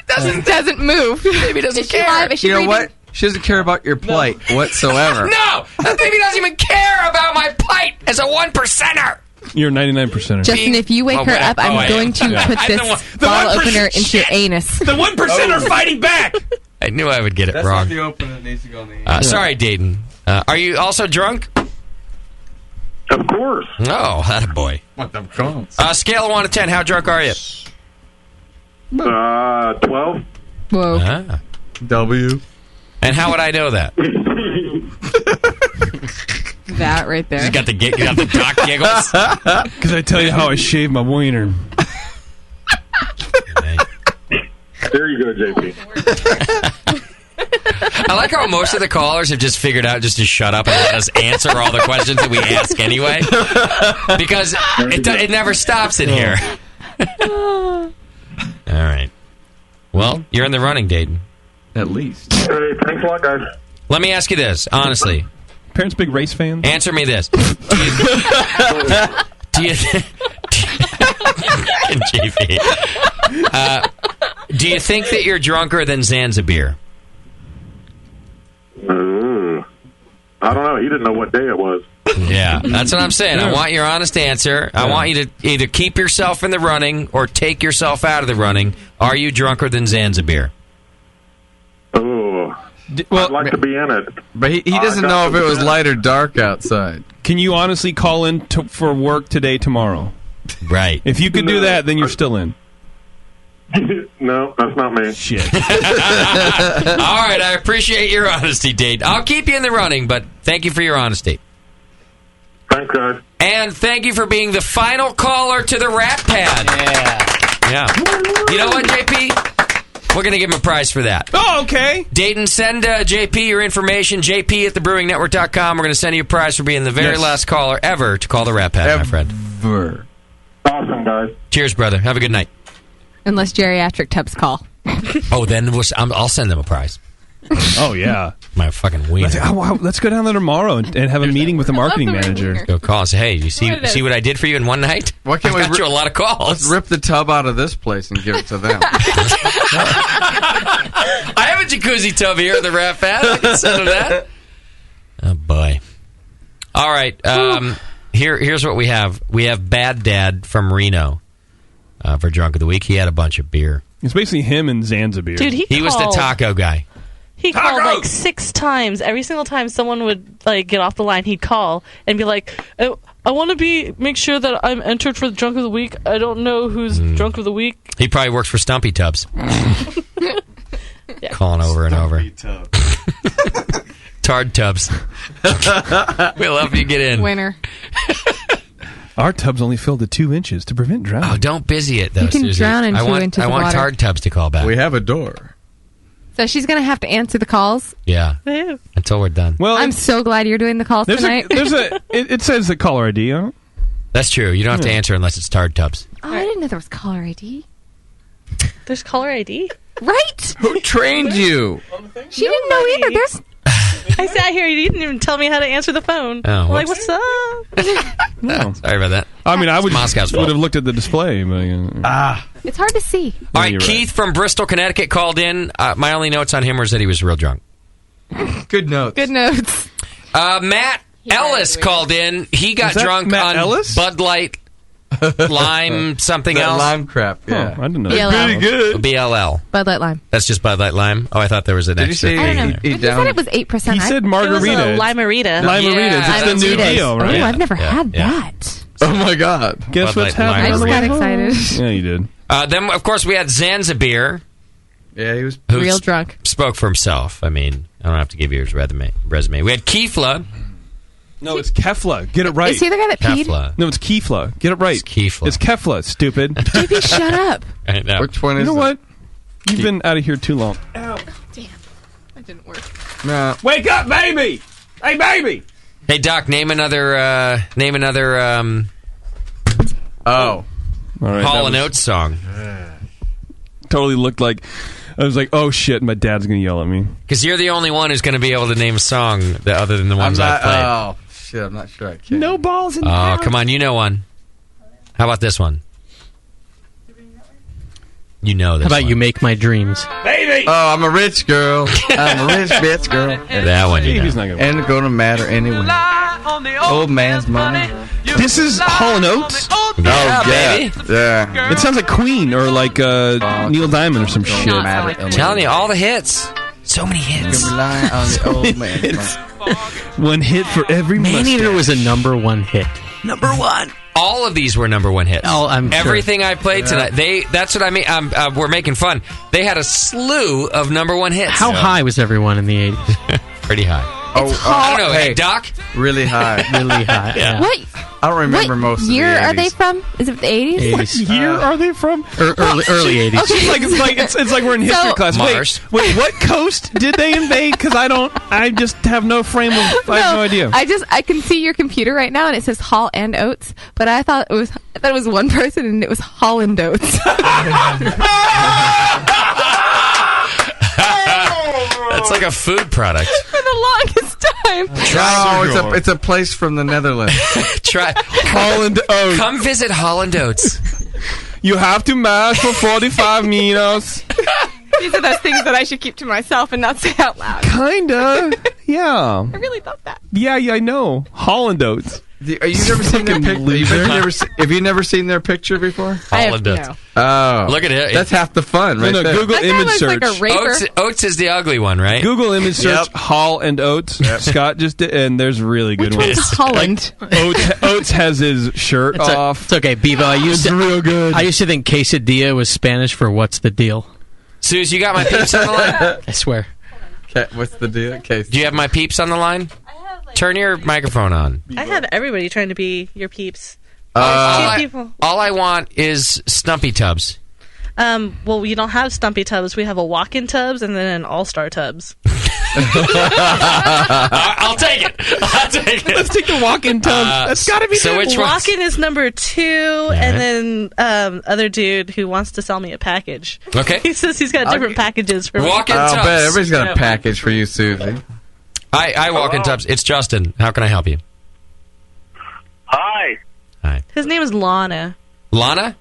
doesn't move. Baby doesn't Is she care. alive? Is she You know breathing? what? She doesn't care about your plight whatsoever. No, that baby doesn't even care about my plight as a 1%er. You're 99%er. Justin, if you wake her up, I'm going to put this bottle opener into your anus. The 1% are fighting back. I knew I would get it That's wrong. not the opener that needs to go in the Sorry, Dayton. Are you also drunk? Of course. Oh, that boy. What the cones? Scale of 1 to 10. How drunk are you? 12. Whoa. Ah. W. And how would I know that? That right there. You got the doc giggles. Because I tell you how I shave my wiener. There you go, good, JP. I like how most of the callers have just figured out just to shut up and let us answer all the questions that we ask anyway. Because it never stops in here. All right. Well, you're in the running, Dayton. At least. Hey, thanks a lot, guys. Let me ask you this, honestly. Parents big race fans? Answer me this. Do you JP, do you think that you're drunker than Zanzibar? I don't know. He didn't know what day it was. Yeah, that's what I'm saying. I want your honest answer. I want you to either keep yourself in the running or take yourself out of the running. Are you drunker than Zanzibar? Oh, I'd like to be in it. But he doesn't know if it was light or dark outside. Can you honestly call in for work today, tomorrow? Right. If you could do that, then you're still in. No, that's not me. Shit. All right, I appreciate your honesty, Dade. I'll keep you in the running, but thank you for your honesty. Thanks, guys. And thank you for being the final caller to the Rat Pad. Yeah. You know what, JP? We're going to give him a prize for that. Oh, okay. Dayton, send JP your information, jp at thebrewingnetwork.com. We're going to send you a prize for being the very last caller ever to call the Rat Pad, my friend. Awesome, guys. Cheers, brother. Have a good night. Unless geriatric tubs call. Oh, then I'll send them a prize. Oh, yeah. My fucking wiener. Let's go down there tomorrow and have a meeting with the marketing manager. Go call and say, hey, you see what I did for you in one night? Why can't I got you a lot of calls. Let's rip the tub out of this place and give it to them. I have a jacuzzi tub here at the Rat Pad. I can send them that. Oh, boy. All right. Here's what we have. We have Bad Dad from Reno for Drunk of the Week. He had a bunch of beer. It's basically him and Zanzibar. Dude, he was the taco guy. He called like 6 times. Every single time someone would get off the line, he'd call and be like, I want to make sure that I'm entered for the Drunk of the Week. I don't know who's Drunk of the Week. He probably works for Stumpy Tubs. Calling over and over. Tard Tubs. We'll help you get in. Winner. Our tub's only filled to 2 inches to prevent drowning. Oh, don't busy it, though, You can Susie. drown in 2 inches I of want water. Tard Tubs to call back. We have a door. So she's going to have to answer the calls. Yeah. Until we're done. Well, I'm so glad you're doing the calls tonight. It says the caller ID on it. That's true. You don't have to answer unless it's Tard Tubs. Oh, I didn't know there was caller ID. There's caller ID? Right? Who trained you? She didn't know either. There's... I sat here. You didn't even tell me how to answer the phone. Oh, I'm like, what's up? No. Sorry about that. I mean, I would Moscow's fault. have looked at the display. But, It's hard to see. All right, Keith from Bristol, Connecticut called in. My only notes on him was that he was real drunk. Good notes. Good notes. Matt Ellis called in. He got Is that drunk Matt on Ellis? Bud Light, lime, something That else. lime crap, yeah. I didn't know. BLL. Pretty good. BLL. Bud Light Lime. That's just Bud Light Lime. Oh, I thought there was an Did you extra say I don't know. thing. He said it was 8%. He said It was margarita. a limerita. Limeritas. Yeah, It's the new Margaritas. deal, right? Oh, I've never had yeah. that. Oh, my God. Guess Bud what's Light happening? I just on the got way excited. home? Yeah, you did. Then, of course, we had Zanzibar. Yeah, he was Who Real drunk. Spoke for himself. I mean, I don't have to give you his resume. We had Keefla. No, it's Kefla. Get it right. Is he the guy that peed? Kefla. No, it's Kefla. Get it right. It's Keefla. It's Kefla, stupid. JP, shut up. I know. Which one You is know it? what? You've been out of here too long. Damn. That didn't work. No. Wake up, baby! Hey, baby! Hey, Doc, name another All right, Hall that & Oates song. totally looked like... I was like, oh, shit, my dad's going to yell at me. Because you're the only one who's going to be able to name a song other than the ones I've played. Oh, shit, I'm not sure I can. No balls in the Oh, house. come on, you know one. How about this one? You know this How about one. You Make My Dreams? Baby! Oh, I'm a rich girl. I'm a rich bitch girl. That one, you know. Baby's not gonna Ain't gonna matter anyway. Old man's money. This is Hall & Oates? Oh, yeah. baby. Yeah. It sounds like Queen or like Neil Diamond or some shit. I'm telling you, all the hits. So many hits. Rely on the old man's money. One hit for every Maneater mustache. was a #1 hit. Number one. All of these were #1 hits. Oh, I'm sure. Everything I played tonight. That's what I mean. We're making fun. They had a slew of #1 hits. How high was everyone in the 80s? Pretty high. I don't know. Hey, Doc? Really high. Really high. Yeah. What? I don't remember What most year of the 80s. are they from? Is it the 80s? What year are they from? Early 80s. Okay. It's like we're in history So- class. Mars. Wait, what coast did they invade? Because I just have no frame of. I have no idea. I can see your computer right now, and it says Hall and Oates, but I thought it was one person, and it was Holland Oates. That's like a food product. For the longest time. No, it's a place from the Netherlands. Try Holland Oats. Come visit Holland Oats. You have to mash for 45 minutes. These are those things that I should keep to myself and not say out loud. Kinda. Yeah. I really thought that. Yeah, I know. Holland Oats. Are you never seen their picture? Have you never seen their picture before? Holland Oats. No. Oh, Look at it. That's half the fun, right? No, there. Google That guy image looks search. like a raper. Oats is the ugly one, right? Google image search Yep. Hall and Oats. Scott just did, and there's really good Which ones. one's Holland? Oats has his shirt off. It's okay, Bevo. I used to, real good. I used to think quesadilla was Spanish for what's the deal. Suze, you got my peeps on the line? I swear. Okay, what's the deal? Okay. Do you have my peeps on the line? Turn your microphone on. I have everybody trying to be your peeps. all people. I want is Stumpy Tubs. Well, we don't have Stumpy Tubs. We have a walk-in Tubs and then an all-star Tubs. I'll take it. I'll take it. Let's take the walk-in Tubs. That's got to be so good. which one's- Walk-in is number 2, and then other dude who wants to sell me a package. Okay. He says he's got different packages for me. Walk-in I'll Tubs. bet everybody's got a package for you, Susie. I walk in Tubs. It's Justin. How can I help you? Hi. Hi. His name is Lana. Lana?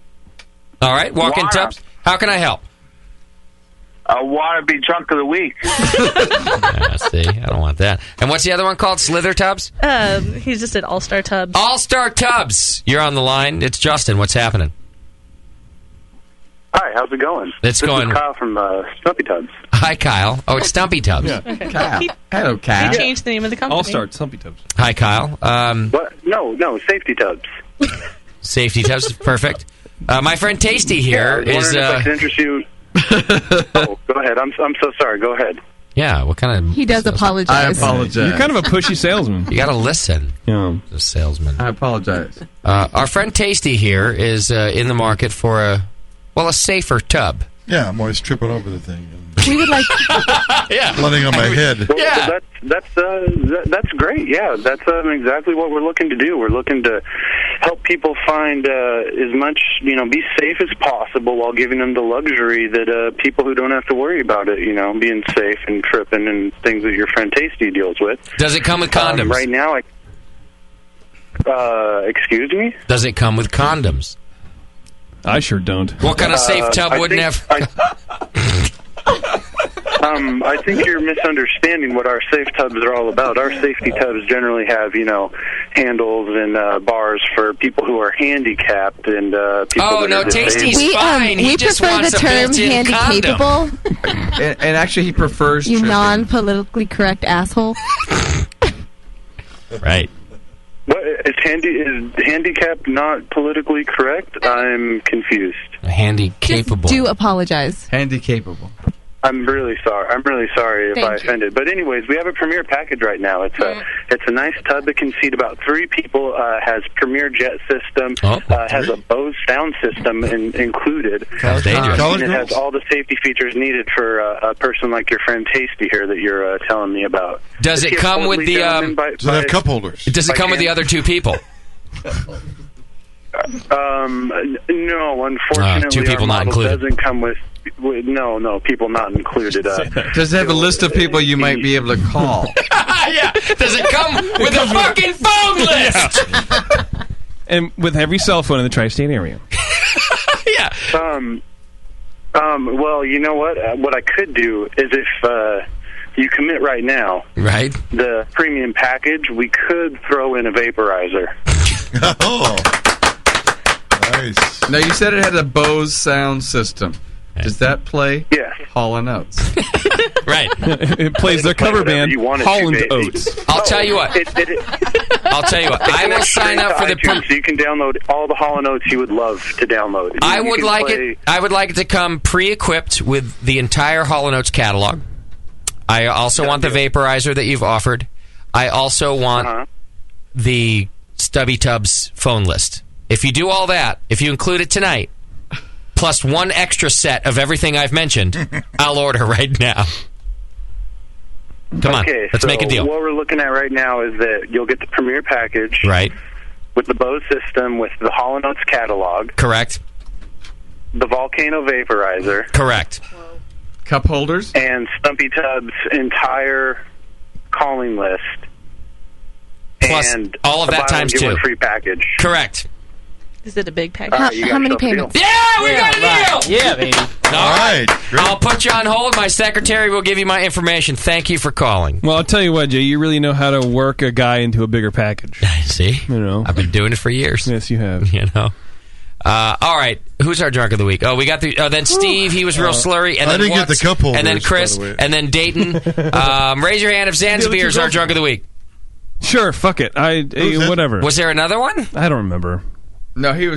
All right. Walk in Lana. Tubs. How can I help? I want to be drunk of the week. See, I don't want that. And what's the other one called? Slither Tubs? He just said all-star Tubs. All-Star Tubs. You're on the line. It's Justin. What's happening? Hi, how's it going? It's this going- is Kyle from Stumpy Tubs. Hi, Kyle. Oh, it's Stumpy Tubs. Okay. Kyle. He, Hello, he Kyle. changed the name of the company. All-star Stumpy Tubs. Hi, Kyle. What? No, Safety Tubs. Safety Tubs. Perfect. My friend Tasty here I was is. wondering if I could interest you. Oh, go ahead. I'm so sorry. Go ahead. Yeah, what kind of. He does apologize. I apologize. You're kind of a pushy salesman. You got to listen. Yeah. The salesman. I apologize. Our friend Tasty here is in the market for a safer tub. Yeah, I'm always tripping over the thing. We would like. Yeah. Landing on my head. Well, Yeah. that's great. Yeah, that's exactly what we're looking to do. We're looking to help people find as much, be safe as possible while giving them the luxury that people who don't have to worry about it, being safe and tripping and things that your friend Tasty deals with. Does it come with condoms? Right now, excuse me? Does it come with condoms? I sure don't. What kind of safe tub I wouldn't think- have? I think you're misunderstanding what our safe tubs are all about. Our safety tubs generally have, handles and bars for people who are handicapped and people Oh, that no, are disabled. Tasty's fine. He we just prefer wants the a term built-in handy-capable. And actually, he prefers You tripping. non-politically correct asshole. Right. What, is handicap not politically correct? I'm confused. Handy-capable. Do apologize. Handy-capable. I'm really sorry if Thank I you. offended. But anyways, we have a premier package right now. It's a nice tub that can seat about 3 people. Has premier jet system. Has a Bose sound system included. Sounds dangerous. And it has all the safety features needed for a person like your friend Tasty here that you're telling me about. Does it come with the? Does it have cup holders? Does it come with the other 2 people? No, unfortunately, 2 people our not model included. doesn't come with no people not included. Does it have a list of people you might be able to call? Yeah. Does it come with a fucking phone list? And with every cell phone in the tri-state area. Yeah. Well, you know what? What I could do is if you commit right now, right? The premium package, we could throw in a vaporizer. Oh, nice. Now, you said it had a Bose sound system. Does that play? Yes. Hall and Oates. Right. It plays their cover band, Holland Oates. I'll tell you what. I'll tell you what. I will sign up for the. So you can download all the Hall & Oates you would love to download. I You would can like play- it. I would like it to come pre-equipped with the entire Hall & Oates catalog. I also want the vaporizer that you've offered, I also want the Stubby Tubs phone list. If you do all that, if you include it tonight, plus one extra set of everything I've mentioned, I'll order right now. Come on, let's make a deal. What we're looking at right now is that you'll get the Premier package. Right. With the Bose system, with the Hall & Oates catalog. Correct. The Volcano vaporizer. Correct. Cup holders. And Stumpy Tub's entire calling list. Plus and all of that times two. two. Free package. Correct. Is it a big package? How many payments? Yeah, we got a deal! Yeah, baby. All right. I'll put you on hold. My secretary will give you my information. Thank you for calling. Well, I'll tell you what, Jay, you really know how to work a guy into a bigger package. See? You know. I've been doing it for years. Yes, you have. You know. All right. Who's our drunk of the week? Oh, we got then Steve. He was real slurry. And I then didn't get the cup holders, And then Chris. by the way. And then Dayton. Raise your hand if Zanzibar is our drunk of the week. Sure, fuck it. Whatever. Was there another one? I don't remember. No, he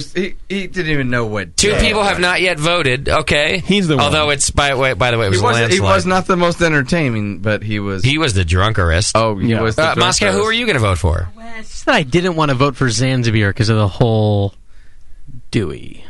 didn't even know what. Two people have not yet voted. Okay, he's the one. Although it's by the way, it was a landslide. He was not the most entertaining, but he was. He was the drunkerest. Oh, he was the Moscow. Who are you going to vote for? It's just that I didn't want to vote for Zanzibar because of the whole Dewey.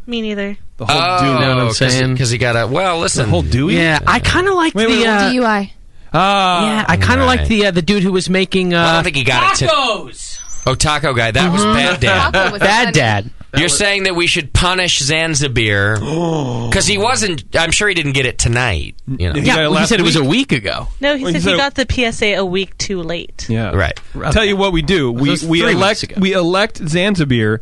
Me neither. The whole Dewey. You know what I'm saying? Because he got a listen. The whole Dewey. Yeah, I kind of like DUI. Yeah, I kind of like the dude who was making. I don't think he got it. Tacos. Oh, Taco Guy. That was Bad Dad. Bad Dad. You're saying that we should punish Zanzibar because he wasn't. I'm sure he didn't get it tonight. You know. He said it was a week ago. No, he said he got the PSA a week too late. Yeah, right. Tell you what we do. We elect Zanzibar,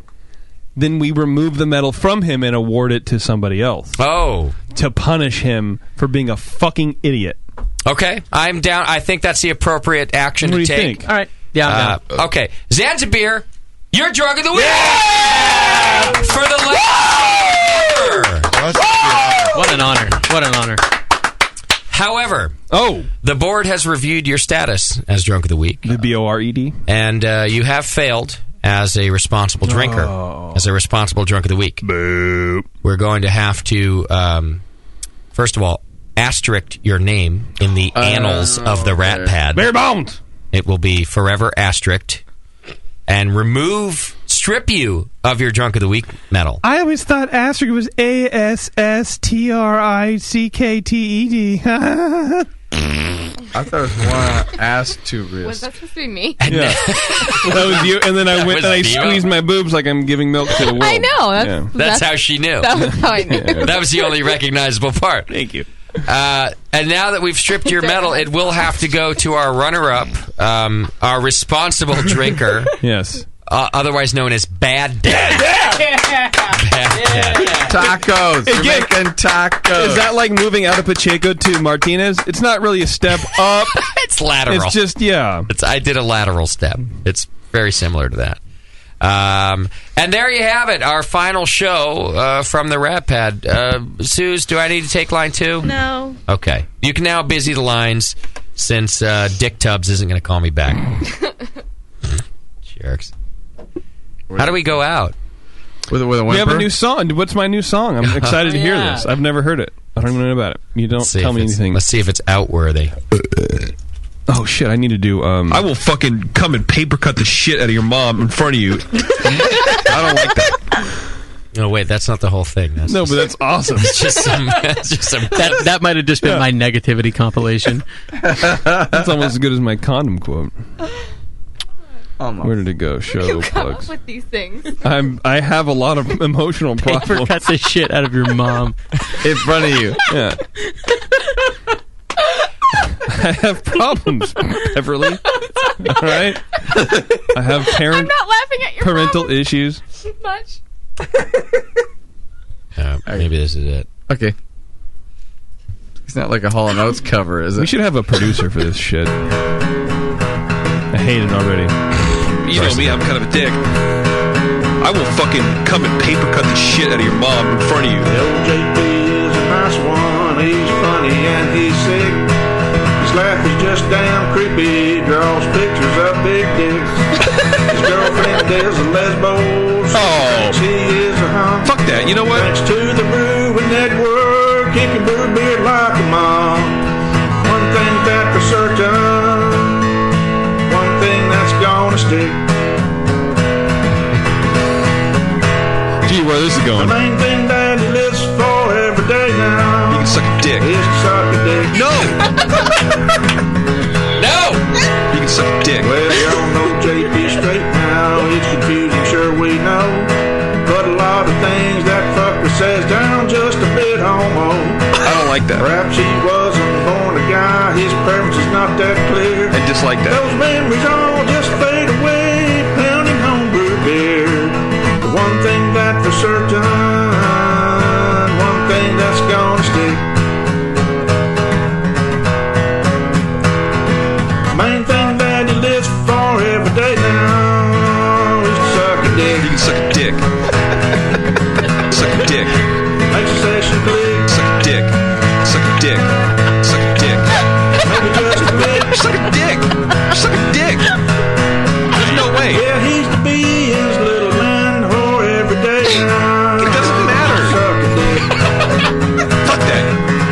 then we remove the medal from him and award it to somebody else. Oh, to punish him for being a fucking idiot. Okay, I'm down. I think that's the appropriate action to take. Think? All right. Yeah. Okay, Zanzibar, you're drunk of the week for the last year. What an honor! What an honor! However, the board has reviewed your status as drunk of the week. The BORED, and you have failed as a responsible drinker, as a responsible drunk of the week. Boo. We're going to have to, first of all, asterisk your name in the annals of the Rat Pad. Bare bones. It will be forever asterisked and strip you of your drunk of the week medal. I always thought asterisk was ASSTRICKTED. I thought it was one ass too real. Was that supposed to be me? Yeah. That was you, and then I went and I squeezed my boobs like I'm giving milk to the world. I know. That's how she knew. That was how I knew. That was the only recognizable part. Thank you. And now that we've stripped your medal, it will have to go to our runner-up, our responsible drinker. Yes. Otherwise known as Bad Dad. Bad Dad. Tacos. We're making tacos. Is that like moving out of Pacheco to Martinez? It's not really a step up. It's lateral. It's just, I did a lateral step. It's very similar to that. And there you have it, our final show from the Rat Pad. Suze, do I need to take line 2? No. Okay. You can now busy the lines since Dick Tubbs isn't going to call me back. Jerks. How do we go out? With a we whimper? have a new song. What's my new song? I'm excited to hear this. I've never heard it. I don't even know about it. You don't tell me anything. Let's see if it's outworthy. Oh shit! I need to do. I will fucking come and paper cut the shit out of your mom in front of you. I don't like that. No, wait, that's not the whole thing. But that's awesome. It's just some. That might have just been my negativity compilation. That's almost as good as my condom quote. Almost. Where did it go? Show You come plugs. up with these things. I have a lot of emotional problems. Paper cut the shit out of your mom in front of you. Yeah. I have problems, Beverly. All right. I have I'm not laughing at your parental mom issues. much. Maybe this is it. Okay. It's not like a Hall & Oates cover, is it? We should have a producer for this shit. I hate it already. You know me, I'm kind of a dick. I will fucking come and paper cut the shit out of your mom in front of you. LJP is a nice one. He's funny and he's sick. His laugh is just damn creepy. Draws pictures of big dicks. His girlfriend is a lesbos. Oh. She is a hunk. Fuck that. You know what? Thanks to the Brewing Network, he can brew beer like a mom. One thing that for certain, stick. Gee, where this is going? The main thing that he lives for every day now. You can suck a dick. Is to suck a dick. No! No! You can suck a dick. Well, y'all know JP straight now. It's confusing, sure we know. But a lot of things that fucker says down just a bit homo. I don't like that. Perhaps he wasn't born a guy. His preference is not that clear. I dislike that. Those memories all just fade away. Pounding homebrew beer. The one thing that for certain, one thing that's gonna stick. Main thing that he lives for every day now is to suck a dick. You can suck a dick. Suck a dick. Makes a session click. Suck a dick. Suck a dick. Suck a dick. Maybe just a bit. Suck a dick. Suck a dick. There's no way. Yeah, he's to be his little man whore every day now. It doesn't matter. Suck a dick. Fuck that.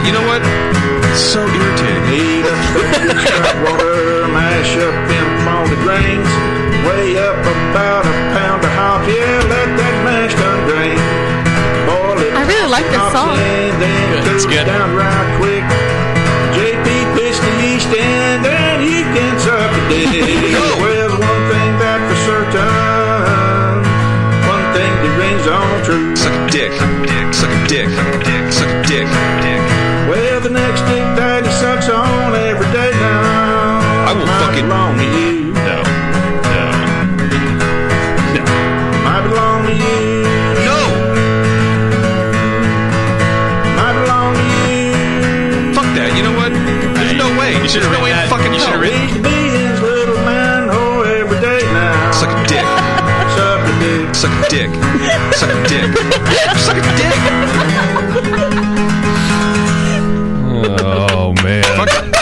You know what? It's so irritating. Heat up straight water, mash up them malted grains. Weigh up about a pound of hop. Yeah, let that mash done drain. Boil it. I really like this song. Then It's cool good. down right quick. JP pitched the yeast in, and he can suck a dick. Well, there's one thing that for certain, one thing that rings on true. Suck a dick. Suck a dick. Suck a dick. Well, the next dick that he sucks on every day now. I will might fucking belong to you. No. Might belong to you. No. Might belong to you. Fuck that. You know what? There's no way. There's no way in fucking hell. He's to be his little man whore every day now. Suck a dick. Suck a dick. Suck a dick. Suck a dick. Suck a dick. Oh, man.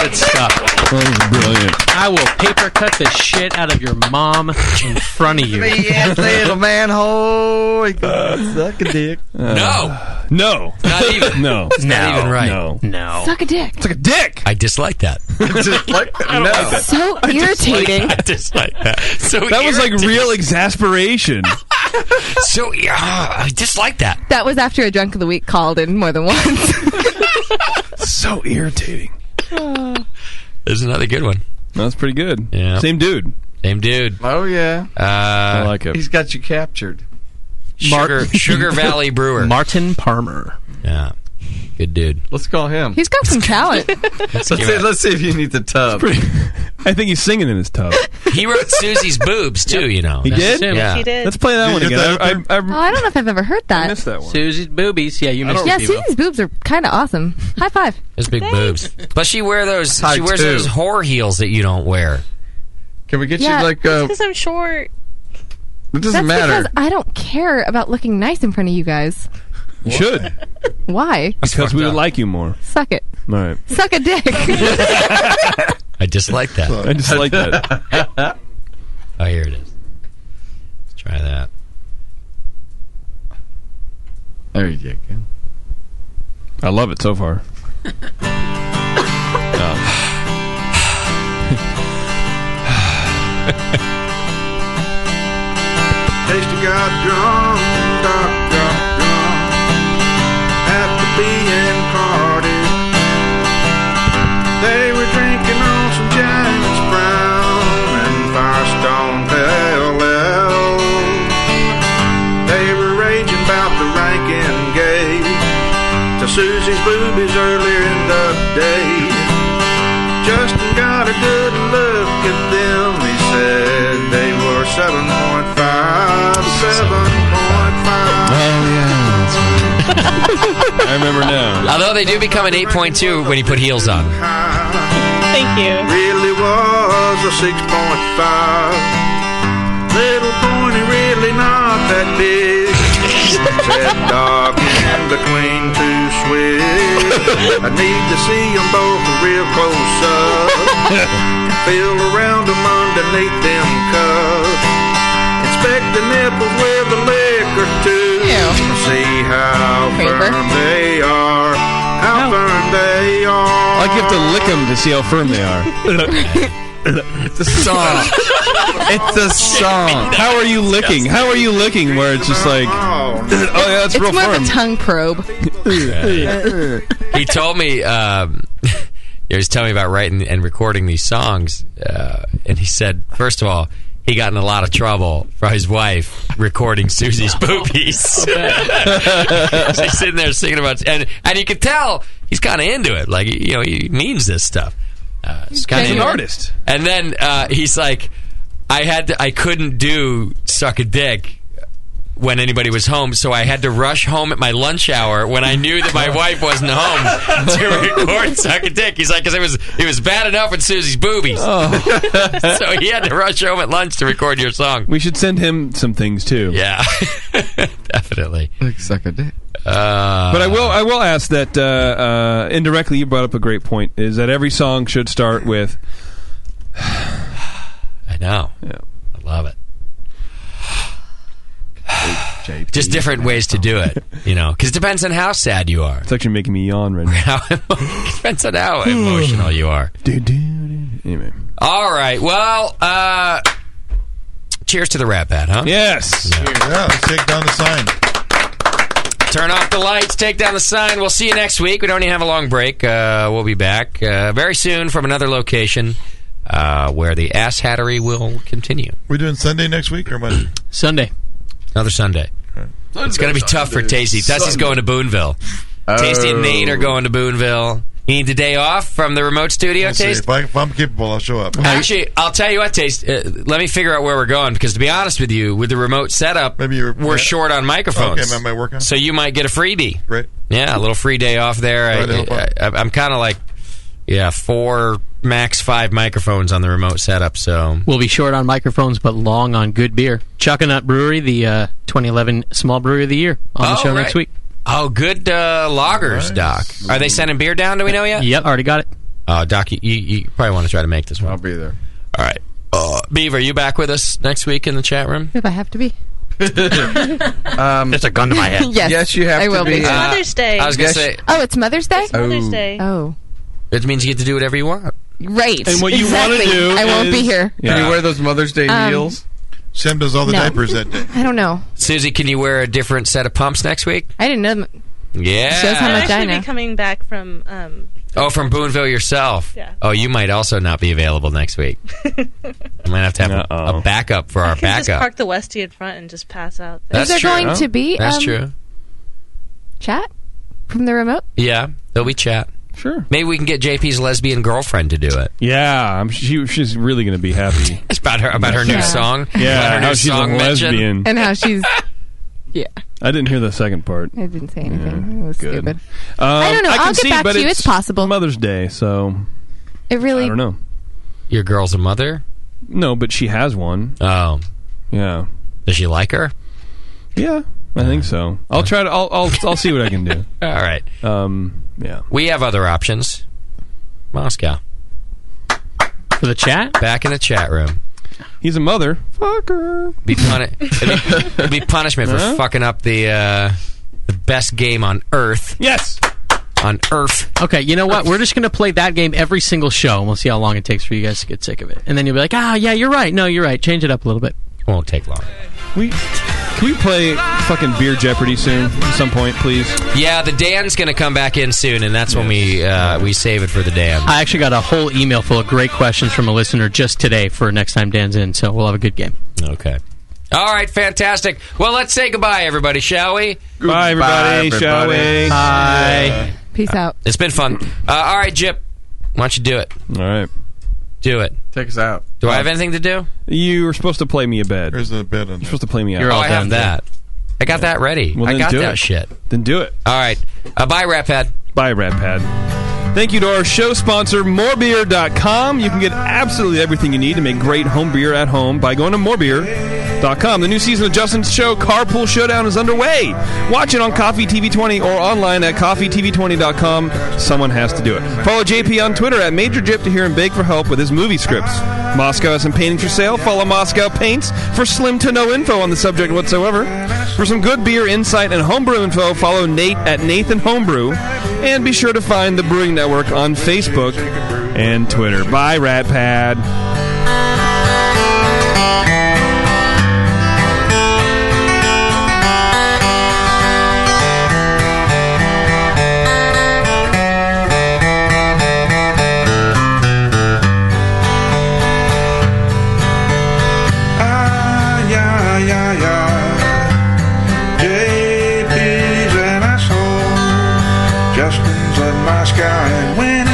Good stuff. That was brilliant. I will paper cut the shit out of your mom in front of you. Yes, little man, ho! Suck a dick. No. Not even. No. It's not even right. No. Suck a dick. Suck a dick. I dislike that. Just like that. I don't like that. So irritating. I dislike that. So That was like irritating. real exasperation. So I dislike that. That was after a drunk of the week called in more than once. So irritating. There's another good one. That's pretty good. Yeah. Same dude. Same dude. Oh, yeah. I like it. He's got you captured. Sugar Valley Brewer. Martin Palmer. Yeah. Good dude. Let's call him. He's got some talent. Let's see if he needs a tub. I think he's singing in his tub. He wrote Susie's Boobs, too, you know. He did? Yeah. He did. Let's play that one again. Oh, I don't know if I've ever heard that. I missed that one. Susie's boobies. Yeah, you missed Yeah, it. Susie's boobs are kind of awesome. High five. Those big boobs. Plus, she wears High those two. whore heels that you don't wear. Can we get Yeah. you like Because I'm short. It doesn't That's matter. because I don't care about looking nice in front of you guys. You should. Why? Because we would like you more. Suck it. All right. Suck a dick. I dislike that. I just like that. Oh, here it is. Let's try that. There you go. I love it so far. Tasty got drunk, got drunk at the being party. They were drinking on some Giants Brown and Firestone Pale Ale. They were raging about the Rankin Gate to Susie's boobies earlier in the day. Justin got a good look at them. He said they were 7.5, 7.5. Oh, yeah. That's right. I remember now. Although they do become an 8.2 when you put heels on. Thank you. Really was a 6.5. Little pointy, really not that big. Said dog in between two swigs. I need to see them both real close up. Feel around them underneath them cuffs. Inspect the nipples with a lick or two. See how firm they are. How firm they are. Like you have to lick them to see how firm they are. It's a song. It's a song. How are you licking? How are you licking? Where it's just like, oh yeah, that's It's real more firm. of a tongue probe. He told me, he was telling me about writing and recording these songs, and he said, first of all, he got in a lot of trouble for his wife recording Susie's boobies. So he's sitting there singing about, and you can tell he's kind of into it. Like, you know, he means this stuff. He's kind of an artist. And then he's like, I couldn't do suck a dick when anybody was home, so I had to rush home at my lunch hour when I knew that my wife wasn't home to record Suck a Dick. He's like, because it was bad enough with Susie's boobies. So he had to rush home at lunch to record your song. We should send him some things too. Yeah, definitely. Like Suck a Dick. But I will ask that indirectly. You brought up a great point. Is that every song should start with? I know. Yeah. I love it. Just different ways to do it, you know, because it depends on how sad you are. It's actually making me yawn right now. It depends on how emotional you are. Anyway. All right. Well, cheers to the Rat Pat, huh? Yes. Yeah, let's take down the sign. Turn off the lights, take down the sign. We'll see you next week. We don't even have a long break. We'll be back very soon from another location where the Ass Hattery will continue. We doing Sunday next week or Monday? Sunday. Another Sunday. It's going to be tough for Tasty. Dusty's going to Boonville. Tasty and Nate are going to Boonville. You need the day off from the remote studio, Tasty? If I'm capable, I'll show up. Actually, I'll tell you what, Tasty. Let me figure out where we're going, because to be honest with you, with the remote setup, we're short on microphones. Okay, am I working? So you might get a freebie. Great. Yeah, a little free day off there. I'm kind of like, 4, max 5 microphones on the remote setup, so... We'll be short on microphones, but long on good beer. Chuckanut Brewery, the 2011 Small Brewery of the Year, on the show next week. Oh, good lagers, Doc. Are they sending beer down? Do we know yet? Yep, already got it. Doc, you probably want to try to make this one. I'll be there. All right. Beaver, are you back with us next week in the chat room? If I have to be. It's a gun to my head. Yes, you have I to will be. be. Mother's Day. I was going to say... Oh, it's Mother's Day? It's Mother's Day. Oh. It means you get to do whatever you want. Right. And what you exactly. want to do I won't be here. Can you wear those Mother's Day heels? Sam does all the No. diapers that day. I don't know. Susie, can you wear a different set of pumps next week? I didn't know. Yeah. Shows how I'll much I actually know. be coming back from... Oh, from Boonville yourself. Yeah. Oh, you might also not be available next week. I might have to have a backup for our I can just backup. park the Westie in front and just pass out there. That's Is there true. going to be That's true. chat from the remote? Yeah, there'll be chat. Sure. Maybe we can get JP's lesbian girlfriend to do it. Yeah, she's really going to be happy. It's about her new song. Yeah, About her how new she's a song mention. lesbian. And how she's... Yeah. I didn't hear the second part. I didn't say anything. It was good. stupid. I don't know. I'll get back to you. It's possible. Mother's Day, so... It really... I don't know. Your girl's a mother? No, but she has one. Oh. Yeah. Does she like her? Yeah, I think so. I'll try to... I'll see what I can do. All right. Yeah. We have other options. Moscow. For the chat? Back in the chat room. He's a mother. Fucker. It'd be punishment for fucking up the best game on Earth. Yes. On Earth. Okay, you know what? We're just going to play that game every single show, and we'll see how long it takes for you guys to get sick of it. And then you'll be like, yeah, you're right. No, you're right. Change it up a little bit. It won't take long. Can we play fucking Beer Jeopardy soon at some point, please? Yeah, the Dan's going to come back in soon, and that's when we save it for the Dan. I actually got a whole email full of great questions from a listener just today for next time Dan's in, so we'll have a good game. Okay. All right, fantastic. Well, let's say goodbye, everybody, shall we? Bye, everybody. Shall we? Bye. Peace out. It's been fun. All right, Jip, why don't you do it? All right. Do it. Take us out. Do I have anything to do? You were supposed to play me a bed. There's a bed on You're supposed to play me out. I have that. I got that ready. Well, I then got do that it. shit. Then do it. All right. Bye, Rat Pad. Bye, Rat Pad. Thank you to our show sponsor, morebeer.com. You can get absolutely everything you need to make great home beer at home by going to morebeer.com. The new season of Justin's show, Carpool Showdown, is underway. Watch it on Coffee TV 20 or online at coffeetv20.com. Someone has to do it. Follow JP on Twitter at MajorJip to hear him beg for help with his movie scripts. Moscow has some paintings for sale. Follow Moscow Paints for slim to no info on the subject whatsoever. For some good beer insight and homebrew info, follow Nate at Nathan Homebrew. And be sure to find the Brewing Network on Facebook and Twitter. Bye, Rat Pad. wash guy. And when